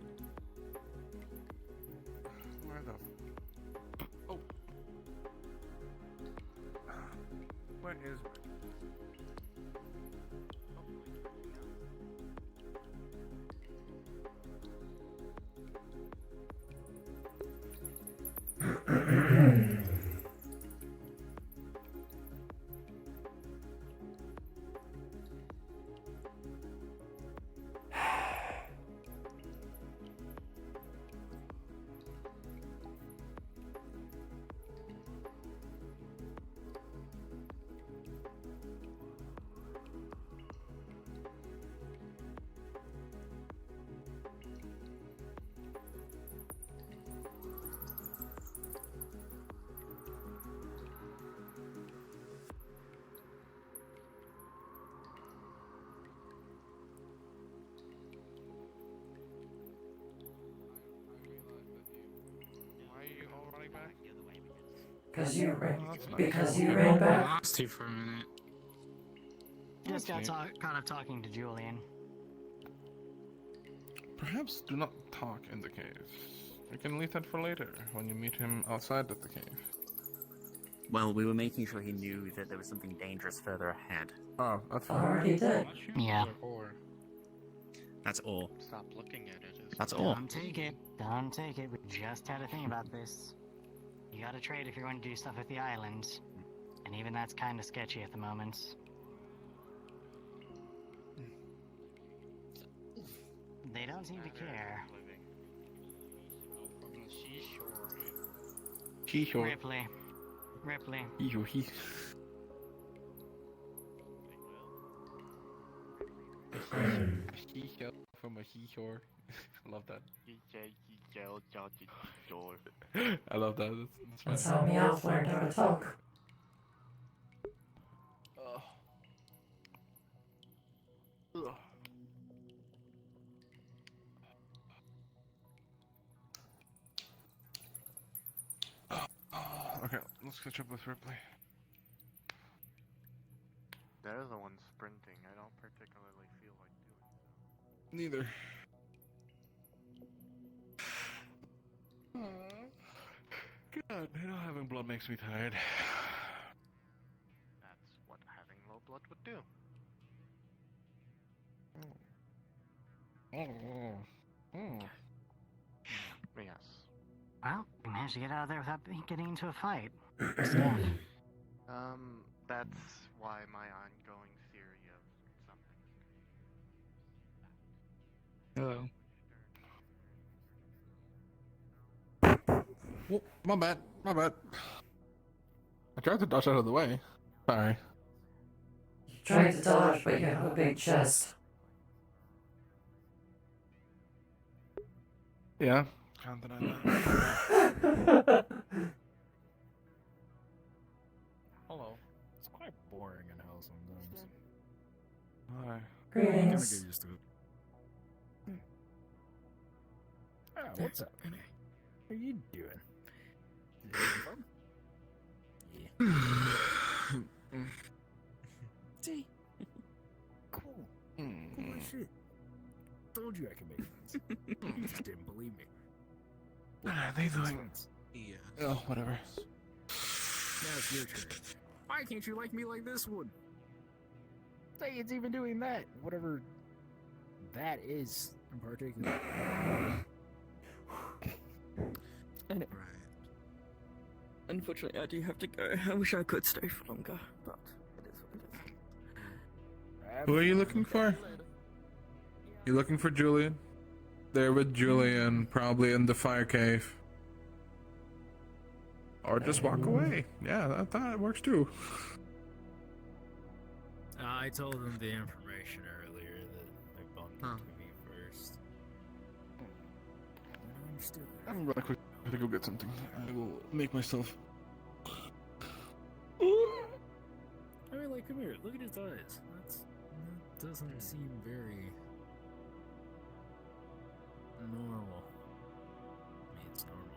B: Where the... Oh! Where is...
H: Because you ran
R: I
H: back.
R: lost you for a minute.
D: Just got caught up talking to Julian.
B: Perhaps do not talk in the cave. We can leave that for later, when you meet him outside of the cave.
Y: Well, we were making sure he knew that there was something dangerous further ahead.
B: Oh, that's fine.
H: Already did.
D: Yeah.
Y: That's all.
X: Stop looking at it.
Y: That's all.
D: Don't take it. Don't take it. We just had a thing about this. You gotta trade if you're going to do stuff with the island. And even that's kinda sketchy at the moment. They don't seem to care.
B: He-ho.
D: Ripley. Ripley.
B: He-ho, he. He-ho from a he-ho. I love that. I love that.
H: That's how meows learned how to talk.
B: Ugh. Okay, let's catch up with Ripley.
F: They're the ones sprinting. I don't particularly feel like doing so.
B: Neither. God, you know, having blood makes me tired.
F: That's what having low blood would do.
X: Yes.
D: Well, we managed to get out of there without getting into a fight. Stuff.
X: That's why my ongoing theory of something.
R: Hello.
E: Oh, my bad. My bad. I tried to dodge out of the way. Sorry.
H: Trying to dodge, but you have a big chest.
E: Yeah. Can't deny that.
R: Hello. It's quite boring in hell sometimes.
E: Hi.
H: Greetings.
R: Kinda get used to it. Ah, what's up? How are you doing? Yeah. See? Cool. Cool as shit. Told you I could make friends. You just didn't believe me.
E: What are they doing?
R: Yeah.
E: Oh, whatever.
R: Now it's your turn. Why can't you like me like this one? Say it's even doing that. Whatever that is in particular.
Q: And right. Unfortunately, I do have to go. I wish I could stay for longer, but it is what it is.
E: Who are you looking for? You looking for Julian? There with Julian, probably in the fire cave. Or just walk away. Yeah, that works too.
R: I told them the information earlier that they bumped into me first.
E: I'm really quick. I gotta go get something. I will make myself.
R: I mean, like, come here. Look at his eyes. That doesn't seem very normal. I mean, it's normal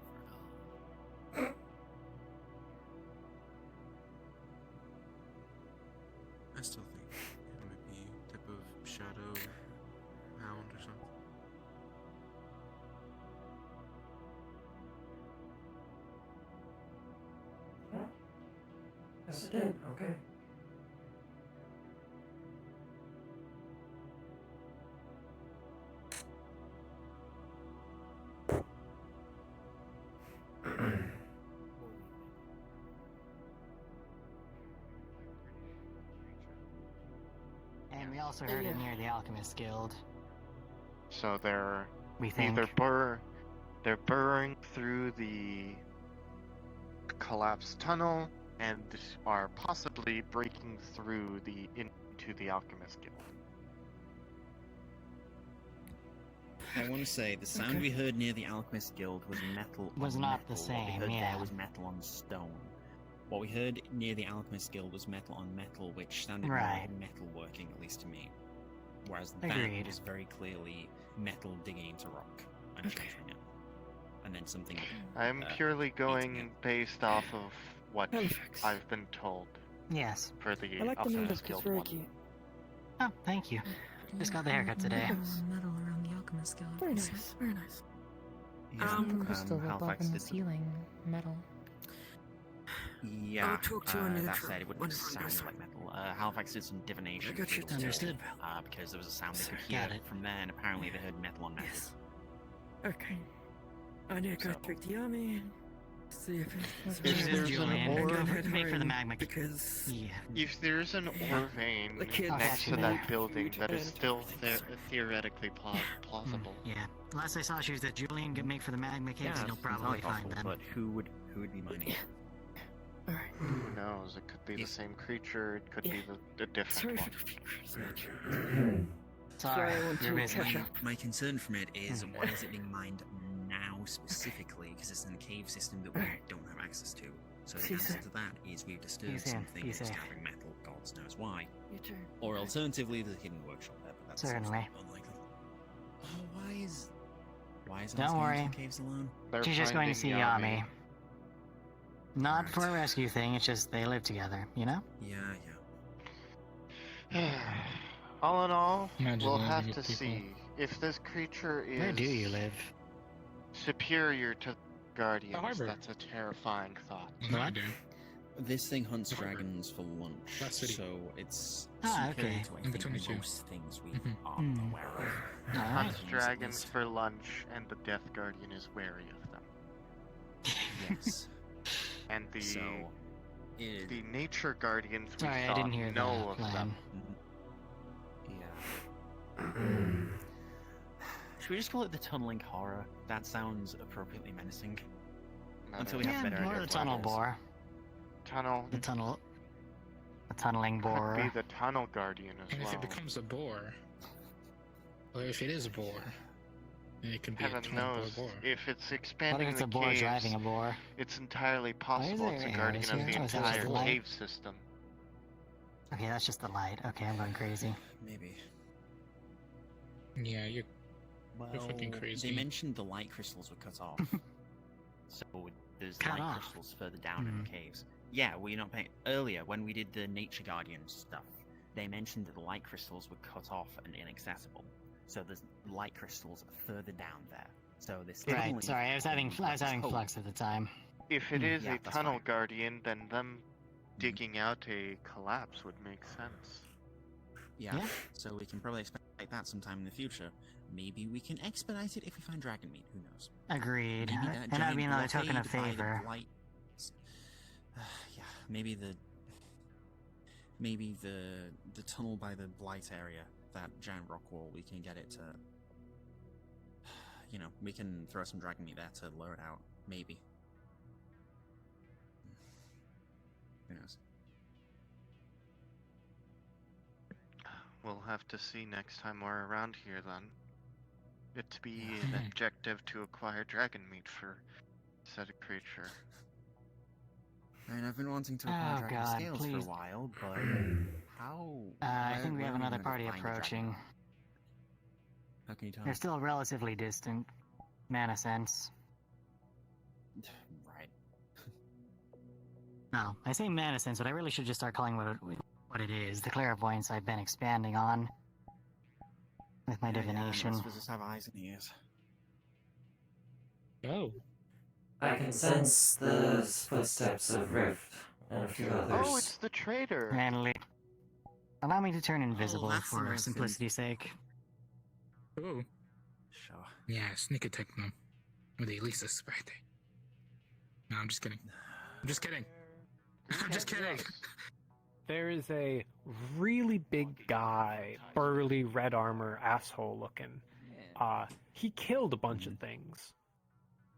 R: for now.
M: I still think it might be type of shadow hound or something.
H: Yes, it did. Okay.
D: And we also heard it near the Alchemist Guild.
X: So they're
D: We think.
X: they're burrowing through the collapsed tunnel and are possibly breaking through into the Alchemist Guild.
Y: I want to say the sound we heard near the Alchemist Guild was metal.
D: Was
Y: on
D: not
Y: metal.
D: the same,
Y: What we heard
D: yeah.
Y: there was metal on stone. What we heard near the Alchemist Guild was metal on metal, which sounded more
D: Right.
Y: like metal working, at least to me. Whereas
D: Agreed.
Y: that was very clearly metal digging into rock and shattering it. And then something.
X: I'm purely going based off of what I've been told.
D: Yes.
X: For the
Q: I like the name.
X: Alchemist
Q: It's
X: Guild
Q: very
X: one.
Q: cute.
D: Oh, thank you. Just got the haircut today.
J: Metal around the Alchemist Guild.
Q: Very nice. Very nice.
J: Crystal up
Y: Halifax
J: in the
Y: did
J: ceiling. Metal.
Y: Yeah,
Q: I'll talk to you on the
Y: that
Q: neutral
Y: said, it wouldn't
Q: whenever
Y: sound
Q: I'm
Y: like metal. Halifax did some divination.
Q: I got you.
Y: for
Q: Understood.
Y: because there was a sound they could
D: Got
Y: hear
D: it.
Y: from there, and apparently they heard metal on metal.
Q: Yes. Okay. I need to go check the army and see if
X: If there's an ore,
D: Make for the magma.
Q: because
X: if there's an ore vein
Q: The kids
X: next to
Q: should
X: that
Q: be
X: building that is
Q: prepared.
X: still theoretically plausible.
D: Yeah. Last I saw, she was that Julian could make for the magma caves, and you'll
Y: it's entirely
D: probably find
Y: possible,
D: them.
Y: But who would be mining it?
X: Who knows? It could be the same creature. It could be the different one.
D: Sorry, you're busy.
Y: My concern from it is why is it being mined now specifically? Because it's in a cave system that we don't have access to. So the answer to that is we've disturbed something that's carrying metal, God knows why.
Q: You too.
Y: Or alternatively, there's a hidden workshop there, but that's
D: Certainly.
Y: unlikely. Oh, why is
D: Don't worry.
Y: caves alone?
D: She's just going to see Yami. Not for a rescue thing, it's just they live together, you know?
Y: Yeah.
X: All in all,
R: Imagine
X: we'll
R: living
X: have
R: with
X: to
R: people.
X: see if this creature is
D: Where do you live?
X: superior to Guardians.
R: harbor.
X: That's a terrifying thought.
R: No, I do.
Y: this thing hunts dragons for lunch,
R: Last city.
Y: so it's
D: Ah,
Y: superior
D: okay.
Y: to I
R: Number
Y: think
R: 22.
Y: most things we
R: Mhm.
Y: aren't aware of.
X: Hunts
Y: At
X: dragons
Y: least.
X: for lunch, and the Death Guardian is wary of them.
Y: Yes.
X: And the
Y: So,
X: the Nature Guardians we
D: Sorry, I
X: saw
D: didn't hear
X: know
D: the
X: of
D: plan.
X: them.
Y: Yeah. Should we just call it the tunneling horror? That sounds appropriately menacing. Until we have a better
D: or
Y: idea.
D: the
Y: of
D: tunnel
Y: what it is.
D: bore.
X: The
D: tunneling
X: could
D: borer.
X: be the Tunnel Guardian as
R: And if
X: well.
R: it becomes a boar, or if it is a boar, then it can be
X: Heaven
R: a tunnel
X: knows,
R: boar.
X: if it's
D: What
X: expanding
D: if it's
X: the
D: a boar
X: caves,
D: driving a boar?
X: it's entirely possible
D: there
X: it's a
D: arrows
X: guardian of
D: here?
X: the
D: Oh, is that just
X: entire
D: the light?
X: cave system.
D: Okay, that's just the light. Okay, I'm going crazy.
Y: Maybe.
R: Yeah, you're
Y: Well,
R: fucking crazy.
Y: they mentioned the light crystals were cut off. So there's
D: Cut
Y: light
D: off?
Y: crystals further down in the caves. Yeah, well, you're not paying. Earlier, when we did the Nature Guardian stuff, they mentioned that the light crystals were cut off and inaccessible. So there's light crystals further down there. So this
D: Right,
Y: tunneling
D: sorry, I was having
Y: hope.
D: flux at the time.
X: If it is
Y: Yeah,
X: a
Y: that's
X: Tunnel
Y: fine.
X: Guardian, then them digging out a collapse would make sense.
Y: Yeah.
D: Yeah.
Y: So we can probably expect that sometime in the future. Maybe we can expedite it if we find dragon meat. Who knows?
D: Agreed.
Y: Maybe that
D: And that'd be
Y: giant
D: another token of
Y: blockade by the
D: favor.
Y: blight- yeah, maybe the tunnel by the blight area, that giant rock wall. We can get it to. You know, we can throw some dragon meat there to lure it out. Maybe. Who knows?
X: We'll have to see next time we're around here then. It to be an objective to acquire dragon meat for said creature.
Y: I mean, I've been wanting to acquire
D: Oh,
Y: dragon
D: God,
Y: scales
D: please.
Y: for a while, but how?
D: I
Y: where-
D: think we
Y: where
D: have
Y: are
D: another
Y: gonna
D: party
Y: find a dragon?
D: approaching.
Y: How can you tell?
D: They're still relatively distant. Mana sense.
Y: Right.
D: No, I say mana sense, but I really should just start calling what it is. The clairvoyance I've been expanding on. With my divination.
Y: Most of us just have eyes and ears.
R: Oh.
H: I can sense the footsteps of Rift and a few others.
X: Oh, it's the traitor!
D: Randomly. Allow me to turn invisible
Y: that's
D: for
Y: interesting.
D: simplicity's sake.
R: Oh.
Y: Sure.
R: Yeah, sneak attack them. Or they at least suspect it. No, I'm just kidding. I'm just kidding. I'm just kidding.
K: There is a really big guy, burly, red armor, asshole looking. He killed a bunch of things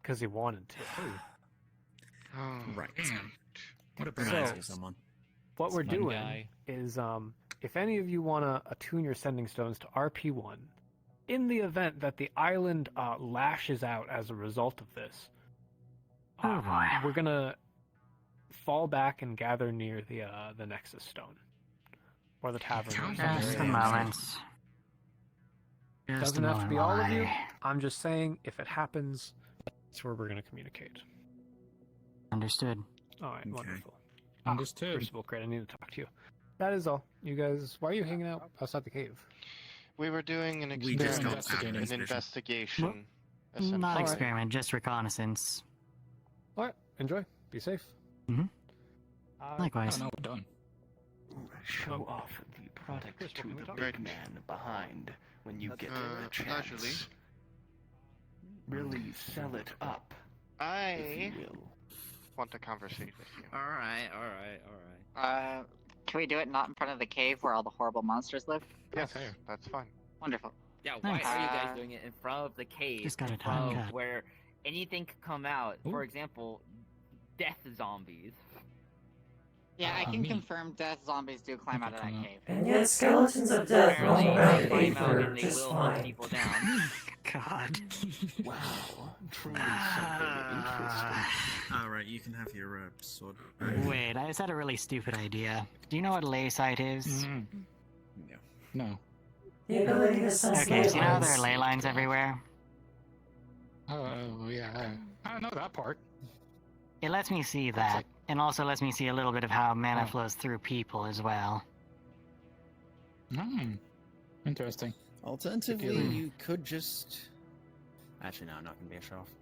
K: because he wanted to.
X: Oh,
Y: Right.
R: Damn. What a
Y: Reminds
R: badass.
Y: me of someone.
K: What we're
O: Fun
K: doing
O: guy.
K: is, if any of you want to attune your sending stones to RP1, in the event that the island lashes out as a result of this,
D: Oh boy.
K: we're gonna fall back and gather near the Nexus Stone or the tavern. or something.
D: Just a moment. Just
K: Doesn't
D: a
K: have to
D: moment
K: be all of you.
D: while I-
K: I'm just saying, if it happens, that's where we're gonna communicate.
D: Understood.
K: All right,
Y: Okay.
K: wonderful.
R: Understood.
K: Crucible Crate, I need to talk to you. That is all. You guys, why are you hanging out outside the cave?
X: We were doing an
Y: We just
X: experiment,
Y: got
R: investigating.
X: an investigation.
D: Not
X: essentially.
D: experiment, just reconnaissance.
K: All right, enjoy. Be safe.
D: Mhm.
R: I
D: Likewise.
R: don't know, we're done.
A: Show off the product
K: Chris,
A: to
K: what can we
A: the
K: talk
A: big
X: about?
A: man behind when you get a
X: Casually.
A: chance. Really sell it up, if
X: I
A: you will.
X: want to conversate with you.
F: Alright. Can we do it not in front of the cave where all the horrible monsters live?
X: Yes,
R: fair.
X: that's fine.
F: Wonderful.
C: Yeah, why
D: Nice.
C: are you guys doing it in front of the cave?
D: Just got a
C: in
D: time
C: front of
D: cut.
C: where anything could come out.
R: Ooh.
C: For example, death zombies.
F: Yeah, I can
R: me.
F: confirm death zombies do climb out of that cave.
H: And yet skeletons of death roam
C: Apparently,
H: around
C: they climb out
H: Aether
C: and they
H: just
C: will hunt
H: fine.
C: people down.
D: God.
A: Wow, truly something interesting.
Y: Alright, you can have your sword.
D: Wait, I just had a really stupid idea. Do you know what ley sight is?
R: Mhm.
Y: No.
R: No.
H: The ability to sense
D: Okay, so you know how there are
H: ley
D: ley lines everywhere?
R: Oh, yeah. I don't know that part.
D: It lets me see that, and also lets me see a little bit of how mana
R: Oh.
D: flows through people as well.
R: Interesting.
Y: Alternatively,
R: Hmm.
Y: you could just. Actually, no, I'm not gonna be a show off.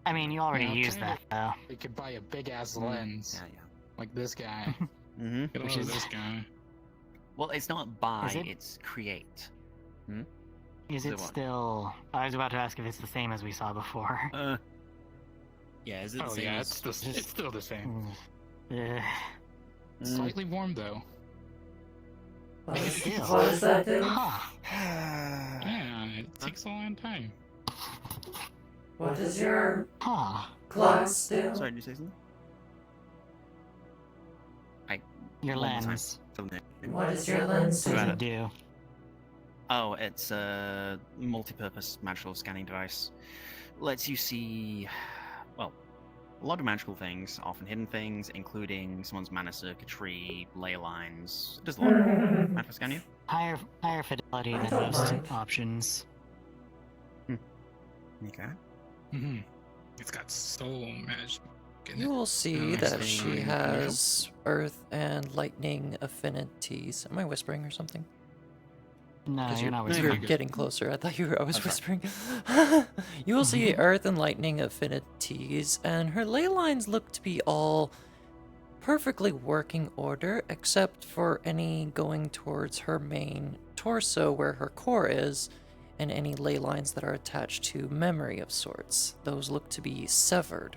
D: I mean, you already
R: Yeah,
D: used that, though.
R: We could buy a big ass lens.
Y: Yeah, yeah.
I: Like this guy.
S: Mm-hmm.
I: Get
D: Which
I: over
D: is-
I: this guy.
S: Well, it's not buy,
D: Is it?
S: it's create. Hmm?
D: Is
S: So
D: it
S: what?
D: still? I was about to ask if it's the same as we saw before.
Y: Yeah, is it the
I: Oh
Y: same
I: yeah,
Y: as...
I: it's still the same.
D: Slightly
I: warm though.
H: What does
D: Still.
H: what does that do?
D: Huh.
I: Yeah, it takes a long time.
H: What does your
D: Huh.
H: glass do?
Y: Sorry, did you say something?
D: Your
Y: One more time.
D: lens.
H: What does your lens
D: What does
H: do?
D: it do?
S: Oh, it's a multi-purpose magical scanning device. Lets you see, well, a lot of magical things, often hidden things, including someone's mana circuitry, ley lines. It does a lot. Magical scan you?
D: Higher fidelity
H: I
D: than
H: don't
D: most
H: mind.
D: options.
S: Okay.
I: Mm-hmm. It's got soul magic. in
H: You
I: it.
H: will see
I: Oh,
H: that
I: nice.
H: she has earth and lightning affinities. Am I whispering or something?
D: No,
H: Because
D: you're not
H: you're
D: whispering.
H: getting closer. I thought I was
S: Oh, sorry.
H: whispering. You will see earth and lightning affinities, and her ley lines look to be all perfectly working order, except for any going towards her main torso where her core is, and any ley lines that are attached to memory of sorts. Those look to be severed.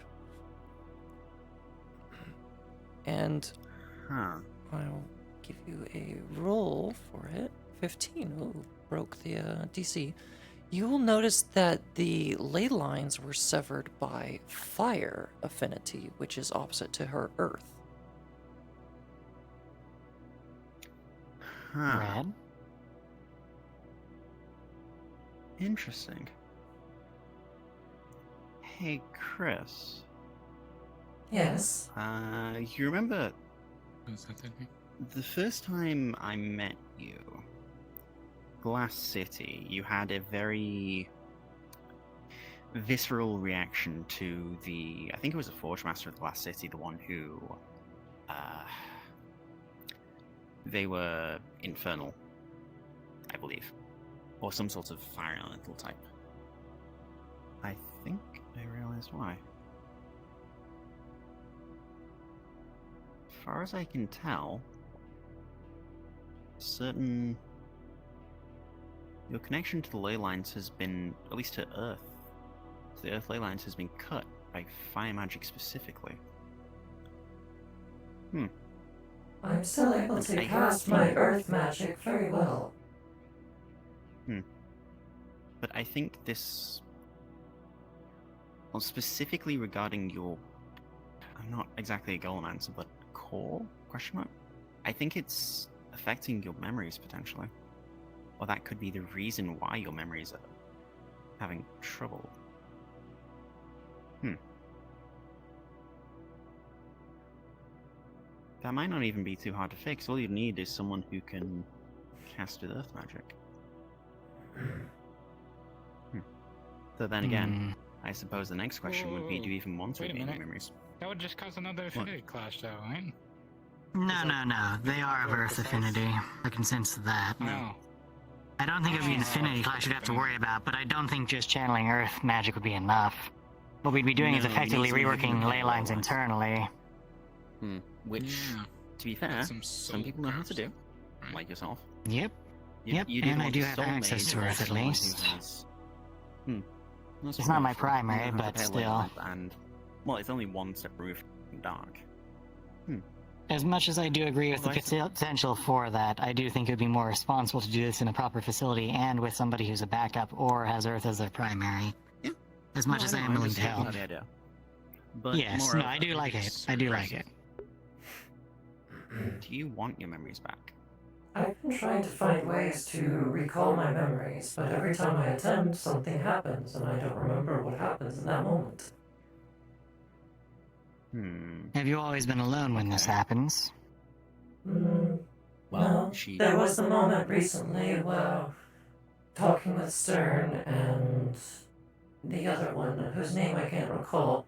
H: And
S: Huh.
H: I'll give you a roll for it. 15. Ooh, broke the DC. You will notice that the ley lines were severed by fire affinity, which is opposite to her earth.
S: Huh.
D: Red?
S: Interesting. Hey, Chris.
H: Yes.
S: You remember
I: What's that thing?
S: the first time I met you, Glass City, you had a very visceral reaction to the, I think it was the Forge Master of Glass City, the one who, they were infernal, I believe, or some sort of fire elemental type. I think I realized why. As far as I can tell, your connection to the ley lines has been, at least to Earth, to the Earth ley lines has been cut by fire magic specifically.
H: I'm still able to cast my earth magic very well.
S: But I think this, well, specifically regarding your, I'm not exactly a Golemancer, but core? Question mark? I think it's affecting your memories potentially. Or that could be the reason why your memories are having trouble. That might not even be too hard to fix. All you need is someone who can cast with earth magic. So then again, I suppose the next question would be, do you even want to
I: Wait a
S: regain your
I: minute.
S: memories?
I: That would just cause another affinity clash, though, right?
D: No. They are of Earth affinity. I can sense that.
I: No.
D: I don't think it would be an affinity clash you'd have to worry about, but I don't think just channeling Earth magic would be enough. What we'd be doing is
S: No, we
D: effectively
S: need someone who can
D: reworking ley
S: handle
D: lines
S: ley
D: internally.
S: Which, to be fair, some people know how to do, like yourself.
D: Yep.
S: You didn't
D: And I
S: want
D: do
S: a
D: have
S: soulmate
D: access to
S: or
D: Earth at
S: someone who
D: least.
S: has- That's
D: It's not my
S: wonderful. You
D: primary,
S: know how to
D: but
S: pair
D: still.
S: ley lines And, well, it's only one step removed from dark.
D: As much as I do agree with the potential for that, I do think it would be more responsible to do this in a proper facility and with somebody who's a backup or has Earth as their primary.
S: Yeah.
D: As much as I am willing to help.
S: The idea. But
D: Yes, no,
S: moreover,
D: I do like it. I do like it.
S: Do you want your memories back?
H: I've been trying to find ways to recall my memories, but every time I attempt, something happens, and I don't remember what happens in that moment.
D: Have you always been alone when this happens?
H: Well, no. There was the moment recently where, talking with Stern and the other one, whose name I can't recall,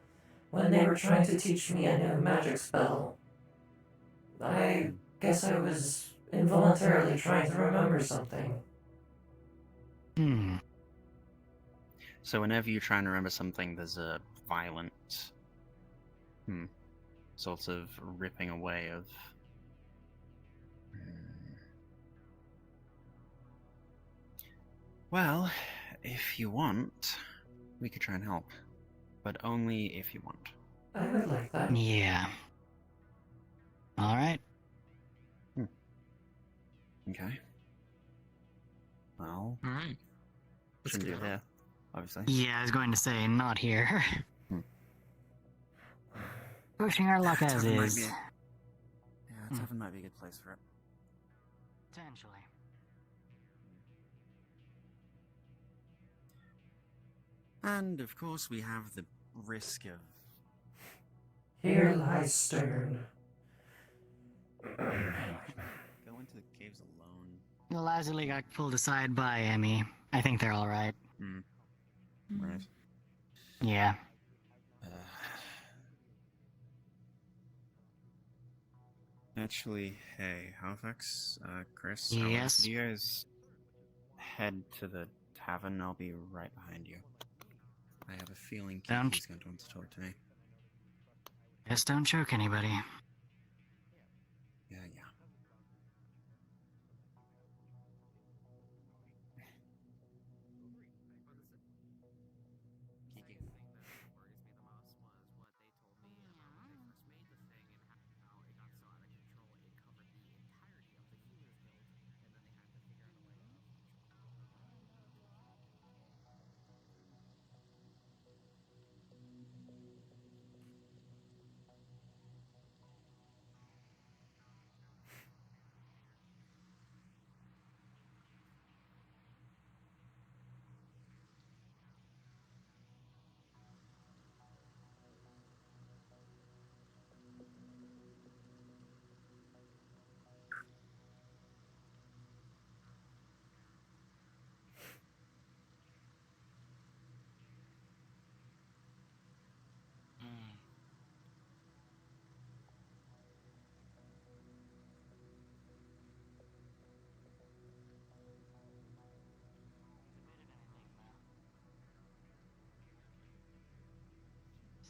H: when they were trying to teach me a new magic spell. I guess I was involuntarily trying to remember something.
S: So whenever you try and remember something, there's a violent...
Y: sort of ripping away of. Well, if you want, we could try and help, but only if you want.
H: I would like that.
D: Yeah. Alright.
Y: Okay. Well,
I: alright.
Y: Shouldn't do it here, obviously.
D: Yeah, I was going to say, not here. Pushing our luck as is.
Y: Yeah, Tavern might be a good place for it.
D: Potentially.
Y: And of course, we have the risk of.
H: Here lies Stern.
Y: Go into the caves alone.
D: Lazuli got pulled aside by Emmy. I think they're alright.
Y: Right.
D: Yeah.
Y: Actually, hey, Halifax, Chris.
D: Yes?
Y: You guys head to the tavern. I'll be right behind you. I have a feeling Kiki's going to want to talk to me.
D: Just don't choke anybody.
Y: Yeah.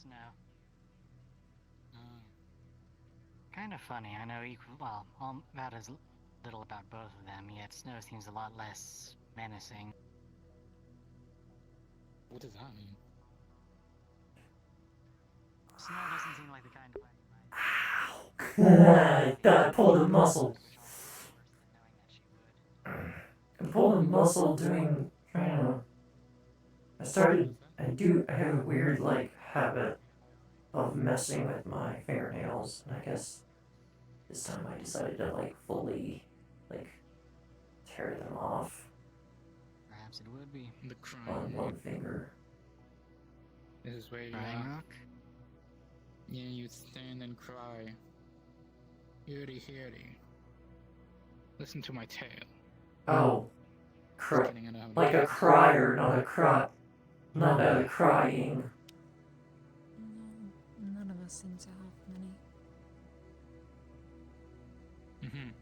D: Snow. Kind of funny. I know about as little about both of them, yet Snow seems a lot less menacing.
I: What does that mean?
D: Snow doesn't seem like the kind of
H: I pulled a muscle. I pulled a muscle doing, I don't know. I have a weird, habit of messing with my fingernails, and I guess this time I decided to, fully, tear them off.
D: Perhaps it would be.
I: The
H: On one finger.
I: This is where you
D: Crying
I: are.
D: Rock?
I: Yeah, you stand and cry. Hearty, hearty. Listen to my tale.
H: Oh. Like a crier, not a cry. Not a crying.
J: No, none of us seem to have many.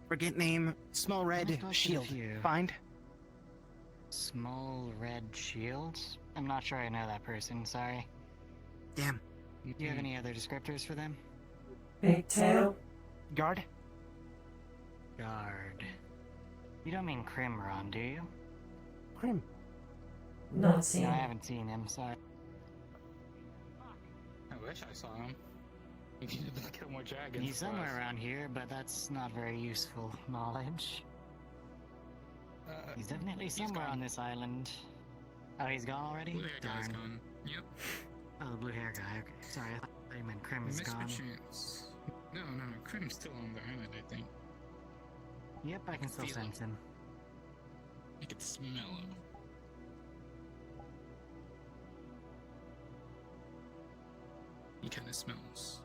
L: Forget name. Small red shield. Find.
D: Small red shields? I'm not sure I know that person, sorry.
L: Damn.
D: Do you have any other descriptors for them?
H: Big tail.
L: Guard.
D: Guard. You don't mean Crimron, do you?
L: Crim.
H: Not seen
D: No, I
H: him.
D: haven't seen him, sorry.
I: I wish I saw him. We need to kill more dragons.
D: He's somewhere around here, but that's not very useful knowledge. He's definitely somewhere on this island. Oh, he's gone already?
I: Blue hair guy's
D: Darn.
I: gone. Yep.
D: Oh, the blue hair guy. Okay, sorry, I thought you meant Crim is
I: Missed
D: gone.
I: my chance. No, Crim's still on the island, I think.
D: Yep, I can still
I: Feel
D: sense him.
I: I could smell him. He kind of smells.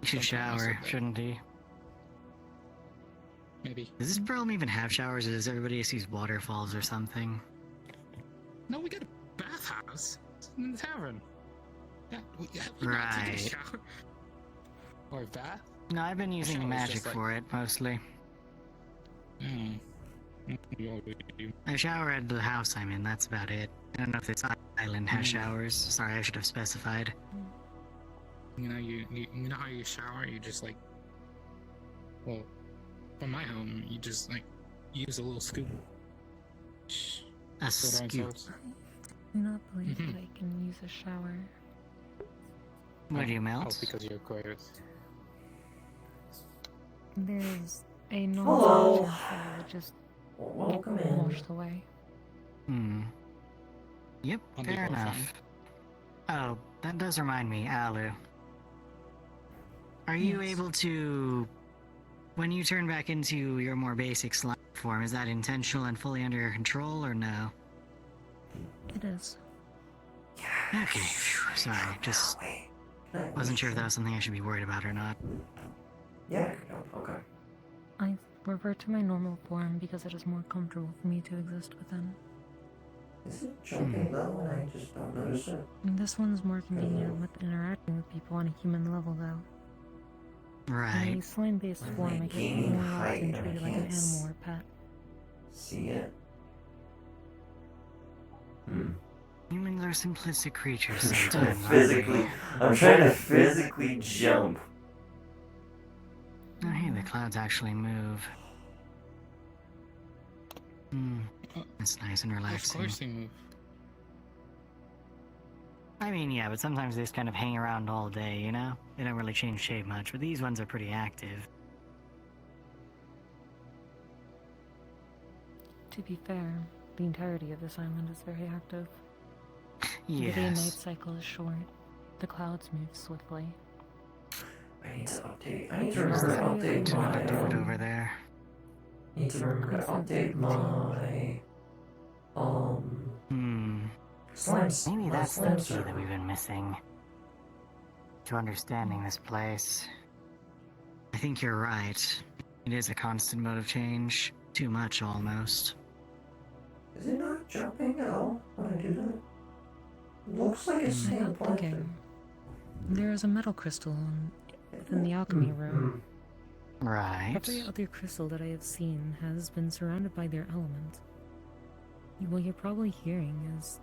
D: He should
I: Something else
D: shower,
I: like that.
D: shouldn't he?
I: Maybe.
D: Does this realm even have showers, or does everybody just use waterfalls or something?
I: No, we got a bathhouse in the tavern. Yeah, we have
D: Right.
I: not taken a shower. Or a bath?
D: No, I've been using
I: shower's
D: magic
I: just like-
D: for it, mostly.
I: Hmm.
D: I shower at the house I'm in, that's about it. I don't know if this island has showers. Sorry, I should have specified.
I: You know, you know how you shower? You just like, well, from my home, you just like use a little scoop.
D: A scoop.
J: I do not believe that I can use a shower.
D: What do you melt?
I: Oh, because you're Aquarius.
J: There's a
H: Hello.
J: non-chance that I would just
H: Welcome
J: get
H: in.
J: washed away.
D: Yep,
I: I'll be
D: fair
I: both
D: enough. Oh, that does remind me, Alu. Are you able to... When you turn back into your more basic slime form, is that intentional and fully under your control, or no?
J: It is.
D: Okay, phew, sorry, just... Wasn't sure if that was something I should be worried about or not.
H: Yeah, okay.
J: I revert to my normal form because it is more comfortable for me to exist within.
H: Is it jumping though, and I just don't notice it?
J: This one's more convenient with interacting with people on a human level, though.
D: Right.
J: In a slime-based form, I get
H: gaining
J: more
H: height
J: often
H: and I
J: treated like an
H: can't
J: animal or pet.
H: See it?
D: Humans are simplistic creatures
H: I'm trying to
D: sometimes, aren't
H: physically, I'm trying to physically jump.
D: Oh, hey, the clouds actually move. It's nice and
I: Of
D: relaxing.
I: course they move.
D: I mean, yeah, but sometimes they just kind of hang around all day, you know? They don't really change shape much, but these ones are pretty active.
J: To be fair, the entirety of this island is very active. The
D: Yes.
J: day-night cycle is short. The clouds move swiftly.
H: I need to update. I need to remember to update my.
D: Do it over there.
H: I need to remember to update my. Slimes.
D: Maybe
H: my
D: that's the
H: slime
D: key
H: server.
D: that we've been missing to understanding this place. I think you're right. It is a constant mode of change. Too much, almost.
H: Is it not jumping at all when I do that? Looks like it's
J: I
H: staying
J: got
H: planted.
J: thinking. There is a metal crystal within the alchemy room.
D: Right.
J: Every other crystal that I have seen has been surrounded by their element. What you're probably hearing is...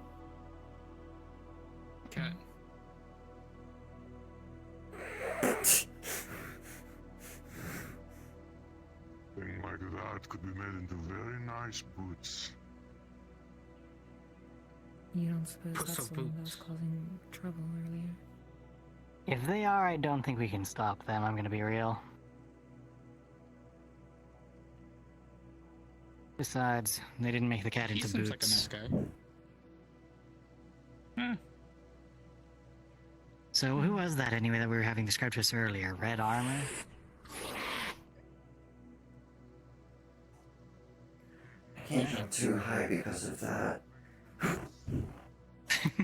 I: Cat.
G: Thing like that could be made into very nice boots.
J: You don't suppose
I: Put
J: that's
I: some
J: the one that was
I: boots.
J: causing trouble earlier?
D: If they are, I don't think we can stop them, I'm gonna be real. Besides, they didn't make the cat
I: He
D: into
I: seems like a
D: boots.
I: nice guy.
D: So who was that anyway that we were having described to us earlier? Red armor?
H: I can't jump too high because of that.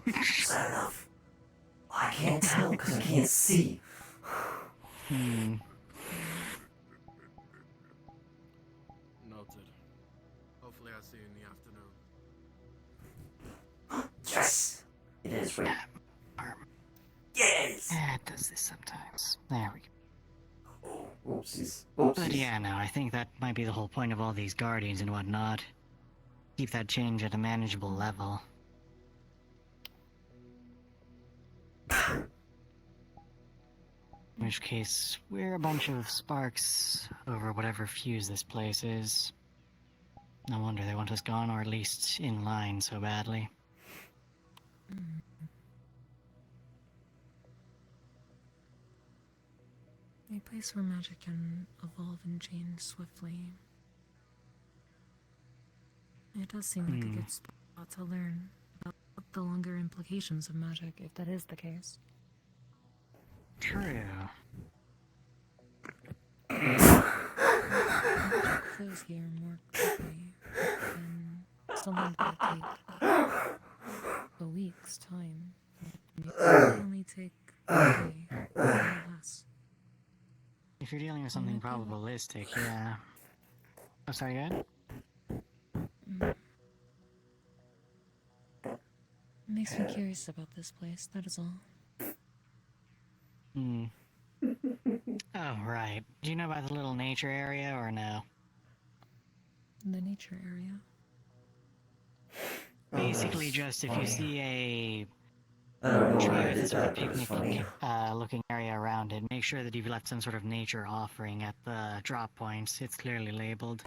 H: Is that enough? I can't tell because I can't see.
M: Noted. Hopefully I'll see you in the afternoon.
H: Yes! It is, wait. Yes!
D: Yeah, it does this sometimes. There we go.
H: Oopsies.
D: But yeah, no, I think that might be the whole point of all these guardians and whatnot. Keep that change at a manageable level. In which case, we're a bunch of sparks over whatever fuse this place is. No wonder they want us gone, or at least in line so badly.
J: A place where magic can evolve and change swiftly. It does seem like a good spot to learn about the longer implications of magic, if that is the case.
D: True.
J: Close here more quickly than something that would take a week's time. It would only take a day or less.
D: If you're dealing with something probabilistic, yeah. Oh, sorry, go ahead.
J: Makes me curious about this place, that is all.
D: Oh, right. Do you know about the little nature area, or no?
J: The nature area.
D: Basically just if you see
H: I don't know
D: Try
H: why I
D: to
H: did
D: sort of
H: that, but it was
D: picnic
H: funny.
D: looking area around it. Make sure that you've left some sort of nature offering at the drop points. It's clearly labeled.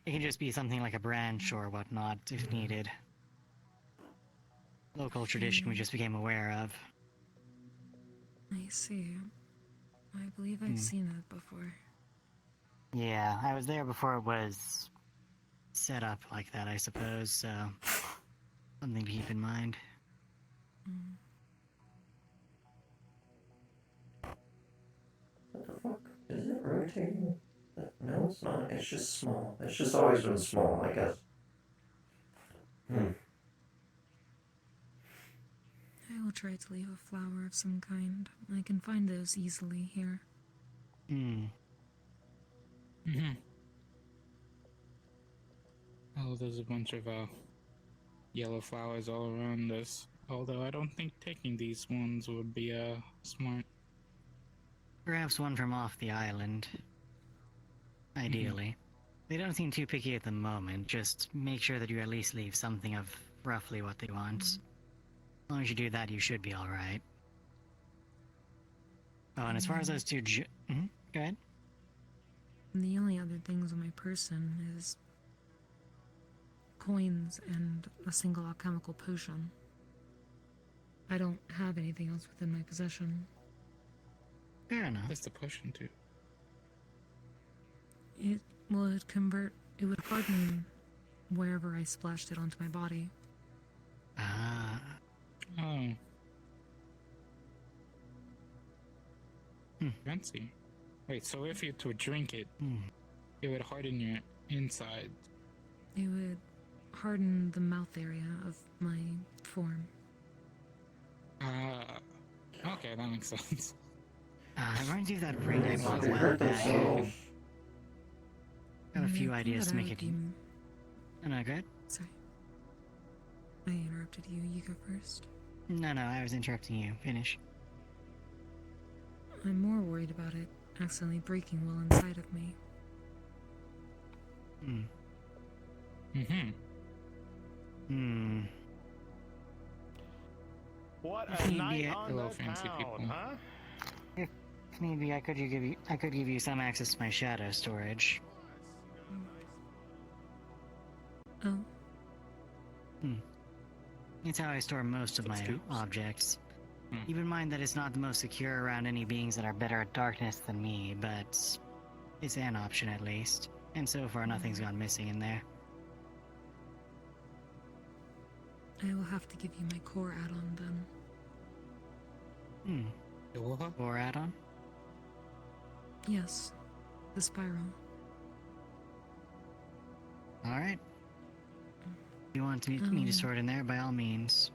D: It can just be something like a branch or whatnot, if needed. Local tradition we just became aware of.
J: I see. I believe I've seen it before.
D: Yeah, I was there before it was set up like that, I suppose, so something to keep in mind.
J: Mm.
H: What the fuck? Is it rotating? No, it's not. It's just small. It's just always been small, I guess.
J: I will try to leave a flower of some kind. I can find those easily here.
I: Oh, there's a bunch of yellow flowers all around us. Although I don't think taking these ones would be smart.
D: Perhaps one from off the island. Ideally. They don't seem too picky at the moment, just make sure that you at least leave something of roughly what they want. As long as you do that, you should be alright. Oh, and as far as those two go ahead.
J: The only other things on my person is coins and a single alchemical potion. I don't have anything else within my possession.
D: Fair enough.
I: What's the potion to?
J: It would harden wherever I splashed it onto my body.
D: Ah.
I: Oh. Fancy. Wait, so if you to drink it, it would harden your inside.
J: It would harden the mouth area of my form.
I: Okay, that makes sense.
D: It reminds you of that ring I bought a while back. Got a few ideas to make it. No, good?
J: Sorry. I interrupted you. You go first.
D: No, I was interrupting you. Finish.
J: I'm more worried about it accidentally breaking well inside of me.
P: What
D: If
P: a
D: need
P: night
D: be,
P: on
I: Hello,
P: the
I: fancy
P: town,
I: people.
P: huh?
D: If need be, I could give you some access to my shadow storage.
J: Oh.
D: It's how I store most of my objects. Keep in mind that it's not the most secure around any beings that are better at darkness than me, but it's an option at least. And so far, nothing's gone missing in there.
J: I will have to give you my core add-on then.
D: Core add-on?
J: Yes. The spiral.
D: Alright. If you want me to store it in there, by all means.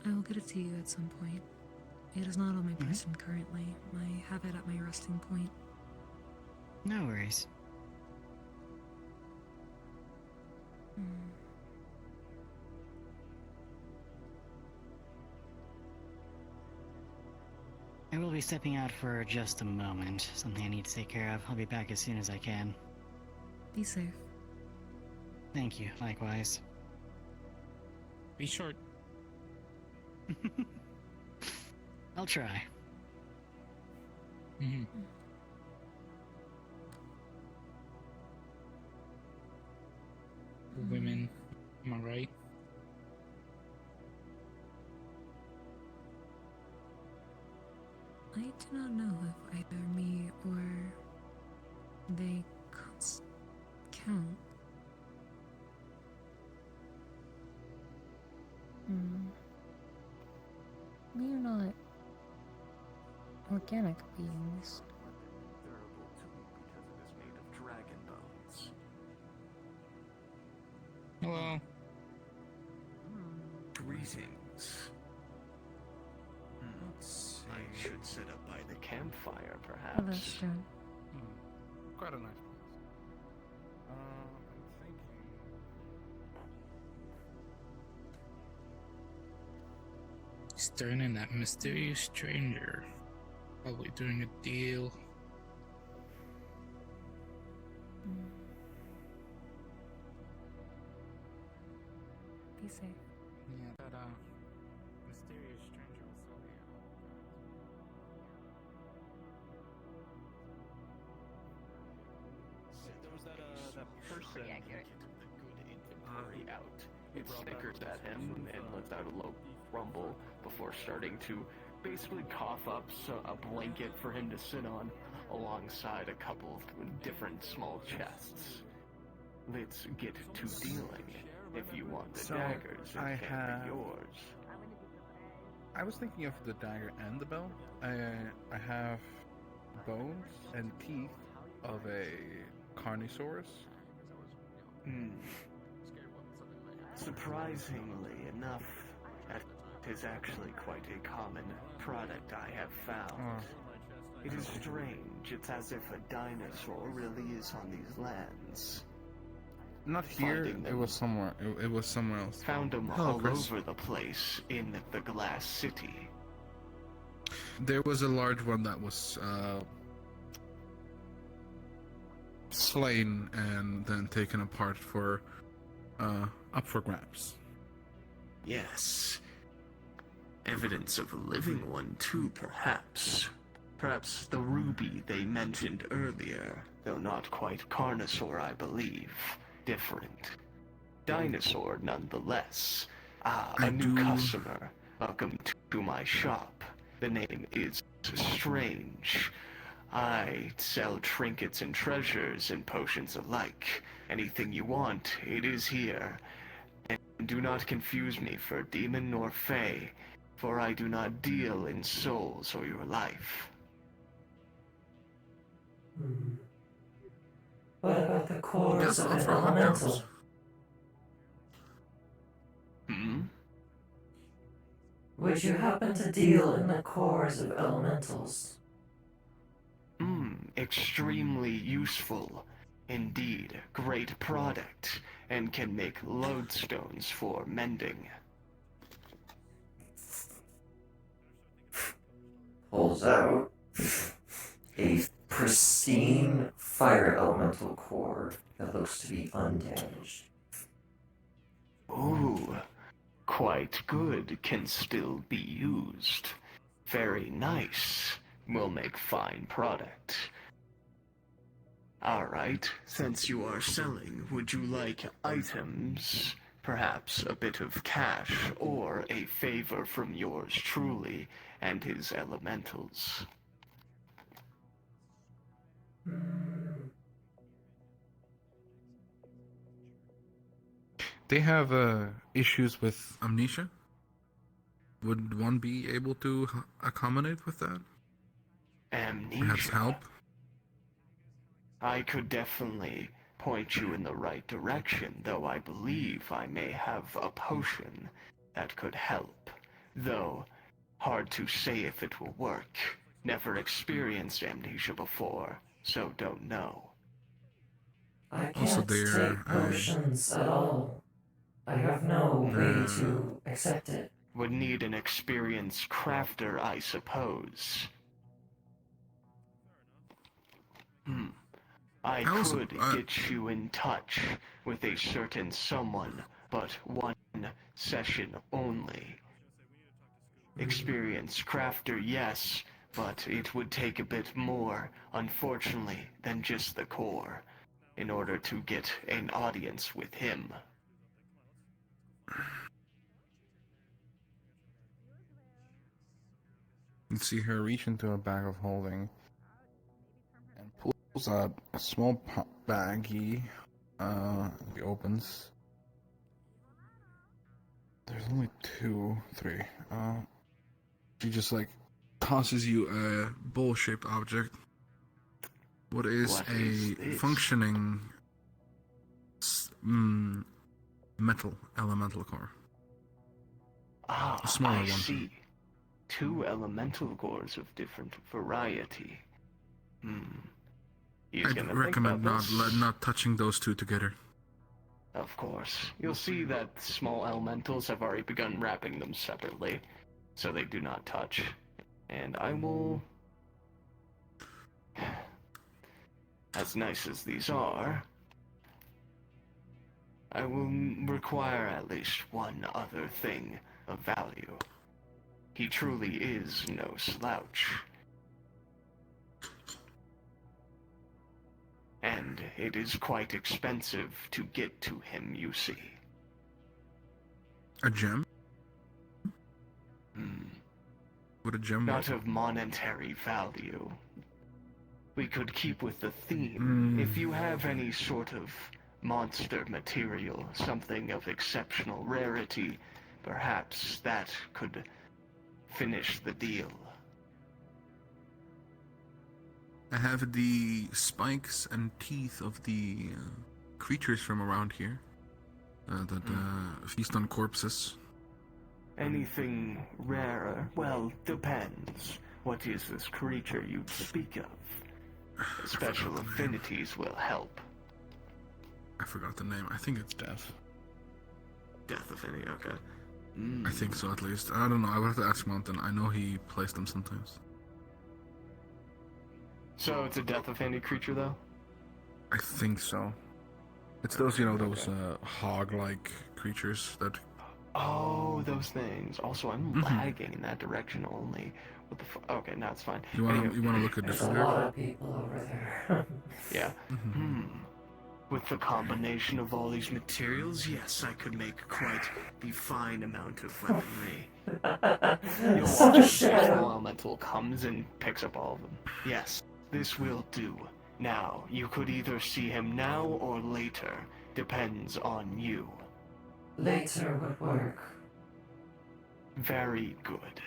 J: I will get it to you at some point. It is not on my person currently. I have it at my resting point.
D: No worries. I will be stepping out for just a moment. Something I need to take care of. I'll be back as soon as I can.
J: Be safe.
D: Thank you, likewise.
I: Be short.
D: I'll try.
I: Women, am I right?
J: I do not know if either me or they count. We are not organic beings.
A: Bearable to me because it is made of dragon bones.
I: Hello.
A: Greetings. I should sit up by the campfire, perhaps.
J: Oh, that's true.
F: Quite a nice place. I'm thinking.
I: Staring at that mysterious stranger. Probably doing a deal.
J: Be safe.
I: Yeah, that mysterious
C: pretty accurate.
A: Inventory out. It snickers at him and lets out a low rumble before starting to basically cough up a blanket for him to sit on alongside a couple of different small chests. Let's get to dealing. If you want the daggers, it can be yours.
E: I was thinking of the dagger and the bell. I have bones and teeth of a Carnosaurus.
A: Surprisingly enough, that is actually quite a common product I have found. It is strange. It's as if a dinosaur really is on these lands.
E: Not here. It was somewhere. It was somewhere else.
A: Found them
E: Hello,
A: all
E: Chris.
A: over the place in the Glass City.
E: There was a large one that was slain and then taken apart for up for grabs.
A: Yes. Evidence of a living one, too, perhaps. Perhaps the ruby they mentioned earlier, though not quite Carnosaur, I believe. Different. Dinosaur, nonetheless. A new customer. Welcome to my shop. The name is Strange. I sell trinkets and treasures and potions alike. Anything you want, it is here. And do not confuse me for demon nor fae, for I do not deal in souls or your life.
H: What about the cores of an elemental? Would you happen to deal in the cores of elementals?
A: Extremely useful. Indeed, great product, and can make lodestones for mending.
H: Pulls out a pristine fire elemental core that looks to be undamaged.
A: Ooh, quite good, can still be used. Very nice. Will make fine product. Alright, since you are selling, would you like items? Perhaps a bit of cash, or a favor from yours truly and his elementals?
E: They have issues with amnesia. Would one be able to accommodate with that?
A: Amnesia?
E: Perhaps help?
A: I could definitely point you in the right direction, though I believe I may have a potion that could help. Though, hard to say if it will work. Never experienced amnesia before, so don't know.
H: I can't take potions at all. I have no way to accept it.
A: Would need an experienced crafter, I suppose. I could get you in touch with a certain someone, but one session only. Experienced crafter, yes, but it would take a bit more, unfortunately, than just the core, in order to get an audience with him.
E: You see her reach into a bag of holding and pulls out a small baggie. He opens. There's only 2, 3. She just like tosses you a bowl-shaped object. What is a functioning metal elemental core? A smaller one.
A: See. 2 elemental cores of different variety.
E: I'd recommend not touching those 2 together.
A: Of course. You'll see that small elementals have already begun wrapping them separately, so they do not touch. And I will... As nice as these are, I will require at least one other thing of value. He truly is no slouch. And and it is quite expensive to get to him, you see.
E: A gem?
A: Hmm.
E: What a gem
A: Not
E: was.
A: of monetary value. We could keep with the theme. If you have any sort of monster material, something of exceptional rarity, perhaps that could finish the deal.
E: I have the spikes and teeth of the creatures from around here that feast on corpses.
A: Anything rarer? Well, depends. What is this creature you speak of? Special affinities will help.
E: I forgot the name. I think it's Death.
A: Death affinity, okay.
E: I think so, at least. I don't know. I would have to ask Mountain. I know he plays them sometimes.
F: So it's a death affinity creature, though?
E: I think so. It's those, those hog-like creatures that...
A: Oh, those things. Also, I'm lagging in that direction only. What the fuck? Okay, now it's fine.
E: You want to look at
H: There's
E: different...
H: a lot of people over there.
A: Yeah. With the combination of all these materials, yes, I could make quite the fine amount of weaponry. You'll watch as the elemental comes and picks up all of them. Yes, this will do. Now, you could either see him now or later. Depends on you.
H: Later would work.
A: Very good.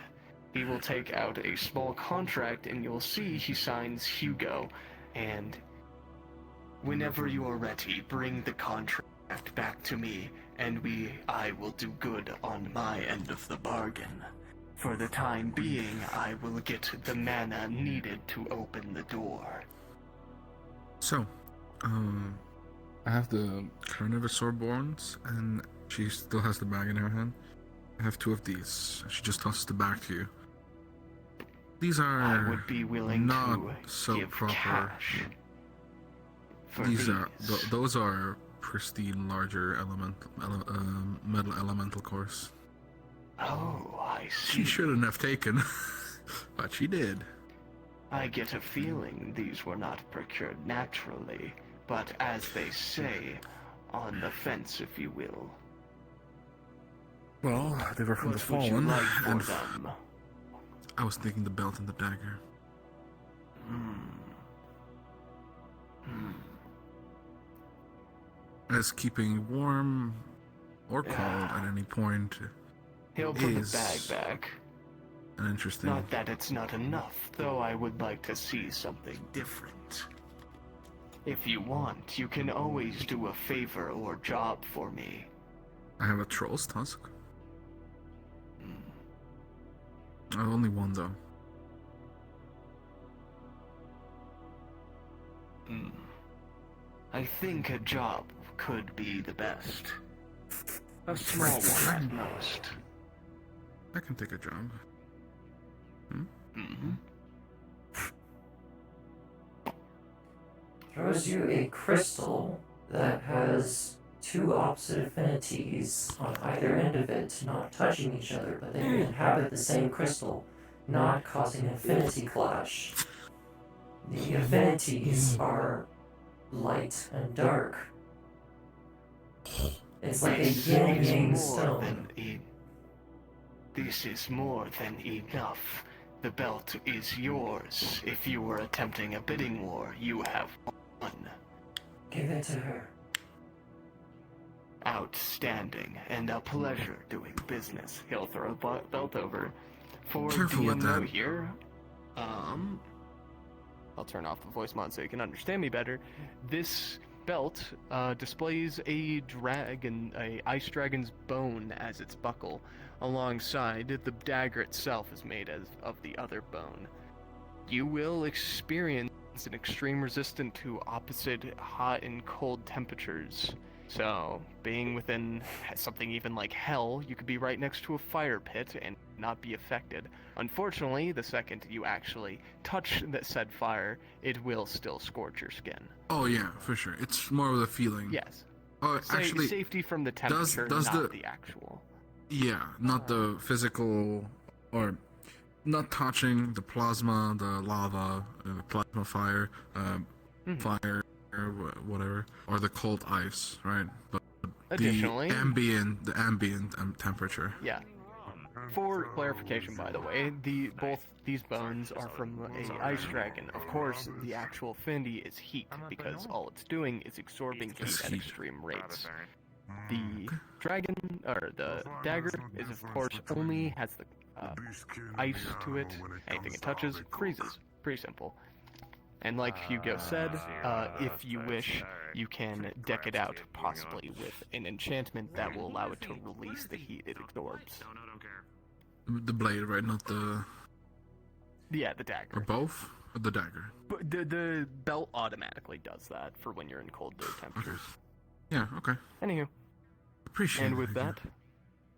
A: He will take out a small contract and you'll see he signs Hugo, and whenever you are ready, bring the contract back to me, and I will do good on my end of the bargain. For the time being, I will get the mana needed to open the door.
E: So, I have the Carnivosaur Borns, and she still has the bag in her hand. I have 2 of these. She just tosses the bag to you. These are
A: I would be willing
E: not
A: to
E: so
A: give
E: proper.
A: cash for
E: These are those are pristine, larger metal elemental cores.
A: Oh, I see.
E: She shouldn't have taken, but she did.
A: I get a feeling these were not procured naturally, but as they say, on the fence, if you will.
E: Well, they were from the
A: What would you
E: Fallen,
A: like for
E: and
A: them?
E: I was thinking the belt and the dagger. As keeping warm or cold at any point
A: He'll put the
E: is
A: bag back.
E: an interesting...
A: Not that it's not enough, though I would like to see something different. If you want, you can always do a favor or job for me.
E: I have a troll's tusk. I have only one, though.
A: I think a job could be the best. A small one at most.
E: I can take a job.
H: Throws you a crystal that has 2 opposite affinities on either end of it, not touching each other, but they inhabit the same crystal, not causing affinity clash. The affinities are light and dark. It's like a yin yang stone.
A: This is more than enough. The belt is yours. If you were attempting a bidding war, you have won.
H: Give it to her.
A: Outstanding, and a pleasure doing business. He'll throw a belt over. For
E: Careful with
A: DMO
E: that.
A: here,
F: I'll turn off the voice mod so you can understand me better. This belt displays a ice dragon's bone as its buckle. Alongside, the dagger itself is made of the other bone. You will experience an extreme resistance to opposite hot and cold temperatures. So, being within something even like hell, you could be right next to a fire pit and not be affected. Unfortunately, the second you actually touch that said fire, it will still scorch your skin.
E: Oh yeah, for sure. It's more of the feeling.
F: Yes.
E: Oh, actually,
F: Safety from the temperature,
E: does
F: not the actual.
E: Yeah, not the physical, or not touching the plasma, the lava, plasma fire, fire, whatever, or the cold ice, right? But
F: Additionally,
E: the ambient temperature.
F: Yeah. For clarification, by the way, both these bones are from a ice dragon. Of course, the actual Findy is heat, because all it's doing is absorbing heat at extreme rates. The dragon, or the dagger, is of course only has the ice to it. Anything it touches freezes. Pretty simple. And like Hugo said, if you wish, you can deck it out, possibly with an enchantment that will allow it to release the heat it absorbs.
E: The blade, right? Not the.
F: Yeah, the dagger.
E: Or both? Or the dagger?
F: But the belt automatically does that for when you're in cold temperatures.
E: Yeah, okay.
F: Anywho.
E: Appreciate
F: And with
E: it.
F: that,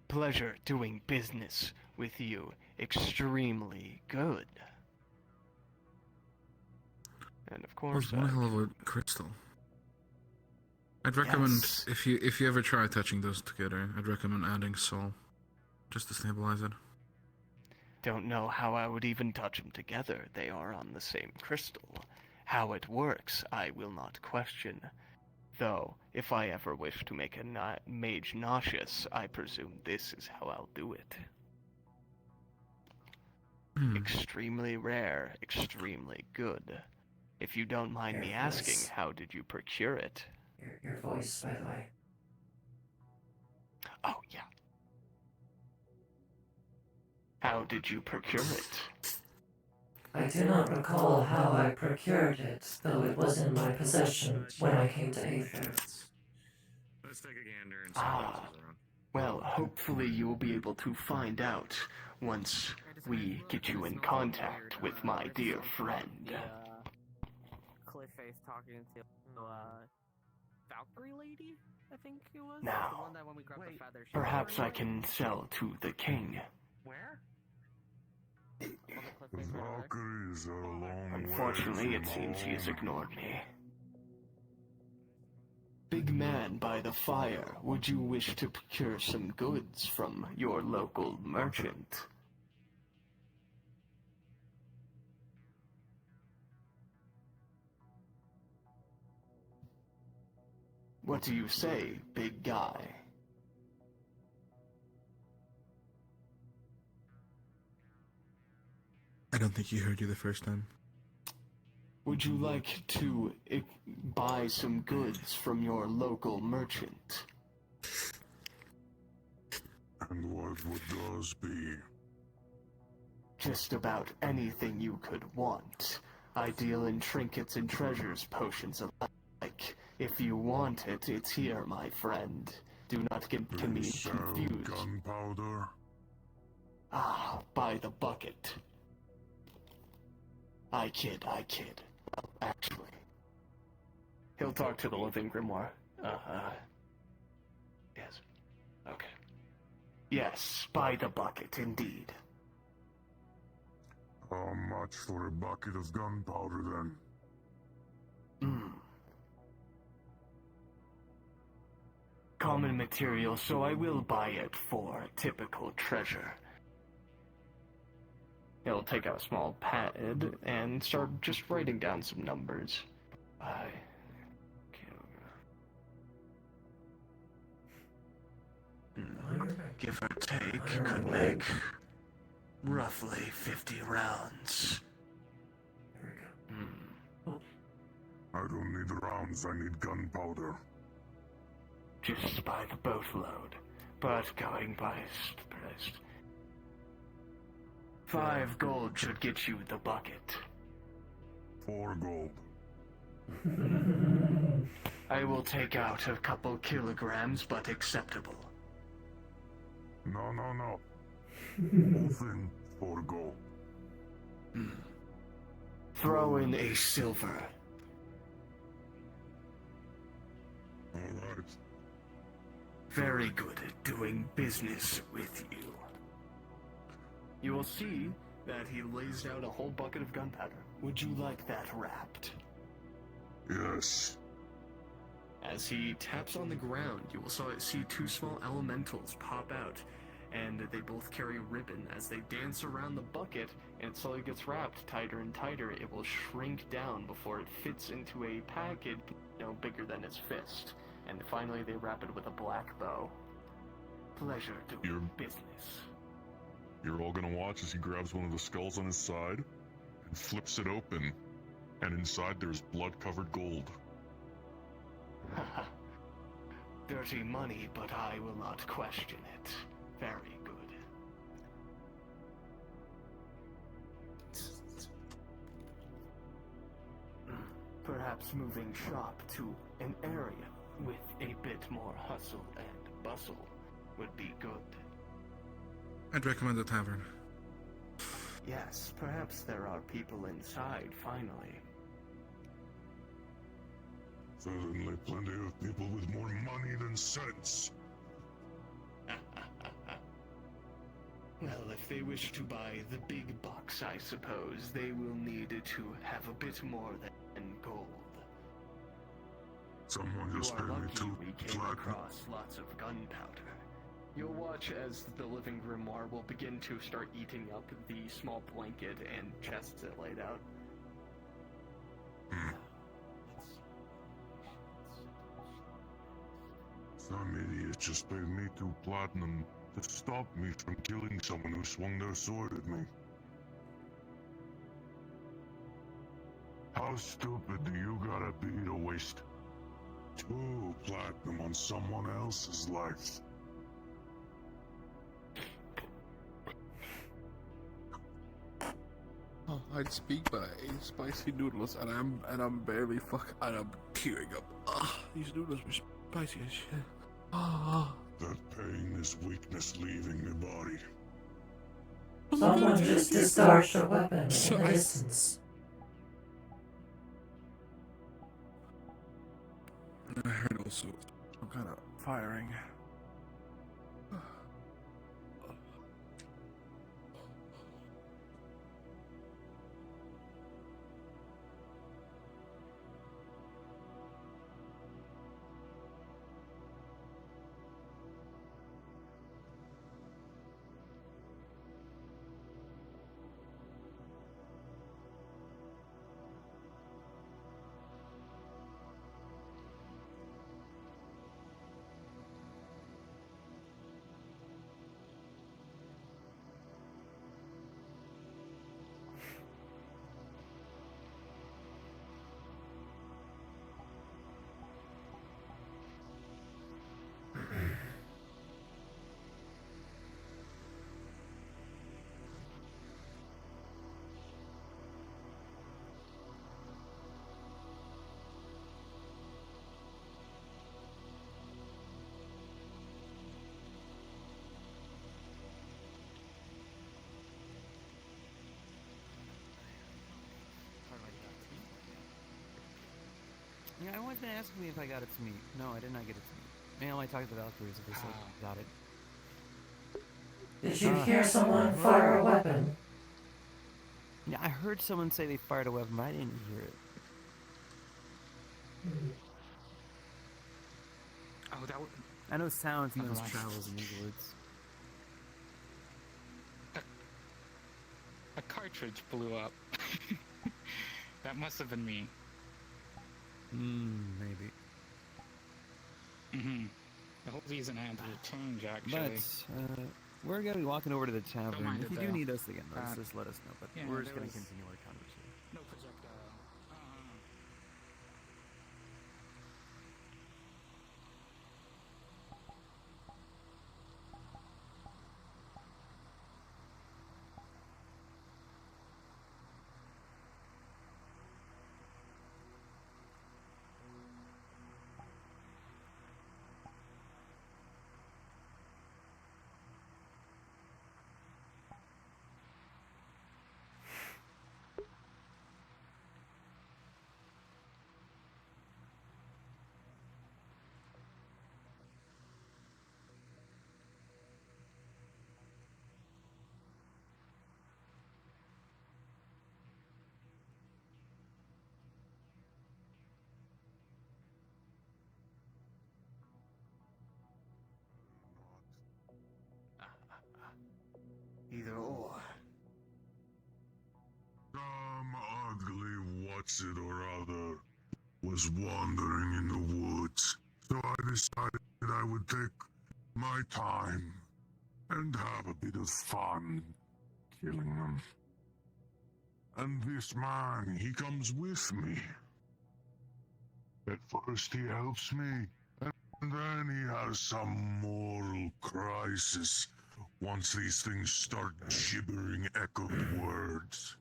F: pleasure doing business with you. Extremely good. And of course,
E: One hell of a crystal. I'd recommend if you ever try touching those together, I'd recommend adding soul, just to stabilize it.
F: Don't know how I would even touch them together. They are on the same crystal. How it works, I will not question. Though, if I ever wish to make a mage nauseous, I presume this is how I'll do it. Extremely rare, extremely good. If you don't mind me asking, how did you procure it?
H: Your voice, by the way.
F: Oh, yeah. How did you procure it?
H: I do not recall how I procured it, though it was in my possession when I came to Aether.
N: Let's take a gander and see
F: Ah, well, hopefully you will be able to find out once we get you in contact with my dear friend.
C: Cliff-face talking to Valkyrie lady, I think it was.
F: Now,
C: The one that when we grabbed the feather, she
F: perhaps I can sell to the king.
C: Where?
G: Valkyries are a long
F: Unfortunately,
G: way
F: it
G: from
F: seems he has
G: home.
F: ignored me. Big man by the fire, would you wish to procure some goods from your local merchant? What do you say, big guy?
E: I don't think he heard you the first time.
F: Would you like to buy some goods from your local merchant?
G: And what would those be?
F: Just about anything you could want. I deal in trinkets and treasures, potions alike. If you want it, it's here, my friend. Do not get me confused.
G: Gunpowder?
F: Ah, by the bucket. I kid. Well, actually. He'll talk to the living grimoire. Yes. Okay. Yes, by the bucket, indeed.
G: How much for a bucket of gunpowder, then?
F: Common material, so I will buy it for typical treasure. He'll take out a small pad and start just writing down some numbers. Give or take, could make roughly 50 rounds.
G: I don't need rounds, I need gunpowder.
F: Just by the boatload, but going by price. 5 gold should get you the bucket.
G: 4 gold.
F: I will take out a couple kilograms, but acceptable.
G: No. Both in 4 gold.
F: Throw in a silver.
G: Alright.
F: Very good at doing business with you. You will see that he lays down a whole bucket of gunpowder. Would you like that wrapped?
G: Yes.
F: As he taps on the ground, you will see 2 small elementals pop out and they both carry ribbon. As they dance around the bucket, and it slowly gets wrapped tighter and tighter, it will shrink down before it fits into a package no bigger than its fist. And finally, they wrap it with a black bow. Pleasure doing business.
G: You're all gonna watch as he grabs one of the skulls on his side and flips it open, and inside there's blood-covered gold.
F: Haha. Dirty money, but I will not question it. Very good. Perhaps moving shop to an area with a bit more hustle and bustle would be good.
E: I'd recommend the tavern.
F: Yes, perhaps there are people inside, finally.
G: Certainly plenty of people with more money than sense.
F: Well, if they wish to buy the big box, I suppose they will need to have a bit more than gold.
G: Someone
F: You
G: just
F: are
G: paid me
F: lucky
G: 2
F: we came across lots of gunpowder. You'll watch as the living grimoire will begin to start eating up the small blanket and chests it laid out.
G: Some idiot just paid me 2 platinum to stop me from killing someone who swung their sword at me. How stupid do you gotta be to waste 2 platinum on someone else's life?
M: Oh, I'd speak, but I ate spicy noodles, and I'm barely and I'm tearing up. These noodles were spicy as shit.
G: That pain is weakness leaving your body.
H: Someone just discharged a weapon in the distance.
M: I heard also some kind of firing.
B: Yeah, everyone's been asking me if I got its meat. No, I did not get its meat. Maybe I might talk to the Valkyries if they said got it.
H: Did you hear someone fire a weapon?
B: Yeah, I heard someone say they fired a weapon, but I didn't hear it.
I: Oh, that would...
B: I know sound
I: Never
B: sometimes
I: mind.
B: travels in these woods.
I: A cartridge blew up. That must have been me.
B: Maybe.
I: The whole reason I had to change, actually.
B: But, we're gonna be walking over to the tavern.
I: mind
B: If
I: it,
B: you do
I: though.
B: need us again, just let us know. But
I: yeah,
B: we're just
I: there
B: gonna
I: was
B: continue our conversation.
I: No projectile.
G: acid or other, was wandering in the woods. So I decided I would take my time and have a bit of fun killing them. And this man, he comes with me. At first he helps me, and then he has some moral crisis once these things start gibbering echoed words.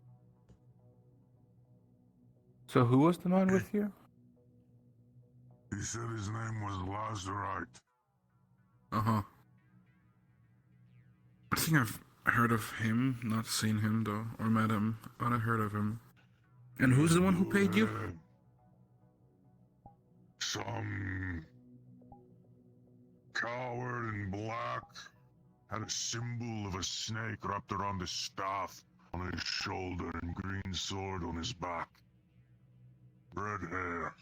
Q: So who was the man with you?
G: He said his name was Lazarite.
E: Uh-huh. I think I've heard of him, not seen him though, or met him, but I heard of him. And who's the one who paid you?
G: Some coward in black had a symbol of a snake wrapped around his staff on his shoulder and green sword on his back. Red hair.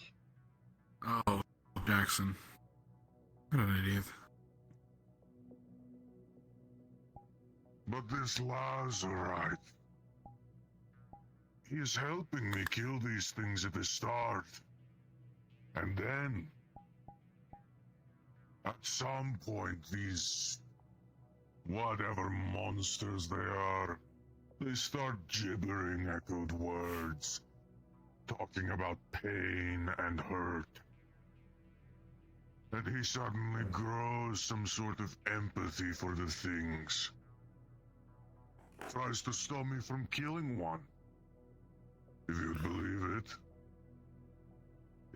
E: Oh, Jackson. What an idiot.
G: But this Lazarite, he is helping me kill these things at the start. And then, at some point, these whatever monsters they are, they start gibbering echoed words, talking about pain and hurt. And he suddenly grows some sort of empathy for the things. Tries to stop me from killing one. If you'd believe it.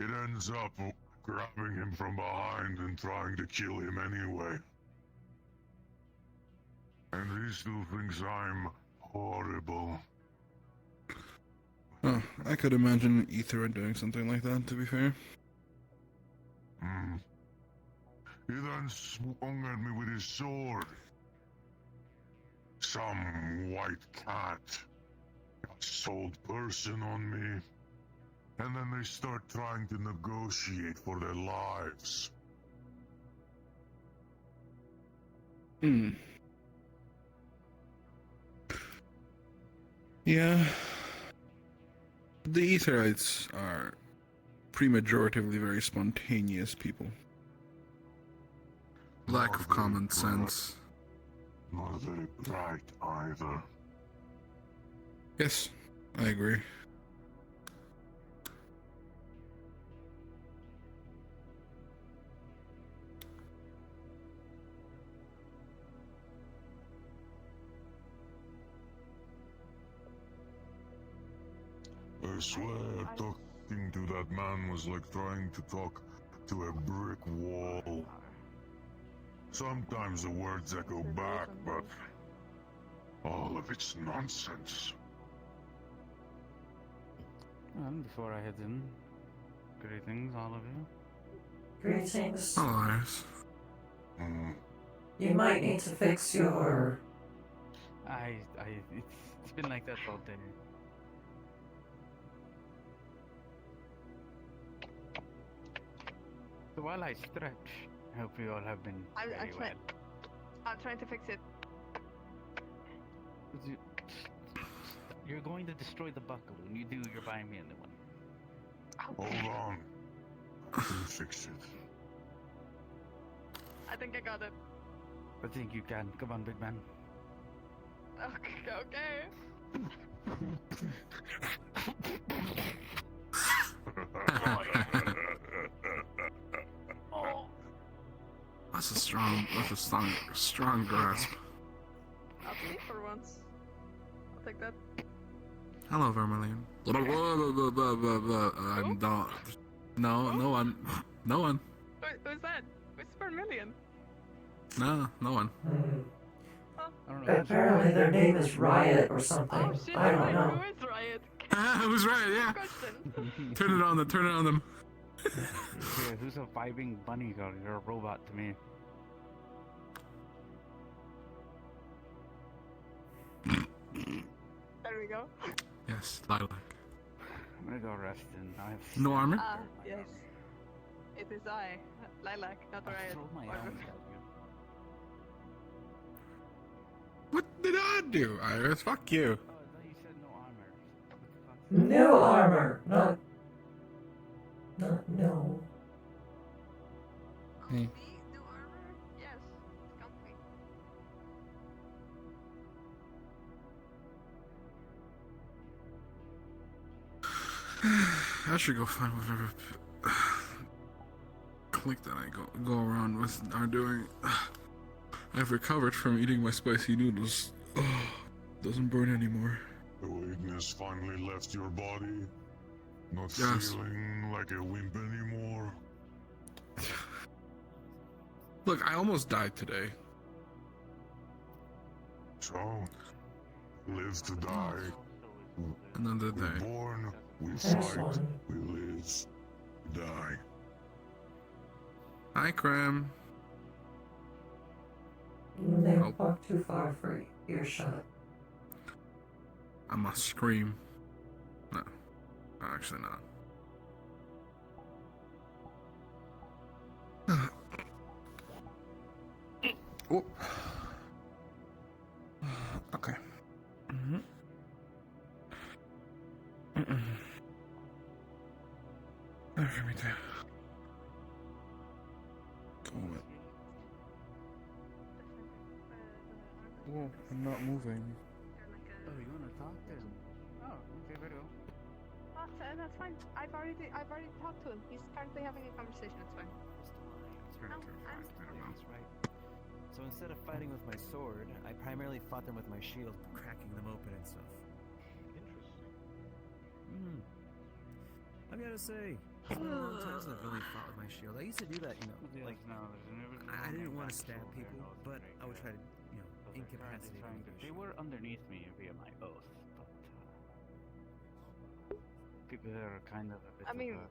G: It ends up grabbing him from behind and trying to kill him anyway. And he still thinks I'm horrible.
E: Oh, I could imagine Aether doing something like that, to be fair.
G: He then swung at me with his sword. Some white cat. A sold person on me. And then they start trying to negotiate for their lives.
E: Yeah. The Aetherites are premajoratively very spontaneous people. Lack of common sense.
G: Not very bright either.
E: Yes, I agree.
G: I swear, talking to that man was like trying to talk to a brick wall. Sometimes the words echo back, but all of it's nonsense.
B: And before I head in, greetings, all of you.
H: Greetings.
E: Hello.
H: You might need to fix your...
B: It's been like that all day. So while I stretch, I hope you all have been very well.
T: I'm trying to fix it.
B: You're going to destroy the buckle. When you do, you're buying me a new one.
G: Hold on. I can fix it.
T: I think I got it.
B: I think you can. Come on, big man.
T: Okay.
E: That's a strong grasp.
T: I'll sleep for once. I'll take that.
E: Hello, Vermilion. I'm not. No one. No one.
T: Who's that? Who's Vermilion?
E: No one.
H: Apparently their name is Riot or something.
T: Oh shit,
H: I don't know.
T: who is Riot?
E: Who's Riot? Yeah. Turn it on them. Turn it on them.
B: Yeah, who's a vibing bunny girl? You're a robot to me.
T: There we go.
E: Yes, Lilac.
B: I'm gonna go rest and I have
E: No armor?
T: Ah, yes. It is I, Lilac, not Riot.
B: throw my helmet at you.
E: What did I do, Iris? Fuck you.
B: Oh, I thought you said no armor. What the fuck's
H: New armor, not no.
E: Hey. I should go find whatever clique that I go around with are doing. I've recovered from eating my spicy noodles. Doesn't burn anymore.
G: The weakness finally left your body? Not
E: Yes.
G: feeling like a wimp anymore?
E: Look, I almost died today.
G: So, live to die.
E: Another
G: We're
E: day.
G: born, we
H: There's
G: fight,
H: one.
G: we live, we die.
E: Hi, Cram.
H: They walk too far for earshot.
E: I must scream. No, actually not. Oh. Okay. Time for me to go it. Oh, I'm not moving.
B: Oh, you wanna talk to him? Oh, okay, very well.
T: That's fine. I've already talked to him. He's currently having a conversation. It's fine.
B: That's right. So instead of fighting with my sword, I primarily fought them with my shield, cracking them open and stuff. Interesting. I gotta say, it's been a long time since I've really fought with my shield. I used to do that, like, I didn't want to stab people, but I would try to, incapacitate them.
D: They were underneath me via my oath, but people are kind of a bit
T: I mean,
D: of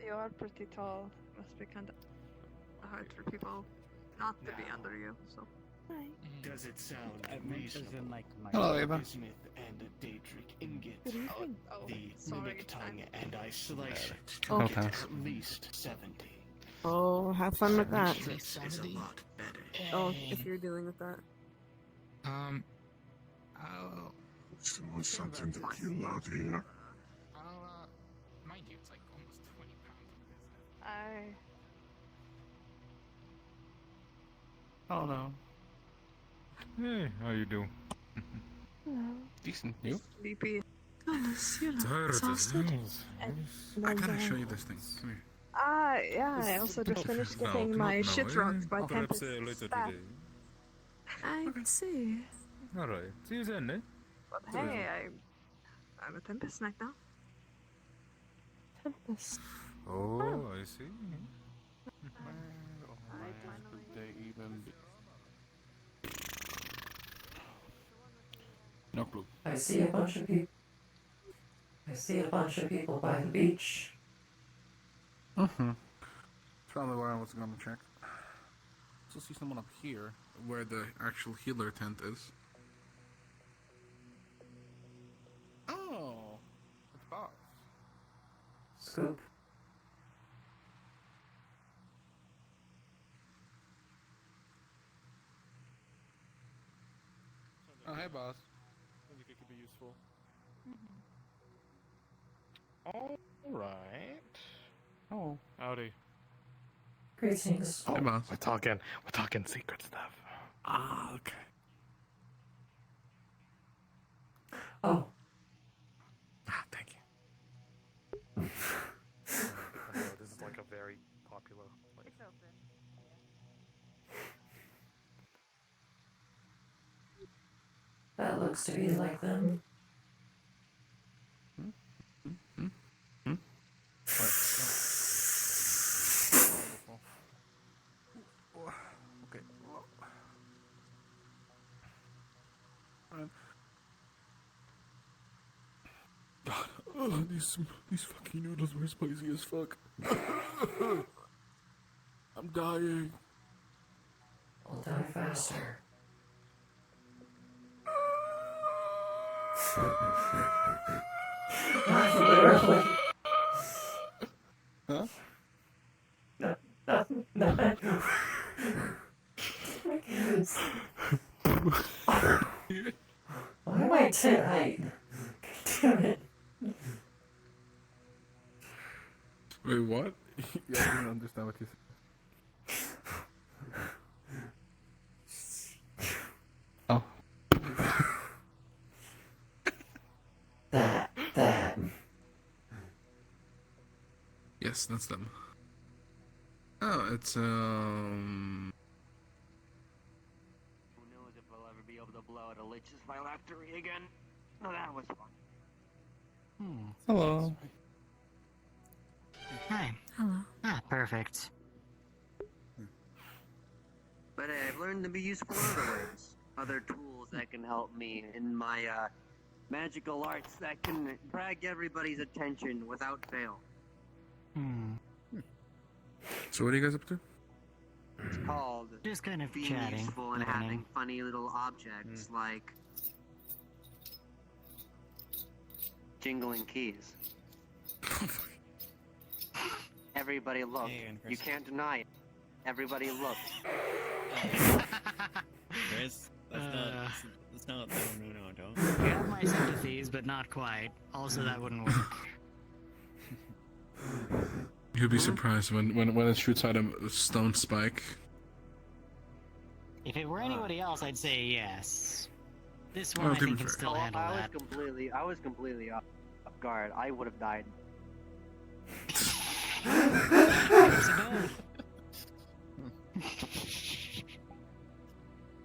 T: you are pretty tall. Must be kind of hard for people not to be under you. So.
A: Does it sound reasonable?
E: Hello, Eva.
A: Bismuth and a Daedric ingot.
T: Good evening.
A: The mimic tongue, and I slice it to
T: Okay.
A: get at least 70.
C: Oh, have fun with that.
A: This is a lot better.
C: Oh, if you're dealing with that.
I: I'll
G: Still something to kill out here.
I: mind you, it's like almost 20 pounds.
Q: Oh no. Hey, how you doing?
E: Decent. You?
T: Sleepy.
E: Tired of this. I gotta show you this thing. Come here.
T: Yeah, I also just finished getting my shit rocked by Tempest. staff. I see.
Q: Alright, see you then, eh?
T: But hey, I'm a Tempest Knight now. Tempest.
Q: Oh, I see.
E: They even be... No clue.
H: I see a bunch of people. I see a bunch of people by the beach.
E: Mm-hmm. That's probably where I was gonna check. So see someone up here, where the actual healer tent is. Oh, it's Boss.
H: Scoop.
E: Oh, hey, Boss. I think it could be useful.
F: Alright.
E: Oh. Howdy.
H: Greetings.
F: Oh,
E: Hey, Boss.
F: we're talking secret stuff.
E: Ah, okay.
H: Oh.
F: Thank you. I know, this is like a very popular place.
T: It's open.
H: That looks to be like them.
E: Okay. God, these fucking noodles were spicy as fuck. I'm dying.
H: I'll die faster. Literally.
E: Huh?
H: No. Why am I tonight? Damn it.
M: Wait, what? Yeah, I didn't understand what you said. Oh.
H: That.
M: Yes, that's them. Oh, it's
K: Who knows if I'll ever be able to blow out a Lich's phylactery again? No, that was fun.
M: Hello.
D: Hi.
J: Hello.
D: Ah, perfect.
K: But I've learned to be useful in other ways. Other tools that can help me in my magical arts that can drag everybody's attention without fail.
M: So what are you guys up to?
K: It's called
D: just kind of
K: being
D: chatting,
K: useful and
D: learning.
K: having funny little objects like jingling keys. Everybody looked. You can't deny it. Everybody looked.
Y: Chris, that's not. No, don't.
D: You have my sympathies, but not quite. Also, that wouldn't work.
M: You'll be surprised when it shoots out a stone spike.
D: If it were anybody else, I'd say yes. This
M: Oh,
D: one, I
M: to be
D: think, can
M: fair.
D: still handle that.
K: I was completely off guard. I would have died.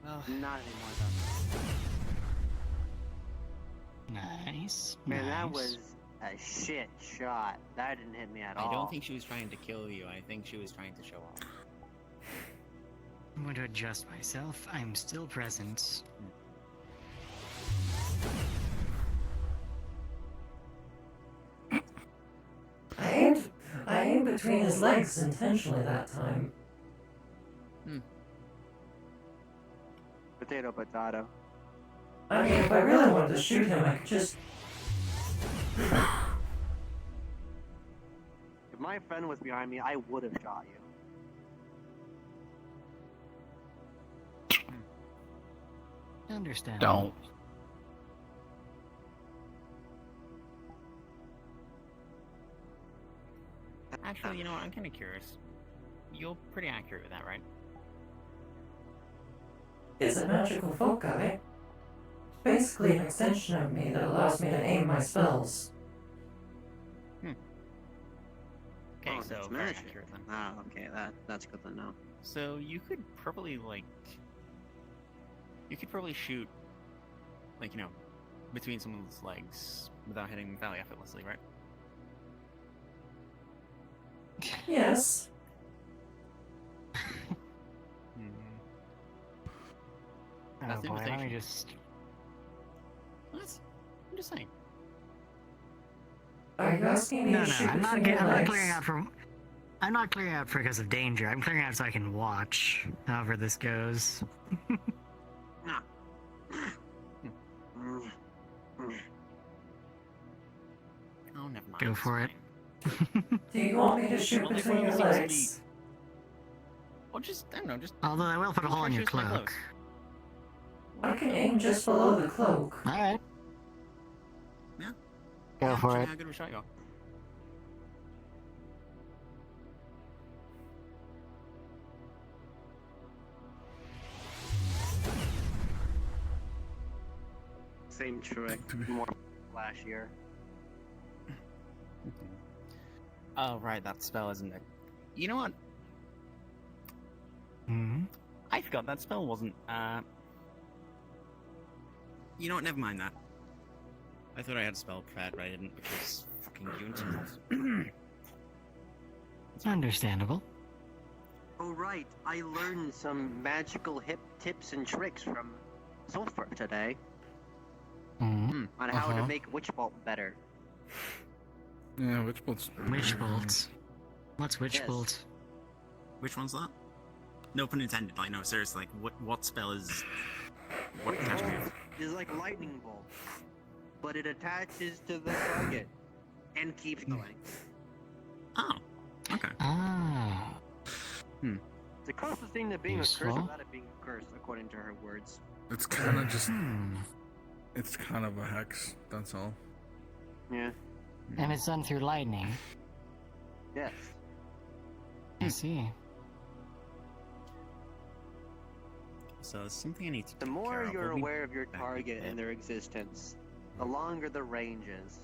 D: Well,
K: not anymore though.
D: Nice.
K: Man, that
D: nice.
K: was a shit shot. That didn't hit me at all.
Y: I don't think she was trying to kill you. I think she was trying to show off.
D: I'm going to adjust myself. I'm still present.
H: I aimed between his legs intentionally that time.
K: Potato, potato.
H: I mean, if I really wanted to shoot him, I could just...
K: If my friend was behind me, I would have shot you.
D: Understand.
M: Don't.
Y: Actually, you know what? I'm kind of curious. You're pretty accurate with that, right?
H: It's a magical folk eye. It's basically an extension of me that allows me to aim my spells.
Y: Okay,
K: Oh,
Y: so
K: it's
Y: very
K: magic.
Y: accurate then.
K: Ah, okay, that's good to know.
Y: So you could probably shoot, like, you know, between someone's legs without hitting them fairly effortlessly, right?
H: Yes.
D: Oh
Y: That's the
D: boy, let me
Y: invitation.
D: just...
Y: What? I'm just saying.
H: Are you asking me
D: No,
H: to shoot
D: I'm not,
H: between your
D: I'm not
H: legs?
D: clearing out from... I'm not clearing out because of danger. I'm clearing out so I can watch, however this goes.
Y: Oh, never mind.
D: Go for it.
H: Do you want me to shoot
Y: Well,
H: between your
Y: everyone seems to
H: legs?
Y: Or just, I don't know, just...
D: Although I will put a hole in your
Y: Treasures my
D: cloak.
H: I can aim just below the cloak.
D: Alright.
Y: Yeah.
D: Go for it.
Y: How good of a shot you are.
K: Same trick, more flashier.
Y: Oh, right, that spell, isn't it? You know what?
D: Hmm?
Y: I forgot that spell wasn't, You know what, never mind that. I thought I had a spell prepared, but I didn't because fucking Unity.
D: Understandable.
K: Oh right, I learned some magical hip tips and tricks from Sulfur today
D: Hmm?
K: on how to make Witch Bolt better.
M: Yeah, Witch Bolt's...
D: Witch Bolt. What's Witch
K: Yes.
D: Bolt?
Y: Which one's that? No pun intended, like, no, seriously, like, what spell is... What
K: Witch
Y: attachment
K: Bolt is like lightning bolt, but it attaches to the target and keeps going.
Y: Oh, okay.
D: Ah.
K: It's the closest thing to being a curse
D: Useful.
K: without it being a curse, according to her words.
M: It's kind of just... It's kind of a hex, that's all.
K: Yeah.
D: And it's done through lightning.
K: Yes.
D: I see.
Y: So there's something I need to
K: The
Y: take
K: more
Y: care of.
K: you're
Y: We'll be
K: aware of your
Y: back
K: target
Y: there.
K: and their existence, the longer the range is,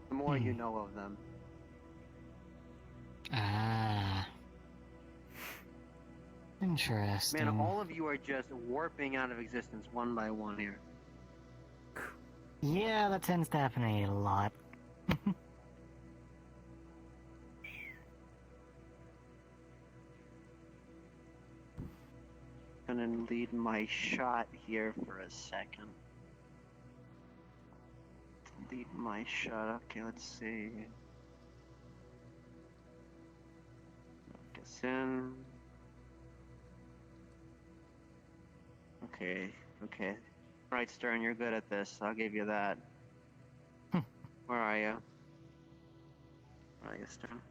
K: the more you know of them.
D: Ah. Interesting.
K: Man, all of you are just warping out of existence one by one here.
D: Yeah, that tends to happen a lot.
K: Gonna lead my shot here for a second. Lead my shot. Okay, let's see. Focus in. Okay, okay. Right, Stern, you're good at this. I'll give you that. Where are you? Where are you, Stern?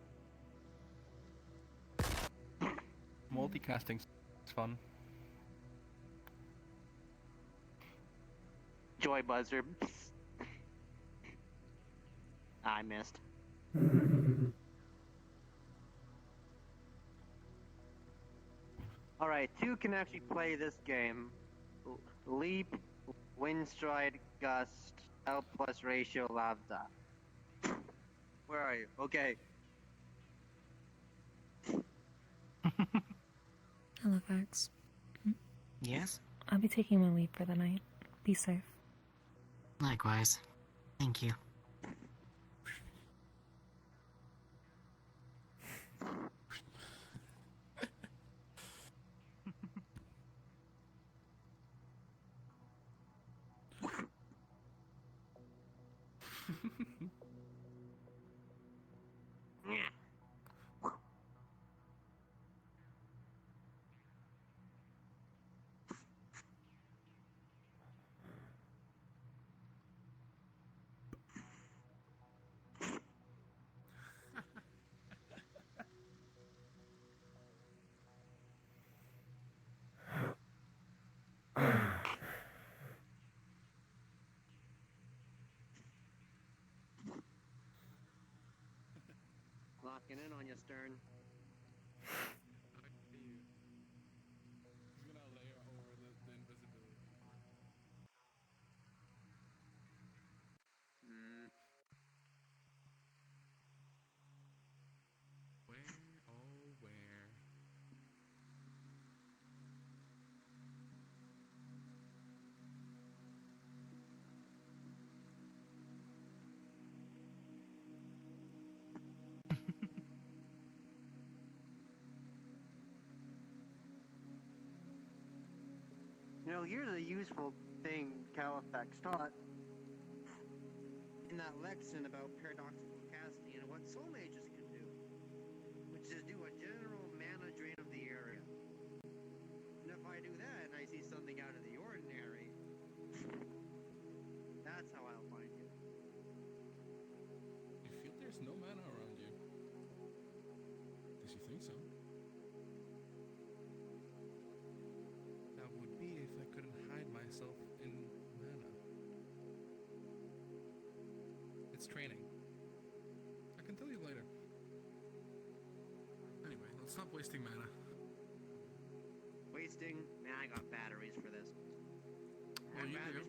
F: Multicasting's fun.
K: Joy buzzer. I missed. Alright, two can actually play this game. Leap, wind stride, gust, L plus ratio, lambda. Where are you? Okay.
J: Hello, Vax.
D: Yes?
J: I'll be taking my leave for the night. Be safe.
D: Likewise. Thank you.
K: Locking in on you, Stern.
M: He's gonna layer over the invisibility. Where, oh where?
K: You know, here's a useful thing Califax taught in that lesson about paradoxical casting and what soul mages can do, which is do a general mana drain of the area. And if I do that and I see something out of the ordinary, that's how I'll find you.
M: You feel there's no mana around you? Does you think so? That would be if I couldn't hide myself in mana. It's training. I can tell you later. Anyway, let's stop wasting mana.
K: Wasting? Man, I got batteries for this.
M: Well, you do.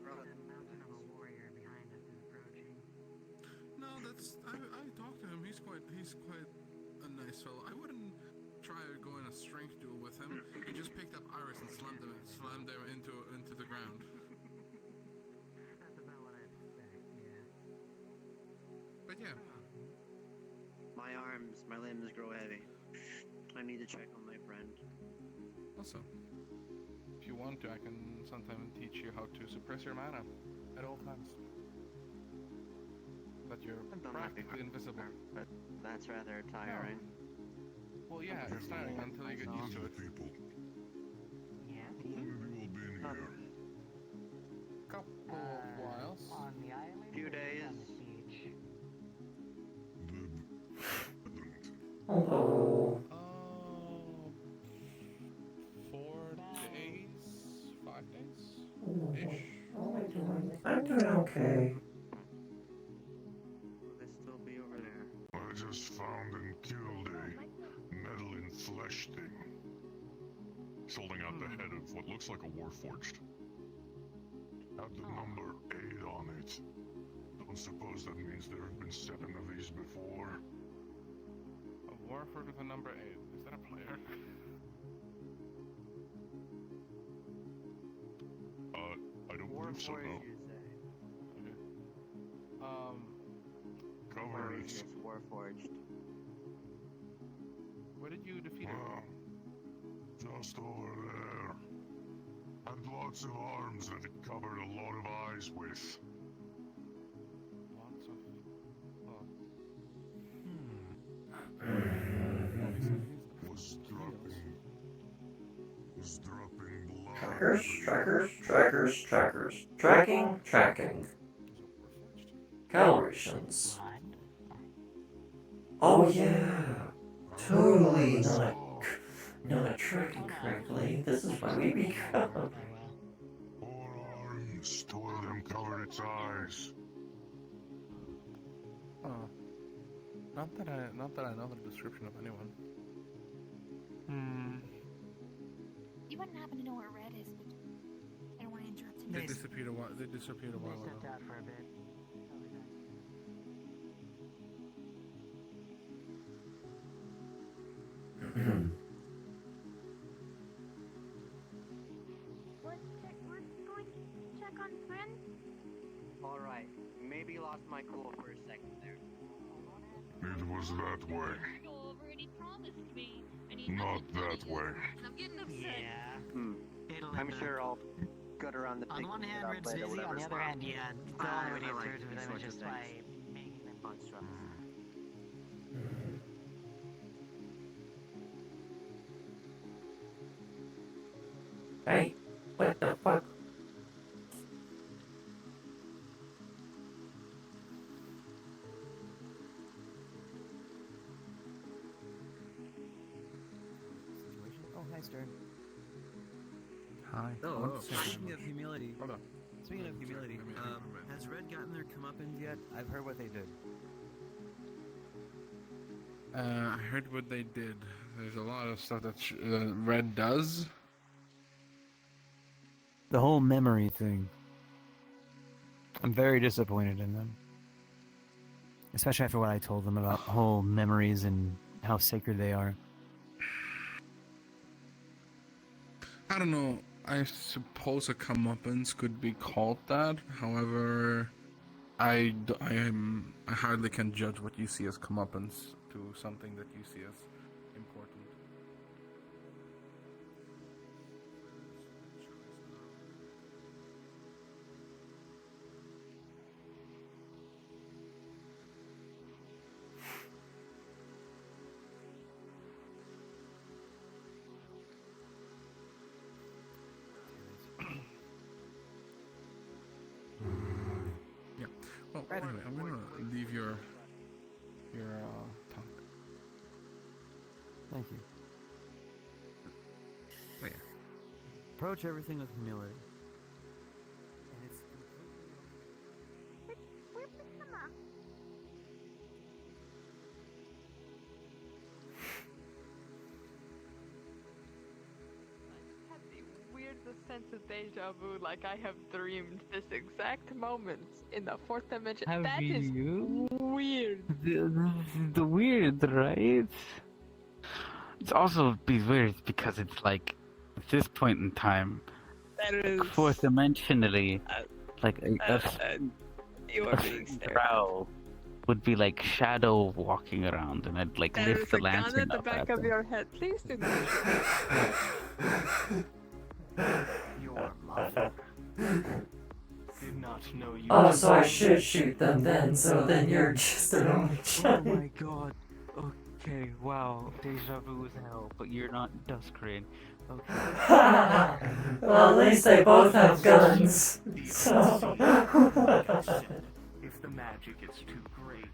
M: No, that's I talked to him. He's quite a nice fellow. I wouldn't try to go in a strength duel with him. He just picked up Iris and slammed them into the ground.
D: That's about what I expect, yeah.
M: But yeah.
K: My arms, my limbs grow heavy. I need to check on my friend.
M: Also, if you want to, I can sometime teach you how to suppress your mana at all times. But you're practically invisible.
K: But that's rather tiring.
M: Well, yeah, it's tiring until you get used to it.
G: People,
D: Yeah.
G: how long have you all been here?
M: Couple of whiles.
D: On the island?
K: Few days.
D: On the beach.
H: Hello.
M: 4 days? 5 days? Ish.
H: How am I doing? I'm doing okay.
K: Will they still be over there?
G: I just found and killed flesh thing. He's holding out the head of what looks like a warforged. Had the number 8 on it. Don't suppose that means there have been 7 of these before?
O: A warford with a number 8. Is that a player?
G: I don't believe so, no.
O: Okay.
G: Cover it.
K: Warforged.
O: Where did you defeat
G: Well, just over there. Had lots of arms that it covered a lot of eyes with.
O: Lots of... Oh.
G: Was dropping blood.
H: Trackers, trackers, trackers, trackers. Tracking, tracking. Calorations. Oh yeah. Totally not tracking correctly. This is why we become.
G: 4 arms, 2 of them covered its eyes.
O: Not that I know the description of anyone.
U: You wouldn't happen to know where Red is, would you? I don't want to interrupt him.
O: They disappeared a while ago.
D: stepped out for a bit.
U: We're going to check on friends?
K: Alright, maybe lost my cool for a second there.
G: It was that way.
U: You already promised me.
G: Not that way.
U: I'm getting upset.
K: I'm sure I'll gut around the
D: On one hand, Red's busy, on the other hand, yeah, the only way to interact with them is just by making them constructs.
H: Hey, what the fuck?
B: Oh, hi, Stern.
O: Hi.
B: Oh, speaking of humility. Hold on. Speaking of humility, has Red gotten their comeuppance yet? I've heard what they did.
O: I heard what they did. There's a lot of stuff that Red does.
B: The whole memory thing. I'm very disappointed in them. Especially after what I told them about whole memories and how sacred they are.
O: I don't know. I suppose a comeuppance could be called that. However, I hardly can judge what you see as comeuppance to something that you see as important. Yeah. Well, anyway, I'm gonna leave your talk.
B: Thank you. Oh, yeah. Approach everything with humility. And it's
U: Where's the camera?
V: I had the weirdest sense of deja vu, like I have dreamed this exact moment in the 4th dimension. That is weird.
W: The weird, right? It's also be weird because it's like at this point in time,
V: That is
W: 4th dimensionally, like
V: you are being
W: drow would be like shadow walking around, and I'd like
V: There
W: lift
V: is
W: the
V: a gun
W: lantern
V: at the
W: up
V: back
W: at
V: of
W: them.
V: your head. Please do not.
A: Your mother did not know you.
H: Oh, so I should shoot them then, so then you're just an only
W: Oh
H: child.
W: my god. Okay, wow. Deja vu is hell, but you're not Duskrain. Okay.
H: Well, at least they both have guns. So.
A: If the magic is too great,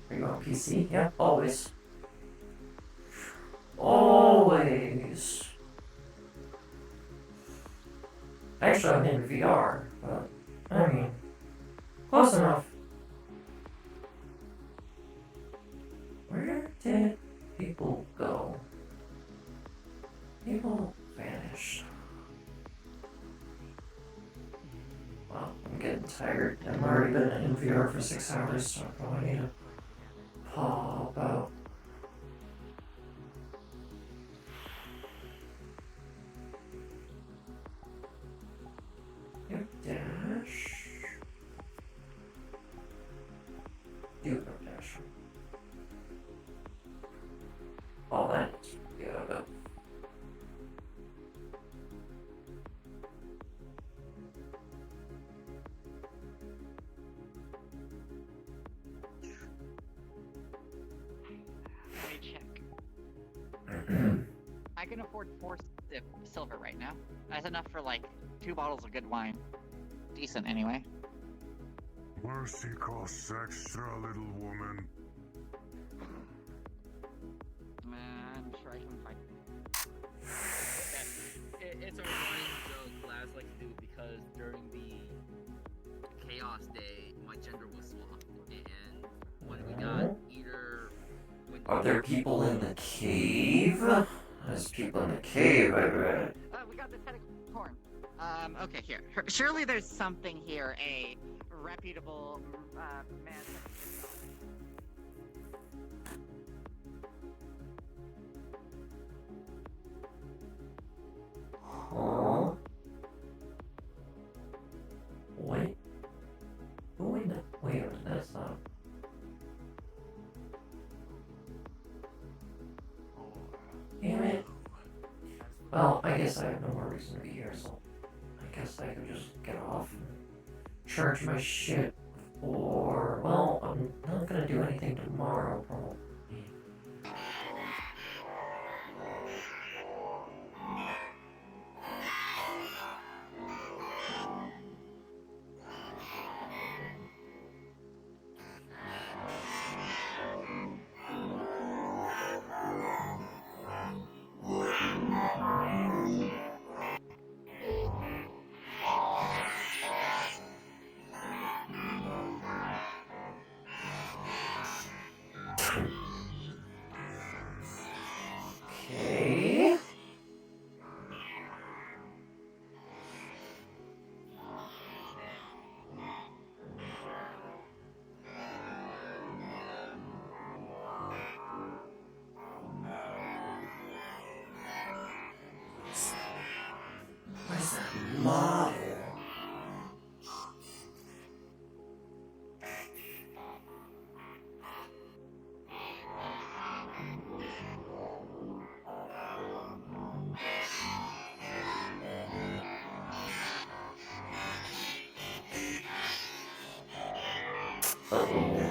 H: Are you on PC? Yeah, always. Actually, I'm in VR, but I mean, close enough. Where did people go? People vanished. Well, I'm getting tired. I've already been in VR for 6 hours, so I probably need to pop out. Yep, dash. Do no dash. All that is good.
L: Let me check. I can afford 4 silver right now. That's enough for like 2 bottles of good wine. Decent anyway.
G: Mercy costs extra, little woman.
L: I'm sure I can find
B: It's a running joke Labs like to do because during the Chaos Day, my gender was swapped, and when we got Eater...
H: Are there people in the cave? There's people in the cave, I bet.
L: We got the corn. Okay, here. Surely there's something here, a reputable man.
H: Huh? Wait. Who in the... Wait, that's not... Damn it. Well, I guess I have no more reason to be here, so I guess I can just get off and charge my shit. Or, well, I'm not gonna do anything tomorrow, probably. Okay. Where's that model? Uh-oh.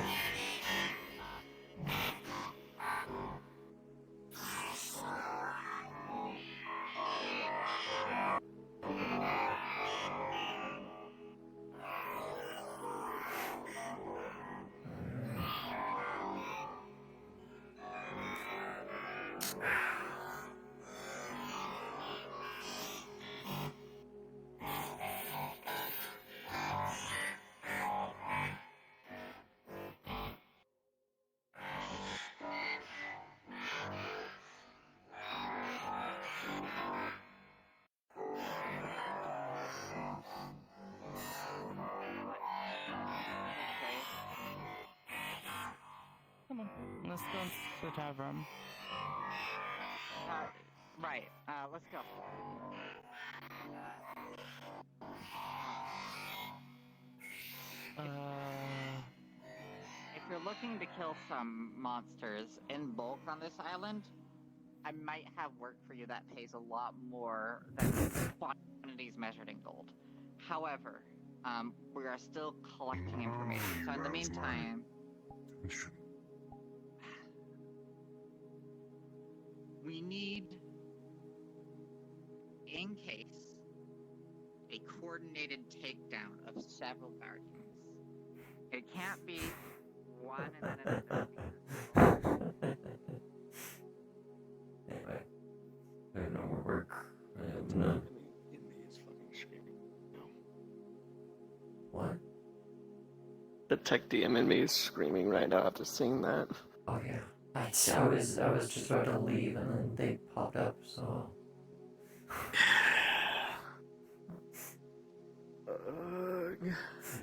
L: Come on, let's go to the tavern. Right, let's go. If you're looking to kill some monsters in bulk on this island, I might have work for you that pays a lot more than quantities measured in gold. However, we are still collecting information, so in the meantime... We need, in case, a coordinated takedown of several guardians. It can't be one and then another.
H: Anyway, I have no more work. I have none.
F: The tech DM in me is screaming right now after seeing that.
H: Oh yeah. I was just about to leave and then they popped up, so.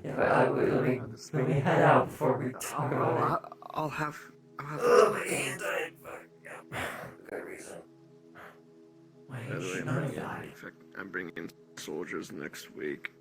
H: Yeah, but let me head out before we talk about it.
A: I'll have
H: Oh, my hand died, but yeah, good reason. My
A: By
H: hand
A: the way,
H: should not have died.
A: I'm bringing soldiers next week.